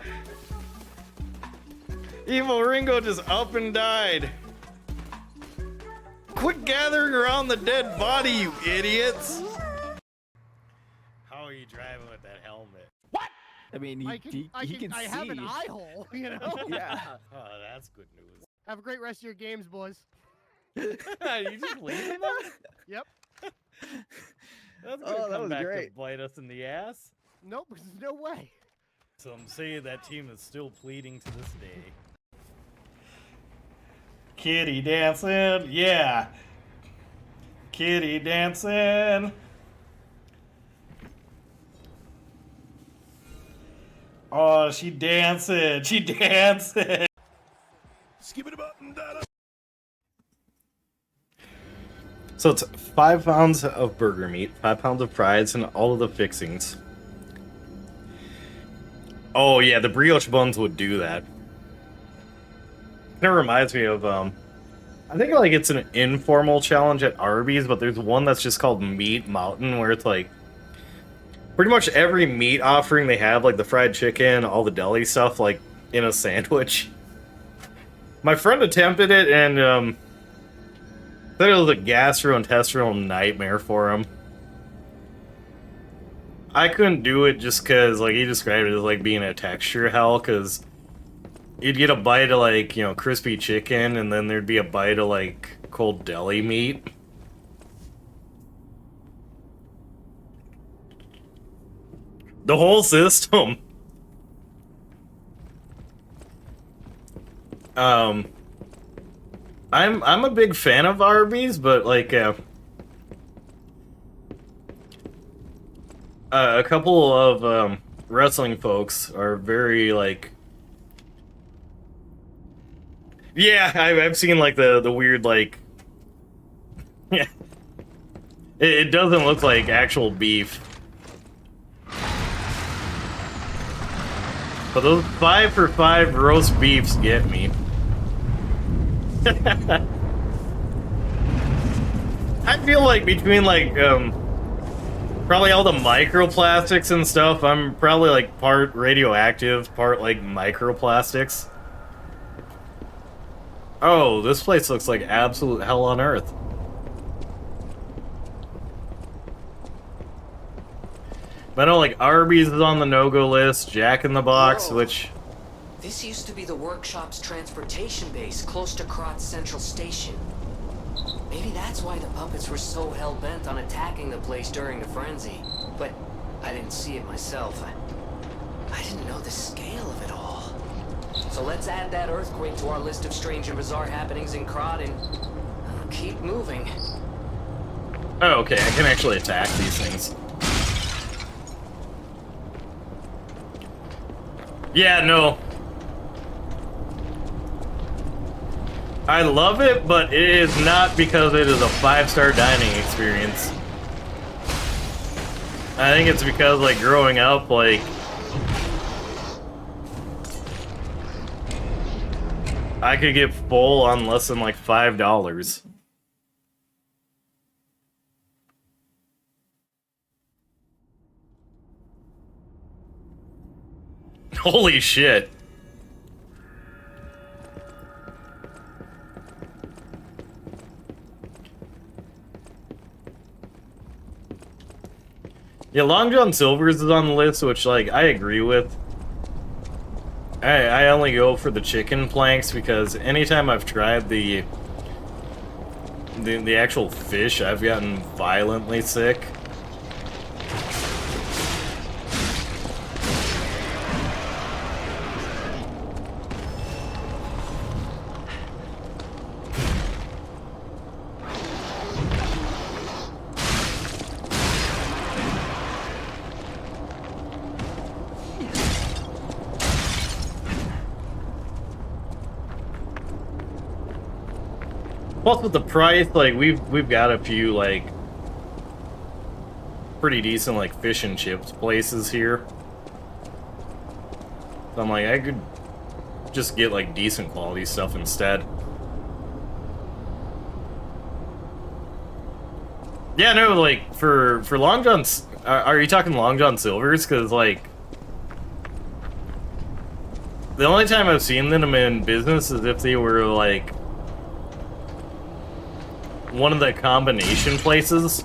Evil Ringo just up and died. Quit gathering around the dead body, you idiots! How are you driving with that helmet? What? I mean, he I can can, see. I have an eye hole, you know? Yeah. Oh, that's good news. Have a great rest of your games, boys. You just leaving them? Yep. That's gonna Oh, that come was back great. to bite us in the ass. Nope, there's no way. Some say that team is still pleading to this day. Kitty dancing, yeah. Kitty dancing. Oh, she dancing. She dancing. Skip it about and that. So it's 5 pounds of burger meat, 5 pounds of fries, and all of the fixings. Oh yeah, the brioche buns would do that. It reminds me of, I think like it's an informal challenge at Arby's, but there's one that's just called Meat Mountain, where it's like, pretty much every meat offering they have, like the fried chicken, all the deli stuff, like, in a sandwich. My friend attempted it, and, said it was a gastrointestinal nightmare for him. I couldn't do it just because, like, he described it as, like, being a texture hell, because you'd get a bite of, like, you know, crispy chicken, and then there'd be a bite of, like, cold deli meat. The whole system. I'm a big fan of Arby's, but like a couple of wrestling folks are very like, yeah, I've seen like the weird like, yeah, it doesn't look like actual beef. But those 5 for $5 roast beefs get me. I feel like between like probably all the microplastics and stuff, I'm probably like part radioactive, part like microplastics. Oh, this place looks like absolute hell on earth. But I know like Arby's is on the no-go list, Jack in the Box, Whoa. which This used to be the workshop's transportation base, close to Krotz Central Station. Maybe that's why the puppets were so hell-bent on attacking the place during the frenzy. But I didn't see it myself. I didn't know the scale of it all. So let's add that earthquake to our list of strange and bizarre happenings in Krot and keep moving. oh, okay, I can actually attack these things. Yeah, no. I love it, but it is not because it is a 5-star dining experience. I think it's because, like, growing up, like, I could get full on less than, like, $5. Holy shit. Yeah, Long John Silver's is on the list, which, like, I agree with. I only go for the chicken planks because anytime I've tried the actual fish, I've gotten violently sick. Plus with the price, like we've got a few like pretty decent like fish and chips places here. So I'm like, I could just get like decent quality stuff instead. Yeah, no, like for Long John's, are you talking Long John Silver's? Because like the only time I've seen them in business is if they were like one of the combination places,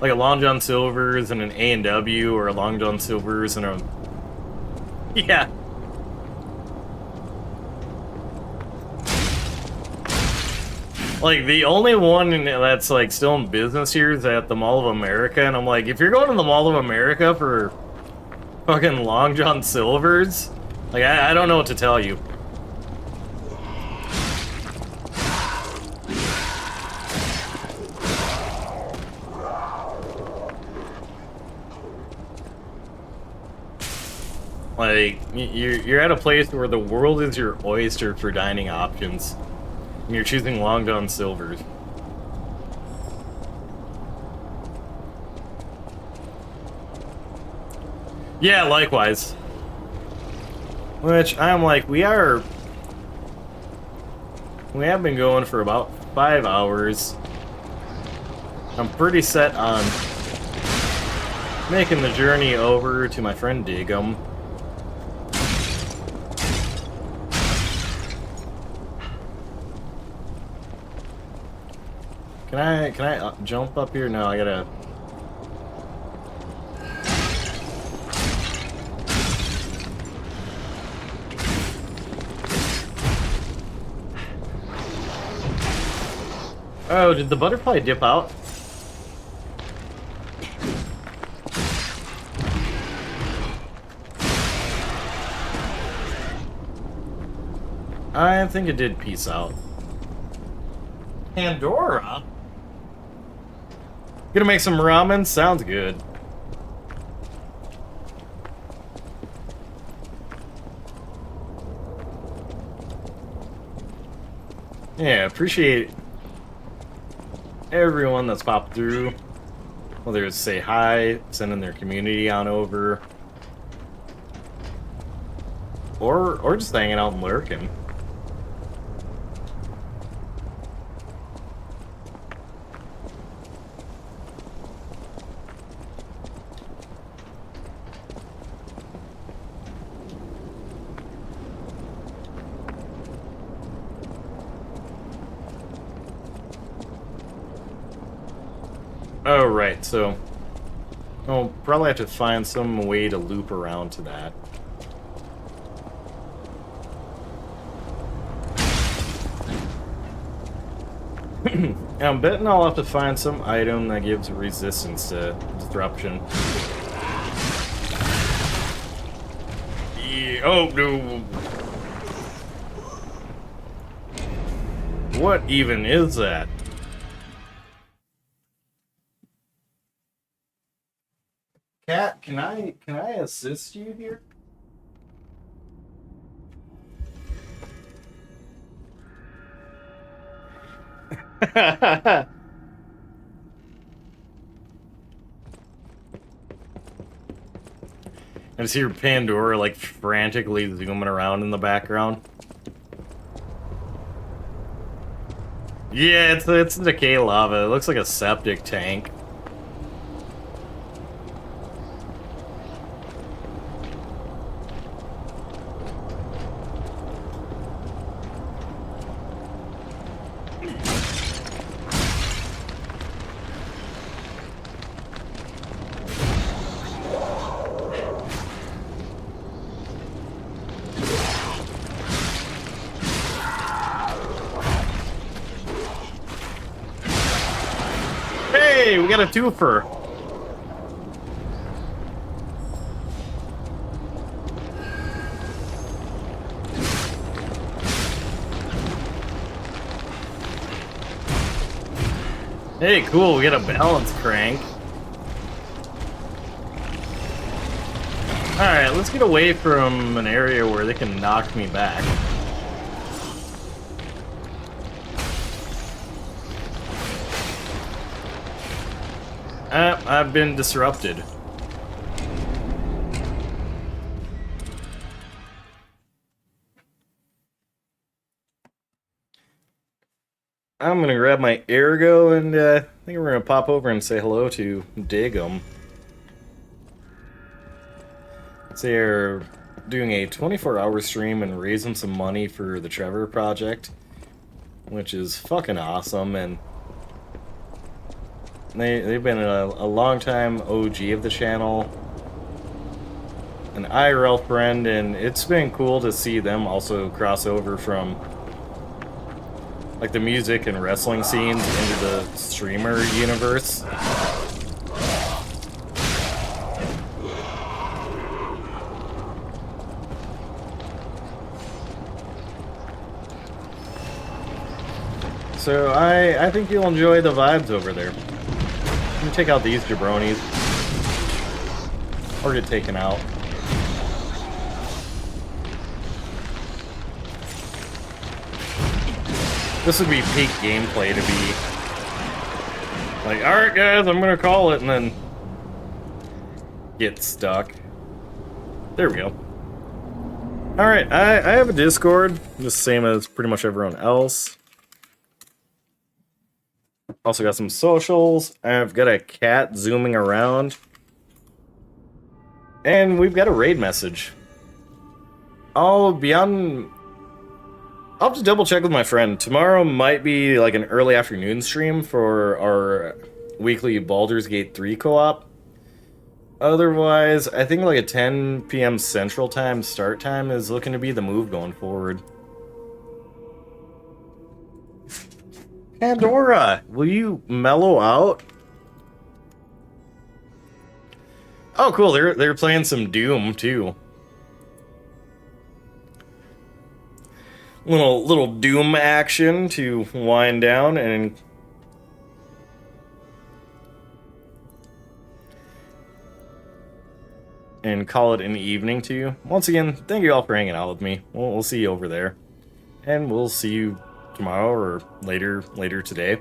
like a Long John Silver's and an A&W, or a Long John Silver's and a... Yeah. Like, the only one that's, like, still in business here is at the Mall of America, and I'm like, if you're going to the Mall of America for fucking Long John Silver's, like, I don't know what to tell you. Like, you're at a place where the world is your oyster for dining options, and you're choosing Long John Silver's. Yeah, likewise. Which, I'm like, we have been going for about 5 hours. I'm pretty set on making the journey over to my friend Digum. Can I jump up here? No, I gotta... Oh, did the butterfly dip out? I think it did peace out. Pandora? Gonna make some ramen? Sounds good. Yeah, appreciate everyone that's popped through. Whether it's say hi, sending their community on over, or just hanging out and lurking. Oh, right, so I'll probably have to find some way to loop around to that. I'm betting I'll have to find some item that gives resistance to disruption. Yeah, oh, no. What even is that? Cat, can I assist you here? I just hear Pandora like frantically zooming around in the background. Yeah, it's decay lava. It looks like a septic tank. we got a twofer. Hey, cool, we got a balance crank. Alright, let's get away from an area where they can knock me back. I've been disrupted. I'm gonna grab my Ergo and I think we're gonna pop over and say hello to Dagum. They're doing a 24-hour stream and raising some money for the Trevor Project, which is fucking awesome, and they've been a long time OG of the channel, an IRL friend, and it's been cool to see them also cross over from like the music and wrestling scenes into the streamer universe. So I think you'll enjoy the vibes over there. Let me take out these jabronis. Or get taken out. This would be peak gameplay to be like, alright guys, I'm gonna call it, and then get stuck. There we go. Alright, I have a Discord, the same as pretty much everyone else. Also got some socials. I've got a cat zooming around. And we've got a raid message. I'll have to double check with my friend. Tomorrow might be like an early afternoon stream for our weekly Baldur's Gate 3 co-op. Otherwise, I think like a 10 p.m. Central Time start time is looking to be the move going forward. Pandora, will you mellow out? Oh, cool. They're playing some Doom too. Little Doom action to wind down and call it an evening to you. Once again, thank you all for hanging out with me. We'll see you over there, and we'll see you tomorrow or later today.